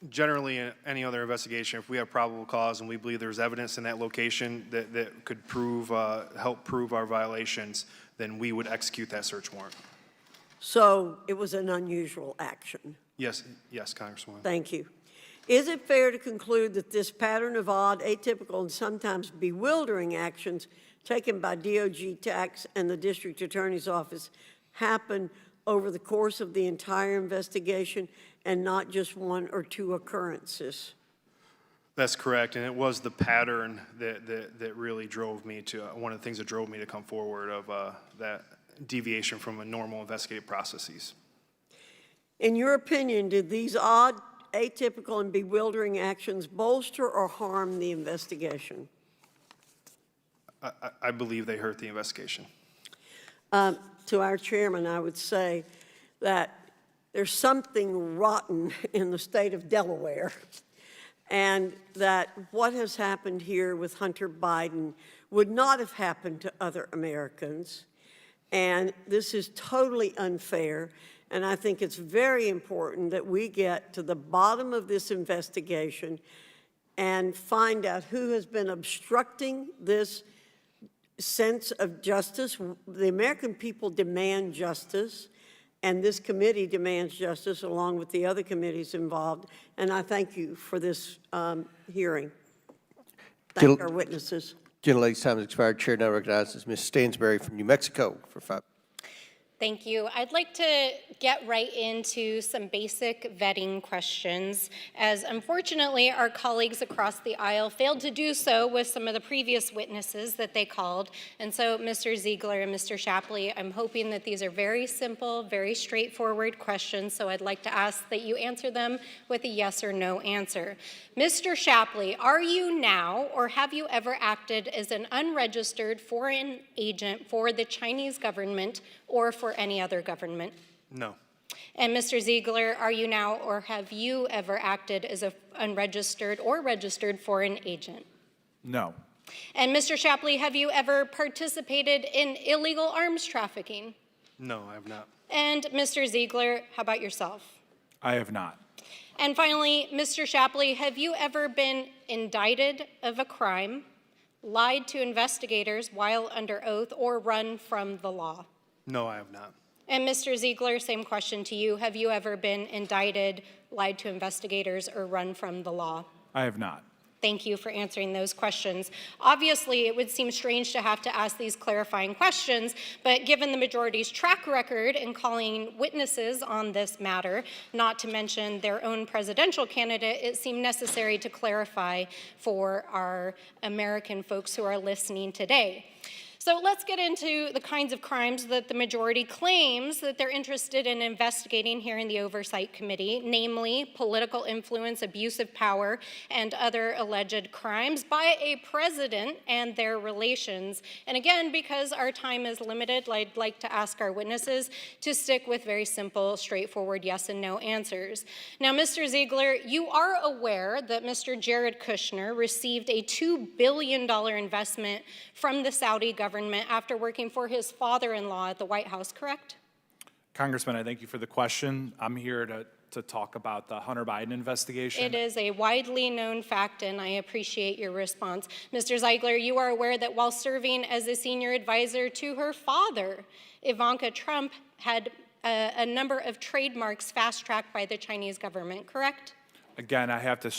Generally, in any other investigation, if we have probable cause and we believe there's evidence in that location that could help prove our violations, then we would execute that search warrant. So it was an unusual action. Yes, Congresswoman. Thank you. Is it fair to conclude that this pattern of odd, atypical, and sometimes bewildering actions taken by DOJ Tax and the District Attorney's Office happened over the course of the entire investigation and not just one or two occurrences? That's correct, and it was the pattern that really drove me to, one of the things that drove me to come forward of that deviation from a normal investigative processes. In your opinion, did these odd, atypical, and bewildering actions bolster or harm the investigation? I believe they hurt the investigation. To our chairman, I would say that there's something rotten in the state of Delaware, and that what has happened here with Hunter Biden would not have happened to other Americans. And this is totally unfair, and I think it's very important that we get to the bottom of this investigation and find out who has been obstructing this sense of justice. The American people demand justice, and this committee demands justice along with the other committees involved, and I thank you for this hearing. Thank our witnesses. Gentlelady's time has expired. Chair now recognizes Ms. Stansberry from New Mexico for 5 minutes. Thank you. I'd like to get right into some basic vetting questions, as unfortunately our colleagues across the aisle failed to do so with some of the previous witnesses that they called. And so, Mr. Ziegler and Mr. Shapley, I'm hoping that these are very simple, very straightforward questions, so I'd like to ask that you answer them with a yes or no answer. Mr. Shapley, are you now or have you ever acted as an unregistered foreign agent for the Chinese government or for any other government? No. And Mr. Ziegler, are you now or have you ever acted as an unregistered or registered foreign agent? No. And Mr. Shapley, have you ever participated in illegal arms trafficking? No, I have not. And Mr. Ziegler, how about yourself? I have not. And finally, Mr. Shapley, have you ever been indicted of a crime, lied to investigators while under oath, or run from the law? No, I have not. And Mr. Ziegler, same question to you. Have you ever been indicted, lied to investigators, or run from the law? I have not. Thank you for answering those questions. Obviously, it would seem strange to have to ask these clarifying questions, but given the majority's track record in calling witnesses on this matter, not to mention their own presidential candidate, it seemed necessary to clarify for our American folks who are listening today. So let's get into the kinds of crimes that the majority claims that they're interested in investigating here in the Oversight Committee, namely political influence, abuse of power, and other alleged crimes by a president and their relations. And again, because our time is limited, I'd like to ask our witnesses to stick with very simple, straightforward yes and no answers. Now, Mr. Ziegler, you are aware that Mr. Jared Kushner received a $2 billion investment from the Saudi government after working for his father-in-law at the White House, correct? Congressman, I thank you for the question. I'm here to talk about the Hunter Biden investigation. It is a widely known fact, and I appreciate your response. Mr. Ziegler, you are aware that while serving as a senior advisor to her father, Ivanka Trump had a number of trademarks fast-tracked by the Chinese government, correct? Again, I have to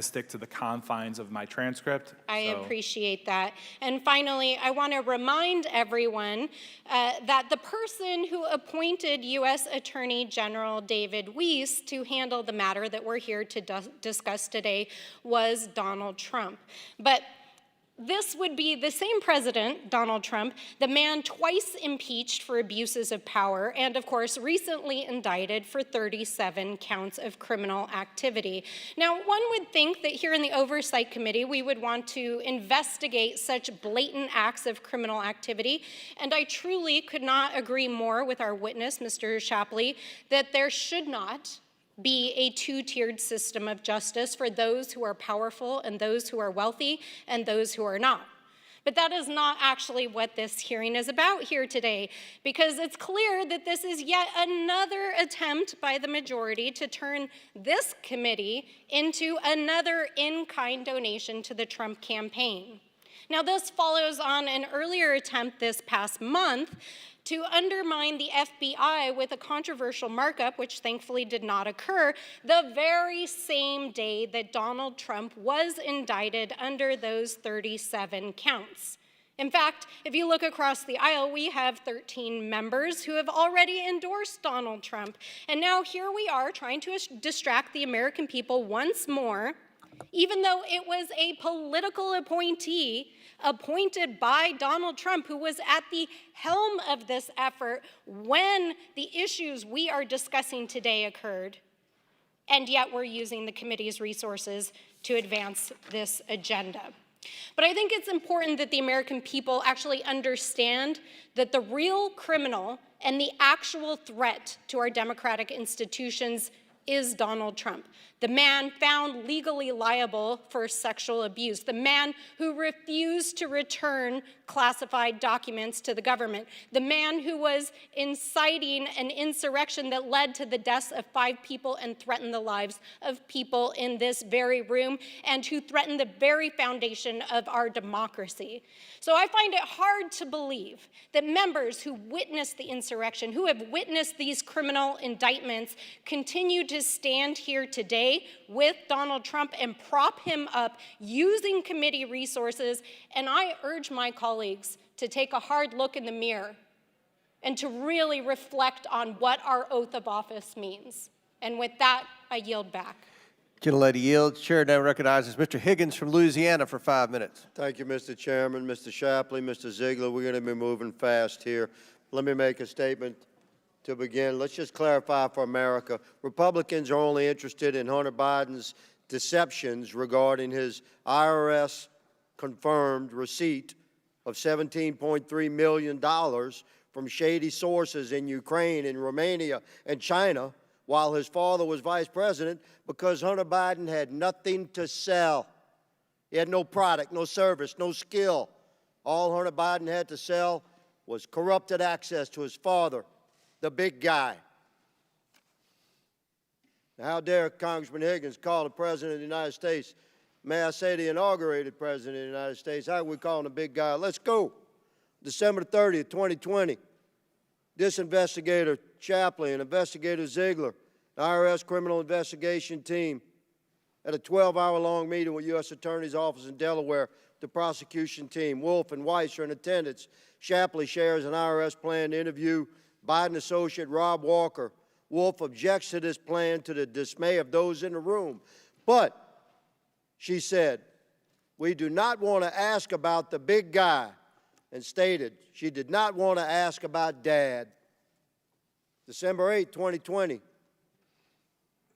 stick to the confines of my transcript. I appreciate that. And finally, I want to remind everyone that the person who appointed U.S. Attorney General David Weiss to handle the matter that we're here to discuss today was Donald Trump. But this would be the same president, Donald Trump, the man twice impeached for abuses of power and, of course, recently indicted for 37 counts of criminal activity. Now, one would think that here in the Oversight Committee, we would want to investigate such blatant acts of criminal activity, and I truly could not agree more with our witness, Mr. Shapley, that there should not be a two-tiered system of justice for those who are powerful and those who are wealthy and those who are not. But that is not actually what this hearing is about here today, because it's clear that this is yet another attempt by the majority to turn this committee into another in-kind donation to the Trump campaign. Now, this follows on an earlier attempt this past month to undermine the FBI with a controversial markup, which thankfully did not occur, the very same day that Donald Trump was indicted under those 37 counts. In fact, if you look across the aisle, we have 13 members who have already endorsed Donald Trump. And now here we are trying to distract the American people once more, even though it was a political appointee appointed by Donald Trump, who was at the helm of this effort when the issues we are discussing today occurred. And yet we're using the committee's resources to advance this agenda. But I think it's important that the American people actually understand that the real criminal and the actual threat to our democratic institutions is Donald Trump, the man found legally liable for sexual abuse, the man who refused to return classified documents to the government, the man who was inciting an insurrection that led to the deaths of 5 people and threatened the lives of people in this very room, and who threatened the very foundation of our democracy. So I find it hard to believe that members who witnessed the insurrection, who have witnessed these criminal indictments, continue to stand here today with Donald Trump and prop him up using committee resources. And I urge my colleagues to take a hard look in the mirror and to really reflect on what our oath of office means. And with that, I yield back. Gentlelady yields. Chair now recognizes Mr. Higgins from Louisiana for 5 minutes. Thank you, Mr. Chairman. Mr. Shapley, Mr. Ziegler, we're going to be moving fast here. Let me make a statement to begin. Let's just clarify for America. Republicans are only interested in Hunter Biden's deceptions regarding his IRS-confirmed receipt of $17.3 million from shady sources in Ukraine, in Romania, and China, while his father was vice president, because Hunter Biden had nothing to sell. He had no product, no service, no skill. All Hunter Biden had to sell was corrupted access to his father, the big guy. Now, how dare Congressman Higgins call the President of the United States, may I say the inaugurated President of the United States, how we call him the big guy? Let's go. December 30th, 2020, this investigator Shapley and investigator Ziegler, the IRS criminal investigation team, had a 12-hour-long meeting with U.S. Attorney's Office in Delaware. The prosecution team, Wolf and Weiss, are in attendance. Shapley shares an IRS plan to interview Biden associate Rob Walker. Wolf objects to this plan to the dismay of those in the room. But, she said, we do not want to ask about the big guy, and stated she did not want to ask about Dad. December 8, 2020,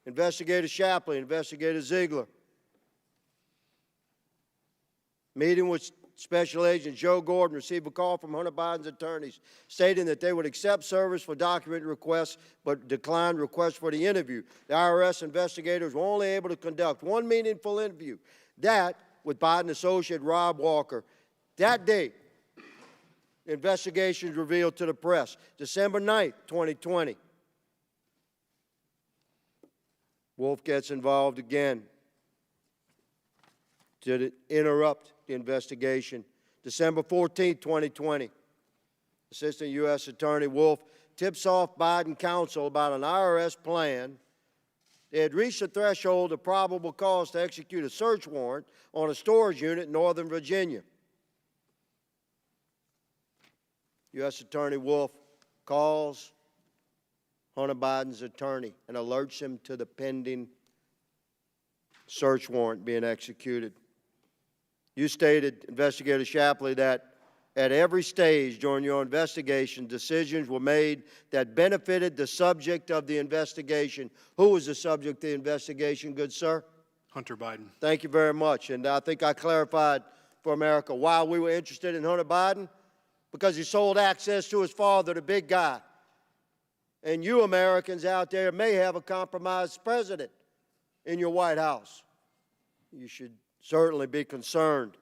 Investigator Shapley, Investigator Ziegler, meeting with Special Agent Joe Gordon, received a call from Hunter Biden's attorneys stating that they would accept service for document requests but declined requests for the interview. The IRS investigators were only able to conduct one meaningful interview, that with Biden associate Rob Walker. That day, investigations revealed to the press, December 9th, 2020. Wolf gets involved again to interrupt the investigation. December 14th, 2020. Assistant U.S. Attorney Wolf tips off Biden counsel about an IRS plan. They had reached the threshold of probable cause to execute a search warrant on a storage unit in Northern Virginia. U.S. Attorney Wolf calls Hunter Biden's attorney and alerts him to the pending search warrant being executed. You stated, Investigator Shapley, that at every stage during your investigation, decisions were made that benefited the subject of the investigation. Who was the subject of the investigation, good sir? Hunter Biden. Thank you very much. And I think I clarified for America why we were interested in Hunter Biden. Because he sold access to his father, the big guy. And you Americans out there may have a compromised president in your White House. You should certainly be concerned.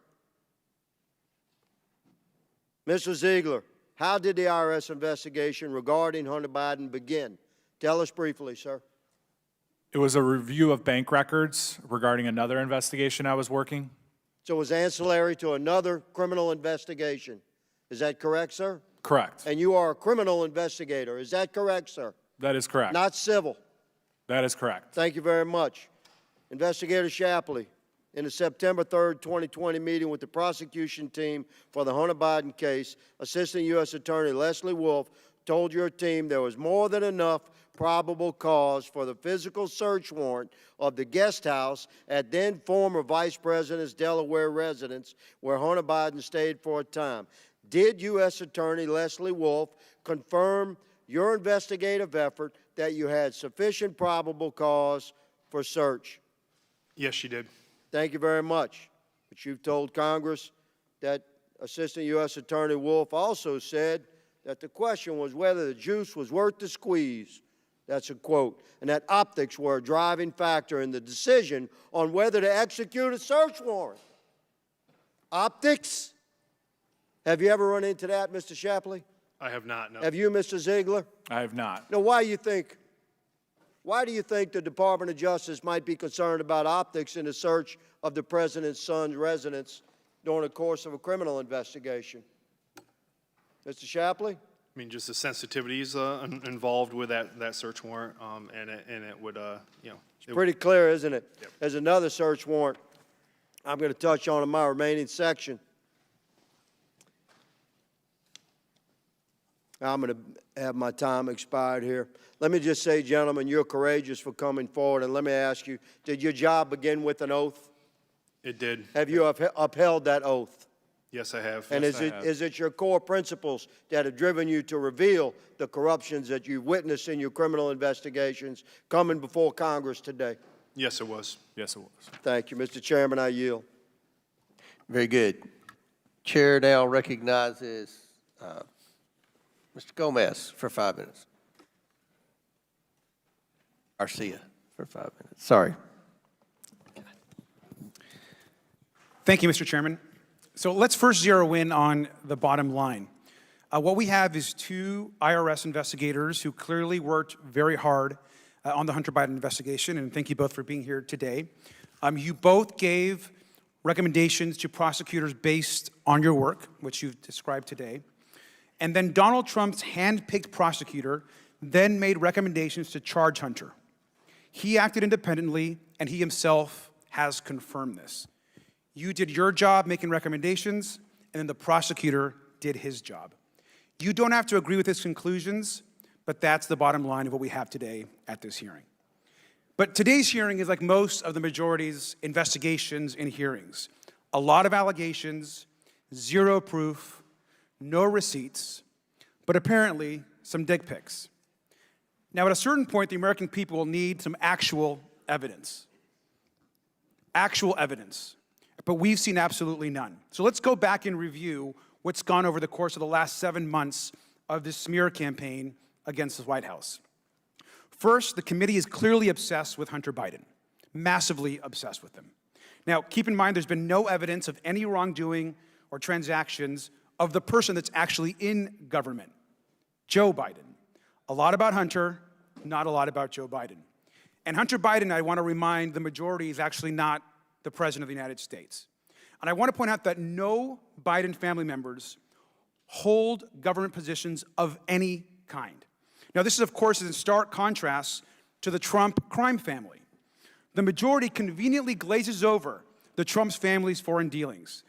Mr. Ziegler, how did the IRS investigation regarding Hunter Biden begin? Tell us briefly, sir. It was a review of bank records regarding another investigation I was working. So it was ancillary to another criminal investigation. Is that correct, sir? Correct. And you are a criminal investigator. Is that correct, sir? That is correct. Not civil. That is correct. Thank you very much. Investigator Shapley, in a September 3rd, 2020 meeting with the prosecution team for the Hunter Biden case, Assistant U.S. Attorney Leslie Wolf told your team there was more than enough probable cause for the physical search warrant of the guest house at then former Vice President's Delaware residence where Hunter Biden stayed for a time. Did U.S. Attorney Leslie Wolf confirm your investigative effort that you had sufficient probable cause for search? Yes, she did. Thank you very much. But you've told Congress that Assistant U.S. Attorney Wolf also said that the question was whether the juice was worth the squeeze. That's a quote. And that optics were a driving factor in the decision on whether to execute a search warrant. Optics? Have you ever run into that, Mr. Shapley? I have not, no. Have you, Mr. Ziegler? I have not. Now, why do you think the Department of Justice might be concerned about optics in the search of the president's son's residence during the course of a criminal investigation? Mr. Shapley? I mean, just the sensitivities involved with that search warrant, and it would, you know. It's pretty clear, isn't it? Yep. There's another search warrant I'm going to touch on in my remaining section. I'm going to have my time expired here. Let me just say, gentlemen, you're courageous for coming forward. And let me ask you, did your job begin with an oath? It did. Have you upheld that oath? Yes, I have. And Yes, is it your core principles that have driven you to reveal the corruptions that you've witnessed in your criminal investigations coming before Congress today? Yes, it was. Yes, it was. Thank you. Mr. Chairman, I yield. Very good. Chair now recognizes Mr. Gomez for 5 minutes. Garcia for 5 minutes. Sorry. Thank you, Mr. Chairman. So let's first zero in on the bottom line. What we have is two IRS investigators who clearly worked very hard on the Hunter Biden investigation, and thank you both for being here today. You both gave recommendations to prosecutors based on your work, which you've described today. And then Donald Trump's hand-picked prosecutor then made recommendations to charge Hunter. He acted independently, and he himself has confirmed this. You did your job making recommendations, and then the prosecutor did his job. You don't have to agree with his conclusions, but that's the bottom line of what we have today at this hearing. But today's hearing is like most of the majority's investigations and hearings. a lot of allegations, zero proof, no receipts, but apparently some dick pics. Now, at a certain point, the American people will need some actual evidence. Actual evidence. But we've seen absolutely none. So let's go back and review what's gone over the course of the last 7 months of this smear campaign against the White House. First, the committee is clearly obsessed with Hunter Biden, massively obsessed with him. Now, keep in mind, there's been no evidence of any wrongdoing or transactions of the person that's actually in government, Joe Biden. A lot about Hunter, not a lot about Joe Biden. And Hunter Biden, I want to remind the majority, is actually not the President of the United States. And I want to point out that no Biden family members hold government positions of any kind. Now, this is, of course, in stark contrast to the Trump crime family. The majority conveniently glazes over the Trump's family's foreign dealings.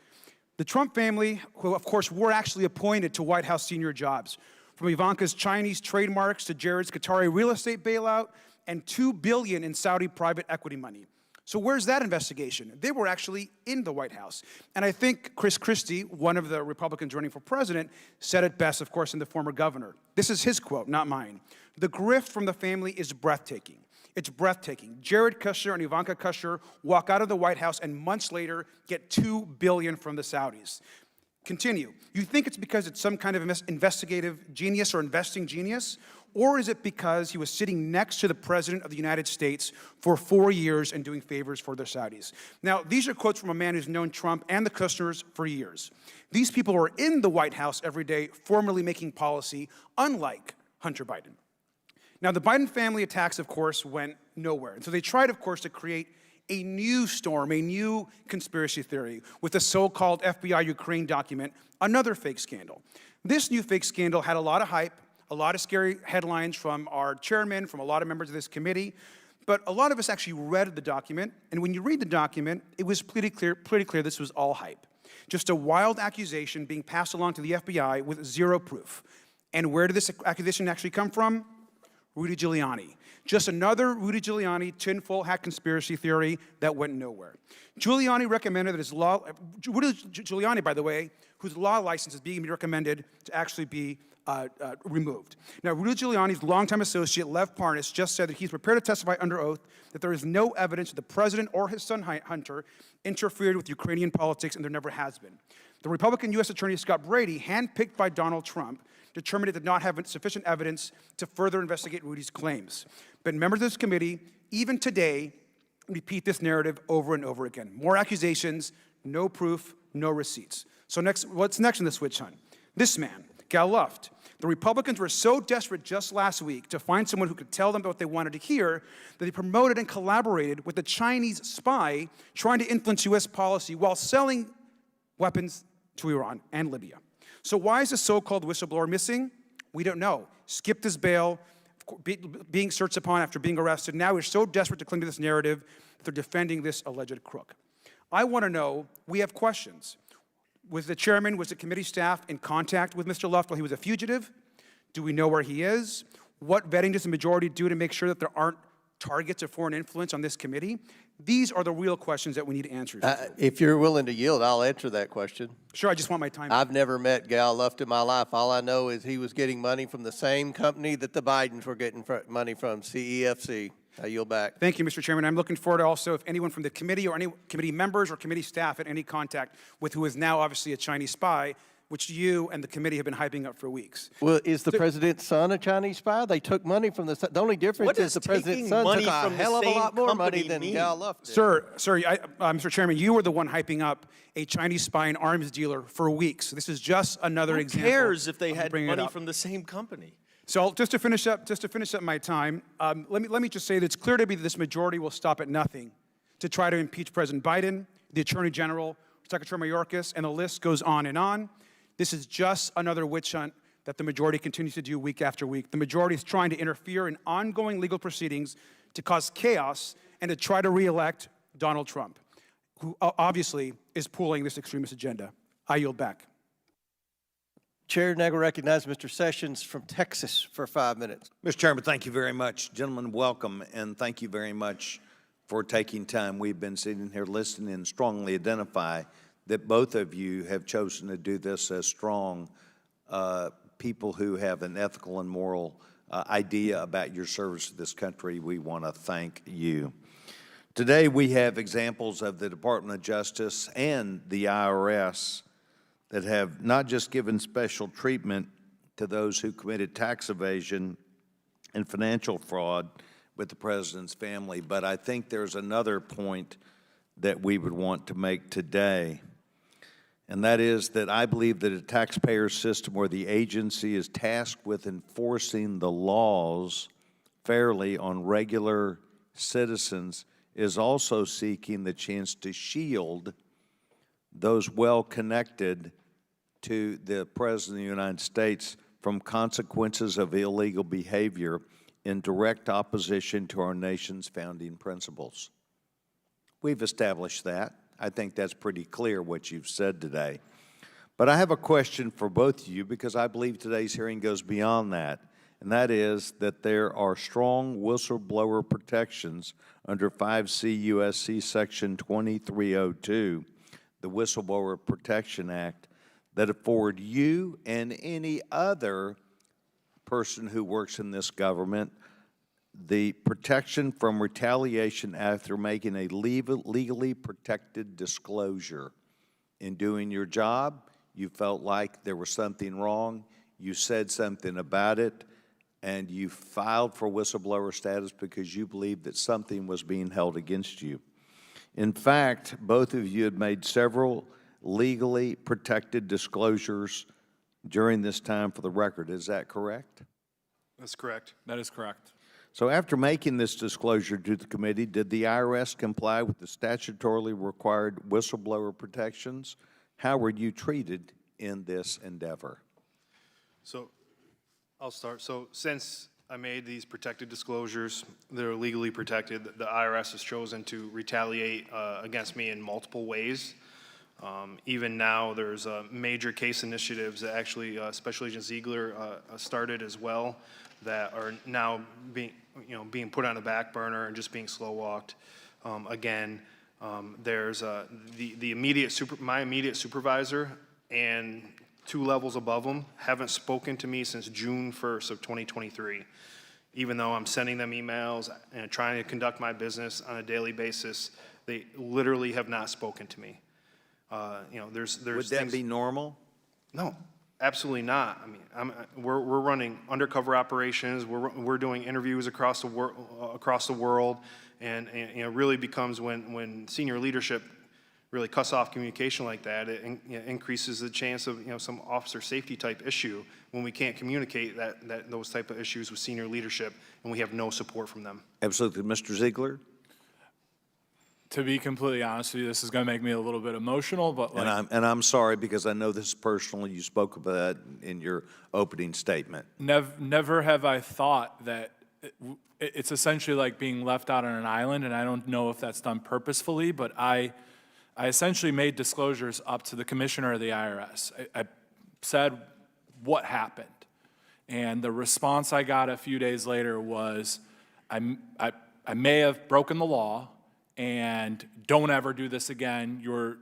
The Trump family, who, of course, were actually appointed to White House senior jobs, from Ivanka's Chinese trademarks to Jared's Qatari real estate bailout and $2 billion in Saudi private equity money. So where's that investigation? They were actually in the White House. And I think Chris Christie, one of the Republicans running for president, said it best, of course, in the former governor. This is his quote, not mine. "The grift from the family is breathtaking. It's breathtaking. Jared Kushner and Ivanka Kushner walk out of the White House and months later get $2 billion from the Saudis." Continue. You think it's because it's some kind of investigative genius or investing genius? Or is it because he was sitting next to the President of the United States for 4 years and doing favors for the Saudis? Now, these are quotes from a man who's known Trump and the Kushners for years. These people are in the White House every day, formally making policy, unlike Hunter Biden. Now, the Biden family attacks, of course, went nowhere. And so they tried, of course, to create a new storm, a new conspiracy theory with the so-called FBI Ukraine document, another fake scandal. This new fake scandal had a lot of hype, a lot of scary headlines from our chairman, from a lot of members of this committee, but a lot of us actually read the document, and when you read the document, it was pretty clear this was all hype. Just a wild accusation being passed along to the FBI with zero proof. And where did this accusation actually come from? Rudy Giuliani. Just another Rudy Giuliani tinfoil hat conspiracy theory that went nowhere. Giuliani recommended that Rudy Giuliani, by the way, whose law license is being recommended to actually be removed. Now, Rudy Giuliani's longtime associate, Lev Parnas, just said that he's prepared to testify under oath that there is no evidence that the president or his son Hunter interfered with Ukrainian politics, and there never has been. The Republican U.S. Attorney Scott Brady, handpicked by Donald Trump, determined it did not have sufficient evidence to further investigate Rudy's claims. But members of this committee, even today, repeat this narrative over and over again. More accusations, no proof, no receipts. So what's next in the switch hunt? This man, Gal Luft. The Republicans were so desperate just last week to find someone who could tell them what they wanted to hear that they promoted and collaborated with a Chinese spy trying to influence U.S. policy while selling weapons to Iran and Libya. So why is the so-called whistleblower missing? We don't know. Skipped his bail, being searched upon after being arrested. Now we're so desperate to cling to this narrative that they're defending this alleged crook. I want to know, we have questions. Was the chairman, was the committee staff in contact with Mr. Luft while he was a fugitive? Do we know where he is? What vetting does the majority do to make sure that there aren't targets of foreign influence on this committee? These are the real questions that we need answers to. If you're willing to yield, I'll answer that question. Sure, I just want my time. I've never met Gal Luft in my life. All I know is he was getting money from the same company that the Bidens were getting money from, CEFC. I yield back. Thank you, Mr. Chairman. I'm looking forward to also if anyone from the committee or any committee members or committee staff had any contact with who is now obviously a Chinese spy, which you and the committee have been hyping up for weeks. Well, is the president's son a Chinese spy? They took money from the only difference is the president's son took a hell of a lot more money than Gal Luft did. Sir, Mr. Chairman, you were the one hyping up a Chinese spy and arms dealer for weeks. This is just another example. Who cares if they had money from the same company? So just to finish up my time, let me just say that it's clear to me that this majority will stop at nothing to try to impeach President Biden, the Attorney General, Secretary Mayorkas, and the list goes on and on. This is just another witch hunt that the majority continues to do week after week. The majority is trying to interfere in ongoing legal proceedings to cause chaos and to try to reelect Donald Trump, who obviously is pulling this extremist agenda. I yield back. Chair now recognizes Mr. Sessions from Texas for 5 minutes. Mr. Chairman, thank you very much. Gentlemen, welcome, and thank you very much for taking time. We've been sitting here listening and strongly identify that both of you have chosen to do this as strong people who have an ethical and moral idea about your service to this country. We want to thank you. Today, we have examples of the Department of Justice and the IRS that have not just given special treatment to those who committed tax evasion and financial fraud with the president's family, but I think there's another point that we would want to make today, and that is that I believe that a taxpayer system where the agency is tasked with enforcing the laws fairly on regular citizens is also seeking the chance to shield those well-connected to the President of the United States from consequences of illegal behavior in direct opposition to our nation's founding principles. We've established that. I think that's pretty clear what you've said today. But I have a question for both of you because I believe today's hearing goes beyond that, and that is that there are strong whistleblower protections under 5 U.S.C. Section 2302, the Whistleblower Protection Act, that afford you and any other person who works in this government the protection from retaliation after making a legally protected disclosure. In doing your job, you felt like there was something wrong, you said something about it, and you filed for whistleblower status because you believed that something was being held against you. In fact, both of you had made several legally protected disclosures during this time for the record. Is that correct? That's correct. That is correct. So after making this disclosure to the committee, did the IRS comply with the statutorily required whistleblower protections? How were you treated in this endeavor? So I'll start. So since I made these protected disclosures that are legally protected, the IRS has chosen to retaliate against me in multiple ways. Even now, there's major case initiatives that actually Special Agent Ziegler started as well that are now being put on a back burner and just being slow walked. Again, there's my immediate supervisor and 2 levels above them haven't spoken to me since June 1st of 2023. Even though I'm sending them emails and trying to conduct my business on a daily basis, they literally have not spoken to me. There's Would that be normal? No, absolutely not. I mean, we're running undercover operations. We're doing interviews across the world, and it really becomes when senior leadership really cuts off communication like that, it increases the chance of some officer safety type issue when we can't communicate those type of issues with senior leadership and we have no support from them. Absolutely, Mr. Ziegler. To be completely honest with you, this is going to make me a little bit emotional, but And I'm sorry because I know this is personal. You spoke about that in your opening statement. never have I thought that it's essentially like being left out on an island, and I don't know if that's done purposefully, but I essentially made disclosures up to the commissioner of the IRS. I said what happened, and the response I got a few days later was, I may have broken the law, and don't ever do this again. Your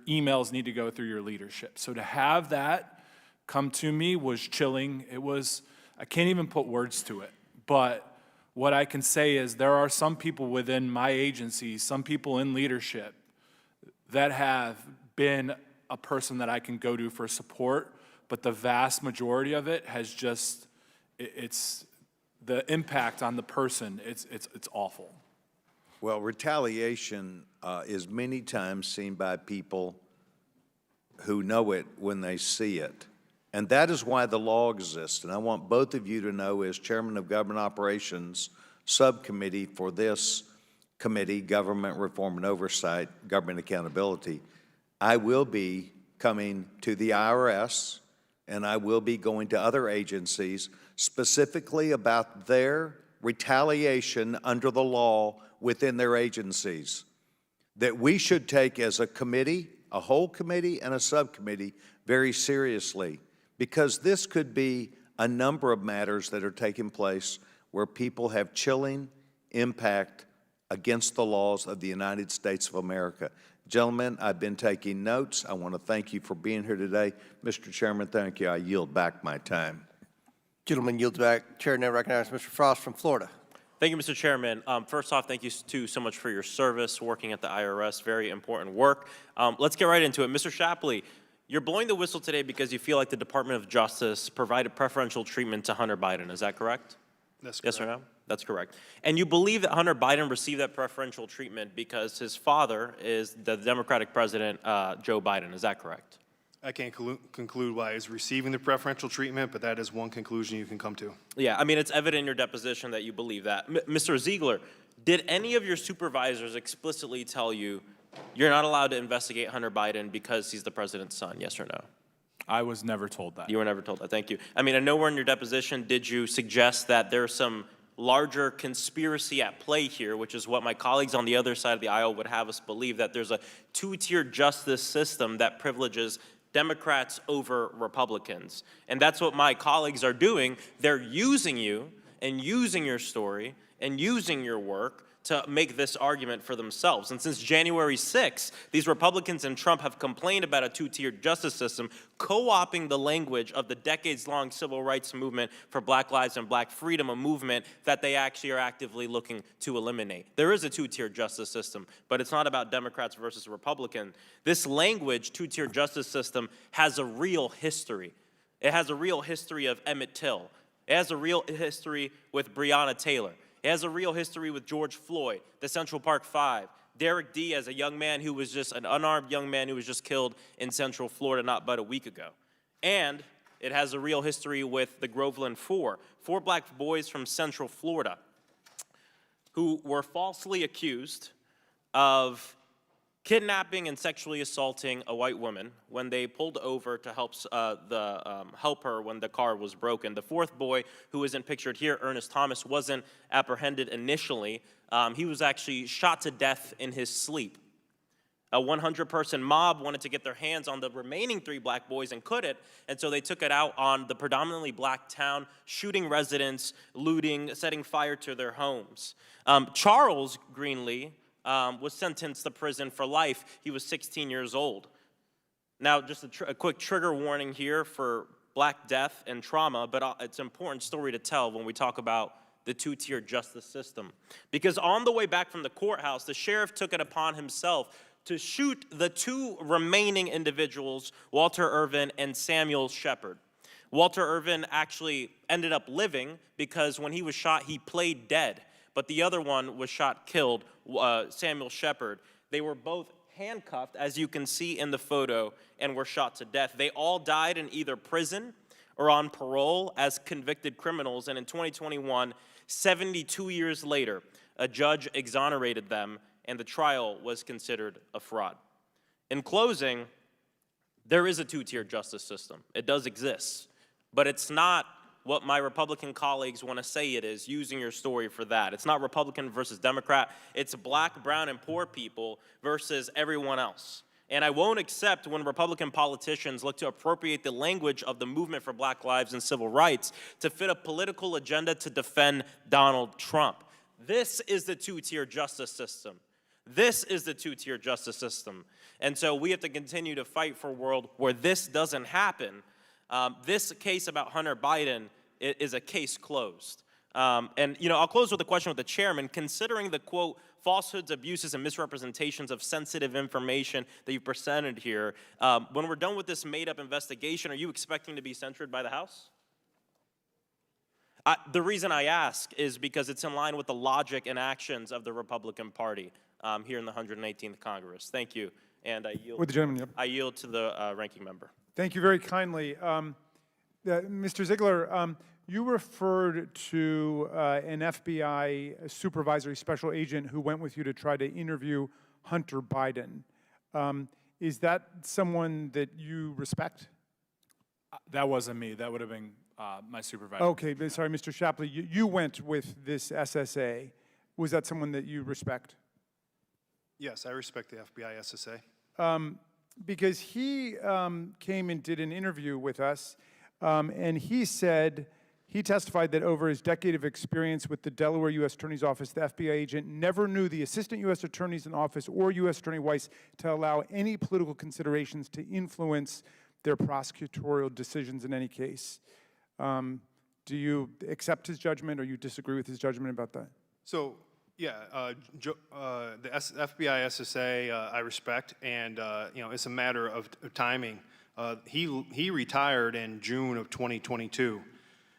emails need to go through your leadership. So to have that come to me was chilling. It was, I can't even put words to it. But what I can say is there are some people within my agency, some people in leadership that have been a person that I can go to for support, but the vast majority of it has just, it's the impact on the person, it's awful. Well, retaliation is many times seen by people who know it when they see it. And that is why the law exists. And I want both of you to know, as Chairman of Government Operations Subcommittee for this committee, Government Reform and Oversight, Government Accountability, I will be coming to the IRS and I will be going to other agencies specifically about their retaliation under the law within their agencies that we should take as a committee, a whole committee and a subcommittee, very seriously, because this could be a number of matters that are taking place where people have chilling impact against the laws of the United States of America. Gentlemen, I've been taking notes. I want to thank you for being here today. Mr. Chairman, thank you. I yield back my time. Gentleman yields back. Chair now recognizes Mr. Frost from Florida. Thank you, Mr. Chairman. First off, thank you so much for your service working at the IRS. Very important work. Let's get right into it. Mr. Shapley, you're blowing the whistle today because you feel like the Department of Justice provided preferential treatment to Hunter Biden. Is that correct? That's correct. Yes or no? That's correct. And you believe that Hunter Biden received that preferential treatment because his father is the Democratic President, Joe Biden. Is that correct? I can't conclude why he's receiving the preferential treatment, but that is one conclusion you can come to. Yeah, I mean, it's evident in your deposition that you believe that. Mr. Ziegler, did any of your supervisors explicitly tell you you're not allowed to investigate Hunter Biden because he's the president's son, yes or no? I was never told that. You were never told that, thank you. I mean, I know we're in your deposition, did you suggest that there's some larger conspiracy at play here, which is what my colleagues on the other side of the aisle would have us believe, that there's a two-tier justice system that privileges Democrats over Republicans. And that's what my colleagues are doing. They're using you and using your story and using your work to make this argument for themselves. And since January 6th, these Republicans and Trump have complained about a two-tiered justice system, co-opting the language of the decades-long civil rights movement for Black lives and Black freedom, a movement that they actually are actively looking to eliminate. There is a two-tiered justice system, but it's not about Democrats versus Republicans. This language, two-tiered justice system, has a real history. It has a real history of Emmett Till. It has a real history with Breonna Taylor. It has a real history with George Floyd, the Central Park Five, Derek D. as a young man who was just an unarmed young man who was just killed in Central Florida not but a week ago. And it has a real history with the Groveland Four Black boys from Central Florida who were falsely accused of kidnapping and sexually assaulting a white woman when they pulled over to help her when the car was broken. The fourth boy, who isn't pictured here, Ernest Thomas, wasn't apprehended initially. He was actually shot to death in his sleep. A 100-person mob wanted to get their hands on the remaining 3 black boys and couldn't, and so they took it out on the predominantly black town, shooting residents, looting, setting fire to their homes. Charles Greenlee was sentenced to prison for life. He was 16 years old. Now, just a quick trigger warning here for Black death and trauma, but it's an important story to tell when we talk about the two-tier justice system. Because on the way back from the courthouse, the sheriff took it upon himself to shoot the 2 remaining individuals, Walter Irvin and Samuel Shepard. Walter Irvin actually ended up living because when he was shot, he played dead. But the other one was shot, killed, Samuel Shepard. They were both handcuffed, as you can see in the photo, and were shot to death. They all died in either prison or on parole as convicted criminals. And in 2021, 72 years later, a judge exonerated them, and the trial was considered a fraud. In closing, there is a two-tier justice system. It does exist, but it's not what my Republican colleagues want to say it is, using your story for that. It's not Republican versus Democrat. It's black, brown, and poor people versus everyone else. And I won't accept when Republican politicians look to appropriate the language of the movement for Black lives and civil rights to fit a political agenda to defend Donald Trump. This is the two-tier justice system. This is the two-tier justice system. And so we have to continue to fight for a world where this doesn't happen. This case about Hunter Biden is a case closed. And, I'll close with a question with the chairman. Considering the, quote, falsehoods, abuses, and misrepresentations of sensitive information that you presented here, when we're done with this made-up investigation, are you expecting to be censured by the House? The reason I ask is because it's in line with the logic and actions of the Republican Party here in the 118th Congress. Thank you. And I yield, With the gentleman, yep. I yield to the ranking member. Thank you very kindly. Mr. Ziegler, you referred to an FBI supervisory special agent who went with you to try to interview Hunter Biden. Is that someone that you respect? That wasn't me. That would have been my supervisor. Okay, sorry, Mr. Shapley, you went with this SSA. Was that someone that you respect? Yes, I respect the FBI SSA. Because he came and did an interview with us, and he said He testified that over his decade of experience with the Delaware U.S. Attorney's Office, the FBI agent never knew the Assistant U.S. Attorneys in the office or U.S. Attorney Weiss to allow any political considerations to influence their prosecutorial decisions in any case. Do you accept his judgment, or you disagree with his judgment about that? So, yeah, the FBI SSA I respect, and it's a matter of timing. He retired in June of 2022,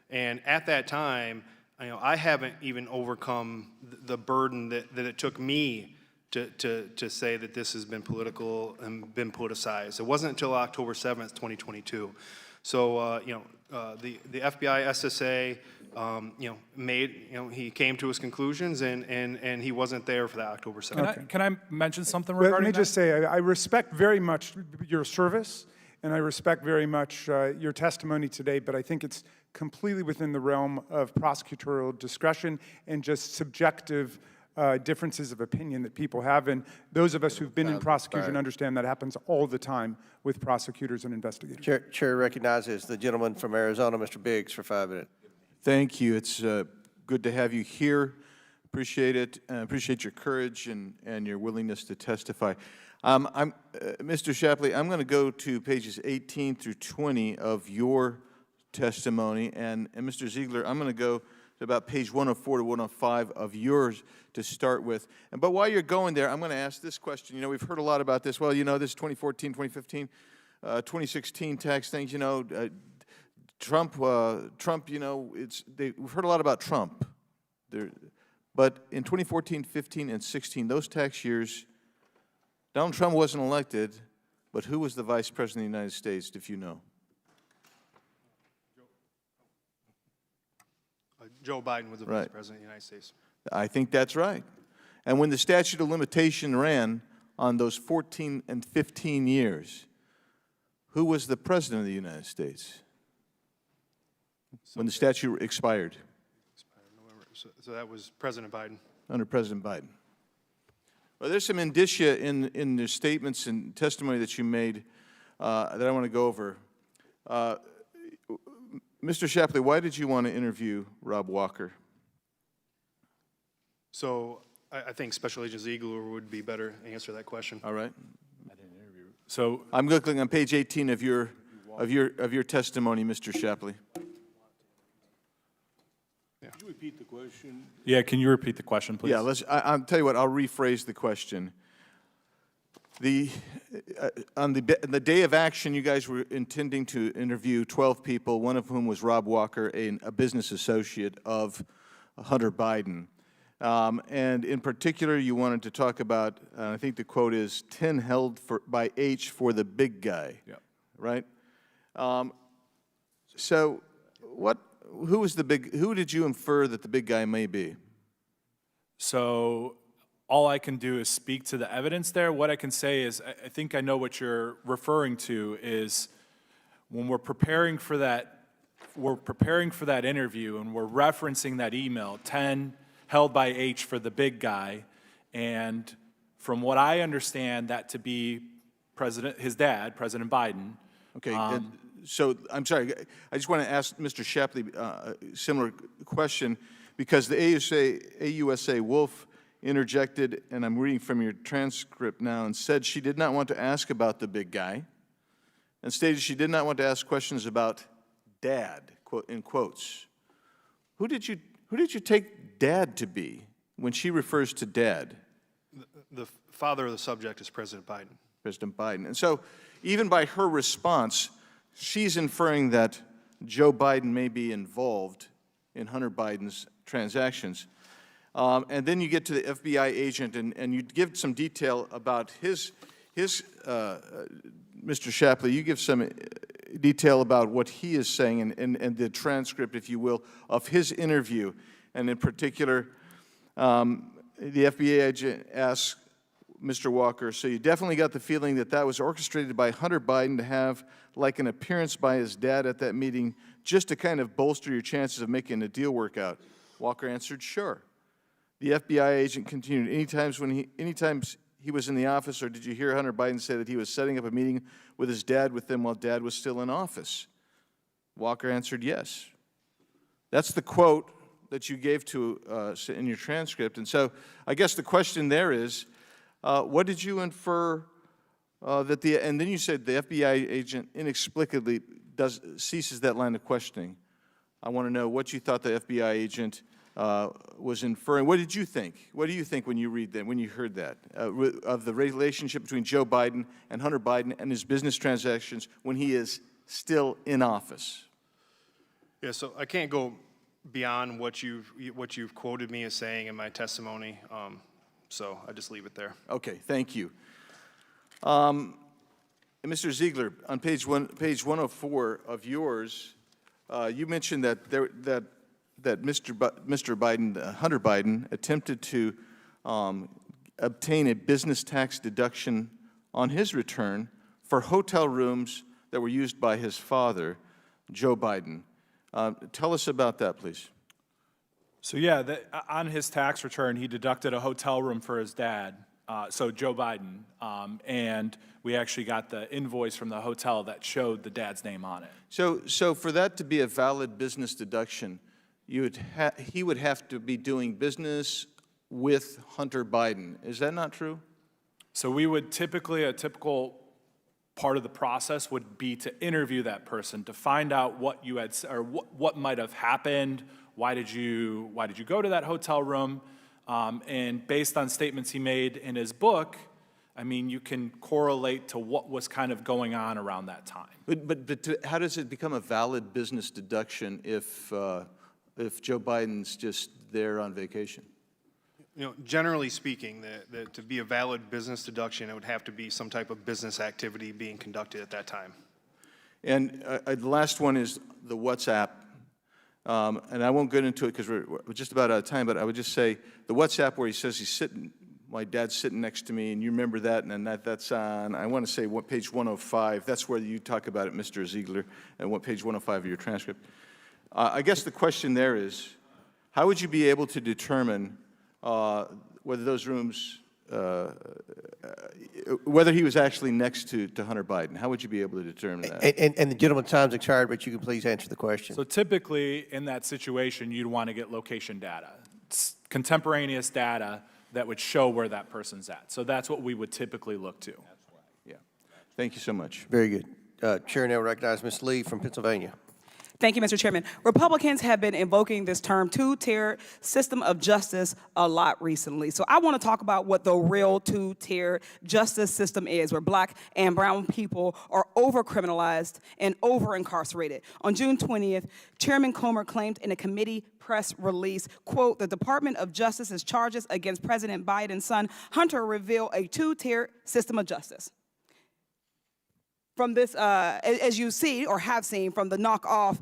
and at that time, I haven't even overcome the burden that it took me to say that this has been political and been politicized. It wasn't until October 7th, 2022. So, the FBI SSA, he came to his conclusions, and he wasn't there for that October 7th. Can I mention something Let regarding me that? just say, I respect very much your service, and I respect very much your testimony today, but I think it's completely within the realm of prosecutorial discretion and just subjective differences of opinion that people have. And those of us who've been in prosecution understand that happens all the time with prosecutors and investigators. Chair recognizes the gentleman from Arizona, Mr. Biggs, for 5 minutes. Thank you. It's good to have you here. Appreciate it. Appreciate your courage and your willingness to testify. Mr. Shapley, I'm going to go to pages 18 through 20 of your testimony, and Mr. Ziegler, I'm going to go to about page 104 to 105 of yours to start with. But while you're going there, I'm going to ask this question. We've heard a lot about this. Well, this 2014, 2015, 2016 tax things, Trump, we've heard a lot about Trump. But in 2014, 15, and 16, those tax years, Donald Trump wasn't elected, but who was the Vice President of the United States, if you know? Joe Biden was the Vice President of the United States. I think that's right. And when the statute of limitation ran on those 14 and 15 years, who was the President of the United States when the statute expired? So that was President Biden. Under President Biden. Well, there's some indicia in the statements and testimony that you made that I want to go over. Mr. Shapley, why did you want to interview Rob Walker? So I think Special Agent Ziegler would be better to answer that question. All right. So I'm looking on page 18 of your testimony, Mr. Shapley. Could you repeat the question? Yeah, can you repeat the question, please? Yeah, I'll tell you what, I'll rephrase the question. On the day of action, you guys were intending to interview 12 people, one of whom was Rob Walker, a business associate of Hunter Biden. And in particular, you wanted to talk about, I think the quote is, 10 held by H for the big guy, right? So who did you infer that the big guy may be? So all I can do is speak to the evidence there. What I can say is, I think I know what you're referring to is when we're preparing for that interview and we're referencing that email, 10 held by H for the big guy, and from what I understand that to be his dad, President Biden. Okay, so I'm sorry, I just want to ask Mr. Shapley a similar question, because the AUSA Wolf interjected, and I'm reading from your transcript now, and said she did not want to ask about the big guy, and stated she did not want to ask questions about dad, in quotes. Who did you take dad to be when she refers to dad? The father of the subject is President Biden. President Biden. And so even by her response, she's inferring that Joe Biden may be involved in Hunter Biden's transactions. And then you get to the FBI agent, and you give some detail about Mr. Shapley, you give some detail about what he is saying and the transcript, if you will, of his interview. And in particular, the FBI agent asks Mr. Walker, so you definitely got the feeling that was orchestrated by Hunter Biden to have like an appearance by his dad at that meeting just to kind of bolster your chances of making a deal work out? Walker answered, sure. The FBI agent continued, anytime he was in the office, or did you hear Hunter Biden say that he was setting up a meeting with his dad with them while dad was still in office? Walker answered, yes. That's the quote that you gave to us in your transcript. And so I guess the question there is, what did you infer that and then you said the FBI agent inexplicably ceases that line of questioning. I want to know what you thought the FBI agent was inferring. What did you think? What do you think when you read that, when you heard that, of the relationship between Joe Biden and Hunter Biden and his business transactions when he is still in office? Yeah, so I can't go beyond what you've quoted me as saying in my testimony, so I just leave it there. Okay, thank you. And Mr. Ziegler, on page 104 of yours, you mentioned that Mr. Biden, Hunter Biden, attempted to obtain a business tax deduction on his return for hotel rooms that were used by his father, Joe Biden. Tell us about that, please. So yeah, on his tax return, he deducted a hotel room for his dad, so Joe Biden, and we actually got the invoice from the hotel that showed the dad's name on it. So for that to be a valid business deduction, he would have to be doing business with Hunter Biden. Is that not true? So we would typically, a typical part of the process would be to interview that person to find out what you had, or what might have happened. Why did you go to that hotel room? And based on statements he made in his book, I mean, you can correlate to what was kind of going on around that time. But how does it become a valid business deduction if Joe Biden's just there on vacation? You know, generally speaking, to be a valid business deduction, it would have to be some type of business activity being conducted at that time. And The last one is the WhatsApp. And I won't get into it because we're just about out of time, but I would just say the WhatsApp where he says he's sitting, my dad's sitting next to me, and you remember that, and that's on, I want to say, page 105. That's where you talk about it, Mr. Ziegler, and page 105 of your transcript. I guess the question there is, how would you be able to determine whether those rooms, whether he was actually next to Hunter Biden? How would you be able to determine that? And the gentleman's time's expired, but you can please answer the question. So typically, in that situation, you'd want to get location data, contemporaneous data that would show where that person's at. So that's what we would typically look to. Yeah. Thank you so much. Very good. Chair now recognizes Ms. Lee from Pennsylvania. Thank you, Mr. Chairman. Republicans have been invoking this term two-tier system of justice a lot recently. So I want to talk about what the real two-tier justice system is, where black and brown people are over-criminalized and over-incarcerated. On June 20th, Chairman Comer claimed in a committee press release, quote, the Department of Justice's charges against President Biden's son, Hunter, reveal a two-tier system of justice. From this, as you see or have seen from the knockoff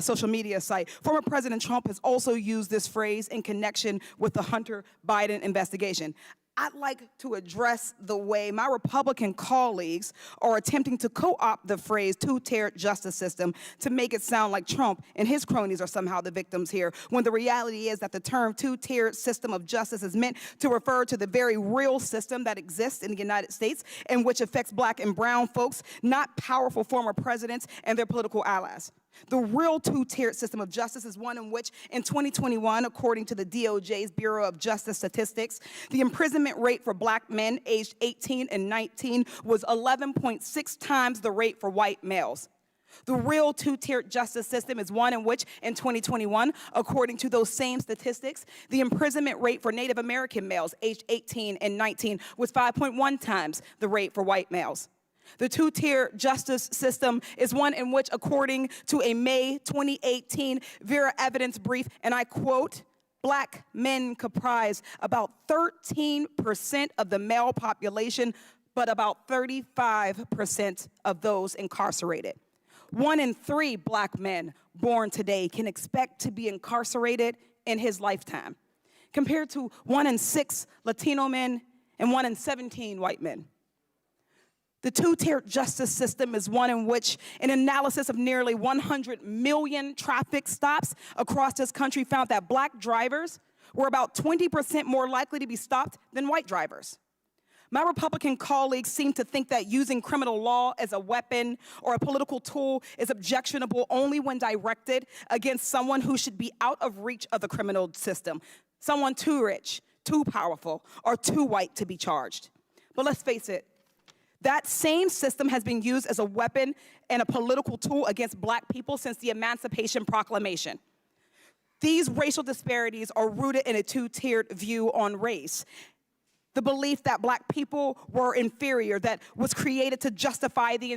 social media site, former President Trump has also used this phrase in connection with the Hunter Biden investigation. I'd like to address the way my Republican colleagues are attempting to co-opt the phrase two-tier justice system to make it sound like Trump and his cronies are somehow the victims here, when the reality is that the term two-tier system of justice is meant to refer to the very real system that exists in the United States and which affects black and brown folks, not powerful former presidents and their political allies. The real two-tiered system of justice is one in which, in 2021, according to the DOJ's Bureau of Justice Statistics, the imprisonment rate for black men aged 18 and 19 was 11.6 times the rate for white males. The real two-tiered justice system is one in which, in 2021, according to those same statistics, the imprisonment rate for Native American males aged 18 and 19 was 5.1 times the rate for white males. The two-tier justice system is one in which, according to a May 2018 Vera evidence brief, and I quote, black men comprise about 13% of the male population, but about 35% of those incarcerated. 1 in 3 black men born today can expect to be incarcerated in his lifetime, compared to 1 in 6 Latino men and 1 in 17 white men. The two-tier justice system is one in which an analysis of nearly 100 million traffic stops across this country found that black drivers were about 20% more likely to be stopped than white drivers. My Republican colleagues seem to think that using criminal law as a weapon or a political tool is objectionable only when directed against someone who should be out of reach of the criminal system, someone too rich, too powerful, or too white to be charged. But let's face it, that same system has been used as a weapon and a political tool against black people since the Emancipation Proclamation. These racial disparities are rooted in a two-tiered view on race. The belief that black people were inferior, that was created to justify the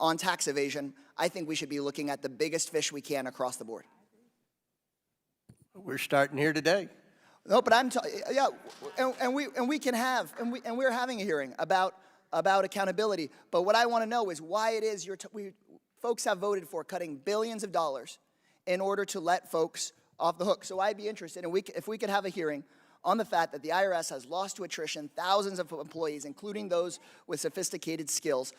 on tax evasion, I think we should be looking at the biggest fish we can across the board. We're starting here today. No, but yeah, and we're having a hearing about accountability. But what I want to know is why it is folks have voted for cutting billions of dollars in order to let folks off the hook. So I'd be interested in if we could have a hearing on the fact that the IRS has lost to attrition thousands of employees, including those with sophisticated skills.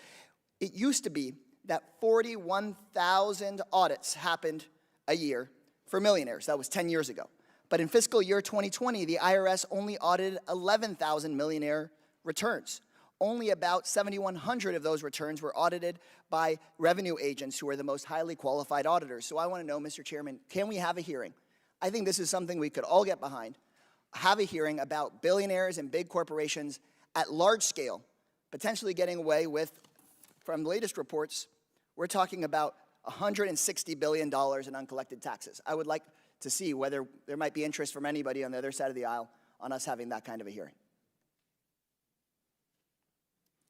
It used to be that 41,000 audits happened a year for millionaires. That was 10 years ago. But in fiscal year 2020, the IRS only audited 11,000 millionaire returns. Only about 7,100 of those returns were audited by revenue agents who are the most highly qualified auditors. So I want to know, Mr. Chairman, can we have a hearing? I think this is something we could all get behind. Have a hearing about billionaires and big corporations at large scale, potentially getting away with, from the latest reports, we're talking about $160 billion in uncollected taxes. I would like to see whether there might be interest from anybody on the other side of the aisle on us having that kind of a hearing.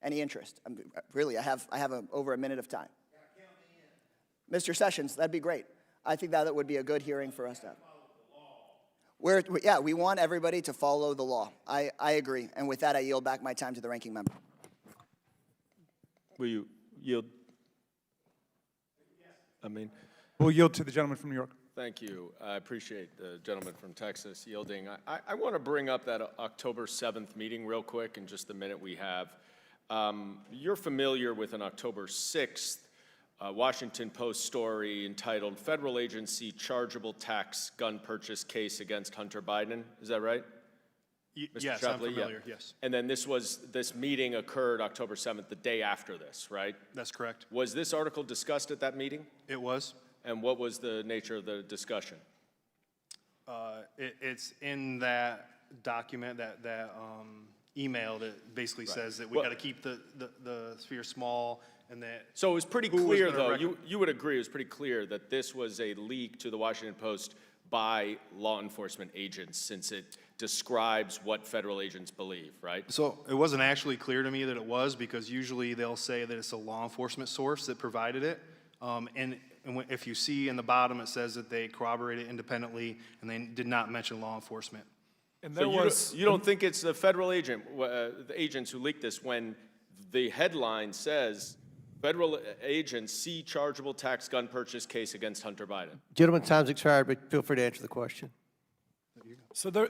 Any interest? Really, I have over a minute of time. Mr. Sessions, that'd be great. I think that would be a good hearing for us to have. Yeah, we want everybody to follow the law. I agree. And with that, I yield back my time to the ranking member. Will you yield? We'll yield to the gentleman from New York. Thank you. I appreciate the gentleman from Texas yielding. I want to bring up that October 7th meeting real quick in just the minute we have. You're familiar with an October 6th Washington Post story entitled "Federal Agency Chargeable Tax Gun Purchase Case Against Hunter Biden." Is that right? Mr. Yes, Shapley? I'm familiar, yes. And then this meeting occurred October 7th, the day after this, right? That's correct. Was this article discussed at that meeting? It was. And what was the nature of the discussion? It's in that document, that email that basically says that we got to keep the sphere small, and that. So it was pretty clear, though. You would agree it was pretty clear that this was a leak to the Washington Post by law enforcement agents, since it describes what federal agents believe, right? So it wasn't actually clear to me that it was, because usually they'll say that it's a law enforcement source that provided it. And if you see in the bottom, it says that they corroborated independently, and they did not mention law enforcement. And so you don't think it's the federal agent, the agents who leaked this, when the headline says federal agents see chargeable tax gun purchase case against Hunter Biden? Gentlemen, time's expired, but feel free to answer the question. So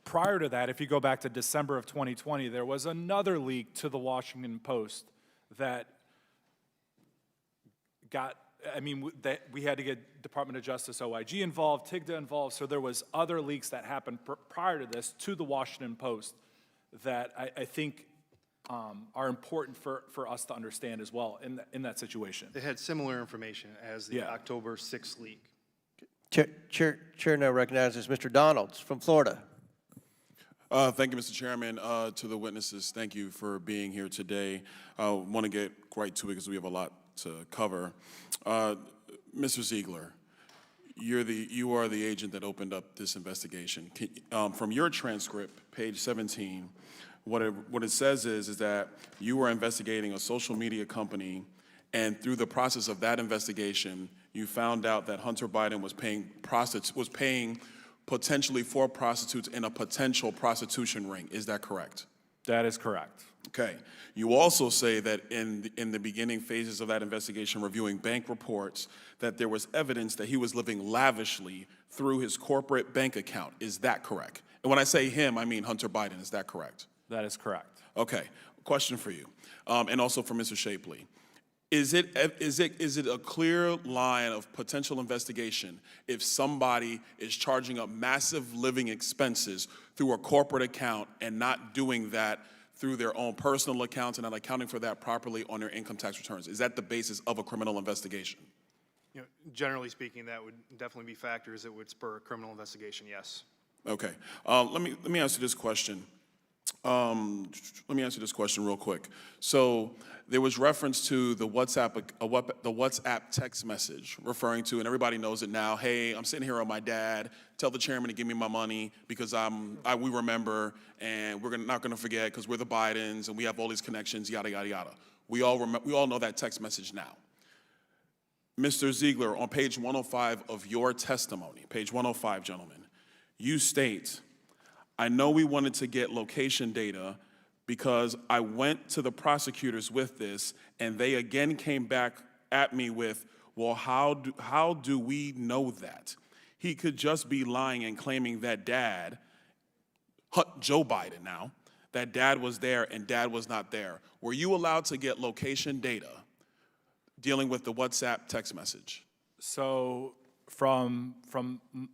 prior to that, if you go back to December of 2020, there was another leak to the Washington Post that we had to get Department of Justice, OIG involved, TIGTA involved, so there was other leaks that happened prior to this to the Washington Post that I think are important for us to understand as well in that situation. They had similar information as the October 6th leak. Chair now recognizes Mr. Donalds from Florida. Thank you, Mr. Chairman. To the witnesses, thank you for being here today. I want to get right to it because we have a lot to cover. Mr. Ziegler, you are the agent that opened up this investigation. From your transcript, page 17, what it says is that you were investigating a social media company, and through the process of that investigation, you found out that Hunter Biden was paying potentially 4 prostitutes in a potential prostitution ring. Is that correct? That is correct. Okay. You also say that in the beginning phases of that investigation, reviewing bank reports, that there was evidence that he was living lavishly through his corporate bank account. Is that correct? And when I say him, I mean Hunter Biden. Is that correct? That is correct. Okay. Question for you, and also for Mr. Shapley. Is it a clear line of potential investigation if somebody is charging up massive living expenses through a corporate account and not doing that through their own personal accounts and not accounting for that properly on their income tax returns? Is that the basis of a criminal investigation? Generally speaking, that would definitely be factors that would spur a criminal investigation, yes. Okay. Let me ask you this question. Let me answer this question real quick. So there was reference to the WhatsApp text message referring to, and everybody knows it now, hey, I'm sitting here with my dad, tell the chairman to give me my money because we remember and we're not going to forget because we're the Bidens and we have all these connections, yada, yada, yada. We all know that text message now. Mr. Ziegler, on page 105 of your testimony, page 105, gentlemen, you state, I know we wanted to get location data because I went to the prosecutors with this and they again came back at me with, well, how do we know that? He could just be lying and claiming that dad, Joe Biden now, that dad was there and dad was not there. Were you allowed to get location data dealing with the WhatsApp text message? So from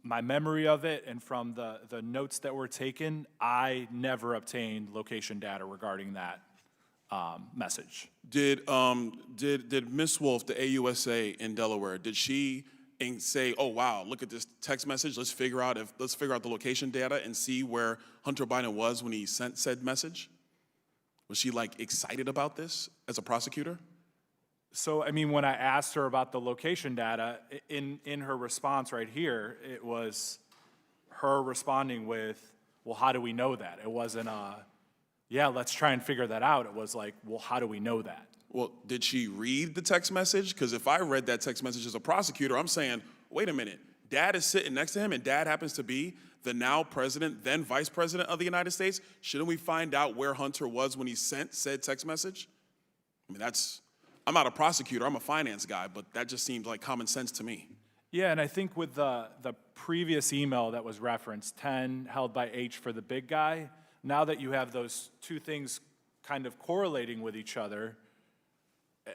my memory of it and from the notes that were taken, I never obtained location data regarding that message. Did Miss Wolf, the AUSA in Delaware, did she say, oh wow, look at this text message, let's figure out the location data and see where Hunter Biden was when he sent said message? Was she like excited about this as a prosecutor? So, I mean, when I asked her about the location data, in her response right here, it was her responding with, well, how do we know that? It wasn't yeah, let's try and figure that out. It was like, well, how do we know that? Well, did she read the text message? Because if I read that text message as a prosecutor, I'm saying, wait a minute, dad is sitting next to him and dad happens to be the now president, then vice president of the United States. Shouldn't we find out where Hunter was when he sent said text message? I mean, I'm not a prosecutor, I'm a finance guy, but that just seems like common sense to me. Yeah, and I think with the previous email that was referenced, 10 held by H for the big guy, now that you have those two things kind of correlating with each other,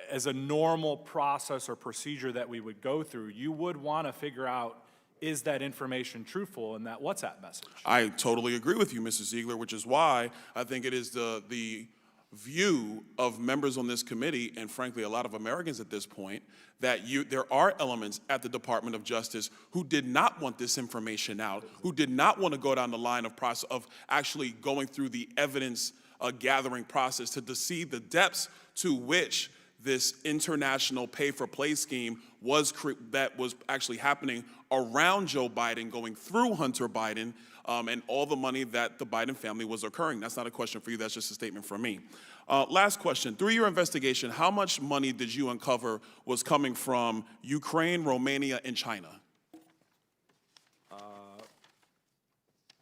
as a normal process or procedure that we would go through, you would want to figure out, is that information truthful in that WhatsApp message? I totally agree with you, Mr. Ziegler, which is why I think it is the view of members on this committee, and frankly a lot of Americans at this point, that there are elements at the Department of Justice who did not want this information out, who did not want to go down the line of actually going through the evidence gathering process to see the depths to which this international pay-for-play scheme that was actually happening around Joe Biden, going through Hunter Biden, and all the money that the Biden family was incurring. That's not a question for you, that's just a statement from me. Last question, through your investigation, how much money did you uncover was coming from Ukraine, Romania, and China?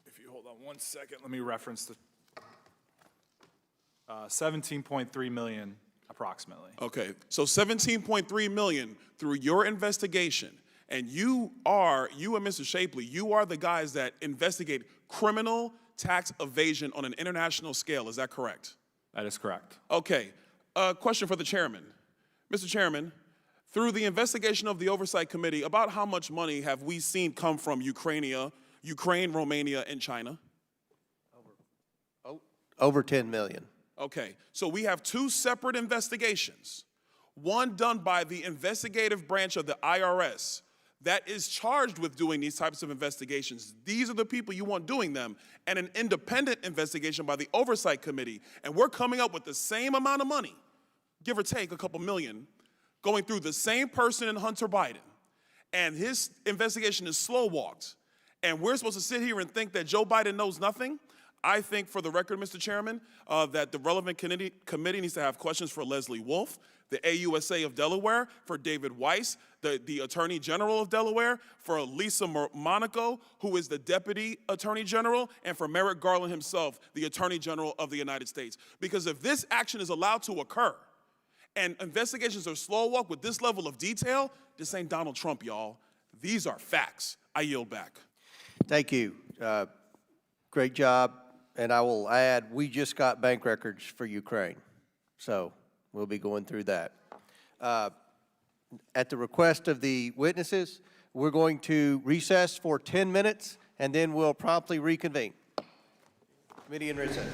If you hold on one second, let me reference the 17.3 million approximately. Okay, so 17.3 million through your investigation, and you and Mr. Shapley, you are the guys that investigate criminal tax evasion on an international scale, is that correct? That is correct. Okay, question for the chairman. Mr. Chairman, through the investigation of the Oversight Committee, about how much money have we seen come from Ukraine, Romania, and China? Over 10 million. Okay, so we have two separate investigations. One done by the investigative branch of the IRS that is charged with doing these types of investigations. These are the people you want doing them. And an independent investigation by the Oversight Committee. And we're coming up with the same amount of money, give or take a couple million, going through the same person in Hunter Biden. And his investigation is slow-walked. And we're supposed to sit here and think that Joe Biden knows nothing? I think, for the record, Mr. Chairman, that the relevant committee needs to have questions for Leslie Wolf, the AUSA of Delaware, for David Weiss, the Attorney General of Delaware, for Lisa Monaco, who is the Deputy Attorney General, and for Merrick Garland himself, the Attorney General of the United States. Because if this action is allowed to occur, and investigations are slow walk with this level of detail, this ain't Donald Trump, y'all. These are facts. I yield back. Thank you. Great job. And I will add, we just got bank records for Ukraine. So we'll be going through that. At the request of the witnesses, we're going to recess for 10 minutes, and then we'll promptly reconvene. Committee in recess.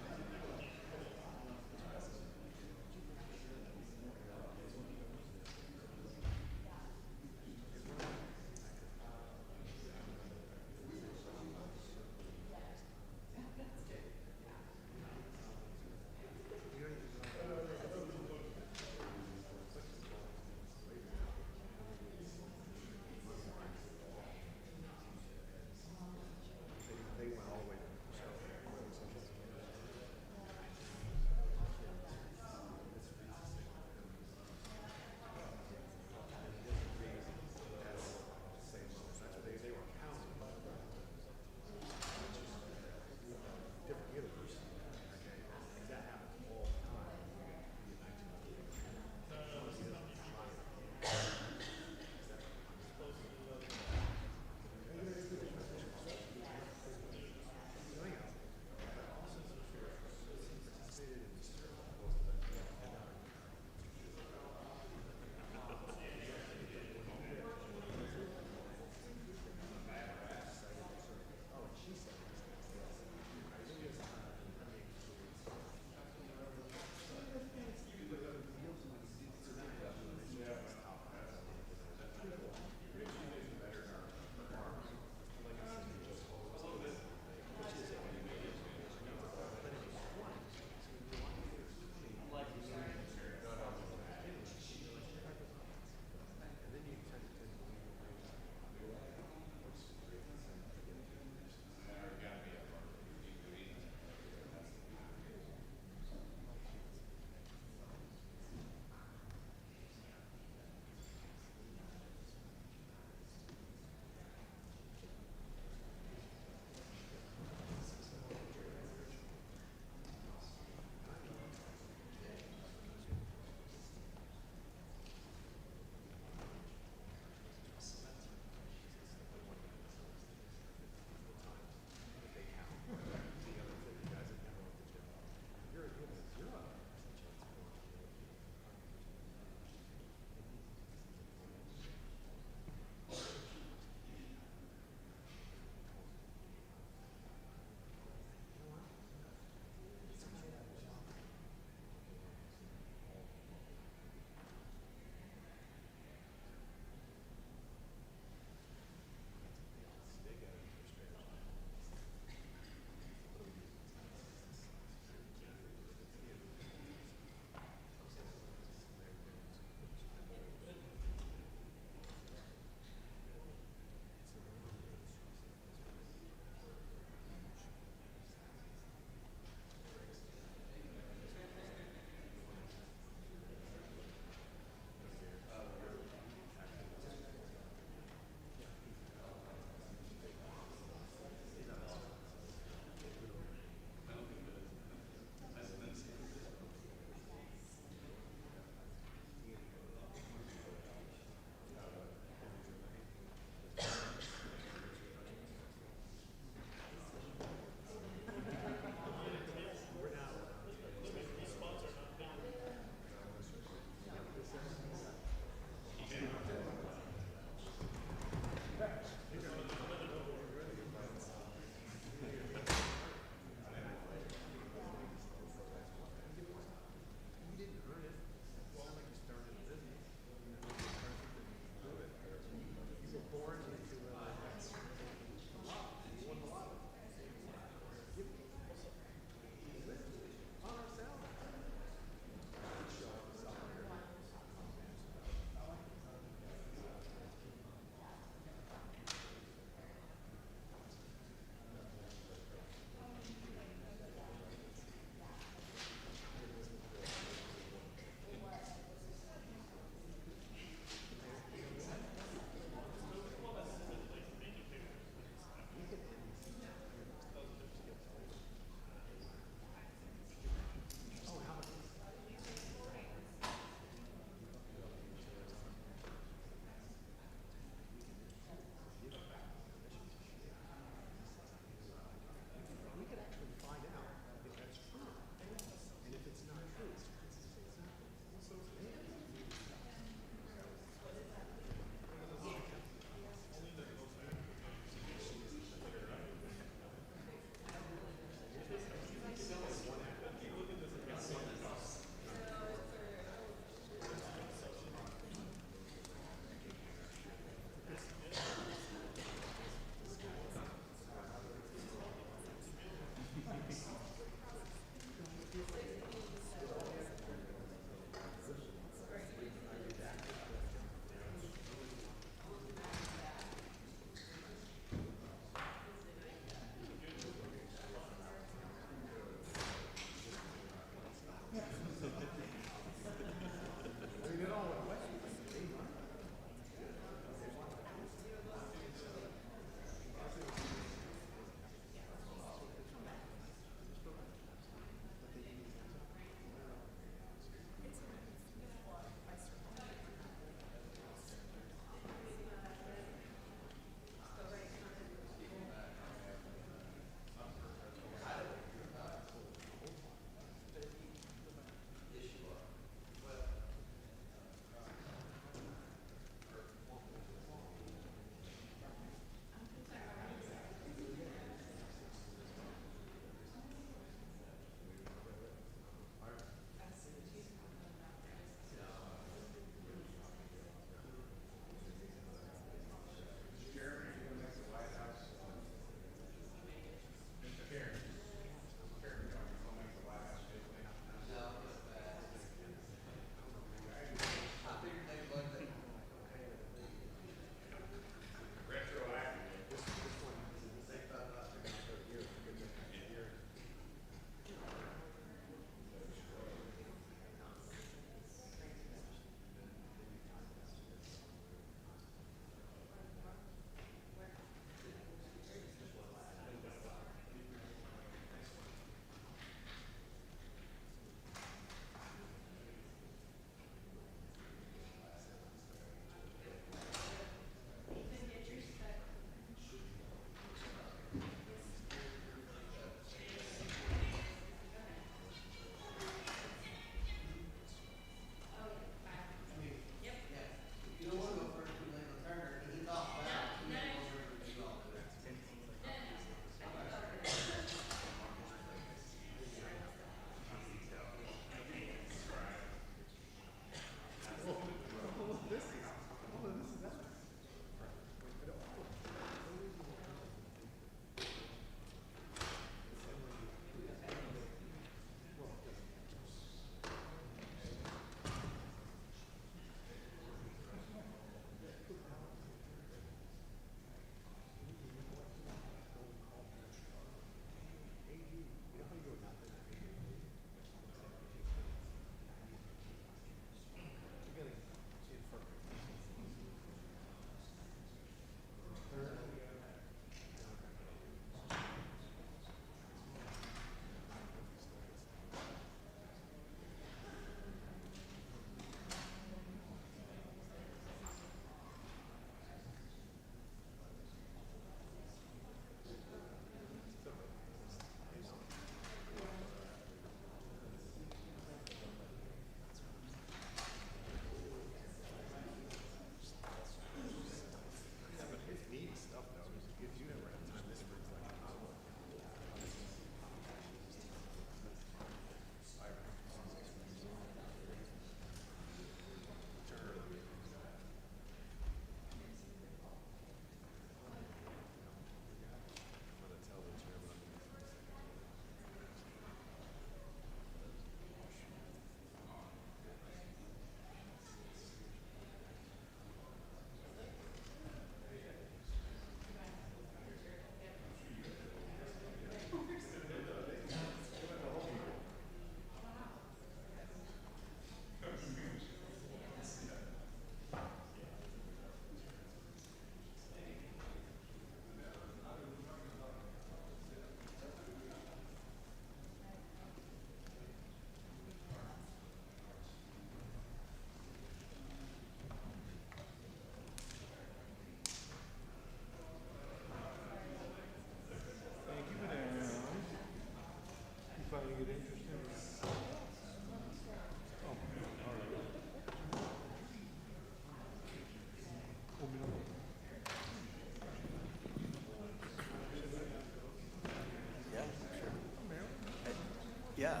Yeah.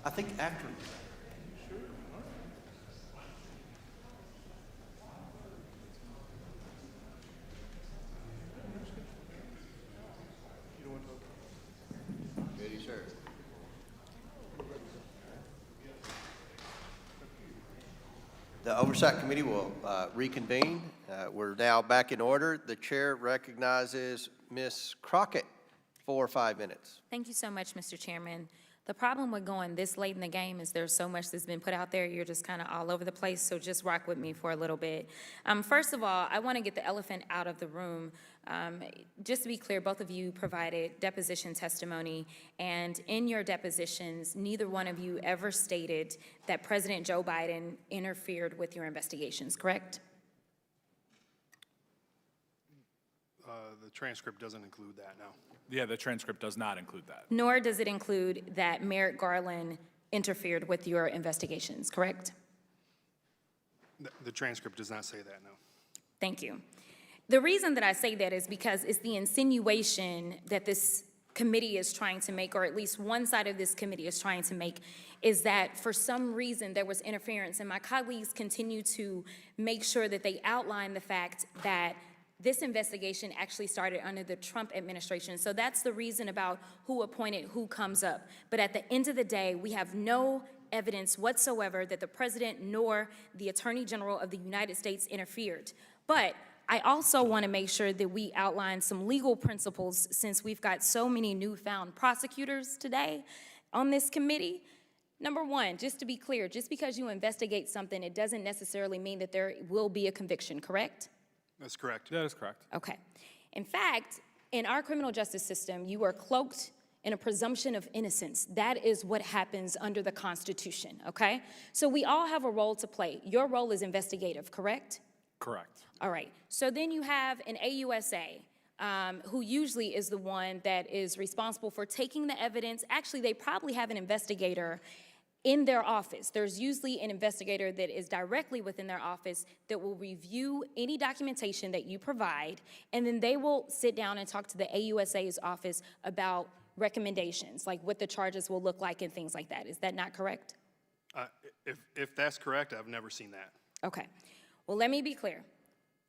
I think after. Ready, sir. The Oversight Committee will reconvene. We're now back in order. The chair recognizes Ms. Crockett for 5 minutes. Thank you so much, Mr. Chairman. The problem with going this late in the game is there's so much that's been put out there. You're just kind of all over the place, so just rock with me for a little bit. First of all, I want to get the elephant out of the room. Just to be clear, both of you provided deposition testimony, and in your depositions, neither one of you ever stated that President Joe Biden interfered with your investigations, correct? The transcript doesn't include that, no. Yeah, the transcript does not include that. Nor does it include that Merrick Garland interfered with your investigations, correct? The transcript does not say that, no. Thank you. The reason that I say that is because it's the insinuation that this committee is trying to make, or at least one side of this committee is trying to make, is that for some reason there was interference, and my colleagues continue to make sure that they outline the fact that this investigation actually started under the Trump administration. So that's the reason about who appointed who comes up. But at the end of the day, we have no evidence whatsoever that the president nor the Attorney General of the United States interfered. But I also want to make sure that we outline some legal principles, since we've got so many newfound prosecutors today on this committee. Number one, just to be clear, just because you investigate something, it doesn't necessarily mean that there will be a conviction, correct? That's correct. That is correct. Okay. In fact, in our criminal justice system, you are cloaked in a presumption of innocence. That is what happens under the Constitution, okay? So we all have a role to play. Your role is investigative, correct? Correct. All right. So then you have an AUSA, who usually is the one that is responsible for taking the evidence. Actually, they probably have an investigator in their office. There's usually an investigator that is directly within their office that will review any documentation that you provide, and then they will sit down and talk to the AUSA's office about recommendations, like what the charges will look like and things like that. Is that not correct? If that's correct, I've never seen that. Okay. Well, let me be clear.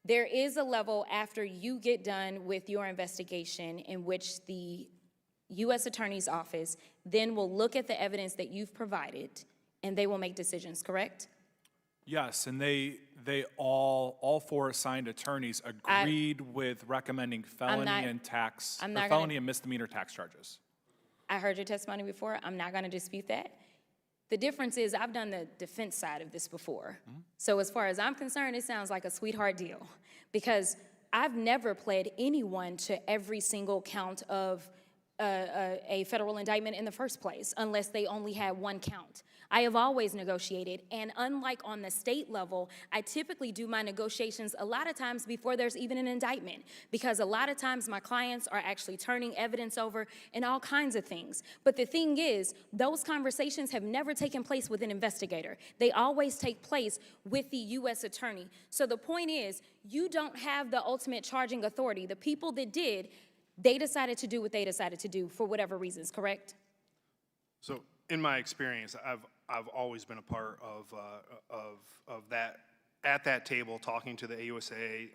There is a level after you get done with your investigation in which the U.S. Attorney's Office then will look at the evidence that you've provided, and they will make decisions, correct? Yes, and they all four assigned attorneys agreed with recommending felony and misdemeanor tax charges. I heard your testimony before. I'm not going to dispute that. The difference is I've done the defense side of this before. So as far as I'm concerned, it sounds like a sweetheart deal, because I've never pled anyone to every single count of a federal indictment in the first place, unless they only had one count. I have always negotiated, and unlike on the state level, I typically do my negotiations a lot of times before there's even an indictment, because a lot of times my clients are actually turning evidence over and all kinds of things. But the thing is, those conversations have never taken place with an investigator. They always take place with the U.S. attorney. So the point is, you don't have the ultimate charging authority. The people that did, they decided to do what they decided to do for whatever reasons, correct? So in my experience, I've always been a part of that, at that table, talking to the AUSA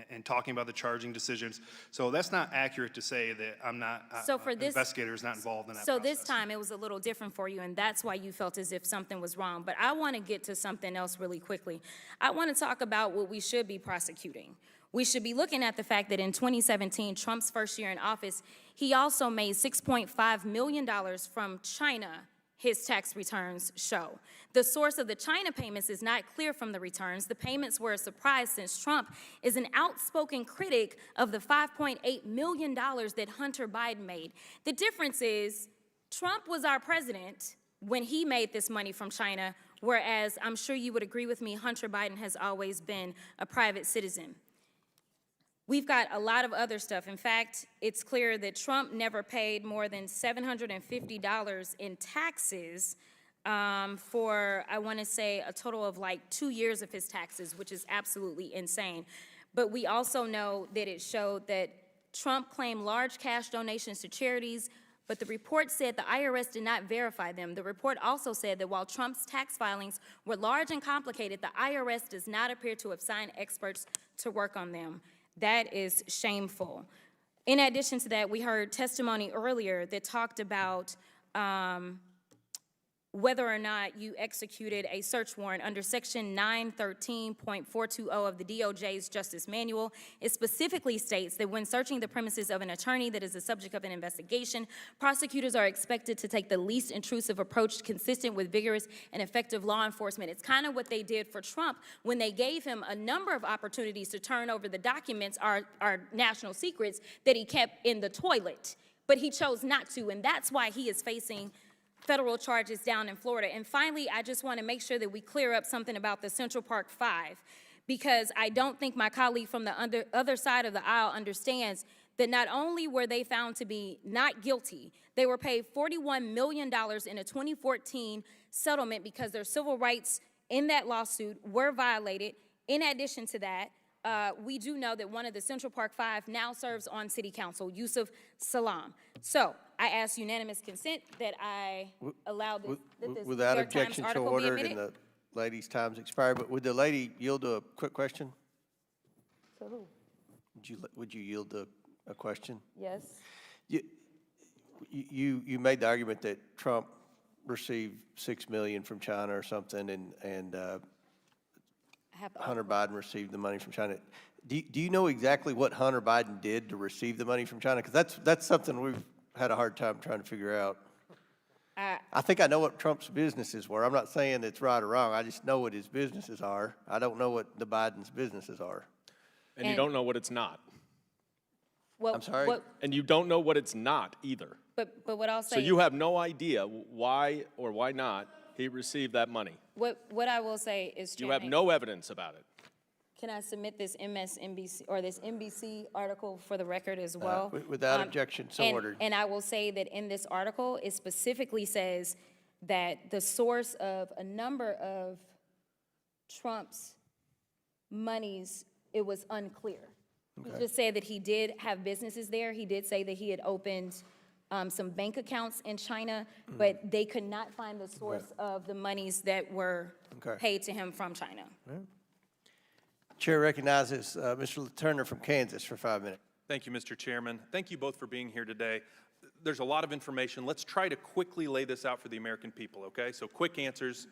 and talking about the charging decisions. So that's not accurate to say that I'm not, investigator is not involved in that So process. this time it was a little different for you, and that's why you felt as if something was wrong. But I want to get to something else really quickly. I want to talk about what we should be prosecuting. We should be looking at the fact that in 2017, Trump's first year in office, he also made $6.5 million from China, his tax returns show. The source of the China payments is not clear from the returns. The payments were a surprise, since Trump is an outspoken critic of the $5.8 million that Hunter Biden made. The difference is Trump was our president when he made this money from China, whereas I'm sure you would agree with me, Hunter Biden has always been a private citizen. We've got a lot of other stuff. In fact, it's clear that Trump never paid more than $750 in taxes for, I want to say, a total of like 2 years of his taxes, which is absolutely insane. But we also know that it showed that Trump claimed large cash donations to charities, But the report said the IRS did not verify them. The report also said that while Trump's tax filings were large and complicated, the IRS does not appear to have signed experts to work on them. That is shameful. In addition to that, we heard testimony earlier that talked about whether or not you executed a search warrant under Section 913.420 of the DOJ's Justice Manual. It specifically states that when searching the premises of an attorney that is the subject of an investigation, prosecutors are expected to take the least intrusive approach consistent with vigorous and effective law enforcement. It's kind of what they did for Trump when they gave him a number of opportunities to turn over the documents, our national secrets, that he kept in the toilet. But he chose not to, and that's why he is facing federal charges down in Florida. And finally, I just want to make sure that we clear up something about the Central Park 5, because I don't think my colleague from the other side of the aisle understands that not only were they found to be not guilty, they were paid $41 million in a 2014 settlement because their civil rights in that lawsuit were violated. In addition to that, we do know that one of the Central Park 5 now serves on city council, Yusuf Salam. So I ask unanimous consent that I allow this, Without New York Times objection to article be ordered, admitted. and the lady's time's expired, but would the lady yield to a quick question? So who? Would you yield to a question? Yes. You made the argument that Trump received $6 million from China or something, and Hunter Biden received the money from China. Do you know exactly what Hunter Biden did to receive the money from China? Because that's something we've had a hard time trying to figure out. I think I know what Trump's businesses were. I'm not saying it's right or wrong. I just know what his businesses are. I don't know what the Biden's businesses are. And you don't know what it's not. Well, I'm sorry? And you don't know what it's not either. But what I'll say. So you have no idea why or why not he received that money. What I will say is, You have Chairman, no evidence about it. Can I submit this MSNBC or this NBC article for the record as well? Without objection, so ordered. And I will say that in this article, it specifically says that the source of a number of Trump's monies, it was unclear. He just said that he did have businesses there. He did say that he had opened some bank accounts in China, but they could not find the source of the monies that were paid to him from China. Chair recognizes Mr. Turner from Kansas for 5 minutes. Thank you, Mr. Chairman. Thank you both for being here today. There's a lot of information. Let's try to quickly lay this out for the American people, okay? So quick answers.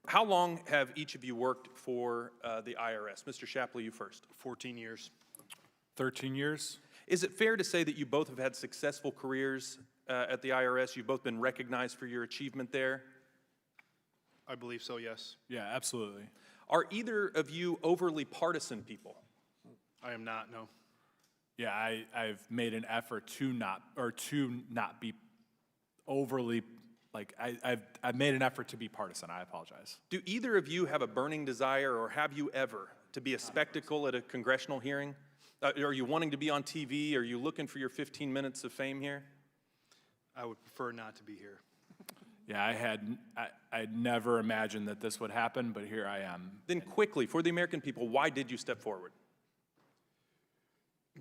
How long have each of you worked for the IRS? Mr. Shapley, you first. 14 years. 13 years. Is it fair to say that you both have had successful careers at the IRS? You've both been recognized for your achievement there? I believe so, yes. Yeah, absolutely. Are either of you overly partisan people? I am not, no. Yeah, I've made an effort to not be overly, like, I've made an effort to be partisan. I apologize. Do either of you have a burning desire, or have you ever, to be a spectacle at a congressional hearing? Are you wanting to be on TV? Are you looking for your 15 minutes of fame here? I would prefer not to be here. Yeah, I'd never imagined that this would happen, but here I am. Then quickly, for the American people, why did you step forward?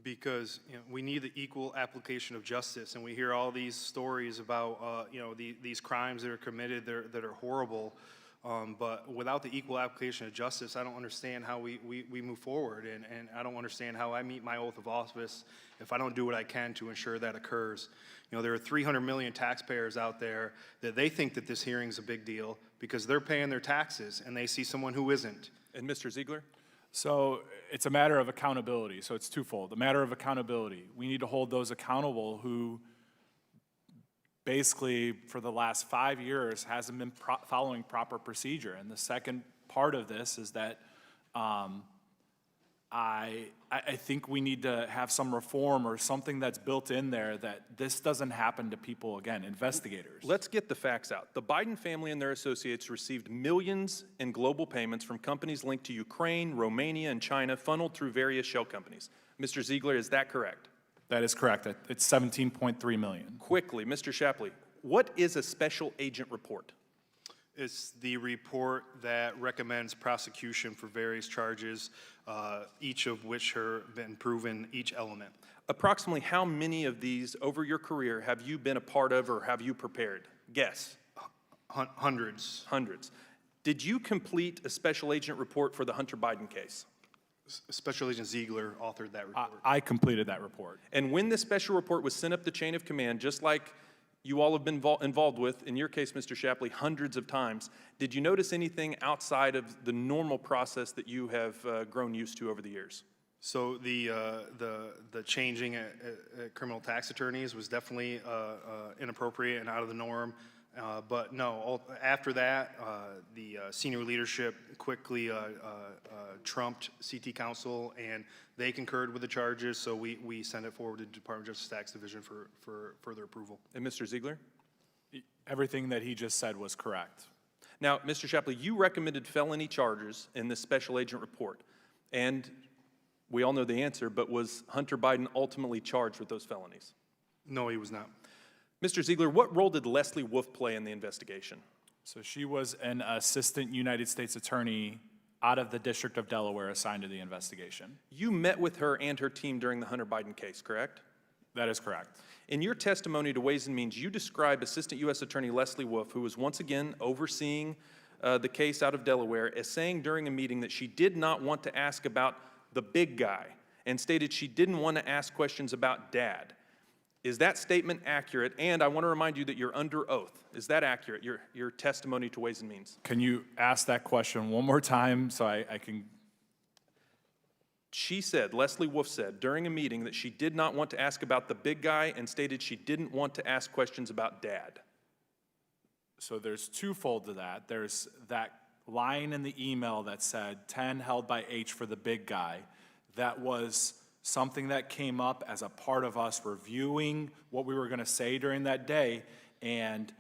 Because we need the equal application of justice, and we hear all these stories about these crimes that are committed that are horrible. But without the equal application of justice, I don't understand how we move forward, and I don't understand how I meet my oath of office if I don't do what I can to ensure that occurs. There are 300 million taxpayers out there that they think that this hearing is a big deal because they're paying their taxes and they see someone who isn't. And Mr. Ziegler? So it's a matter of accountability. So it's twofold. A matter of accountability. We need to hold those accountable who basically for the last 5 years hasn't been following proper procedure. And the second part of this is that I think we need to have some reform or something that's built in there that this doesn't happen to people again, investigators. Let's get the facts out. The Biden family and their associates received millions in global payments from companies linked to Ukraine, Romania, and China, funneled through various shell companies. Mr. Ziegler, is that correct? That is correct. It's 17.3 million. Quickly, Mr. Shapley, what is a special agent report? It's the report that recommends prosecution for various charges, each of which have been proven, each element. Approximately how many of these over your career have you been a part of or have you prepared? Guess. Hundreds. Hundreds. Did you complete a special agent report for the Hunter Biden case? Special Agent Ziegler authored that report. I completed that report. And when this special report was sent up the chain of command, just like you all have been involved with, in your case, Mr. Shapley, hundreds of times, did you notice anything outside of the normal process that you have grown used to over the years? So the changing at criminal tax attorneys was definitely inappropriate and out of the norm. But no, after that, the senior leadership quickly trumped CT Council, and they concurred with the charges, so we sent it forward to the Department of Justice Tax Division for further approval. And Mr. Ziegler? Everything that he just said was correct. Now, Mr. Shapley, you recommended felony charges in this special agent report, and we all know the answer, but was Hunter Biden ultimately charged with those felonies? No, he was not. Mr. Ziegler, what role did Leslie Wolf play in the investigation? So she was an assistant United States attorney out of the District of Delaware assigned to the investigation. You met with her and her team during the Hunter Biden case, correct? That is correct. In your testimony to Ways and Means, you describe Assistant U.S. Attorney Leslie Wolf, who was once again overseeing the case out of Delaware, as saying during a meeting that she did not want to ask about the big guy and stated she didn't want to ask questions about Dad. Is that statement accurate? And I want to remind you that you're under oath. Is that accurate, your testimony to Ways and Means? Can you ask that question one more time so I can... She said, Leslie Wolf said, during a meeting that she did not want to ask about the big guy and stated she didn't want to ask questions about Dad. So there's twofold to that. There's that line in the email that said 10 held by H for the big guy. That was something that came up as a part of us reviewing what we were going to say during that day, and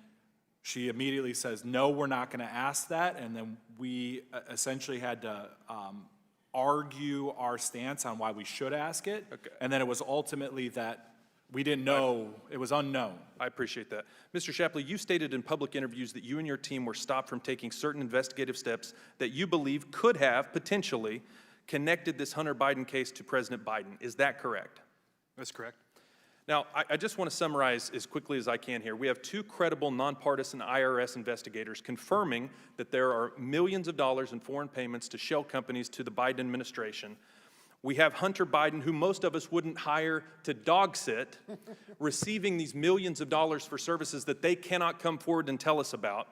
she immediately says, no, we're not going to ask that, and then we essentially had to argue our stance on why we should ask it, and then it was ultimately that we didn't know, it was unknown. I appreciate that. Mr. Shapley, you stated in public interviews that you and your team were stopped from taking certain investigative steps that you believe could have potentially connected this Hunter Biden case to President Biden. Is that correct? That's correct. Now, I just want to summarize as quickly as I can here. We have two credible, nonpartisan IRS investigators confirming that there are millions of dollars in foreign payments to shell companies to the Biden administration. We have Hunter Biden, who most of us wouldn't hire to dog sit, receiving these millions of dollars for services that they cannot come forward and tell us about,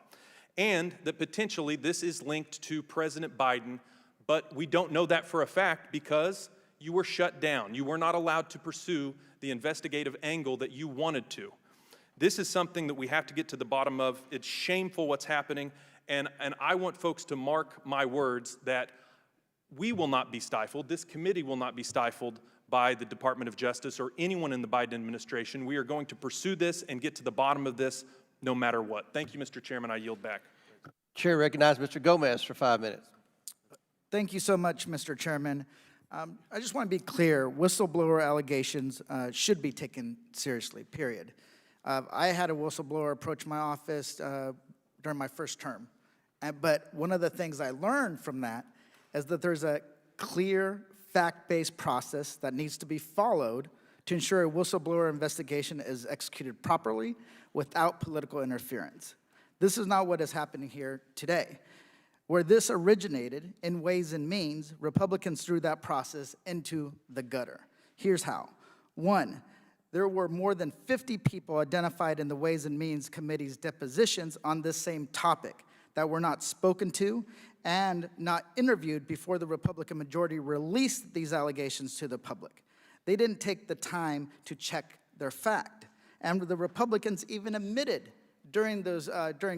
and that potentially this is linked to President Biden, but we don't know that for a fact because you were shut down. You were not allowed to pursue the investigative angle that you wanted to. This is something that we have to get to the bottom of. It's shameful what's happening, and I want folks to mark my words that we will not be stifled, this committee will not be stifled by the Department of Justice or anyone in the Biden administration. We are going to pursue this and get to the bottom of this no matter what. Thank you, Mr. Chairman. I yield back. Chair recognizes Mr. Gomez for 5 minutes. Thank you so much, Mr. Chairman. I just want to be clear, whistleblower allegations should be taken seriously, period. I had a whistleblower approach my office during my first term. But one of the things I learned from that is that there's a clear, fact-based process that needs to be followed to ensure a whistleblower investigation is executed properly without political interference. This is not what is happening here today. Where this originated in Ways and Means, Republicans threw that process into the gutter. Here's how. One, there were more than 50 people identified in the Ways and Means Committee's depositions on this same topic that were not spoken to and not interviewed before the Republican majority released these allegations to the public. They didn't take the time to check their fact. And the Republicans even admitted during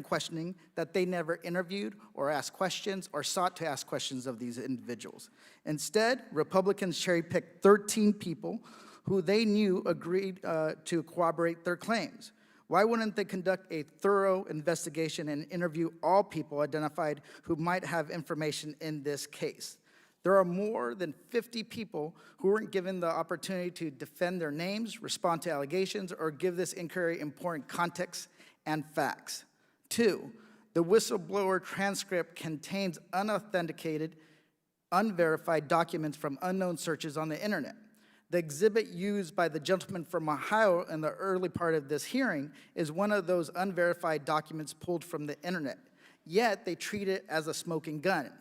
questioning that they never interviewed or asked questions or sought to ask questions of these individuals. Instead, Republicans cherry-picked 13 people who they knew agreed to corroborate their claims. Why wouldn't they conduct a thorough investigation and interview all people identified who might have information in this case? There are more than 50 people who weren't given the opportunity to defend their names, respond to allegations, or give this inquiry important context and facts. Two, The whistleblower transcript contains unauthenticated, unverified documents from unknown searches on the internet. The exhibit used by the gentleman from Ohio in the early part of this hearing is one of those unverified documents pulled from the internet, yet they treat it as a smoking gun.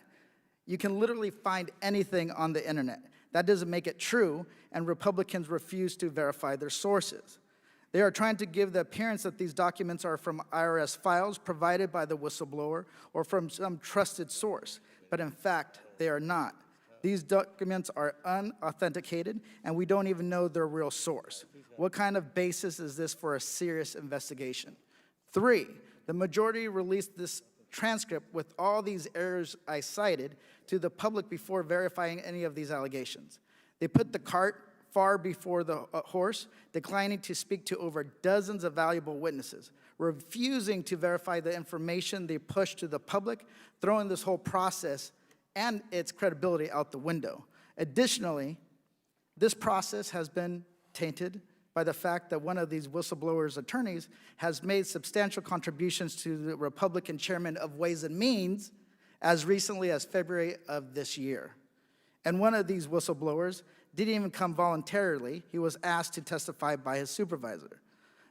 You can literally find anything on the internet. That doesn't make it true, and Republicans refuse to verify their sources. They are trying to give the appearance that these documents are from IRS files provided by the whistleblower or from some trusted source, but in fact, they are not. These documents are unauthenticated, and we don't even know their real source. What kind of basis is this for a serious investigation? 3, the majority released this transcript with all these errors I cited to the public before verifying any of these allegations. They put the cart far before the horse, declining to speak to over dozens of valuable witnesses, refusing to verify the information they pushed to the public, throwing this whole process and its credibility out the window. Additionally, this process has been tainted by the fact that one of these whistleblowers' attorneys has made substantial contributions to the Republican chairman of Ways and Means as recently as February of this year. And one of these whistleblowers didn't even come voluntarily. He was asked to testify by his supervisor.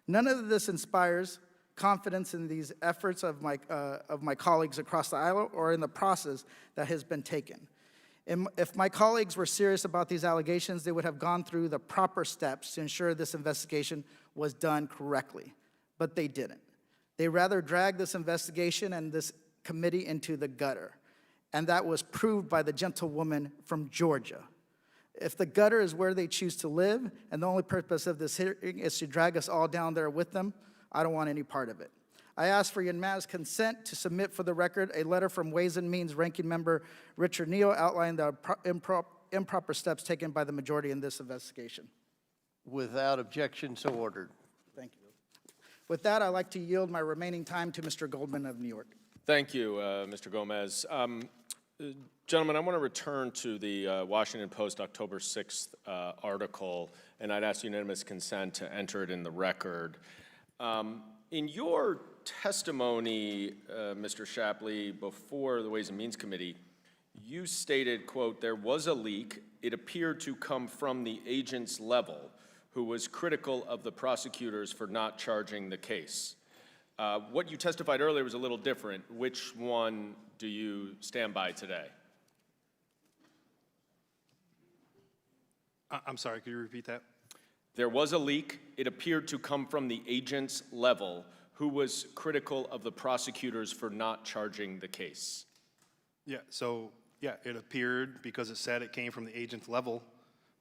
None of this inspires confidence in these efforts of my colleagues across the aisle or in the process that has been taken. If my colleagues were serious about these allegations, they would have gone through the proper steps to ensure this investigation was done correctly, but they didn't. They rather dragged this investigation and this committee into the gutter, and that was proved by the gentlewoman from Georgia. If the gutter is where they choose to live, and the only purpose of this hearing is to drag us all down there with them, I don't want any part of it. I ask for unanimous consent to submit for the record a letter from Ways and Means Ranking Member Richard Neal outlining the improper steps taken by the majority in this investigation. Without objection, so ordered. Thank you. With that, I'd like to yield my remaining time to Mr. Goldman of New York. Thank you, Mr. Gomez. Gentlemen, I want to return to the Washington Post October 6th article, and I'd ask unanimous consent to enter it in the record. In your testimony, Mr. Shapley, before the Ways and Means Committee, you stated, quote, "There was a leak. It appeared to come from the agent's level, who was critical of the prosecutors for not charging the case." What you testified earlier was a little different. Which one do you stand by today? I'm sorry, could you repeat that? There was a leak. It appeared to come from the agent's level, who was critical of the prosecutors for not charging the case. Yeah, so, yeah, it appeared because it said it came from the agent's level,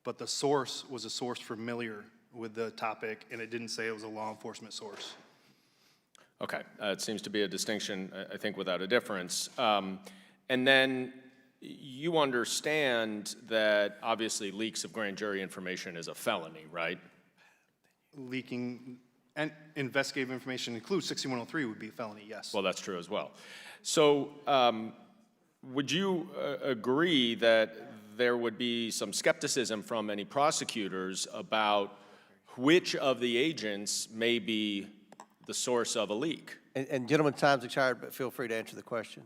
but the source was a source familiar with the topic, and it didn't say it was a law enforcement source. Okay, it seems to be a distinction, I think, without a difference. And then you understand that obviously leaks of grand jury information is a felony, right? Leaking and investigative information includes 6103 would be a felony, yes. Well, that's true as well. So would you agree that there would be some skepticism from many prosecutors about which of the agents may be the source of a leak? And gentlemen, time's expired, but feel free to answer the question.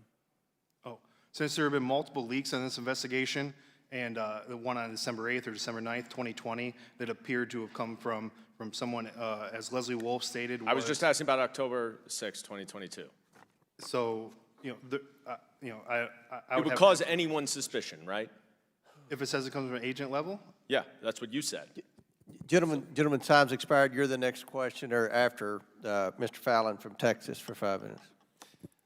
Oh, since there have been multiple leaks in this investigation, and the one on December 8th or December 9th, 2020, that appeared to have come from someone, as Leslie Wolf stated. I was just asking about October 6th, 2022. So, I it would cause anyone's suspicion, right? If it says it comes from an agent level? Yeah, that's what you said. Gentlemen, time's expired. You're the next questioner after Mr. Fallon from Texas for 5 minutes.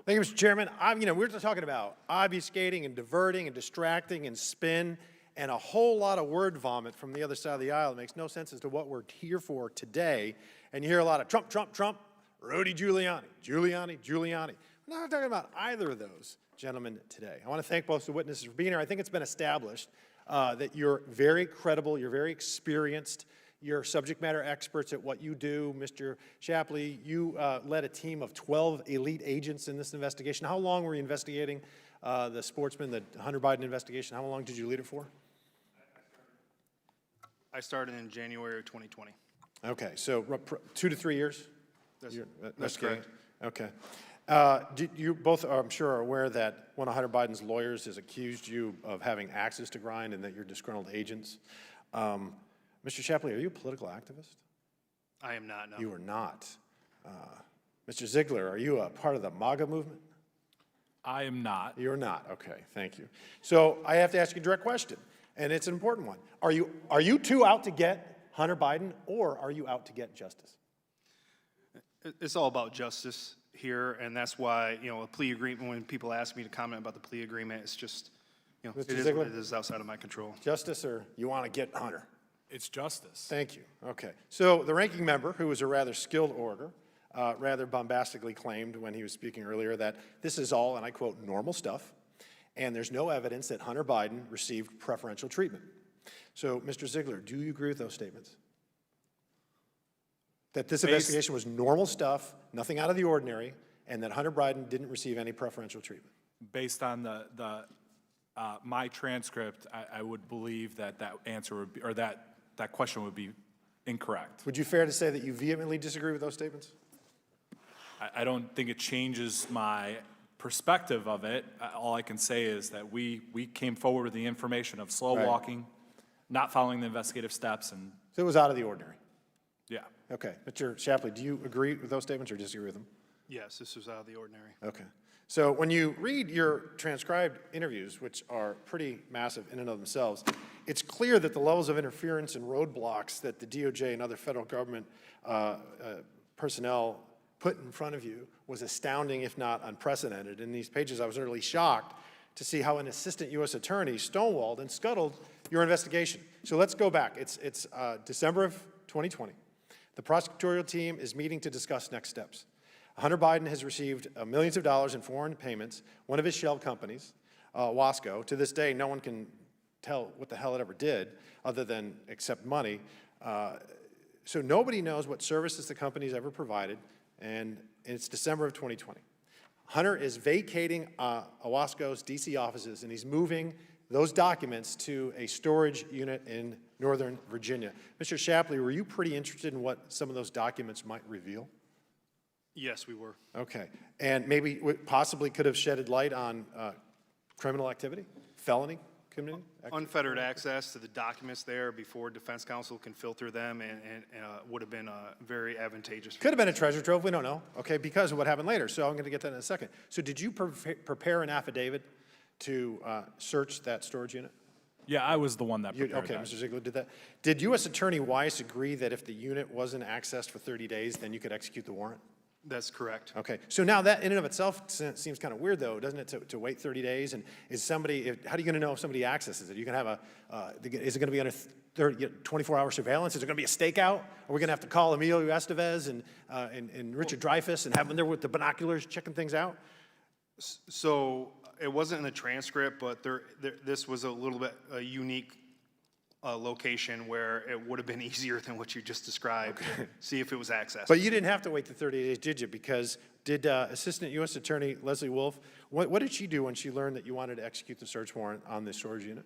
Thank you, Mr. Chairman. We're just talking about obfuscating and diverting and distracting and spin and a whole lot of word vomit from the other side of the aisle. It makes no sense as to what we're here for today. And you hear a lot of Trump, Trump, Trump, Rudy Giuliani, Giuliani, Giuliani. We're not talking about either of those gentlemen today. I want to thank both the witnesses for being here. I think it's been established that you're very credible, you're very experienced, you're subject matter experts at what you do. Mr. Shapley, you led a team of 12 elite agents in this investigation. How long were you investigating the sportsman, the Hunter Biden investigation? How long did you lead it for? I started in January of 2020. Okay, so 2 to 3 years? That's correct. Okay. You both, I'm sure, are aware that one of Hunter Biden's lawyers has accused you of having access to Grind and that you're disgruntled agents. Mr. Shapley, are you a political activist? I am not, no. You are not. Mr. Ziegler, are you a part of the MAGA movement? I am not. You're not. Okay, thank you. So I have to ask you a direct question, and it's an important one. Are you two out to get Hunter Biden, or are you out to get justice? It's all about justice here, and that's why, you know, a plea agreement, when people ask me to comment about the plea agreement, it's just, you know, Mr. it is Ziegler? what it is, outside of my control. Justice, or you want to get Hunter? It's justice. Thank you. Okay. So the ranking member, who was a rather skilled orator, rather bombastically claimed when he was speaking earlier that this is all, and I quote, normal stuff, and there's no evidence that Hunter Biden received preferential treatment. So, Mr. Ziegler, do you agree with those statements? That this investigation was normal stuff, nothing out of the ordinary, and that Hunter Biden didn't receive any preferential treatment? Based on my transcript, I would believe that that answer would be, or that question would be incorrect. Would you fair to say that you vehemently disagree with those statements? I don't think it changes my perspective of it. All I can say is that we came forward with the information of slow Right. walking, not following the investigative steps, and So it was out of the ordinary? yeah. Okay. Mr. Shapley, do you agree with those statements or disagree with them? Yes, this was out of the ordinary. Okay. So when you read your transcribed interviews, which are pretty massive in and of themselves, it's clear that the levels of interference and roadblocks that the DOJ and other federal government personnel put in front of you was astounding, if not unprecedented. In these pages, I was utterly shocked to see how an assistant U.S. attorney stonewalled and scuttled your investigation. So let's go back. It's December of 2020. The prosecutorial team is meeting to discuss next steps. Hunter Biden has received millions of dollars in foreign payments. One of his shell companies, Wasco, to this day, no one can tell what the hell it ever did other than accept money. So nobody knows what services the company's ever provided, and it's December of 2020. Hunter is vacating Wasco's DC offices, and he's moving those documents to a storage unit in Northern Virginia. Mr. Shapley, were you pretty interested in what some of those documents might reveal? Yes, we were. Okay. And maybe possibly could have shedded light on criminal activity, felony criminal activity? Unfettered access to the documents there before defense counsel can filter them, and would have been very advantageous. Could have been a treasure trove, we don't know, okay, because of what happened later. So I'm going to get to that in a second. So did you prepare an affidavit to search that storage unit? Yeah, I was the one that prepared Okay, that. Mr. Ziegler did that. Did U.S. Attorney Weiss agree that if the unit wasn't accessed for 30 days, then you could execute the warrant? That's correct. Okay, so now that in and of itself seems kind of weird, though, doesn't it, to wait 30 days? And is somebody, how are you going to know if somebody accesses it? You can have is it going to be under 24-hour surveillance? Is it going to be a stakeout? Are we going to have to call Emilio Estevez and Richard Dreyfuss and have them there with the binoculars checking things out? So it wasn't in the transcript, but this was a little bit a unique location where it would have been easier than what you just described. To see if it was accessed. But you didn't have to wait the 30 days, did you? Because did Assistant U.S. Attorney Leslie Wolf, what did she do when she learned that you wanted to execute the search warrant on this storage unit?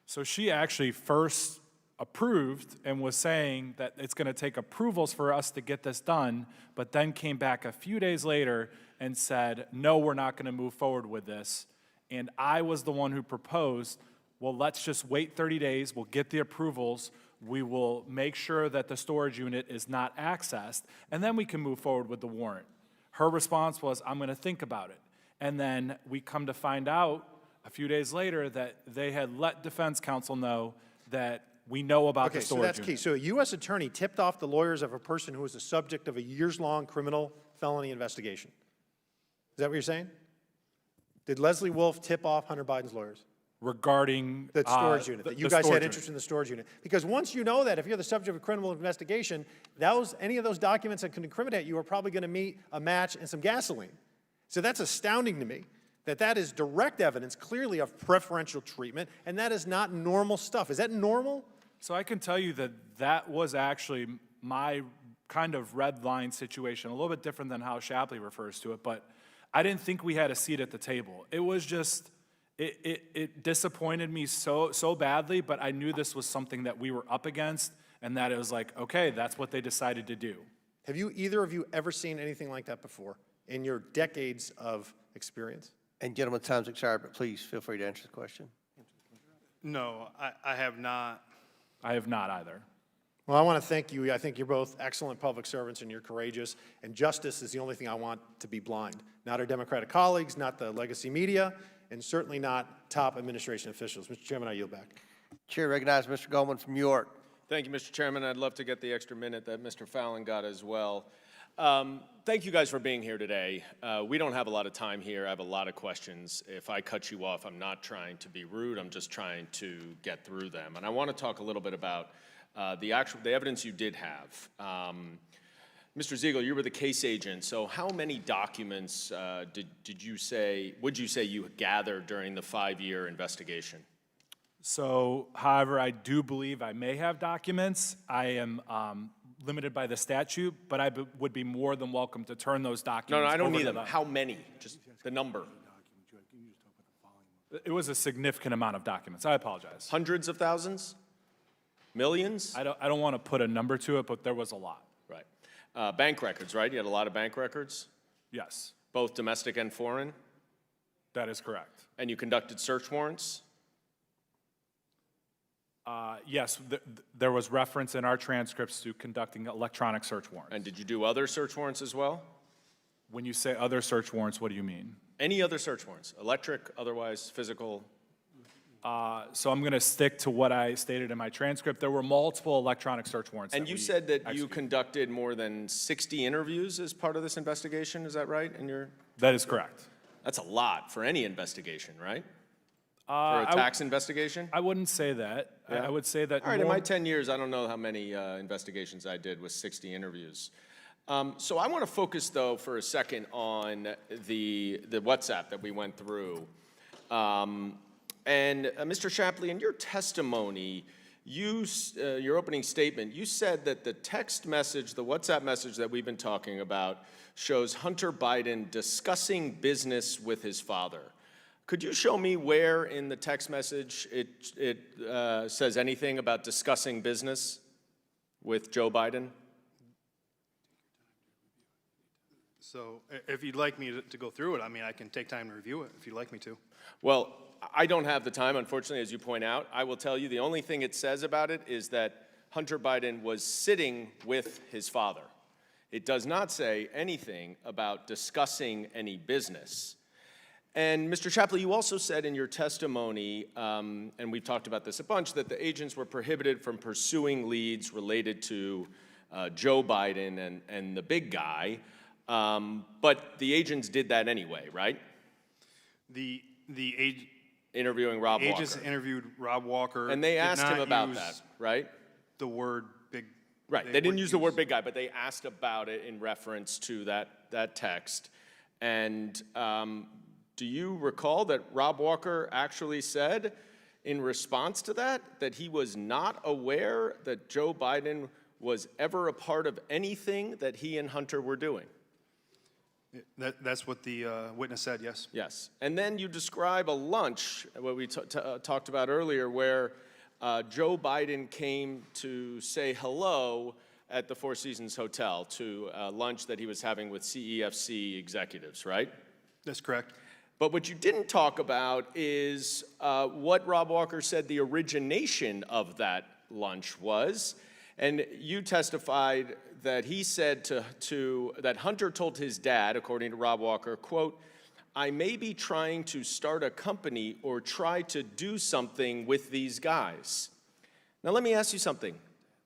So she actually first approved and was saying that it's going to take approvals for us to get this done, but then came back a few days later and said, no, we're not going to move forward with this. And I was the one who proposed, well, let's just wait 30 days, we'll get the approvals, we will make sure that the storage unit is not accessed, and then we can move forward with the warrant. Her response was, I'm going to think about it. And then we come to find out a few days later that they had let defense counsel know that we know about the storage unit. Okay, so that's key. So a U.S. attorney tipped off the lawyers of a person who was the subject of a years-long criminal felony investigation. Is that what you're saying? Did Leslie Wolf tip off Hunter Biden's lawyers? Regarding the storage unit, that you guys had interest in the storage unit. Because once you know that, if you're the subject of a criminal investigation, any of those documents that can incriminate you are probably going to meet a match and some gasoline. So that's astounding to me, that is direct evidence, clearly, of preferential treatment, and that is not normal stuff. Is that normal? So I can tell you that that was actually my kind of red line situation, a little bit different than how Shapley refers to it, but I didn't think we had a seat at the table. It was just, it disappointed me so badly, but I knew this was something that we were up against, and that it was like, okay, that's what they decided to do. Have either of you ever seen anything like that before in your decades of experience? And gentlemen, time's expired, but please feel free to answer the question. No, I have not. I have not either. Well, I want to thank you. I think you're both excellent public servants and you're courageous. And justice is the only thing I want to be blind. Not our Democratic colleagues, not the legacy media, and certainly not top administration officials. Mr. Chairman, I yield back. Chair recognizes Mr. Goldman from New York. Thank you, Mr. Chairman. I'd love to get the extra minute that Mr. Fallon got as well. Thank you guys for being here today. We don't have a lot of time here. I have a lot of questions. If I cut you off, I'm not trying to be rude. I'm just trying to get through them. And I want to talk a little bit about the evidence you did have. Mr. Ziegler, you were the case agent. So how many documents would you say you gathered during the 5-year investigation? So, however, I do believe I may have documents. I am limited by the statute, but I would be more than welcome to turn those documents. No, I don't over need to them. How many? Just the number. It was a significant amount of documents. I apologize. Hundreds of thousands? Millions? I don't want to put a number to it, but there was a lot. Right. Bank records, right? You had a lot of bank records? Yes. Both domestic and foreign? That is correct. And you conducted search warrants? Yes, there was reference in our transcripts to conducting electronic search warrants. And did you do other search warrants as well? When you say other search warrants, what do you mean? Any other search warrants? Electric, otherwise, physical? So I'm going to stick to what I stated in my transcript. There were multiple electronic search warrants. And you said that you conducted more than 60 interviews as part of this investigation, is that right? That is correct. That's a lot for any investigation, right? For a tax investigation? I wouldn't say that. Yeah. I would say that All right, in my 10 years, I don't know how many investigations I did with 60 interviews. So I want to focus, though, for a second on the WhatsApp that we went through. And Mr. Shapley, in your testimony, your opening statement, you said that the text message, the WhatsApp message that we've been talking about, shows Hunter Biden discussing business with his father. Could you show me where in the text message it says anything about discussing business with Joe Biden? So if you'd like me to go through it, I mean, I can take time to review it if you'd like me to. Well, I don't have the time, unfortunately, as you point out. I will tell you the only thing it says about it is that Hunter Biden was sitting with his father. It does not say anything about discussing any business. And Mr. Shapley, you also said in your testimony, and we've talked about this a bunch, that the agents were prohibited from pursuing leads related to Joe Biden and the big guy, but the agents did that anyway, right? Interviewing Rob Walker. Agents interviewed Rob Walker. And they asked him about that, right? The word big. Right, they didn't use the word big guy, but they asked about it in reference to that text. And do you recall that Rob Walker actually said in response to that he was not aware that Joe Biden was ever a part of anything that he and Hunter were doing? That's what the witness said, yes. Yes. And then you describe a lunch, what we talked about earlier, where Joe Biden came to say hello at the Four Seasons Hotel to lunch that he was having with CEFC executives, right? That's correct. But what you didn't talk about is what Rob Walker said the origination of that lunch was. And you testified that he said that Hunter told his dad, according to Rob Walker, quote, "I may be trying to start a company or try to do something with these guys." Now let me ask you something.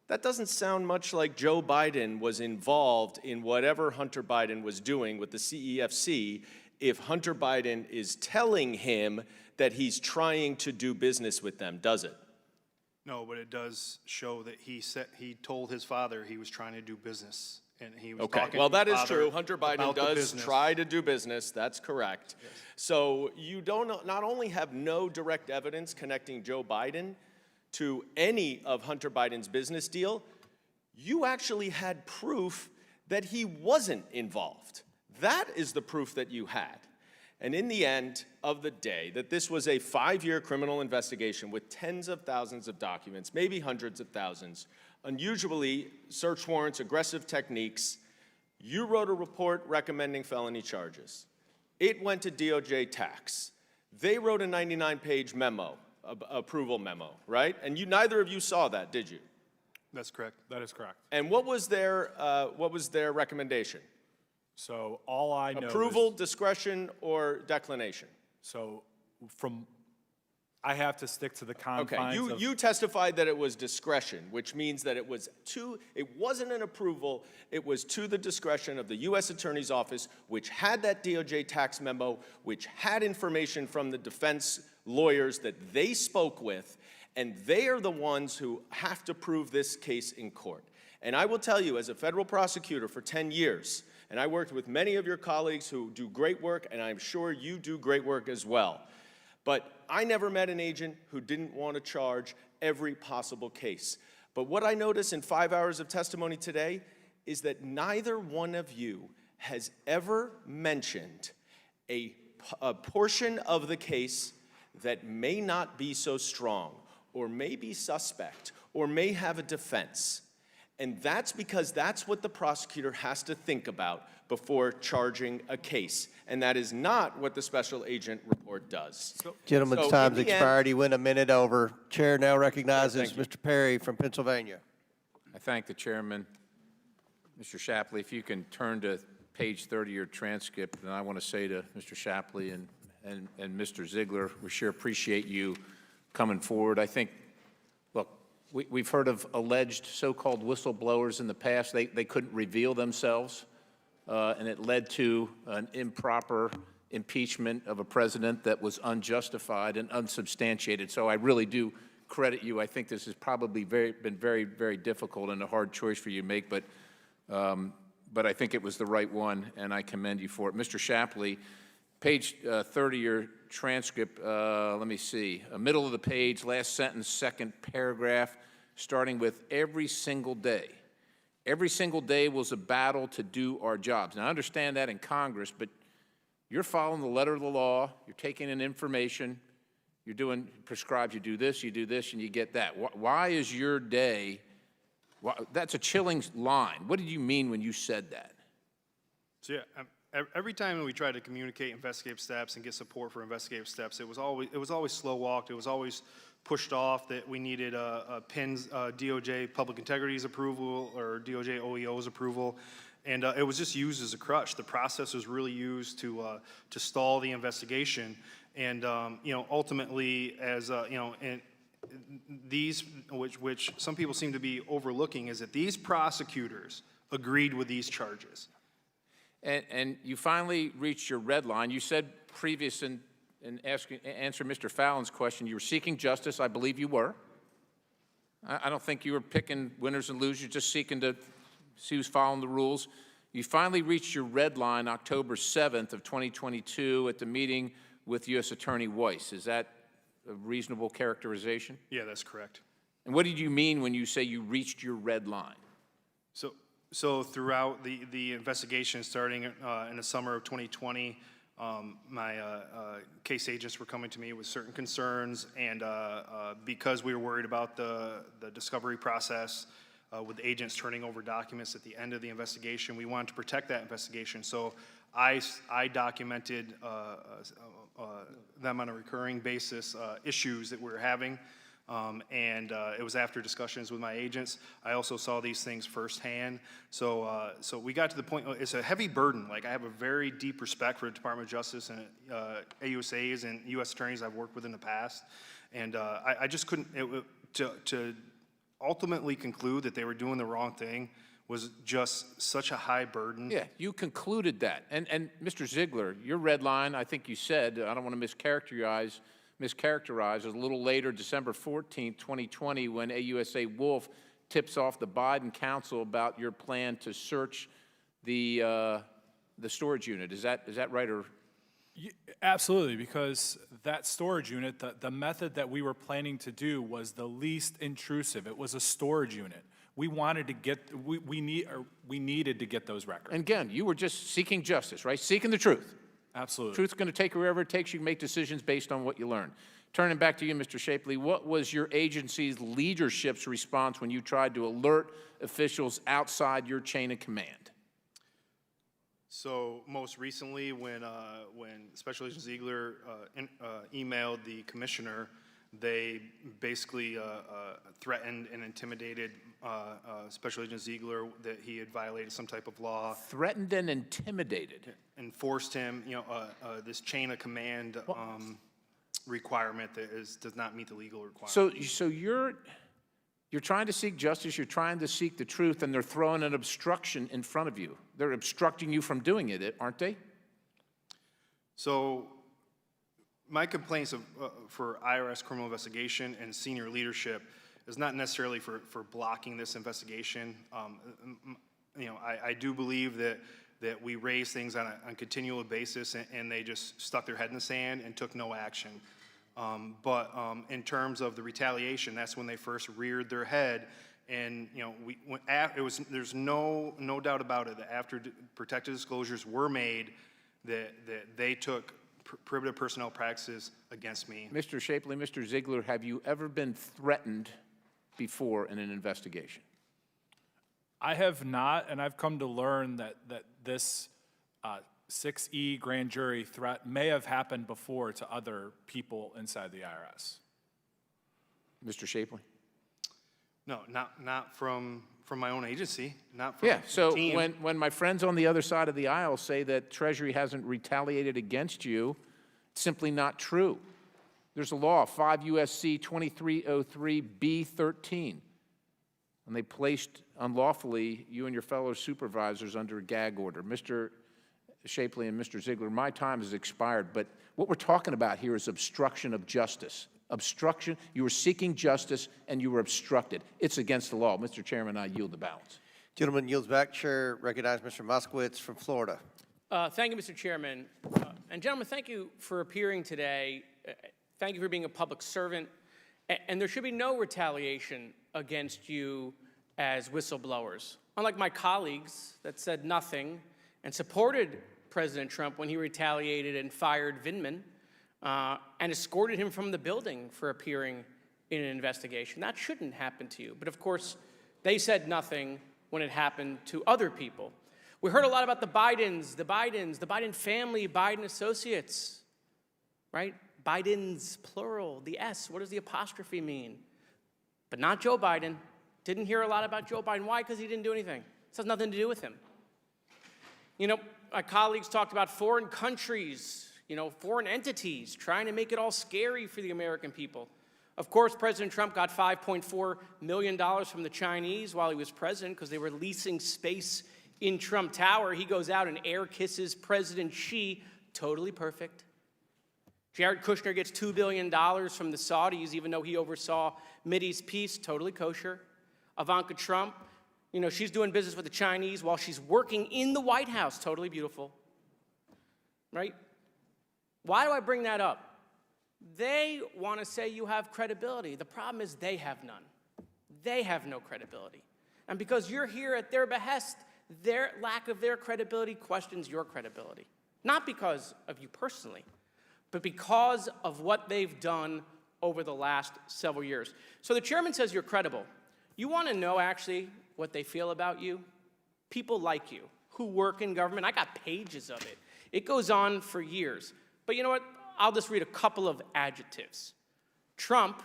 That doesn't sound much like Joe Biden was involved in whatever Hunter Biden was doing with the CEFC if Hunter Biden is telling him that he's trying to do business with them, does it? No, but it does show that he told his father he was trying to do business, and he was okay. talking Well, to that his is father true. Hunter Biden about the does business. try to do business. That's correct. Yes. So you not only have no direct evidence connecting Joe Biden to any of Hunter Biden's business deal, you actually had proof that he wasn't involved. That is the proof that you had. And in the end of the day, that this was a 5-year criminal investigation with tens of thousands of documents, maybe hundreds of thousands, unusually search warrants, aggressive techniques, You wrote a report recommending felony charges. It went to DOJ tax. They wrote a 99-page memo, approval memo, right? And neither of you saw that, did you? That's correct. That is correct. And what was their recommendation? So all I know Approval, is, discretion, or declination? so I have to stick to the Okay, confines of. you testified that it was discretion, which means that it wasn't an approval, it was to the discretion of the U.S. Attorney's Office, which had that DOJ tax memo, which had information from the defense lawyers that they spoke with, and they are the ones who have to prove this case in court. And I will tell you, as a federal prosecutor for 10 years, and I worked with many of your colleagues who do great work, and I'm sure you do great work as well. But I never met an agent who didn't want to charge every possible case. But what I noticed in 5 hours of testimony today is that neither one of you has ever mentioned a portion of the case that may not be so strong, or may be suspect, or may have a defense. And that's because that's what the prosecutor has to think about before charging a case. And that is not what the special agent report does. Gentleman's So, time's in the end- expired. He went a minute over. Chair now recognizes Mr. Perry from Pennsylvania. I thank the chairman. Mr. Shapley, if you can turn to page 30 of your transcript, and I want to say to Mr. Shapley and Mr. Ziegler, we sure appreciate you coming forward. I think, look, we've heard of alleged so-called whistleblowers in the past. They couldn't reveal themselves, and it led to an improper impeachment of a president that was unjustified and unsubstantiated. So I really do credit you. I think this has probably been very, very difficult and a hard choice for you to make, but I think it was the right one, and I commend you for it. Mr. Shapley, page 30 of your transcript, let me see, middle of the page, last sentence, second paragraph, starting with every single day. Every single day was a battle to do our jobs. Now, I understand that in Congress, but you're following the letter of the law, you're taking in information, you're doing, prescribes you do this, and you get that. Why is your day, that's a chilling line. What did you mean when you said that? So yeah, every time we tried to communicate investigative steps and get support for investigative steps, it was always slow walked. It was always pushed off that we needed a PIN's DOJ Public Integrity's approval or DOJ OEO's approval, and it was just used as a crutch. The process was really used to stall the investigation, and ultimately, as and these, which some people seem to be overlooking, is that these prosecutors agreed with these charges. And you finally reached your red line. You said previous in answer Mr. Fallon's question, you were seeking justice. I believe you were. I don't think you were picking winners and losers, just seeking to see who's following the rules. You finally reached your red line October 7th of 2022 at the meeting with U.S. Attorney Weiss. Is that a reasonable characterization? Yeah, that's correct. And what did you mean when you say you reached your red line? So throughout the investigation, starting in the summer of 2020, my case agents were coming to me with certain concerns, and because we were worried about the discovery process with agents turning over documents at the end of the investigation, we wanted to protect that investigation. So I documented them on a recurring basis, issues that we were having. And it was after discussions with my agents. I also saw these things firsthand. So we got to the point, it's a heavy burden. Like, I have a very deep respect for the Department of Justice and AUSAs and U.S. attorneys I've worked with in the past. And I just couldn't, to ultimately conclude that they were doing the wrong thing was just such a high burden. Yeah, you concluded that. And Mr. Ziegler, your red line, I think you said, I don't want to mischaracterize, a little later, December 14th, 2020, when AUSA Wolf tips off the Biden counsel about your plan to search the storage unit. Is that right? Or Absolutely, because that storage unit, the method that we were planning to do was the least intrusive. It was a storage unit. We wanted to get, we needed to get those records. And again, you were just seeking justice, right? Seeking the truth. Absolutely. Truth's going to take you wherever it takes you. Make decisions based on what you learn. Turning back to you, Mr. Shapley, what was your agency's leadership's response when you tried to alert officials outside your chain of command? So most recently, when Special Agent Ziegler emailed the commissioner, they basically threatened and intimidated Special Agent Ziegler that he had violated some type of law. Threatened and intimidated. And forced him, this chain of command requirement that does not meet the legal requirement. So you're trying to seek justice, you're trying to seek the truth, and they're throwing an obstruction in front of you. They're obstructing you from doing it, aren't they? So my complaints for IRS criminal investigation and senior leadership is not necessarily for blocking this investigation. I do believe that we raise things on a continual basis, and they just stuck their head in the sand and took no action. But in terms of the retaliation, that's when they first reared their head, and there's no doubt about it that after protected disclosures were made, that they took prohibitive personnel practices against me. Mr. Shapley, Mr. Ziegler, have you ever been threatened before in an investigation? I have not, and I've come to learn that this 6E grand jury threat may have happened before to other people inside the IRS. Mr. Shapley? No, not from my own agency, not from Yeah, so the team. when my friends on the other side of the aisle say that Treasury hasn't retaliated against you, it's simply not true. There's a law, 5 U.S.C. 2303B13, and they placed unlawfully you and your fellow supervisors under a gag order. Mr. Shapley and Mr. Ziegler, my time has expired, but what we're talking about here is obstruction of justice. Obstruction, you were seeking justice and you were obstructed. It's against the law. Mr. Chairman, I yield the balance. Gentleman yields back. Chair recognize Mr. Moskowitz from Florida. Thank you, Mr. Chairman. And gentlemen, thank you for appearing today. Thank you for being a public servant. And there should be no retaliation against you as whistleblowers. Unlike my colleagues that said nothing and supported President Trump when he retaliated and fired Vindman and escorted him from the building for appearing in an investigation. That shouldn't happen to you. But of course, they said nothing when it happened to other people. We heard a lot about the Bidens, the Biden family, Biden associates, right? Bidens, plural, the S, what does the apostrophe mean? But not Joe Biden. Didn't hear a lot about Joe Biden. Why? Because he didn't do anything. This has nothing to do with him. My colleagues talked about foreign countries, foreign entities, trying to make it all scary for the American people. Of course, President Trump got $5.4 million from the Chinese while he was president because they were leasing space in Trump Tower. He goes out and air kisses President Xi, totally perfect. Jared Kushner gets $2 billion from the Saudis, even though he oversaw Mideast peace, totally kosher. Ivanka Trump, she's doing business with the Chinese while she's working in the White House, totally beautiful, right? Why do I bring that up? They want to say you have credibility. The problem is they have none. They have no credibility. And because you're here at their behest, their lack of their credibility questions your credibility. Not because of you personally, but because of what they've done over the last several years. So the chairman says you're credible. You want to know actually what they feel about you? People like you who work in government. I got pages of it. It goes on for years. But you know what? I'll just read a couple of adjectives. Trump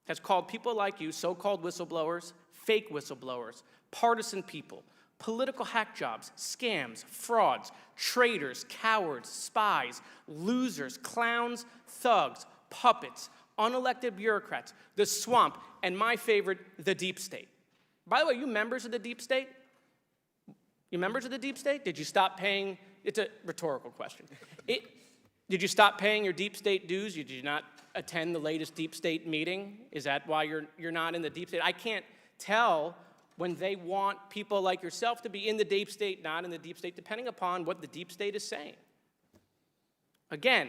has called people like you, so-called whistleblowers, fake whistleblowers, partisan people, political hack jobs, scams, frauds, traitors, cowards, spies, losers, clowns, thugs, puppets, unelected bureaucrats, the swamp, and my favorite, the deep state. By the way, you members of the deep state? You members of the deep state? Did you stop paying? It's a rhetorical question. Did you stop paying your deep state dues? Did you not attend the latest deep state meeting? Is that why you're not in the deep state? I can't tell when they want people like yourself to be in the deep state, not in the deep state, depending upon what the deep state is saying. Again,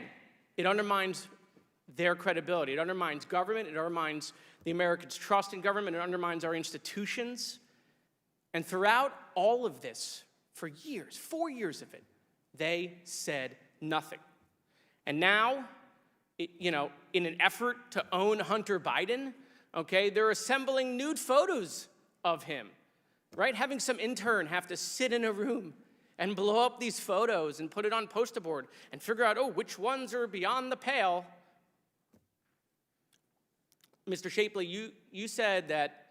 it undermines their credibility. It undermines government. It undermines the Americans' trust in government. It undermines our institutions. And throughout all of this, for years, 4 years of it, they said nothing. And now, in an effort to own Hunter Biden, they're assembling nude photos of him, right? Having some intern have to sit in a room and blow up these photos and put it on poster board and figure out, oh, which ones are beyond the pale. Mr. Shapley, you said that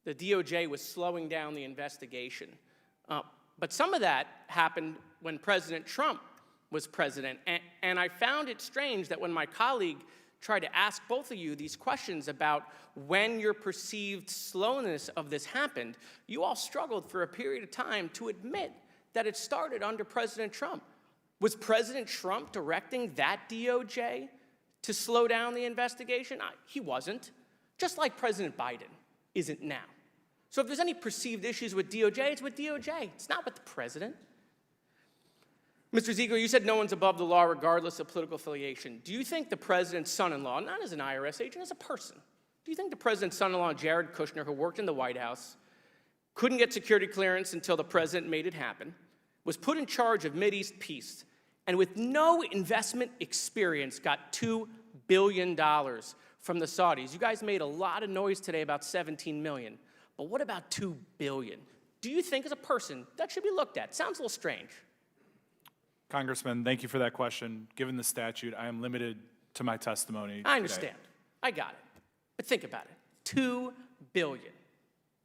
the DOJ was slowing down the investigation. But some of that happened when President Trump was president. And I found it strange that when my colleague tried to ask both of you these questions about when your perceived slowness of this happened, you all struggled for a period of time to admit that it started under President Trump. Was President Trump directing that DOJ to slow down the investigation? He wasn't, just like President Biden isn't now. So if there's any perceived issues with DOJ, it's with DOJ. It's not with the president. Mr. Ziegler, you said no one's above the law regardless of political affiliation. Do you think the president's son-in-law, not as an IRS agent, as a person, do you think the president's son-in-law, Jared Kushner, who worked in the White House, couldn't get security clearance until the president made it happen, was put in charge of Mideast peace, and with no investment experience got $2 billion from the Saudis? You guys made a lot of noise today about $17 million, but what about $2 billion? Do you think as a person that should be looked at? Sounds a little strange. Congressman, thank you for that question. Given the statute, I am limited to my testimony I understand. I got it. But think about it. $2 billion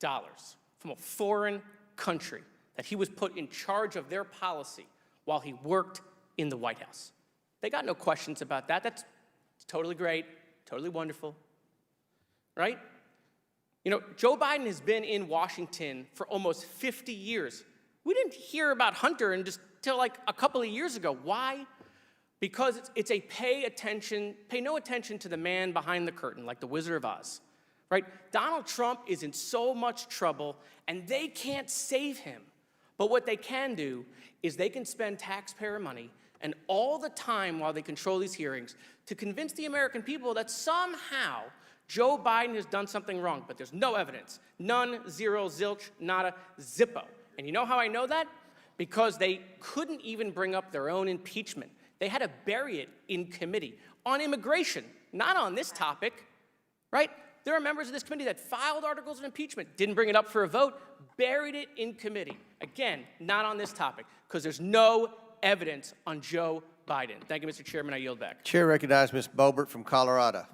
from a foreign country that he was put in charge of their policy while he worked in the White House. They got no questions about that. That's totally great, totally wonderful, right? You know, Joe Biden has been in Washington for almost 50 years. We didn't hear about Hunter until like a couple of years ago. Why? Because it's a pay no attention to the man behind the curtain, like the Wizard of Oz, right? Donald Trump is in so much trouble, and they can't save him. But what they can do is they can spend taxpayer money and all the time while they control these hearings to convince the American people that somehow Joe Biden has done something wrong. But there's no evidence. None, zero, zilch, nada, zippo. And you know how I know that? Because they couldn't even bring up their own impeachment. They had to bury it in committee on immigration, not on this topic, right? There are members of this committee that filed articles of impeachment, didn't bring it up for a vote, buried it in committee. Again, not on this topic, because there's no evidence on Joe Biden. Thank you, Mr. Chairman. I yield back. Chair recognizes Ms. Boebert from Colorado.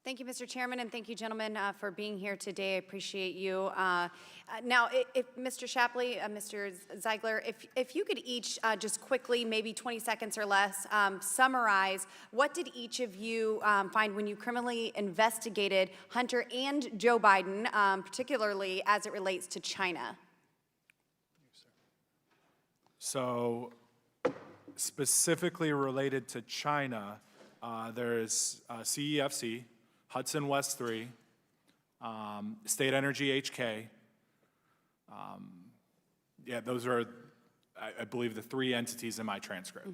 Thank you, Mr. Chairman, and thank you, gentlemen, for being here today. I appreciate you. Now, if Mr. Shapley, Mr. Ziegler, if you could each just quickly, maybe 20 seconds or less, summarize what did each of you find when you criminally investigated Hunter and Joe Biden, particularly as it relates to China? So, specifically related to China, there's CEFC, Hudson West 3, State Energy HK. Yeah, those are, I believe, the three entities in my transcript.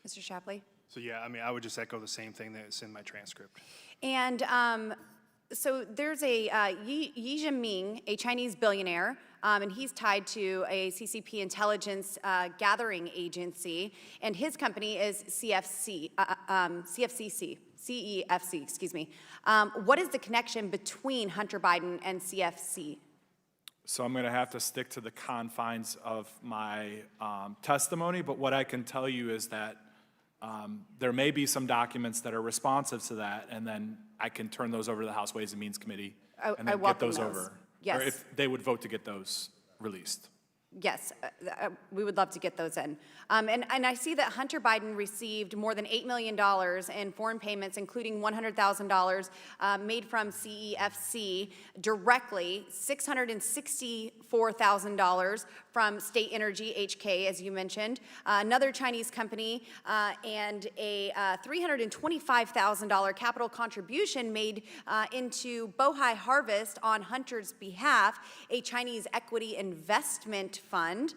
Mr. Shapley? So yeah, I mean, I would just echo the same thing that's in my transcript. And so there's a Yi Jinping, a Chinese billionaire, and he's tied to a CCP intelligence gathering agency, and his company is CEFC, excuse me. What is the connection between Hunter Biden and CFC? So I'm going to have to stick to the confines of my testimony, but what I can tell you is that there may be some documents that are responsive to that, and then I can turn those over to the House Ways and Means Committee and then get those over. Yes. Or if they would vote to get those released. Yes, we would love to get those in. And I see that Hunter Biden received more than $8 million in foreign payments, including $100,000 made from CEFC directly, $664,000 from State Energy HK, as you mentioned, another Chinese company, and a $325,000 capital contribution made into Bohai Harvest on Hunter's behalf, a Chinese equity investment fund.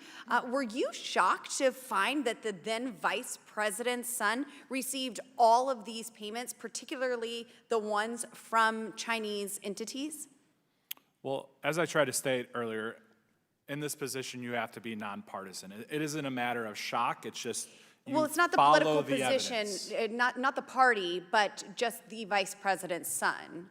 Were you shocked to find that the then vice president's son received all of these payments, particularly the ones from Chinese entities? Well, as I tried to state earlier, in this position you have to be nonpartisan. It isn't a matter of shock, it's just well, it's not the political position, not the party, but just the vice president's son.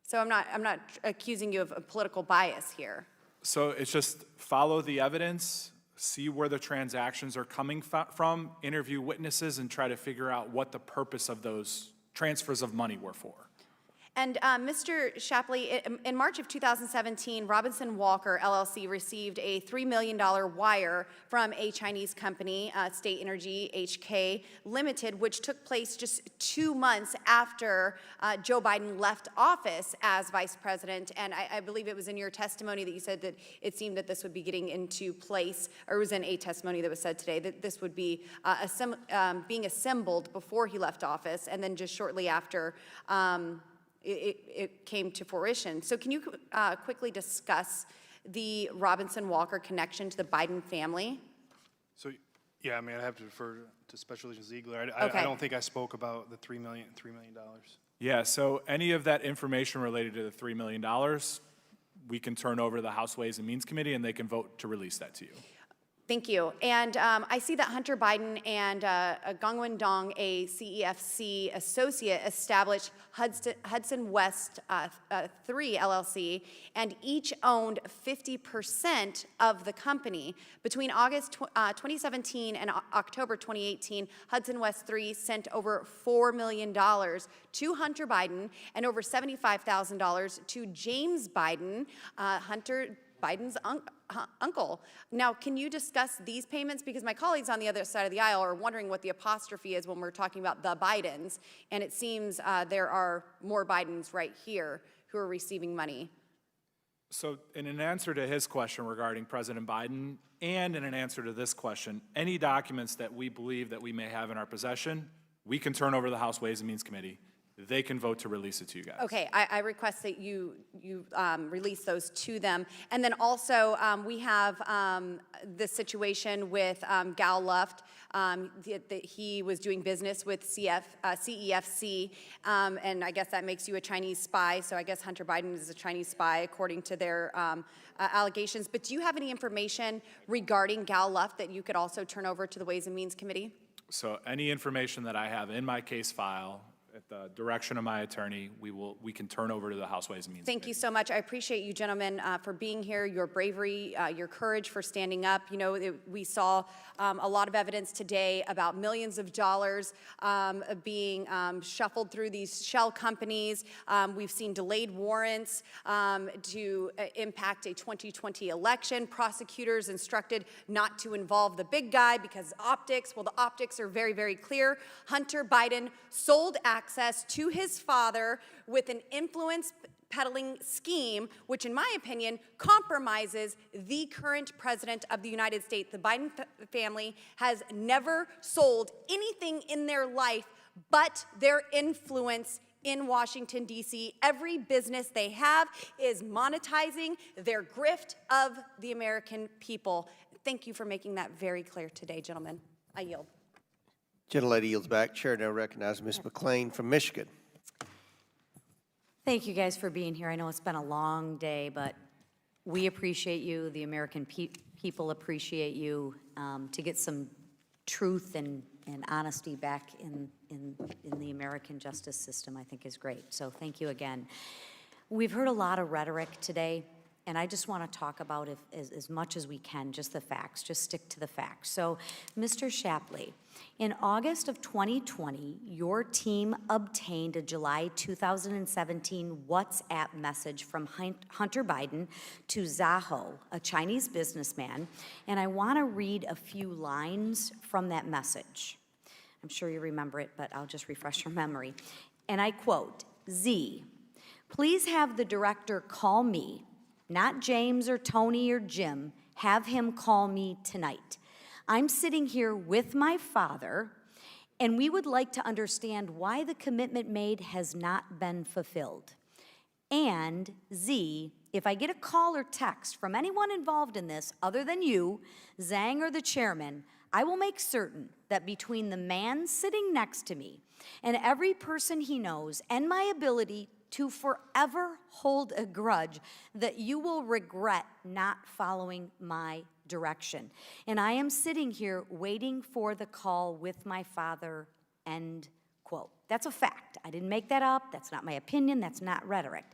So I'm not accusing you of a political bias here. So it's just follow the evidence, see where the transactions are coming from, interview witnesses, and try to figure out what the purpose of those transfers of money were for. And Mr. Shapley, in March of 2017, Robinson Walker LLC received a $3 million wire from a Chinese company, State Energy HK Limited, which took place just 2 months after Joe Biden left office as vice president. And I believe it was in your testimony that you said that it seemed that this would be getting into place, or it was in a testimony that was said today, that this would be being assembled before he left office, and then just shortly after it came to fruition. So can you quickly discuss the Robinson Walker connection to the Biden family? So, yeah, I mean, I'd have to defer to Special Agent Ziegler. Okay. I don't think I spoke about the $3 million. Yeah, so any of that information related to the $3 million, we can turn over to the House Ways and Means Committee, and they can vote to release that to you. Thank you. And I see that Hunter Biden and Gongwen Dong, a CEFC associate, established Hudson West 3 LLC, and each owned 50% of the company. Between August 2017 and October 2018, Hudson West 3 sent over $4 million to Hunter Biden and over $75,000 to James Biden, Hunter Biden's uncle. Now, can you discuss these payments? Because my colleagues on the other side of the aisle are wondering what the apostrophe is when we're talking about the Bidens, and it seems there are more Bidens right here who are receiving money. So in an answer to his question regarding President Biden, and in an answer to this question, any documents that we believe that we may have in our possession, we can turn over to the House Ways and Means Committee. They can vote to release it to you guys. Okay, I request that you release those to them. And then also, we have the situation with Gal Luft, that he was doing business with CEFC, and I guess that makes you a Chinese spy, so I guess Hunter Biden is a Chinese spy according to their allegations. But do you have any information regarding Gal Luft that you could also turn over to the Ways and Means Committee? So any information that I have in my case file, at the direction of my attorney, we can turn over to the House Ways and Means. Thank you so much. I appreciate you gentlemen for being here, your bravery, your courage for standing up. You know, we saw a lot of evidence today about millions of dollars being shuffled through these shell companies. We've seen delayed warrants to impact a 2020 election. Prosecutors instructed not to involve the big guy because optics, well, the optics are very, very clear. Hunter Biden sold access to his father with an influence peddling scheme, which in my opinion compromises the current president of the United States. The Biden family has never sold anything in their life but their influence in Washington, D.C. Every business they have is monetizing their grift of the American people. Thank you for making that very clear today, gentlemen. I yield. Gentlelady yields back. Chair now recognizes Ms. McClain from Michigan. Thank you guys for being here. I know it's been a long day, but we appreciate you. The American people appreciate you. To get some truth and honesty back in the American justice system, I think is great. So thank you again. We've heard a lot of rhetoric today, and I just want to talk about as much as we can, just the facts, just stick to the facts. So, Mr. Shapley, in August of 2020, your team obtained a July 2017 WhatsApp message from Hunter Biden to Zaho, a Chinese businessman, and I want to read a few lines from that message. I'm sure you remember it, but I'll just refresh your memory. And I quote, Z, please have the director call me, not James or Tony or Jim, have him call me tonight. I'm sitting here with my father, and we would like to understand why the commitment made has not been fulfilled. And Z, if I get a call or text from anyone involved in this other than you, Zhang or the chairman, I will make certain that between the man sitting next to me and every person he knows and my ability to forever hold a grudge, that you will regret not following my direction. And I am sitting here waiting for the call with my father, end quote. That's a fact. I didn't make that up. That's not my opinion. That's not rhetoric.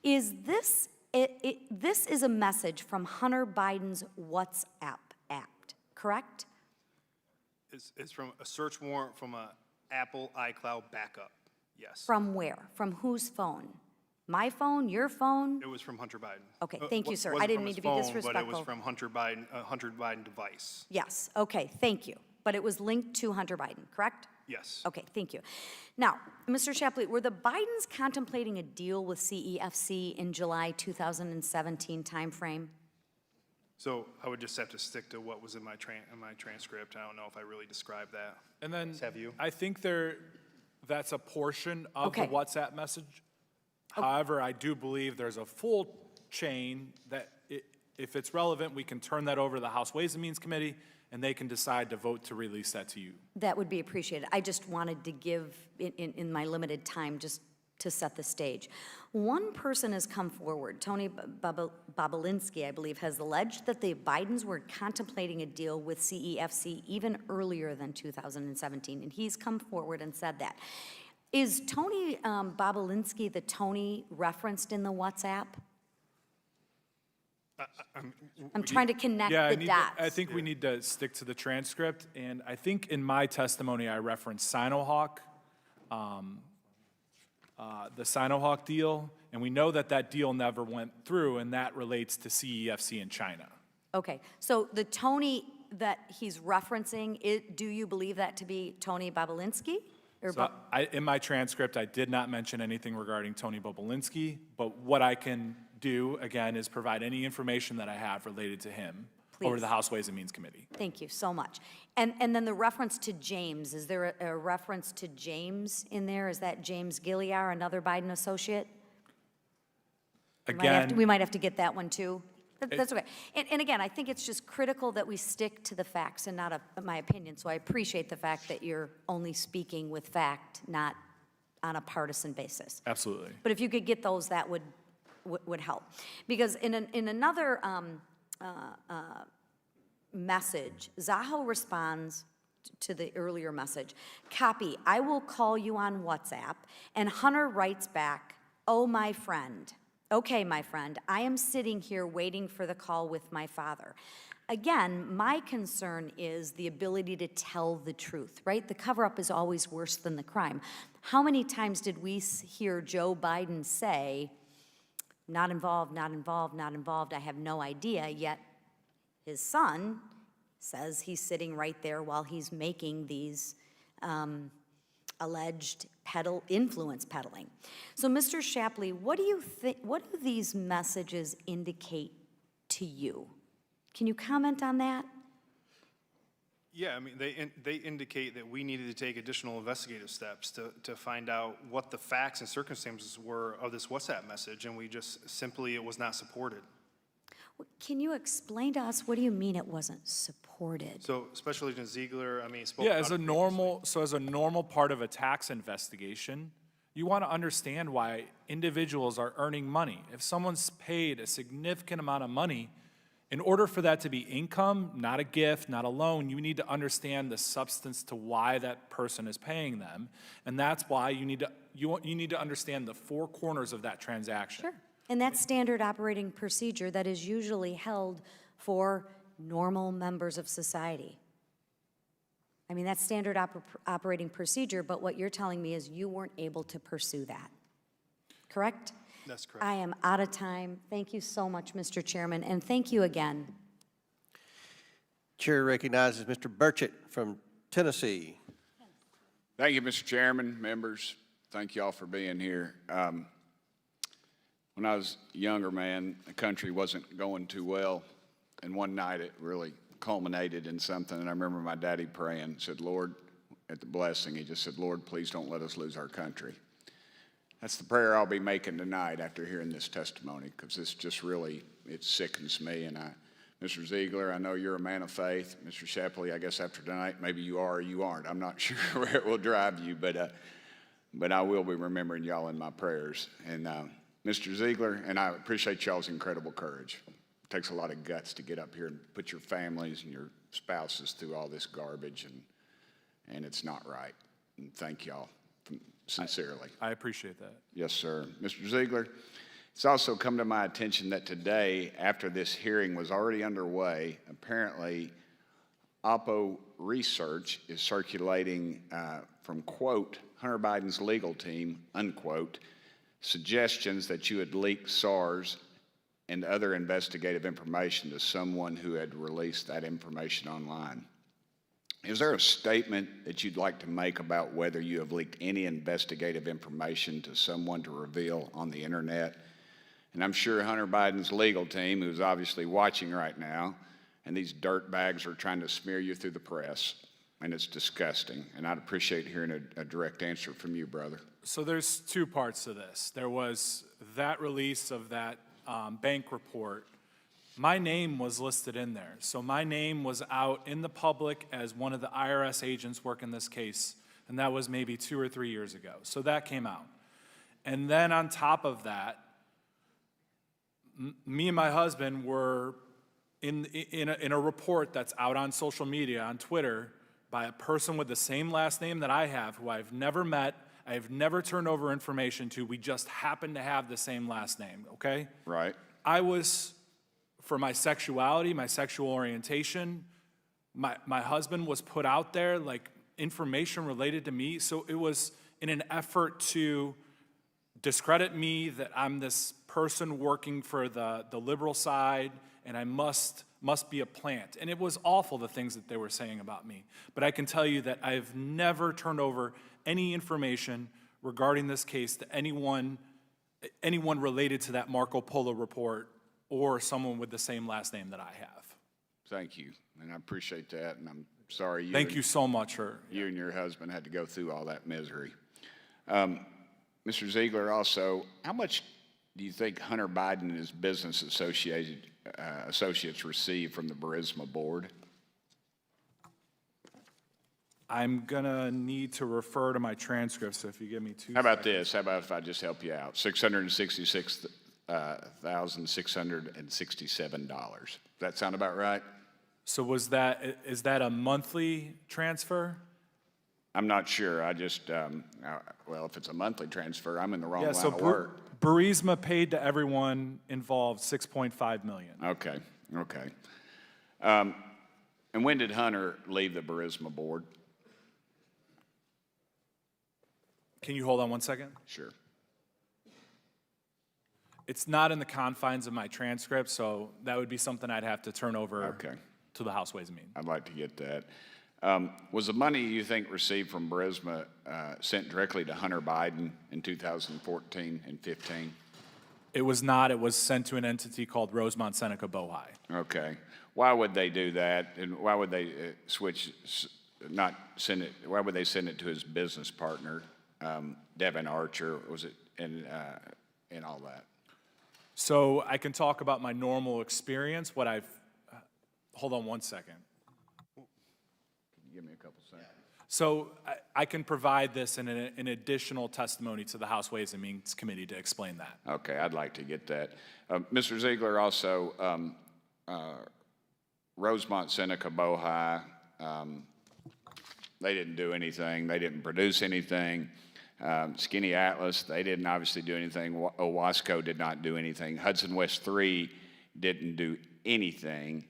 Is this, this is a message from Hunter Biden's WhatsApp app correct? It's from a search warrant from a Apple iCloud backup, yes. From where? From whose phone? My phone, your phone? It was from Hunter Biden. Okay, thank you, sir. I Wasn't didn't from mean his to be phone, disrespectful. But it was from Hunter Biden, a Hunter Biden device. Yes, okay, thank you. But it was linked to Hunter Biden, correct? Yes. Okay, thank you. Now, Mr. Shapley, were the Bidens contemplating a deal with CEFC in July 2017 timeframe? So I would just have to stick to what was in my transcript. I don't know if I really described that. And then Have you? I think that's a portion of Okay. the WhatsApp message. However, I do believe there's a full chain that if it's relevant, we can turn that over to the House Ways and Means Committee, and they can decide to vote to release that to you. That would be appreciated. I just wanted to give, in my limited time, just to set the stage. One person has come forward, Tony Bobulinski, I believe, has alleged that the Bidens were contemplating a deal with CEFC even earlier than 2017, and he's come forward and said that. Is Tony Bobulinski the Tony referenced in the WhatsApp? I'm trying to connect the dots. I think we need to stick to the transcript, and I think in my testimony I referenced Sinohawk, the Sinohawk deal, and we know that that deal never went through, and that relates to CEFC in China. Okay, so the Tony that he's referencing, do you believe that to be Tony Bobulinski? Or So in my transcript, I did not mention anything regarding Tony Bobulinski, but what I can do, again, is provide any information that I have related to him over to Please. the House Ways and Means Committee. Thank you so much. And then the reference to James, is there a reference to James in there? Is that James Gilliar, another Biden associate? Again, We might have to get that one too. That's okay. And again, I think it's just critical that we stick to the facts and not my opinion. So I appreciate the fact that you're only speaking with fact, not on a partisan basis. absolutely. But if you could get those, that would help. Because in another message, Zaho responds to the earlier message, copy, I will call you on WhatsApp, and Hunter writes back, oh, my friend. Okay, my friend, I am sitting here waiting for the call with my father. Again, my concern is the ability to tell the truth, right? The cover-up is always worse than the crime. How many times did we hear Joe Biden say, not involved, not involved, not involved, I have no idea, yet his son says he's sitting right there while he's making these alleged influence peddling. So, Mr. Shapley, what do you think? What do these messages indicate to you? Can you comment on that? Yeah, I mean, they indicate that we needed to take additional investigative steps to find out what the facts and circumstances were of this WhatsApp message, and we just simply, it was not supported. Can you explain to us, what do you mean it wasn't supported? So Special Agent Ziegler, I mean, spoke Yeah, about as it a normal part of a tax investigation, you want to understand why individuals are earning money. If someone's paid a significant amount of money, in order for that to be income, not a gift, not a loan, you need to understand the substance to why that person is paying them, and that's why you need to understand the four corners of that transaction. Sure. And that's standard operating procedure that is usually held for normal members of society. I mean, that's standard operating procedure, but what you're telling me is you weren't able to pursue that. Correct? That's correct. I am out of time. Thank you so much, Mr. Chairman, and thank you again. Chair recognizes Mr. Burchett from Tennessee. Thank you, Mr. Chairman, members. Thank you all for being here. When I was a younger man, the country wasn't going too well, and one night it really culminated in something, and I remember my daddy praying, said, Lord, at the blessing, he just said, Lord, please don't let us lose our country. That's the prayer I'll be making tonight after hearing this testimony, because this just really, it sickens me. And Mr. Ziegler, I know you're a man of faith. Mr. Shapley, I guess after tonight, maybe you are or you aren't. I'm not sure where it will drive you, but I will be remembering y'all in my prayers. And Mr. Ziegler, and I appreciate y'all's incredible courage. It takes a lot of guts to get up here and put your families and your spouses through all this garbage, and it's not right. And thank y'all, sincerely. I appreciate that. Yes, sir. Mr. Ziegler, it's also come to my attention that today, after this hearing was already underway, apparently Oppo research is circulating from, quote, Hunter Biden's legal team, unquote, suggestions that you had leaked SARS and other investigative information to someone who had released that information online. Is there a statement that you'd like to make about whether you have leaked any investigative information to someone to reveal on the internet? And I'm sure Hunter Biden's legal team, who's obviously watching right now, and these dirt bags are trying to smear you through the press, and it's disgusting. And I'd appreciate hearing a direct answer from you, brother. So there's two parts to this. There was that release of that bank report. My name was listed in there. So my name was out in the public as one of the IRS agents working this case, and that was maybe 2 or 3 years ago. So that came out. And then on top of that, me and my husband were in a report that's out on social media, on Twitter, by a person with the same last name that I have, who I've never met, I have never turned over information to. We just happen to have the same last name, okay? Right. I was, for my sexuality, my sexual orientation, my husband was put out there, like information related to me. So it was in an effort to discredit me, that I'm this person working for the liberal side, and I must be a plant. And it was awful, the things that they were saying about me. But I can tell you that I've never turned over any information regarding this case to anyone related to that Marco Polo report or someone with the same last name that I have. Thank you, and I appreciate that, and I'm sorry you. Thank you so much, You and your husband had to go through all that misery. Mr. Ziegler, also, how much do you think Hunter Biden and his business associates received from the Burisma board? I'm gonna need to refer to my transcript, so if you give me 2 How about this? How about if I just help you out? $666,667. Does that sound about right? So is that a monthly transfer? I'm not sure. I just, well, if it's a monthly transfer, I'm in the wrong line so of work. Burisma paid to everyone involved $6.5 million. Okay, okay. And when did Hunter leave the Burisma board? Can you hold on 1 second? Sure. It's not in the confines of my transcript, so that would be something I'd have to turn over to the House Ways and Means. I'd like to get that. Was the money you think received from Burisma sent directly to Hunter Biden in 2014 and 15? It was not. It was sent to an entity called Rosemont Seneca Bohai. Okay. Why would they do that? And why would they why would they send it to his business partner, Devin Archer, was it, and all that? So I can talk about my normal experience, what I've, hold on 1 second. Give me a couple seconds. So I can provide this in an additional testimony to the House Ways and Means Committee to explain that. Okay, I'd like to get that. Mr. Ziegler, also, Rosemont Seneca Bohai, they didn't do anything. They didn't produce anything. Skinny Atlas, they didn't obviously do anything. Owasco did not do anything. Hudson West 3 didn't do anything.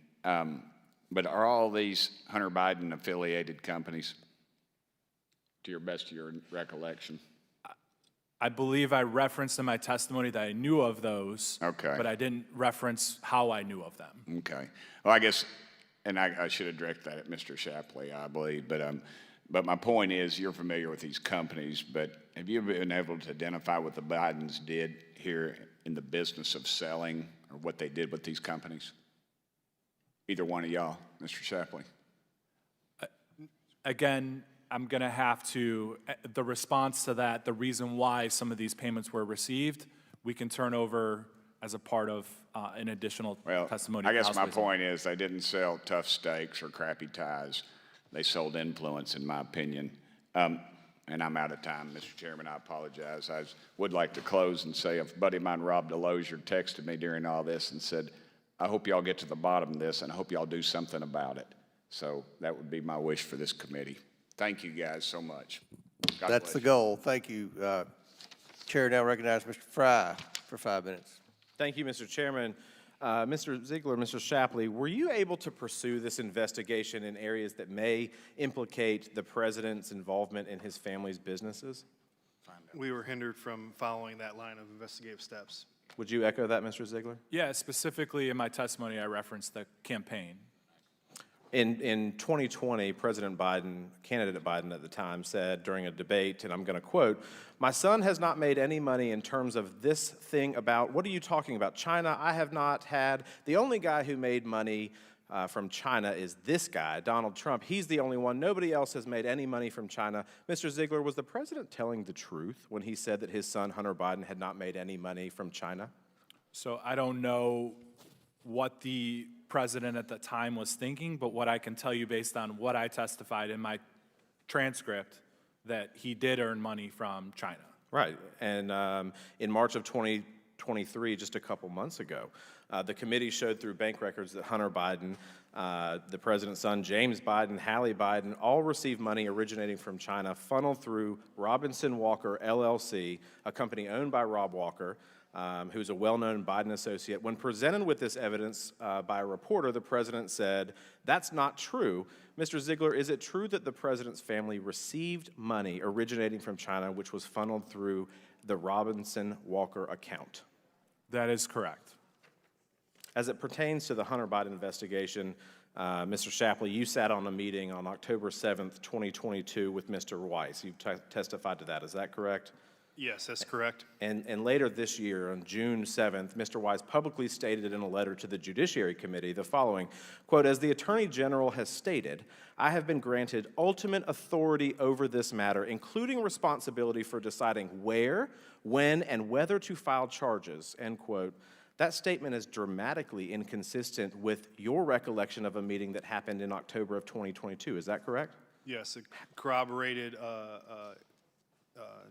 But are all these Hunter Biden affiliated companies, to your best of your recollection? I believe I referenced in my testimony that I knew of those, but I didn't reference how I knew of them. Okay. Well, I guess, and I should have directed that at Mr. Shapley, I believe, but my point is you're familiar with these companies, but have you been able to identify what the Bidens did here in the business of selling, or what they did with these companies? Either one of y'all, Mr. Shapley. Again, I'm going to have to, the response to that, the reason why some of these payments were received, we can turn over as a part of an additional testimony. I guess my point is they didn't sell tough steaks or crappy ties. They sold influence, in my opinion. And I'm out of time, Mr. Chairman. I apologize. I would like to close and say, if a buddy of mine, Rob Delosier, texted me during all this and said, I hope y'all get to the bottom of this, and I hope y'all do something about it. So that would be my wish for this committee. Thank you guys so much. God That's bless the you. goal. Thank you. Chair now recognizes Mr. Fry for 5 minutes. Thank you, Mr. Chairman. Mr. Ziegler, Mr. Shapley, were you able to pursue this investigation in areas that may implicate the president's involvement in his family's businesses? We were hindered from following that line of investigative steps. Would you echo that, Mr. Ziegler? Yeah, specifically in my testimony, I referenced the campaign. In 2020, President Biden, candidate Biden at the time, said during a debate, and I'm going to quote, "My son has not made any money in terms of this thing about, what are you talking about, China? I have not had, the only guy who made money from China is this guy, Donald Trump. He's the only one. Nobody else has made any money from China." Mr. Ziegler, was the president telling the truth when he said that his son, Hunter Biden, had not made any money from China? So I don't know what the president at the time was thinking, but what I can tell you based on what I testified in my transcript, that he did earn money from China. Right, and in March of 2023, just a couple months ago, the committee showed through bank records that Hunter Biden, the president's son, James Biden, Hallie Biden, all received money originating from China, funneled through Robinson Walker LLC, a company owned by Rob Walker, who's a well-known Biden associate. When presented with this evidence by a reporter, the president said, "That's not true." Mr. Ziegler, is it true that the president's family received money originating from China, which was funneled through the Robinson Walker account? That is correct. As it pertains to the Hunter Biden investigation, Mr. Shapley, you sat on a meeting on October 7th, 2022 with Mr. Weiss. You testified to that, is that correct? Yes, that's correct. And later this year, on June 7th, Mr. Weiss publicly stated in a letter to the Judiciary Committee the following, quote, "As the Attorney General has stated, I have been granted ultimate authority over this matter, including responsibility for deciding where, when, and whether to file charges," end quote. That statement is dramatically inconsistent with your recollection of a meeting that happened in October of 2022. Is that correct? Yes, it corroborated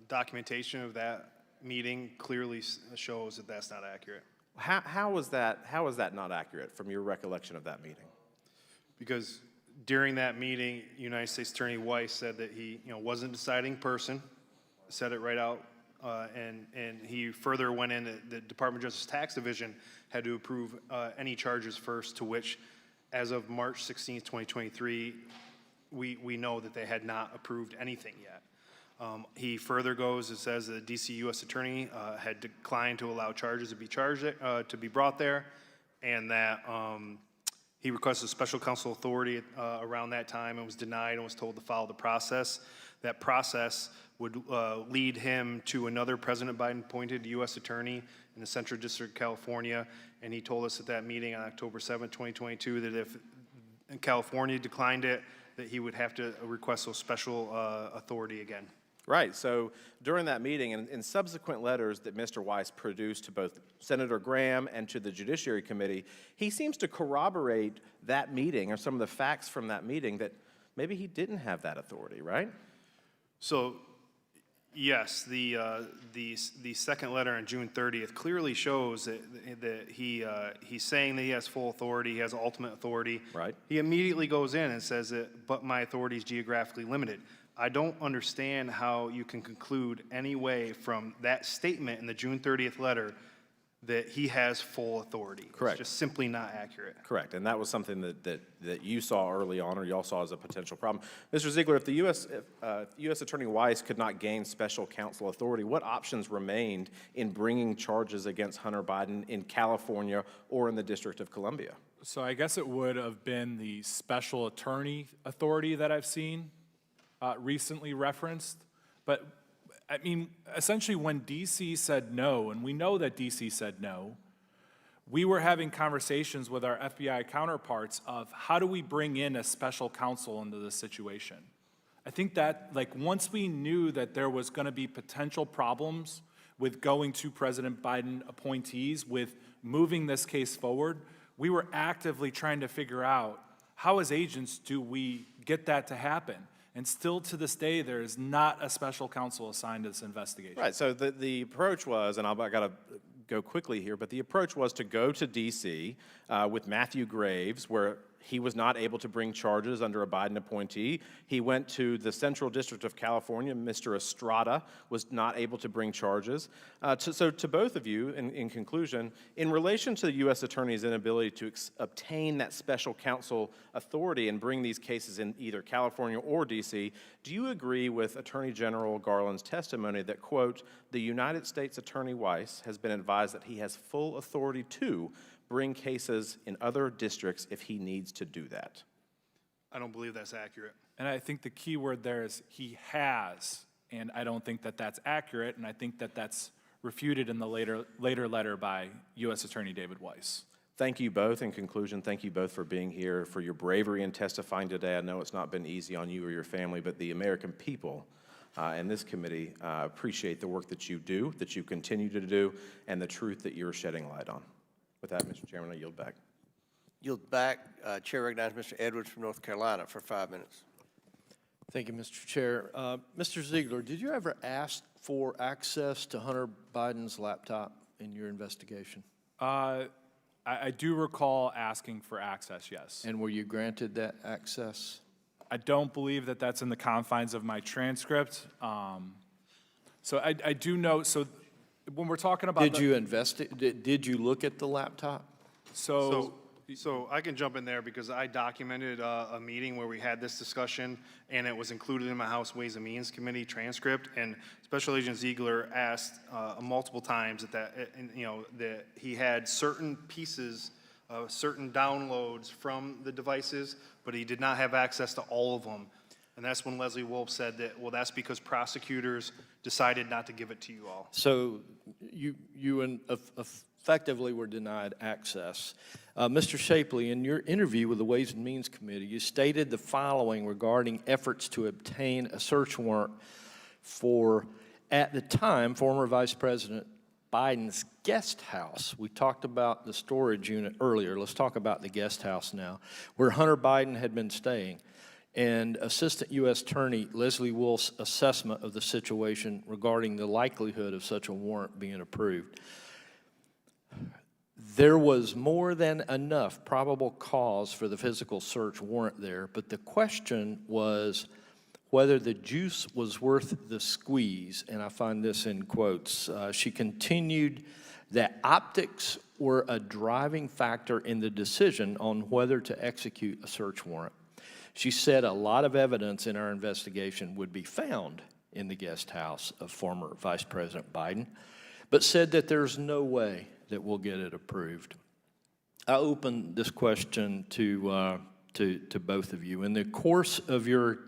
documentation of that meeting clearly shows that that's not accurate. How is that not accurate from your recollection of that meeting? Because during that meeting, United States Attorney Weiss said that he wasn't a deciding person, said it right out, and he further went in that the Department of Justice Tax Division had to approve any charges first, to which, as of March 16th, 2023, we know that they had not approved anything yet. He further goes and says that the D.C. U.S. Attorney had declined to allow charges to be brought there, and that he requested special counsel authority around that time and was denied and was told to follow the process. That process would lead him to another President Biden-appointed U.S. Attorney in the Central District of California, and he told us at that meeting on October 7, 2022, that if California declined it, that he would have to request those special authority again. Right, so during that meeting and in subsequent letters that Mr. Weiss produced to both Senator Graham and to the Judiciary Committee, he seems to corroborate that meeting or some of the facts from that meeting that maybe he didn't have that authority, right? So, yes, the second letter on June 30th clearly shows that he's saying that he has full authority, he has ultimate authority. Right. He immediately goes in and says that, but my authority is geographically limited. I don't understand how you can conclude any way from that statement in the June 30th letter that he has full authority. Correct. It's just simply not accurate. Correct, and that was something that you saw early on, or y'all saw as a potential problem. Mr. Ziegler, if the U.S. Attorney Weiss could not gain special counsel authority, what options remained in bringing charges against Hunter Biden in California or in the District of Columbia? So I guess it would have been the special attorney authority that I've seen recently referenced. But I mean, essentially when DC said no, and we know that DC said no, we were having conversations with our FBI counterparts of how do we bring in a special counsel into this situation. I think that once we knew that there was going to be potential problems with going to President Biden appointees, with moving this case forward, we were actively trying to figure out how as agents do we get that to happen. And still to this day, there is not a special counsel assigned to this investigation. Right, so the approach was, and I got to go quickly here, but the approach was to go to D.C. With Matthew Graves, where He was not able to bring charges under a Biden appointee. He went to the Central District of California. Mr. Estrada was not able to bring charges. So to both of you, in conclusion, in relation to the U.S. Attorney's inability to obtain that special counsel authority and bring these cases in either California or D.C., do you agree with Attorney General Garland's testimony that, quote, the United States Attorney Weiss has been advised that he has full authority to bring cases in other districts if he needs to do that? I don't believe that's accurate. And I think the key word there is he has, and I don't think that that's accurate, and I think that that's refuted in the later letter by U.S. Attorney David Weiss. Thank you both. In conclusion, thank you both for being here, for your bravery in testifying today. I know it's not been easy on you or your family, but the American people and this committee appreciate the work that you do, that you continue to do, and the truth that you're shedding light on. With that, Mr. Chairman, I yield back. Yield back. Chair recognizes Mr. Edwards from North Carolina for 5 minutes. Thank you, Mr. Chair. Mr. Ziegler, did you ever ask for access to Hunter Biden's laptop in your investigation? I do recall asking for access, yes. And were you granted that access? I don't believe that that's in the confines of my transcript. So I do know, so when we're talking about— Did you investigate, did you look at the laptop? So I can jump in there because I documented a meeting where we had this discussion, and it was included in my House Ways and Means Committee transcript. And Special Agent Ziegler asked multiple times that he had certain pieces, certain downloads from the devices, but he did not have access to all of them. And that's when Leslie Wolf said that, well, that's because prosecutors decided not to give it to you all. So you effectively were denied access. Mr. Shapley, in your interview with the Ways and Means Committee, you stated the following regarding efforts to obtain a search warrant for, at the time, former Vice President Biden's guest house. We talked about the storage unit earlier. Let's talk about the guest house now, where Hunter Biden had been staying, and Assistant U.S. Attorney Leslie Wolf's assessment of the situation regarding the likelihood of such a warrant being approved. There was more than enough probable cause for the physical search warrant there, but the question was whether the juice was worth the squeeze, and I find this in quotes. She continued that optics were a driving factor in the decision on whether to execute a search warrant. She said a lot of evidence in our investigation would be found in the guest house of former Vice President Biden, but said that there's no way that we'll get it approved. I open this question to both of you. In the course of your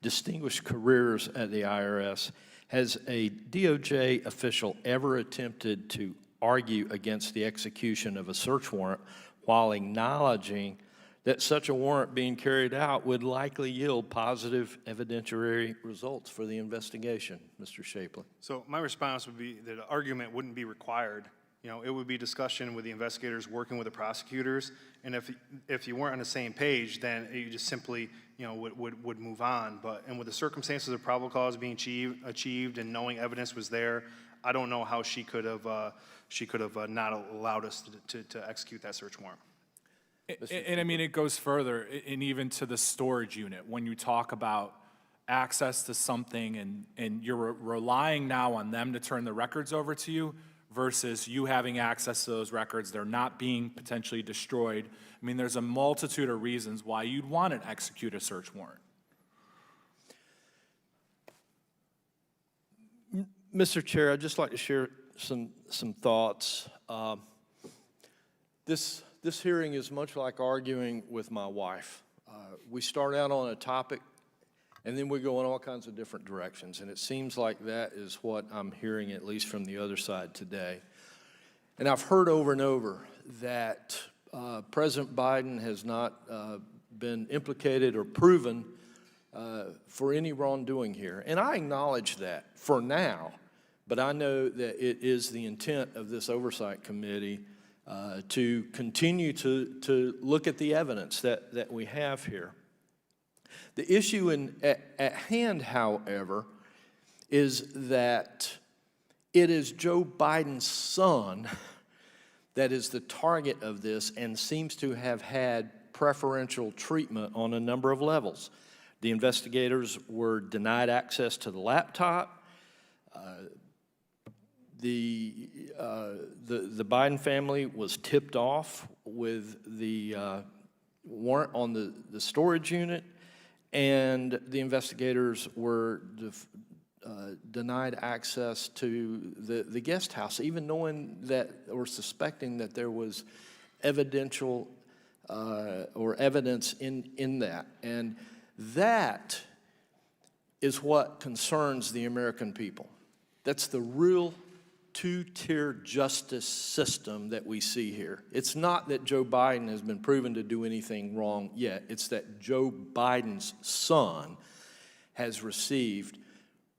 distinguished careers at the IRS, has a DOJ official ever attempted to argue against the execution of a search warrant while acknowledging that such a warrant being carried out would likely yield positive evidentiary results for the investigation? Mr. Shapley. So my response would be that an argument wouldn't be required. It would be discussion with the investigators working with the prosecutors, and if you weren't on the same page, then you just simply, would move on. And with the circumstances of probable cause being achieved and knowing evidence was there, I don't know how she could have not allowed us to execute that search warrant. And I mean, it goes further, and even to the storage unit. When you talk about access to something and you're relying now on them to turn the records over to you versus you having access to those records, they're not being potentially destroyed. I mean, there's a multitude of reasons why you'd want to execute a search warrant. Mr. Chair, I'd just like to share some thoughts. This hearing is much like arguing with my wife. We start out on a topic, and then we go in all kinds of different directions, and it seems like that is what I'm hearing, at least from the other side today. And I've heard over and over that President Biden has not been implicated or proven for any wrongdoing here. And I acknowledge that for now, but I know that it is the intent of this Oversight Committee to continue to look at the evidence that we have here. The issue at hand, however, is that it is Joe Biden's son that is the target of this and seems to have had preferential treatment on a number of levels. The investigators were denied access to the laptop. The Biden family was tipped off with the warrant on the storage unit, and the investigators were denied access to the guest house, even knowing that or suspecting that there was evidential or evidence in that. And that is what concerns the American people. That's the real two-tier justice system that we see here. It's not that Joe Biden has been proven to do anything wrong yet. It's that Joe Biden's son has received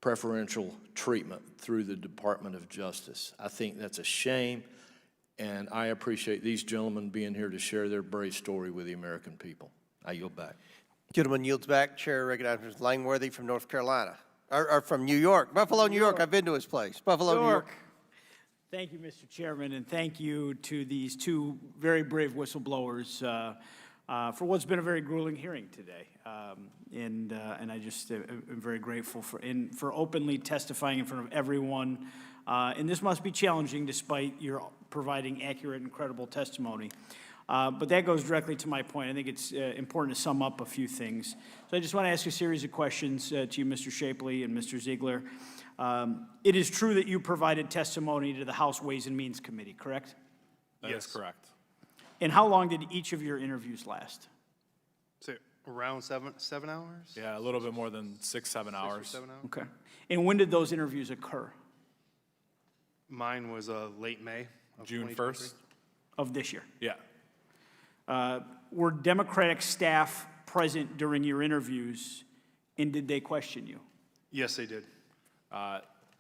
preferential treatment through the Department of Justice. I think that's a shame, and I appreciate these gentlemen being here to share their brave story with the American people. I yield back. Gentleman yields back. Chair recognizes Mr. Langworthy from North Carolina, or from New York. Buffalo, New York. I've been to his place. Buffalo, New York. Thank you, Mr. Chairman, and thank you to these two very brave whistleblowers for what's been a very grueling hearing today. And I just am very grateful for openly testifying in front of everyone. And this must be challenging despite your providing accurate and credible testimony. But that goes directly to my point. I think it's important to sum up a few things. So I just want to ask a series of questions to you, Mr. Shapley and Mr. Ziegler. It is true that you provided testimony to the House Ways and Means Committee, correct? That is correct. And how long did each of your interviews last? So around seven hours? Yeah, a little bit more than 6-7 hours. 6 or 7 hours. Okay. And when did those interviews occur? Mine was late May of June 2023. 1st? Of this year? Yeah. Were Democratic staff present during your interviews, and did they question you? Yes, they did.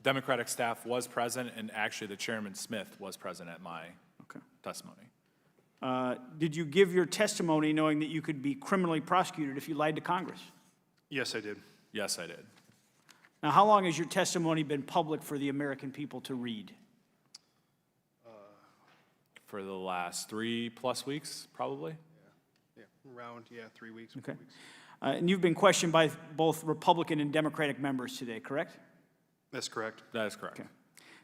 Democratic staff was present, and actually the Chairman Smith was present at my testimony. Did you give your testimony knowing that you could be criminally prosecuted if you lied to Congress? Yes, I did. Yes, I did. Now, how long has your testimony been public for the American people to read? For the last 3+ weeks, probably. Yeah, around 3 weeks. Okay. 4 weeks. And you've been questioned by both Republican and Democratic members today, correct? That's correct. That is correct. Okay.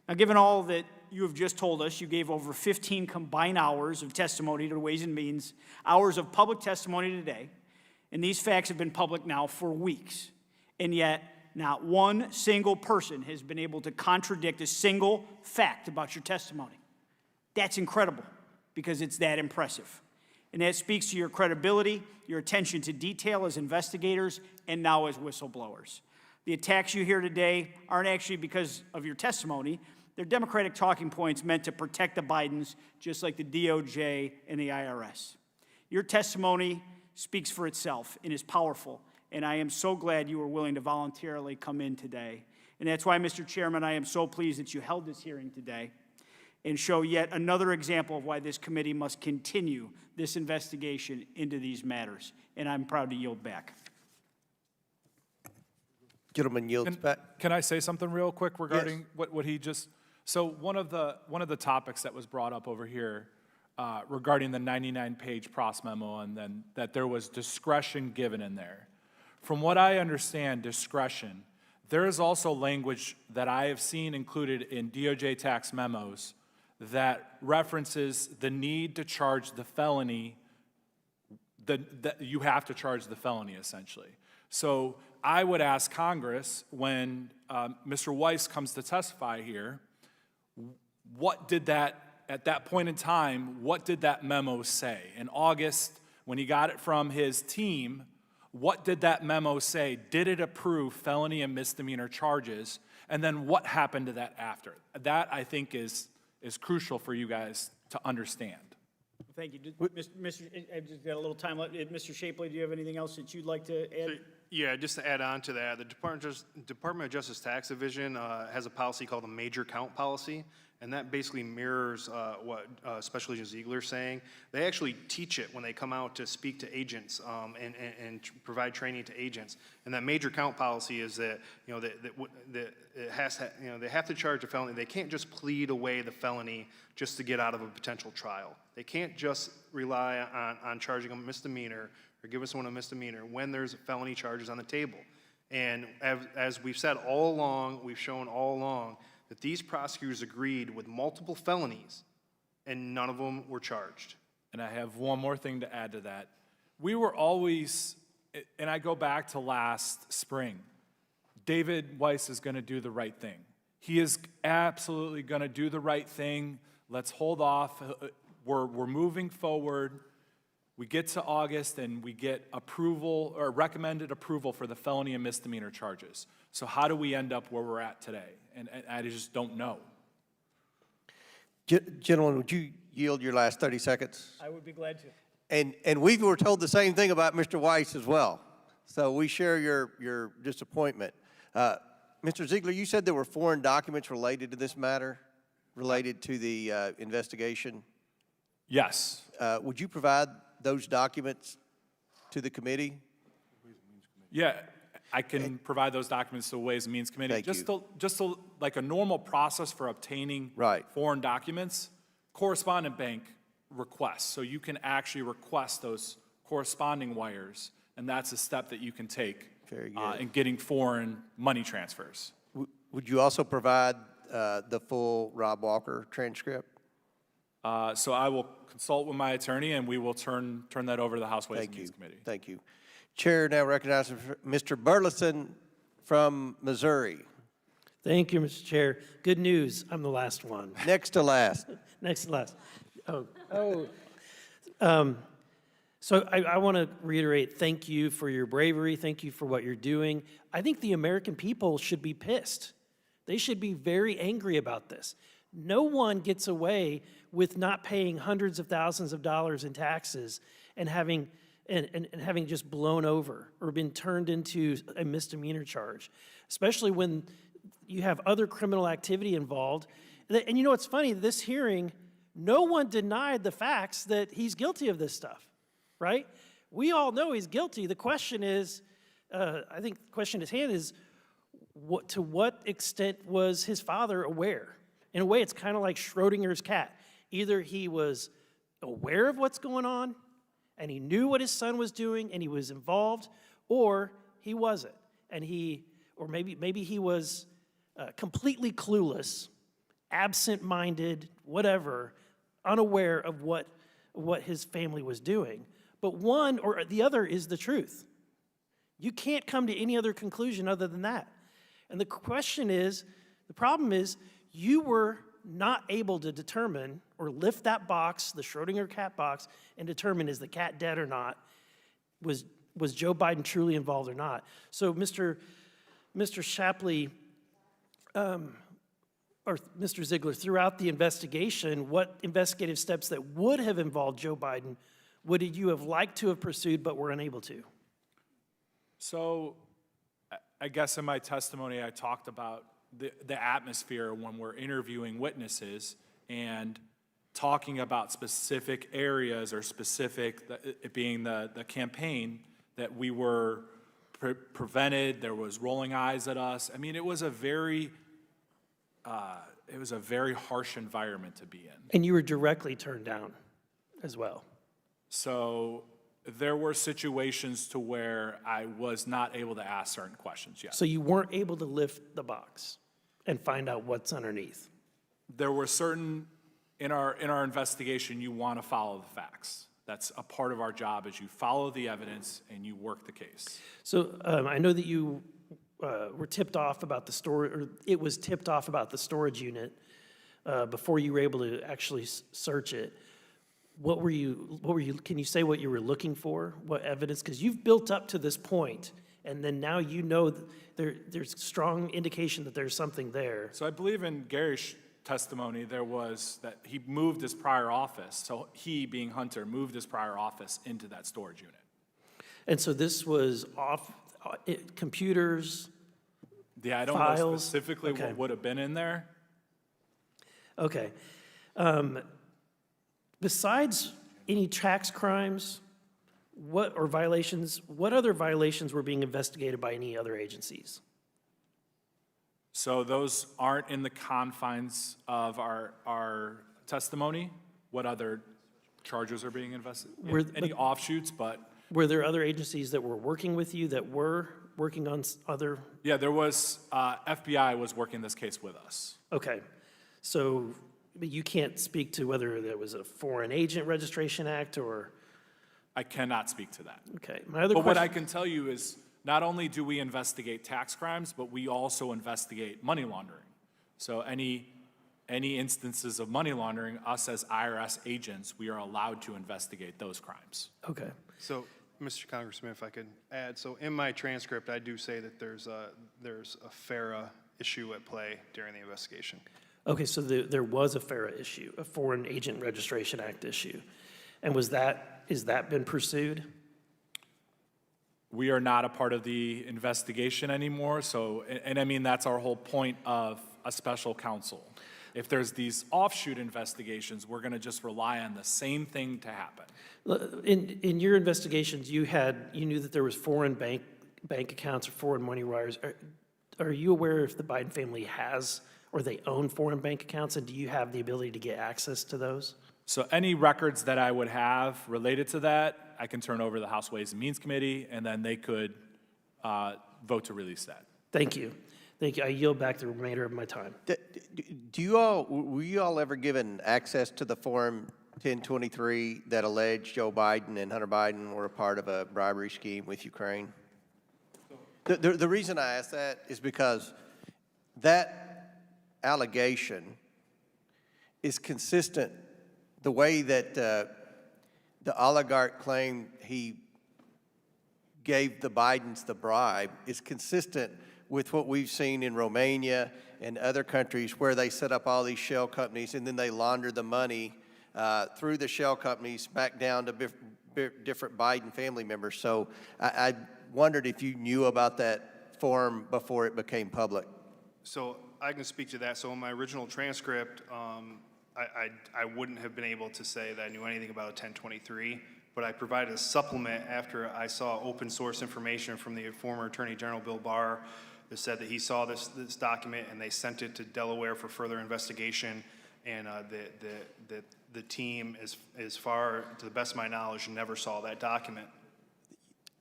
Now, given all that you have just told us, you gave over 15 combined hours of testimony to Ways and Means, hours of public testimony today, and these facts have been public now for weeks, and yet not one single person has been able to contradict a single fact about your testimony. That's incredible, because it's that impressive. And that speaks to your credibility, your attention to detail as investigators, and now as whistleblowers. The attacks you hear today aren't actually because of your testimony. They're Democratic talking points meant to protect the Bidens, just like the DOJ and the IRS. Your testimony speaks for itself and is powerful, and I am so glad you were willing to voluntarily come in today. And that's why, Mr. Chairman, I am so pleased that you held this hearing today and show yet another example of why this committee must continue this investigation into these matters. And I'm proud to yield back. Gentleman yields back. Can I say something real quick regarding what he just? So one of the topics that was brought up over here regarding the 99-page Pross memo, and then that there was discretion given in there. From what I understand, discretion, there is also language that I have seen included in DOJ tax memos that references the need to charge the felony, that you have to charge the felony, essentially. So I would ask Congress, when Mr. Weiss comes to testify here, what did that, at that point in time, what did that memo say? In August, when he got it from his team, what did that memo say? Did it approve felony and misdemeanor charges? And then what happened to that after? That, I think, is crucial for you guys to understand. Thank you. I just got a little time left. Mr. Shapley, do you have anything else that you'd like to add? Yeah, just to add on to that, the Department of Justice Tax Division has a policy called the major count policy, And that basically mirrors what Special Agent Ziegler's saying. They actually teach it when they come out to speak to agents and provide training to agents. And that major count policy is that, that it has to, they have to charge a felony. They can't just plead away the felony just to get out of a potential trial. They can't just rely on charging a misdemeanor or giving someone a misdemeanor when there's felony charges on the table. And as we've said all along, we've shown all along, that these prosecutors agreed with multiple felonies and none of them were charged. And I have one more thing to add to that. We were always, and I go back to last spring, David Weiss is going to do the right thing. He is absolutely going to do the right thing. Let's hold off. We're moving forward. We get to August and we get approval or recommended approval for the felony and misdemeanor charges. So how do we end up where we're at today? And I just don't know. Gentlemen, would you yield your last 30 seconds? I would be glad to. And we were told the same thing about Mr. Weiss as well. So we share your disappointment. Mr. Ziegler, you said there were foreign documents related to this matter, related to the investigation? Yes. Would you provide those documents to the committee? Yeah, I can provide those documents to the Ways and Means Committee. Just like a normal process for obtaining foreign documents, correspondent bank requests. So you can actually request those corresponding wires, and that's a step that you can take in getting foreign money transfers. Would you also provide the full Rob Walker transcript? So I will consult with my attorney, and we will turn that over to the House Ways and Means Committee. Thank you. Chair now recognizes Mr. Burleson from Missouri. Thank you, Mr. Chair. Good news, I'm the last one. Next to last. Next to last. So I want to reiterate, thank you for your bravery. Thank you for what you're doing. I think the American people should be pissed. They should be very angry about this. No one gets away with not paying hundreds of thousands of dollars in taxes and having just blown over or been turned into a misdemeanor charge, especially when you have other criminal activity involved. And you know what's funny? This hearing, no one denied the facts that he's guilty of this stuff, right? We all know he's guilty. The question is, I think the question at hand is, to what extent was his father aware? In a way, it's kind of like Schrodinger's cat. Either he was aware of what's going on, and he knew what his son was doing, and he was involved, or he wasn't. Or maybe he was completely clueless, absent-minded, whatever, unaware of what his family was doing. But one or the other is the truth. You can't come to any other conclusion other than that. And the problem is, you were not able to determine or lift that box, the Schrodinger cat box, and determine is the cat dead or not? Was Joe Biden truly involved or not? So Mr. Shapley, or Mr. Ziegler, throughout the investigation, what investigative steps that would have involved Joe Biden would you have liked to have pursued but were unable to? So I guess in my testimony, I talked about the atmosphere when we're interviewing witnesses and talking about specific areas or specific, it being the campaign, that we were prevented, there was rolling eyes at us. I mean, it was a very harsh environment to be in. And you were directly turned down as well. So there were situations to where I was not able to ask certain questions, yes. So you weren't able to lift the box and find out what's underneath? There were certain, in our investigation, you want to follow the facts. That's a part of our job, is you follow the evidence and you work the case. So I know that you were tipped off about the storage, or it was tipped off about the storage unit before you were able to actually search it. What were you, can you say what you were looking for? What evidence? Because you've built up to this point, and then now you know there's strong indication that there's something there. So I believe in Gary's testimony, there was that he moved his prior office. So he, being Hunter, moved his prior office into that storage unit. And so this was off computers, Yeah, I don't files? know specifically Okay. what would have been in there. Okay. Besides any tax crimes, what other violations were being investigated by any other agencies? So those aren't in the confines of our testimony. What other charges are being investigated? Any offshoots, but. Were there other agencies that were working with you that were working on other? Yeah, there was, FBI was working this case with us. Okay. So but you can't speak to whether there was a Foreign Agent Registration Act or? I cannot speak to that. Okay. My other But what question. I can tell you is, not only do we investigate tax crimes, but we also investigate money laundering. So any instances of money laundering, us as IRS agents, we are allowed to investigate those crimes. Okay. So, Mr. Congressman, if I could add, so in my transcript, I do say that there's a FARA issue at play during the investigation. Okay, so there was a FARA issue, a Foreign Agent Registration Act issue. And has that been pursued? We are not a part of the investigation anymore, so, and I mean, that's our whole point of a special counsel. If there's these offshoot investigations, we're gonna just rely on the same thing to happen. In your investigations, you knew that there was foreign bank accounts or foreign money wires. Are you aware if the Biden family has or they own foreign bank accounts, and do you have the ability to get access to those? So any records that I would have related to that, I can turn over to the House Ways and Means Committee, and then they could vote to release that. Thank you. Thank you. I yield back the remainder of my time. Were you all ever given access to the Form 1023 that alleged Joe Biden and Hunter Biden were a part of a bribery scheme with Ukraine? The reason I ask that is because that allegation is consistent. The way that the oligarch claimed he gave the Bidens the bribe is consistent with what we've seen in Romania and other countries where they set up all these shell companies and then they launder the money through the shell companies back down to different Biden family members. So I wondered if you knew about that form before it became public. So I can speak to that. So in my original transcript, I wouldn't have been able to say that I knew anything about a 1023, but I provided a supplement after I saw open source information from the former Attorney General Bill Barr that said that he saw this document and they sent it to Delaware for further investigation. And the team, as far to the best of my knowledge, never saw that document.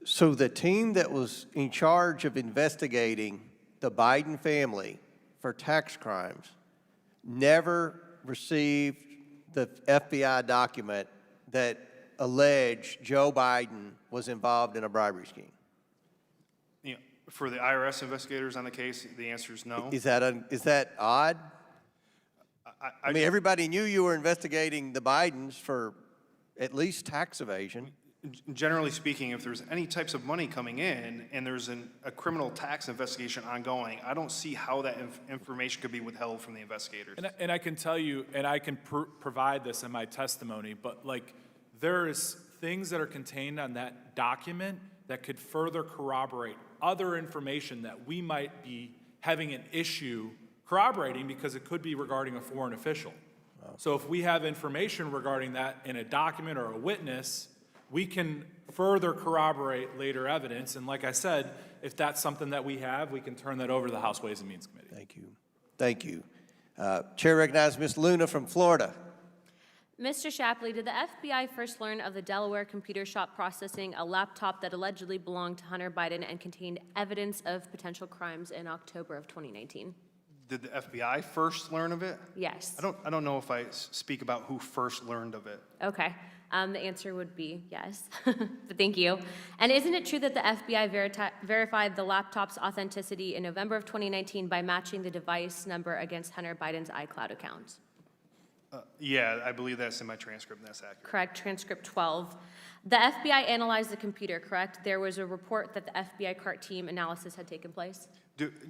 So the team that was in charge of investigating the Biden family for tax crimes never received the FBI document that alleged Joe Biden was involved in a bribery scheme. You know, for the IRS investigators on the case, the answer is no. Is that odd? I mean, everybody knew you were investigating the Bidens for at least tax evasion. Generally speaking, if there's any types of money coming in and there's a criminal tax investigation ongoing, I don't see how that information could be withheld from the investigators. And I can tell you, and I can provide this in my testimony, but like there's things that are contained on that document that could further corroborate other information that we might be having an issue corroborating because it could be regarding a foreign official. So if we have information regarding that in a document or a witness, we can further corroborate later evidence. And like I said, if that's something that we have, we can turn that over to the House Ways and Means Committee. Thank you. Thank you. Chair recognizes Ms. Luna from Florida. Mr. Shapley, did the FBI first learn of the Delaware computer shop processing a laptop that allegedly belonged to Hunter Biden and contained evidence of potential crimes in October of 2019? Did the FBI first learn of it? Yes. I don't know if I speak about who first learned of it. Okay. The answer would be yes, but thank you. And isn't it true that the FBI verified the laptop's authenticity in November of 2019 by matching the device number against Hunter Biden's iCloud account? Yeah, I believe that's in my transcript, and that's accurate. Correct, transcript 12. The FBI analyzed the computer, correct? There was a report that the FBI CART team analysis had taken place?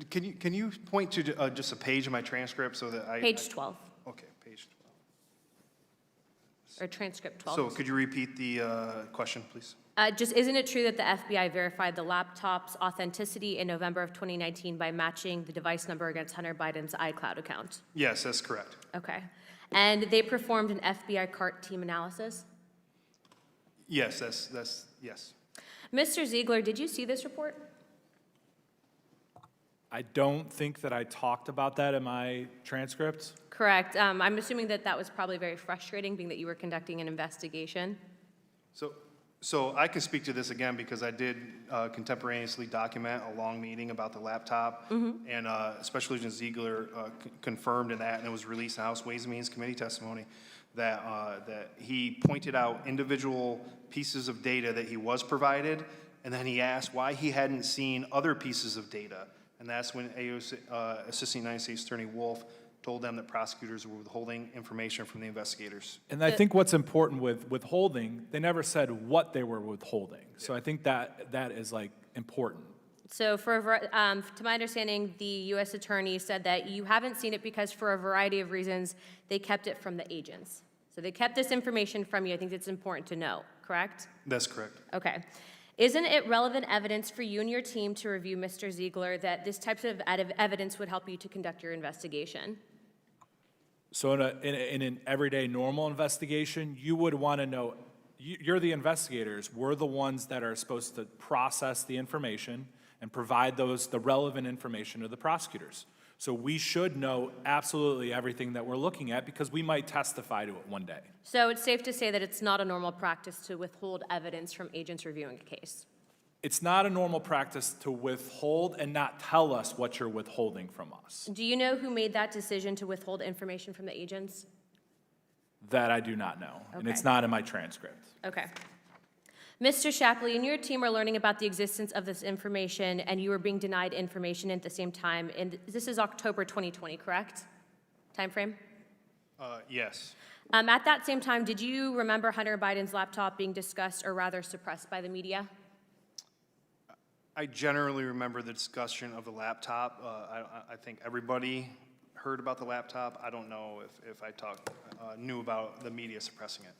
Can you point to just a page in my transcript so that Page 12. Okay, page 12. or transcript 12. So could you repeat the question, please? Just isn't it true that the FBI verified the laptop's authenticity in November of 2019 by matching the device number against Hunter Biden's iCloud account? Yes, that's correct. Okay. And they performed an FBI CART team analysis? Yes, yes. Mr. Ziegler, did you see this report? I don't think that I talked about that in my transcript. Correct. I'm assuming that that was probably very frustrating, being that you were conducting an investigation. So I can speak to this again because I did contemporaneously document a long meeting about the laptop, and Special Agent Ziegler confirmed in that, and it was released in House Ways and Means Committee testimony, that he pointed out individual pieces of data that he was provided, and then he asked why he hadn't seen other pieces of data, and that's when Assistant United States Attorney Wolf told them that prosecutors were withholding information from the investigators. And I think what's important with withholding, they never said what they were withholding. So I think that is like important. So to my understanding, the U.S. Attorney said that you haven't seen it because for a variety of reasons, they kept it from the agents. So they kept this information from you. I think it's important to know, correct? That's correct. Okay. Isn't it relevant evidence for you and your team to review, Mr. Ziegler, that this type of evidence would help you to conduct your investigation? So in an everyday normal investigation, you would want to know, you're the investigators, we're the ones that are supposed to process the information and provide the relevant information to the prosecutors. So we should know absolutely everything that we're looking at because we might testify to it one day. So it's safe to say that it's not a normal practice to withhold evidence from agents reviewing a case? It's not a normal practice to withhold and not tell us what you're withholding from us. Do you know who made that decision to withhold information from the agents? That I do not know, and it's Okay. not in my transcript. Okay. Mr. Shapley, and your team are learning about the existence of this information, and you were being denied information at the same time. And this is October 2020, correct? Time frame? Yes. At that same time, did you remember Hunter Biden's laptop being discussed or rather suppressed by the media? I generally remember the discussion of the laptop. I think everybody heard about the laptop. I don't know if I knew about the media suppressing it.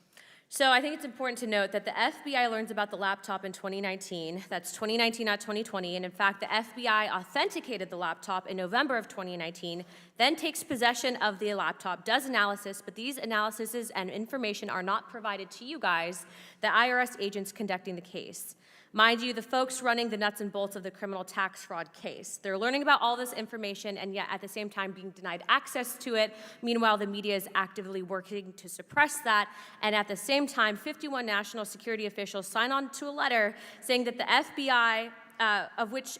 So I think it's important to note that the FBI learns about the laptop in 2019. That's 2019, not 2020. And in fact, the FBI authenticated the laptop in November of 2019, then takes possession of the laptop, does analysis, but these analyses and information are not provided to you guys, the IRS agents conducting the case. Mind you, the folks running the nuts and bolts of the criminal tax fraud case. They're learning about all this information and yet at the same time being denied access to it. Meanwhile, the media is actively working to suppress that. And at the same time, 51 national security officials sign on to a letter saying that the FBI, of which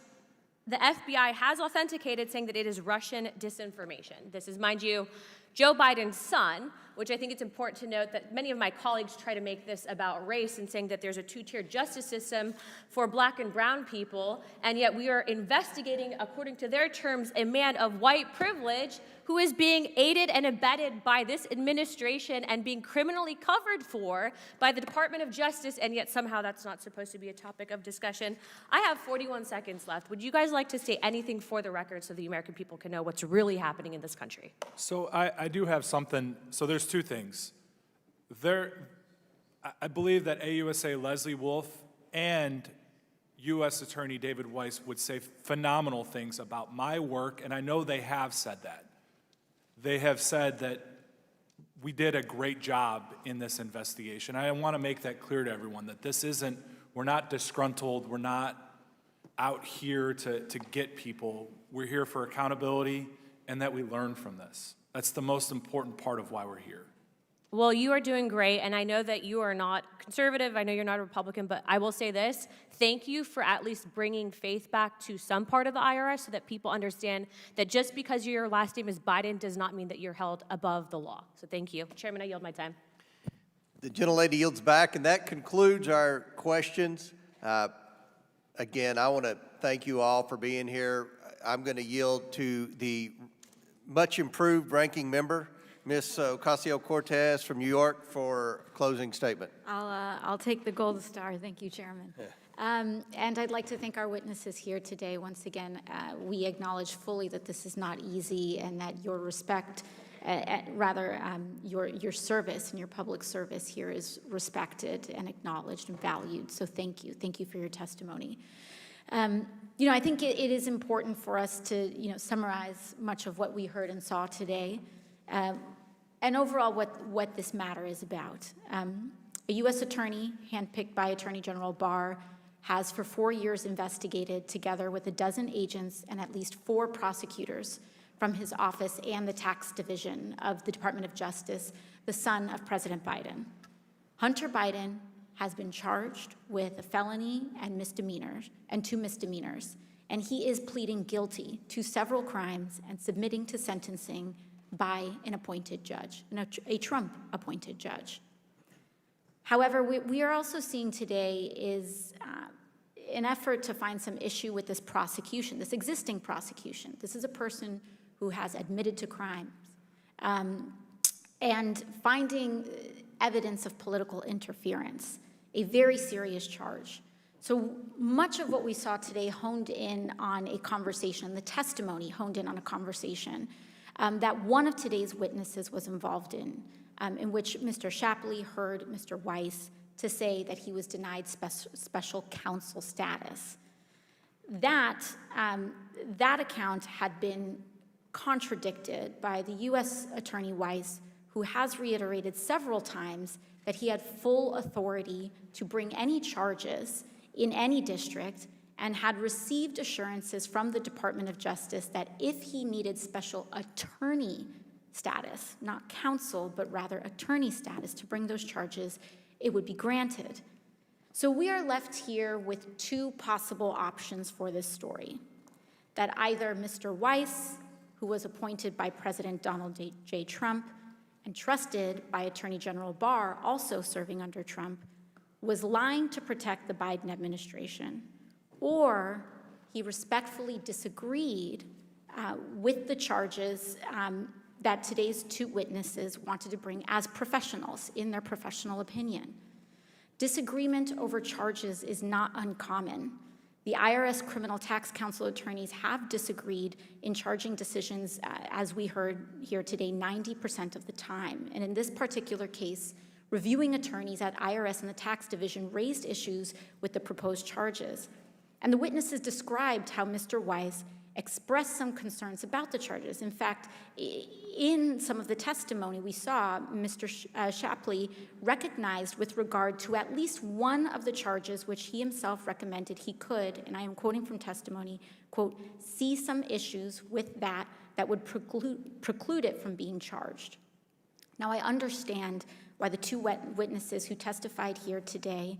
the FBI has authenticated, saying that it is Russian disinformation. This is, mind you, Joe Biden's son, which I think it's important to note that many of my colleagues try to make this about race and saying that there's a two-tier justice system for black and brown people, and yet we are investigating, according to their terms, a man of white privilege who is being aided and abetted by this administration and being criminally covered for by the Department of Justice, and yet somehow that's not supposed to be a topic of discussion. I have 41 seconds left. Would you guys like to say anything for the record so the American people can know what's really happening in this country? So I do have something. So there's two things. I believe that AUSA Leslie Wolf and U.S. Attorney David Weiss would say phenomenal things about my work, and I know they have said that. They have said that we did a great job in this investigation. I want to make that clear to everyone, that this isn't, we're not disgruntled, we're not out here to get people. We're here for accountability and that we learn from this. That's the most important part of why we're here. Well, you are doing great, and I know that you are not conservative. I know you're not a Republican, but I will say this. Thank you for at least bringing faith back to some part of the IRS so that people understand that just because your last name is Biden does not mean that you're held above the law. So thank you. Chairman, I yield my time. The gentlelady yields back, and that concludes our questions. Again, I want to thank you all for being here. I'm going to yield to the much improved ranking member, Ms. Ocasio-Cortez from New York, for a closing statement. I'll take the gold star. Thank you, Chairman. And I'd like to thank our witnesses here today. Once again, we acknowledge fully that this is not easy and that your respect your service and your public service here is respected and acknowledged and valued. So thank you. Thank you for your testimony. I think it is important for us to, summarize much of what we heard and saw today, and overall what this matter is about. A U.S. attorney, handpicked by Attorney General Barr, has for 4 years investigated, together with a dozen agents and at least 4 prosecutors from his office and the tax division of the Department of Justice, the son of President Biden. Hunter Biden has been charged with a felony and misdemeanors, and 2 misdemeanors, and he is pleading guilty to several crimes and submitting to sentencing by an appointed judge, a Trump-appointed judge. However, we are also seeing today is an effort to find some issue with this prosecution, this existing prosecution. This is a person who has admitted to crimes, and finding evidence of political interference, a very serious charge. So much of what we saw today honed in on a conversation, the testimony honed in on a conversation that one of today's witnesses was involved in which Mr. Shapley heard Mr. Weiss to say that he was denied special counsel status. That account had been contradicted by the U.S. Attorney Weiss, who has reiterated several times that he had full authority to bring any charges in any district and had received assurances from the Department of Justice that if he needed special attorney status, not counsel, but rather attorney status to bring those charges, it would be granted. So we are left here with 2 possible options for this story. That either Mr. Weiss, who was appointed by President Donald J. Trump and trusted by Attorney General Barr, also serving under Trump, was lying to protect the Biden administration, or he respectfully disagreed with the charges that today's 2 witnesses wanted to bring as professionals in their professional opinion. Disagreement over charges is not uncommon. The IRS Criminal Tax Counsel attorneys have disagreed in charging decisions, as we heard here today, 90% of the time. And in this particular case, reviewing attorneys at IRS and the tax division raised issues with the proposed charges. And the witnesses described how Mr. Weiss expressed some concerns about the charges. In fact, in some of the testimony we saw, Mr. Shapley recognized with regard to at least one of the charges which he himself recommended he could, and I am quoting from testimony, quote, see some issues with that would preclude it from being charged. Now, I understand why the 2 witnesses who testified here today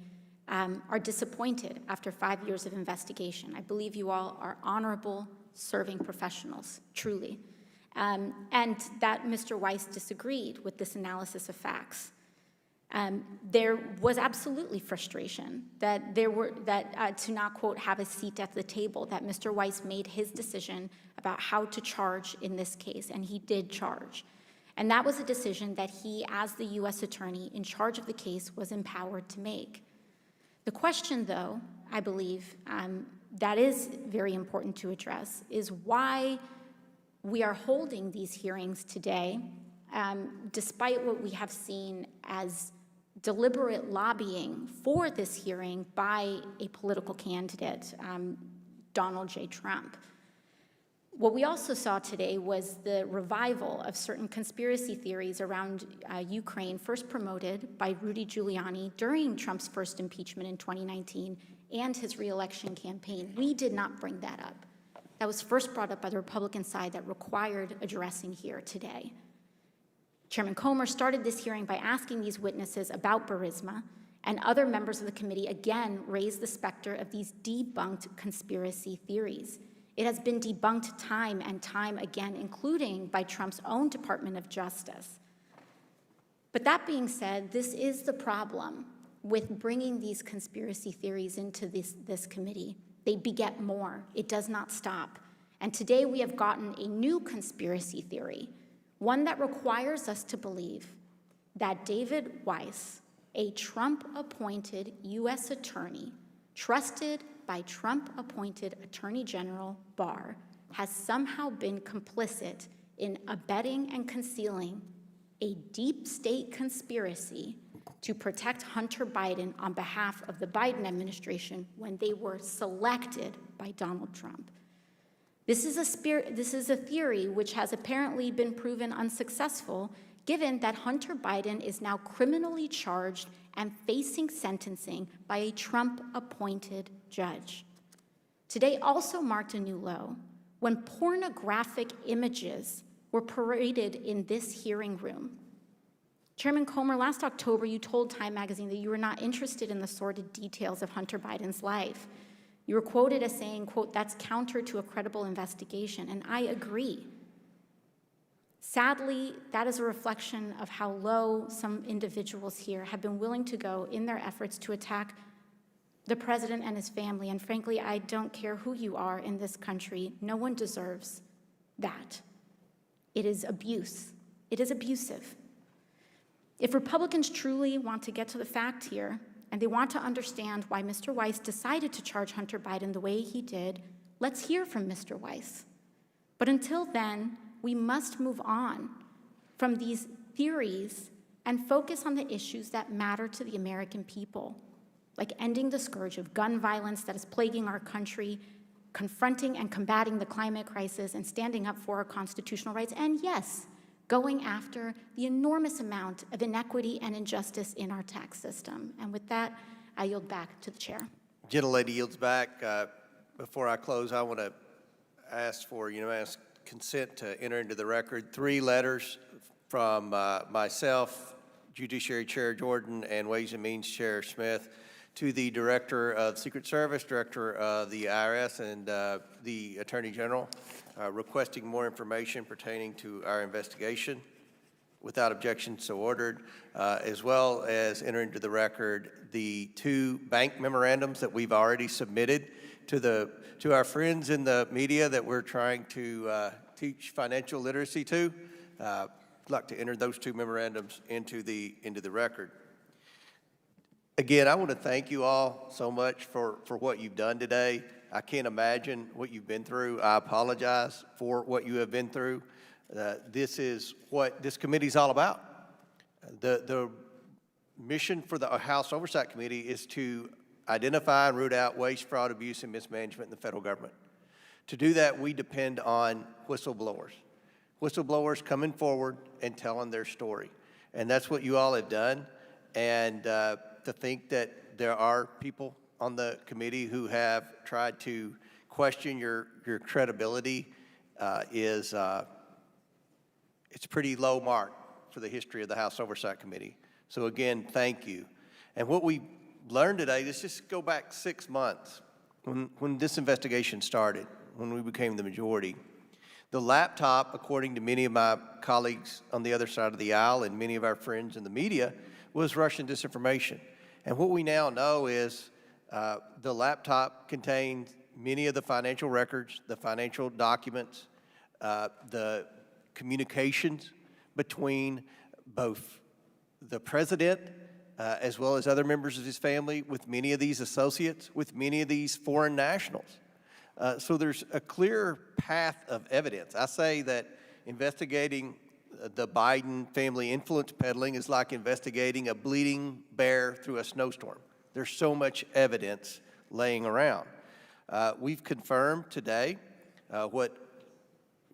are disappointed after 5 years of investigation. I believe you all are honorable, serving professionals, truly. And that Mr. Weiss disagreed with this analysis of facts. There was absolutely frustration that to not, quote, have a seat at the table, that Mr. Weiss made his decision about how to charge in this case, and he did charge. And that was a decision that he, as the U.S. attorney in charge of the case, was empowered to make. The question, though, I believe, that is very important to address is why we are holding these hearings today, despite what we have seen as deliberate lobbying for this hearing by a political candidate, Donald J. Trump. What we also saw today was the revival of certain conspiracy theories around Ukraine, first promoted by Rudy Giuliani during Trump's first impeachment in 2019 and his reelection campaign. We did not bring that up. That was first brought up by the Republican side that required addressing here today. Chairman Comer started this hearing by asking these witnesses about Burisma, and other members of the committee again raised the specter of these debunked conspiracy theories. It has been debunked time and time again, including by Trump's own Department of Justice. But that being said, this is the problem with bringing these conspiracy theories into this committee. They beget more. It does not stop. And today we have gotten a new conspiracy theory, one that requires us to believe that David Weiss, a Trump-appointed U.S. attorney, trusted by Trump-appointed Attorney General Barr, has somehow been complicit in abetting and concealing a deep state conspiracy to protect Hunter Biden on behalf of the Biden administration when they were selected by Donald Trump. This is a theory which has apparently been proven unsuccessful, given that Hunter Biden is now criminally charged and facing sentencing by a Trump-appointed judge. Today also marked a new low when pornographic images were paraded in this hearing room. Chairman Comer, last October, you told Time magazine that you were not interested in the sordid details of Hunter Biden's life. You were quoted as saying, quote, "That's counter to a credible investigation," and I agree. Sadly, that is a reflection of how low some individuals here have been willing to go in their efforts to attack the president and his family, and frankly, I don't care who you are in this country, no one deserves that. It is abuse. It is abusive. If Republicans truly want to get to the fact here, and they want to understand why Mr. Weiss decided to charge Hunter Biden the way he did, let's hear from Mr. Weiss. But until then, we must move on from these theories and focus on the issues that matter to the American people, like ending the scourge of gun violence that is plaguing our country, confronting and combating the climate crisis, and standing up for our constitutional rights, and yes, going after the enormous amount of inequity and injustice in our tax system. And with that, I yield back to the chair. Gentlelady yields back. Before I close, I want to ask for unanimous consent to enter into the record 3 letters from myself, Judiciary Chair Jordan, and Ways and Means Chair Smith to the Director of Secret Service, Director of the IRS, and the Attorney General, requesting more information pertaining to our investigation. Without objection, so ordered, as well as enter into the record the 2 bank memorandums that we've already submitted to our friends in the media that we're trying to teach financial literacy to. I'd like to enter those 2 memorandums into the record. Again, I want to thank you all so much for what you've done today. I can't imagine what you've been through. I apologize for what you have been through. This is what this committee is all about. The mission for the House Oversight Committee is to identify and root out waste, fraud, abuse, and mismanagement in the federal government. To do that, we depend on whistleblowers. Whistleblowers coming forward and telling their story. And that's what you all have done. And to think that there are people on the committee who have tried to question your credibility it's a pretty low mark for the history of the House Oversight Committee. So again, thank you. And what we learned today, let's just go back 6 months when this investigation started, when we became the majority. The laptop, according to many of my colleagues on the other side of the aisle and many of our friends in the media, was Russian disinformation. And what we now know is the laptop contained many of the financial records, the financial documents, the communications between both the president as well as other members of his family, with many of these associates, with many of these foreign nationals. So there's a clear path of evidence. I say that investigating the Biden family influence peddling is like investigating a bleeding bear through a snowstorm. There's so much evidence laying around. We've confirmed today what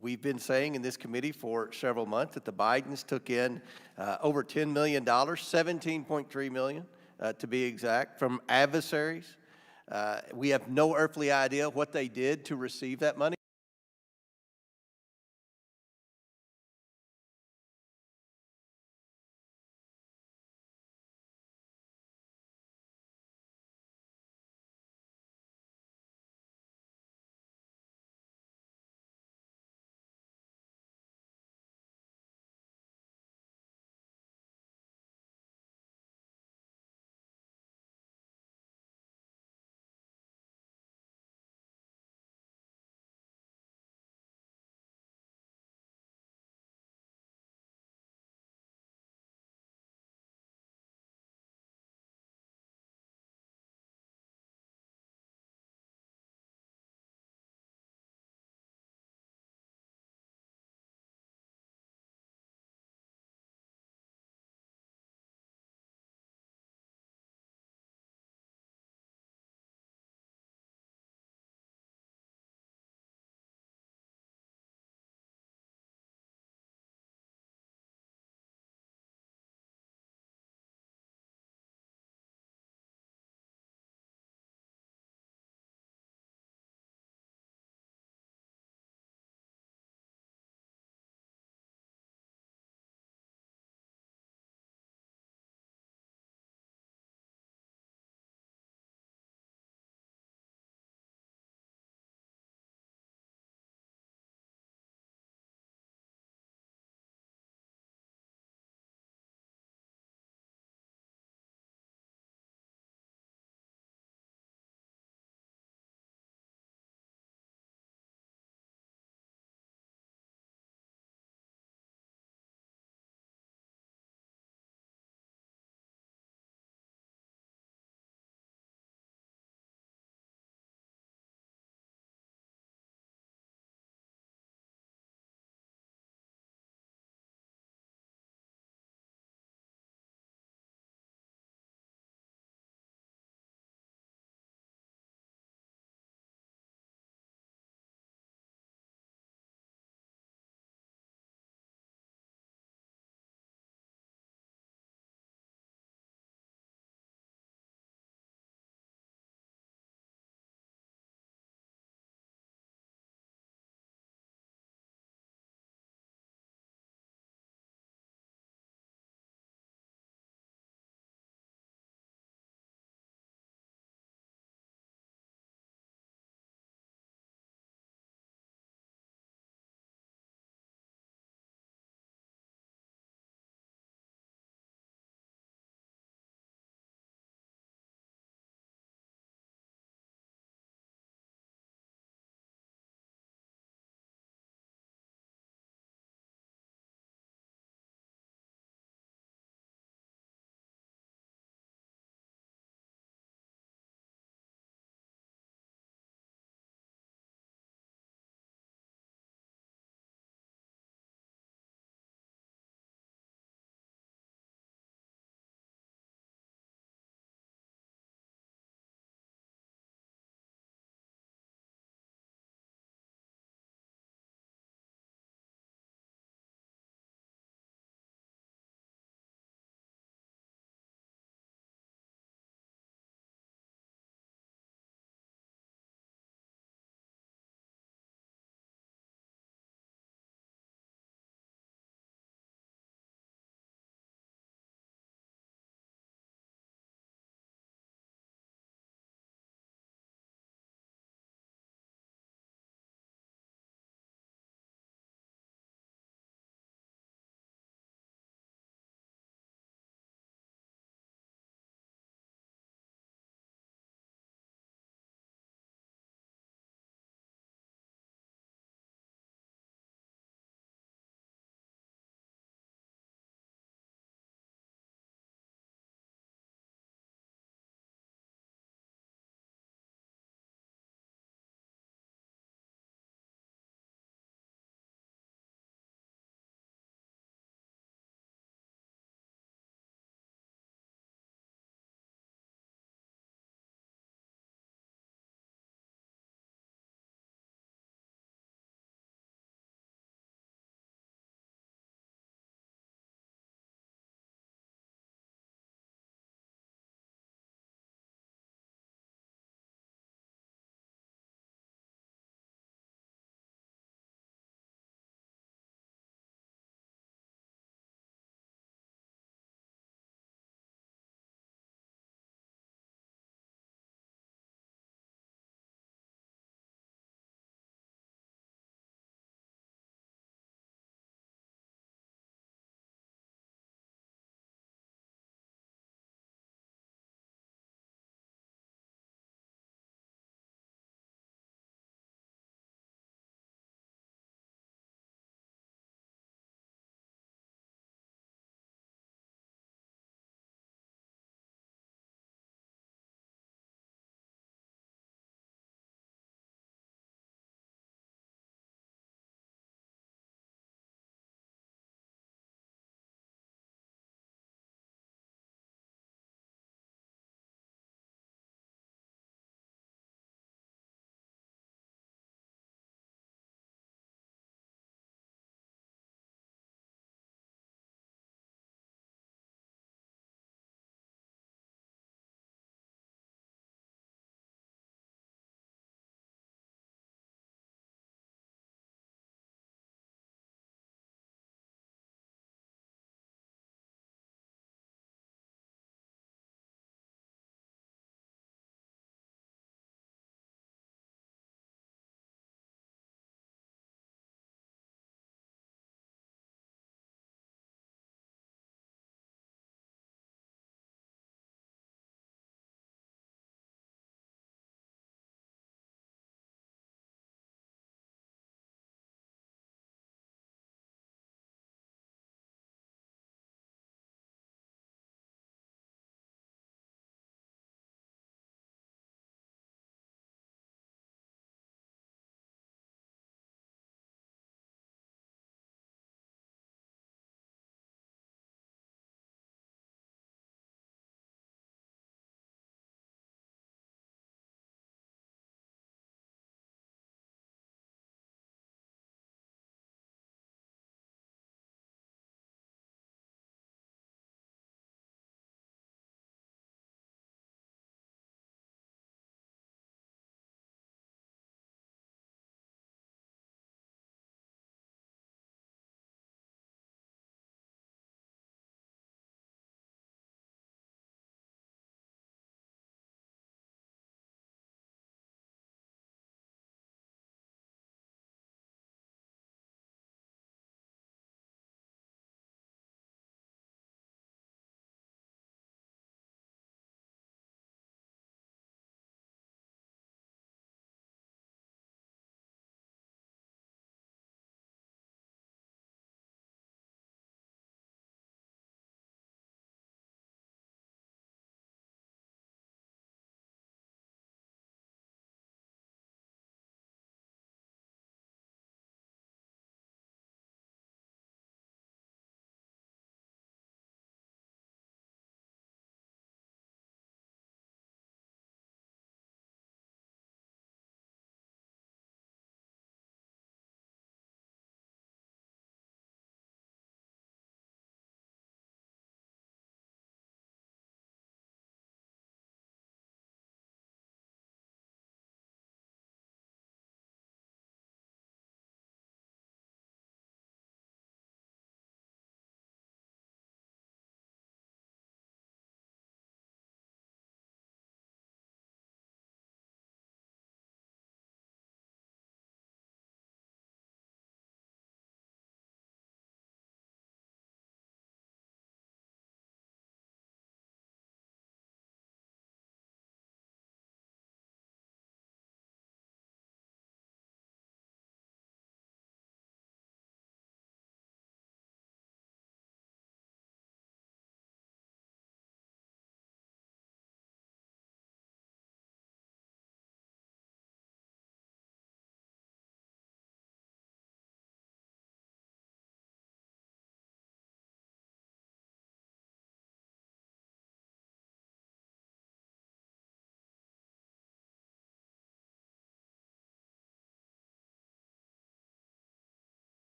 we've been saying in this committee for several months, that the Bidens took in over $10 million, $17.3 million to be exact, from adversaries. We have no earthly idea what they did to receive that money.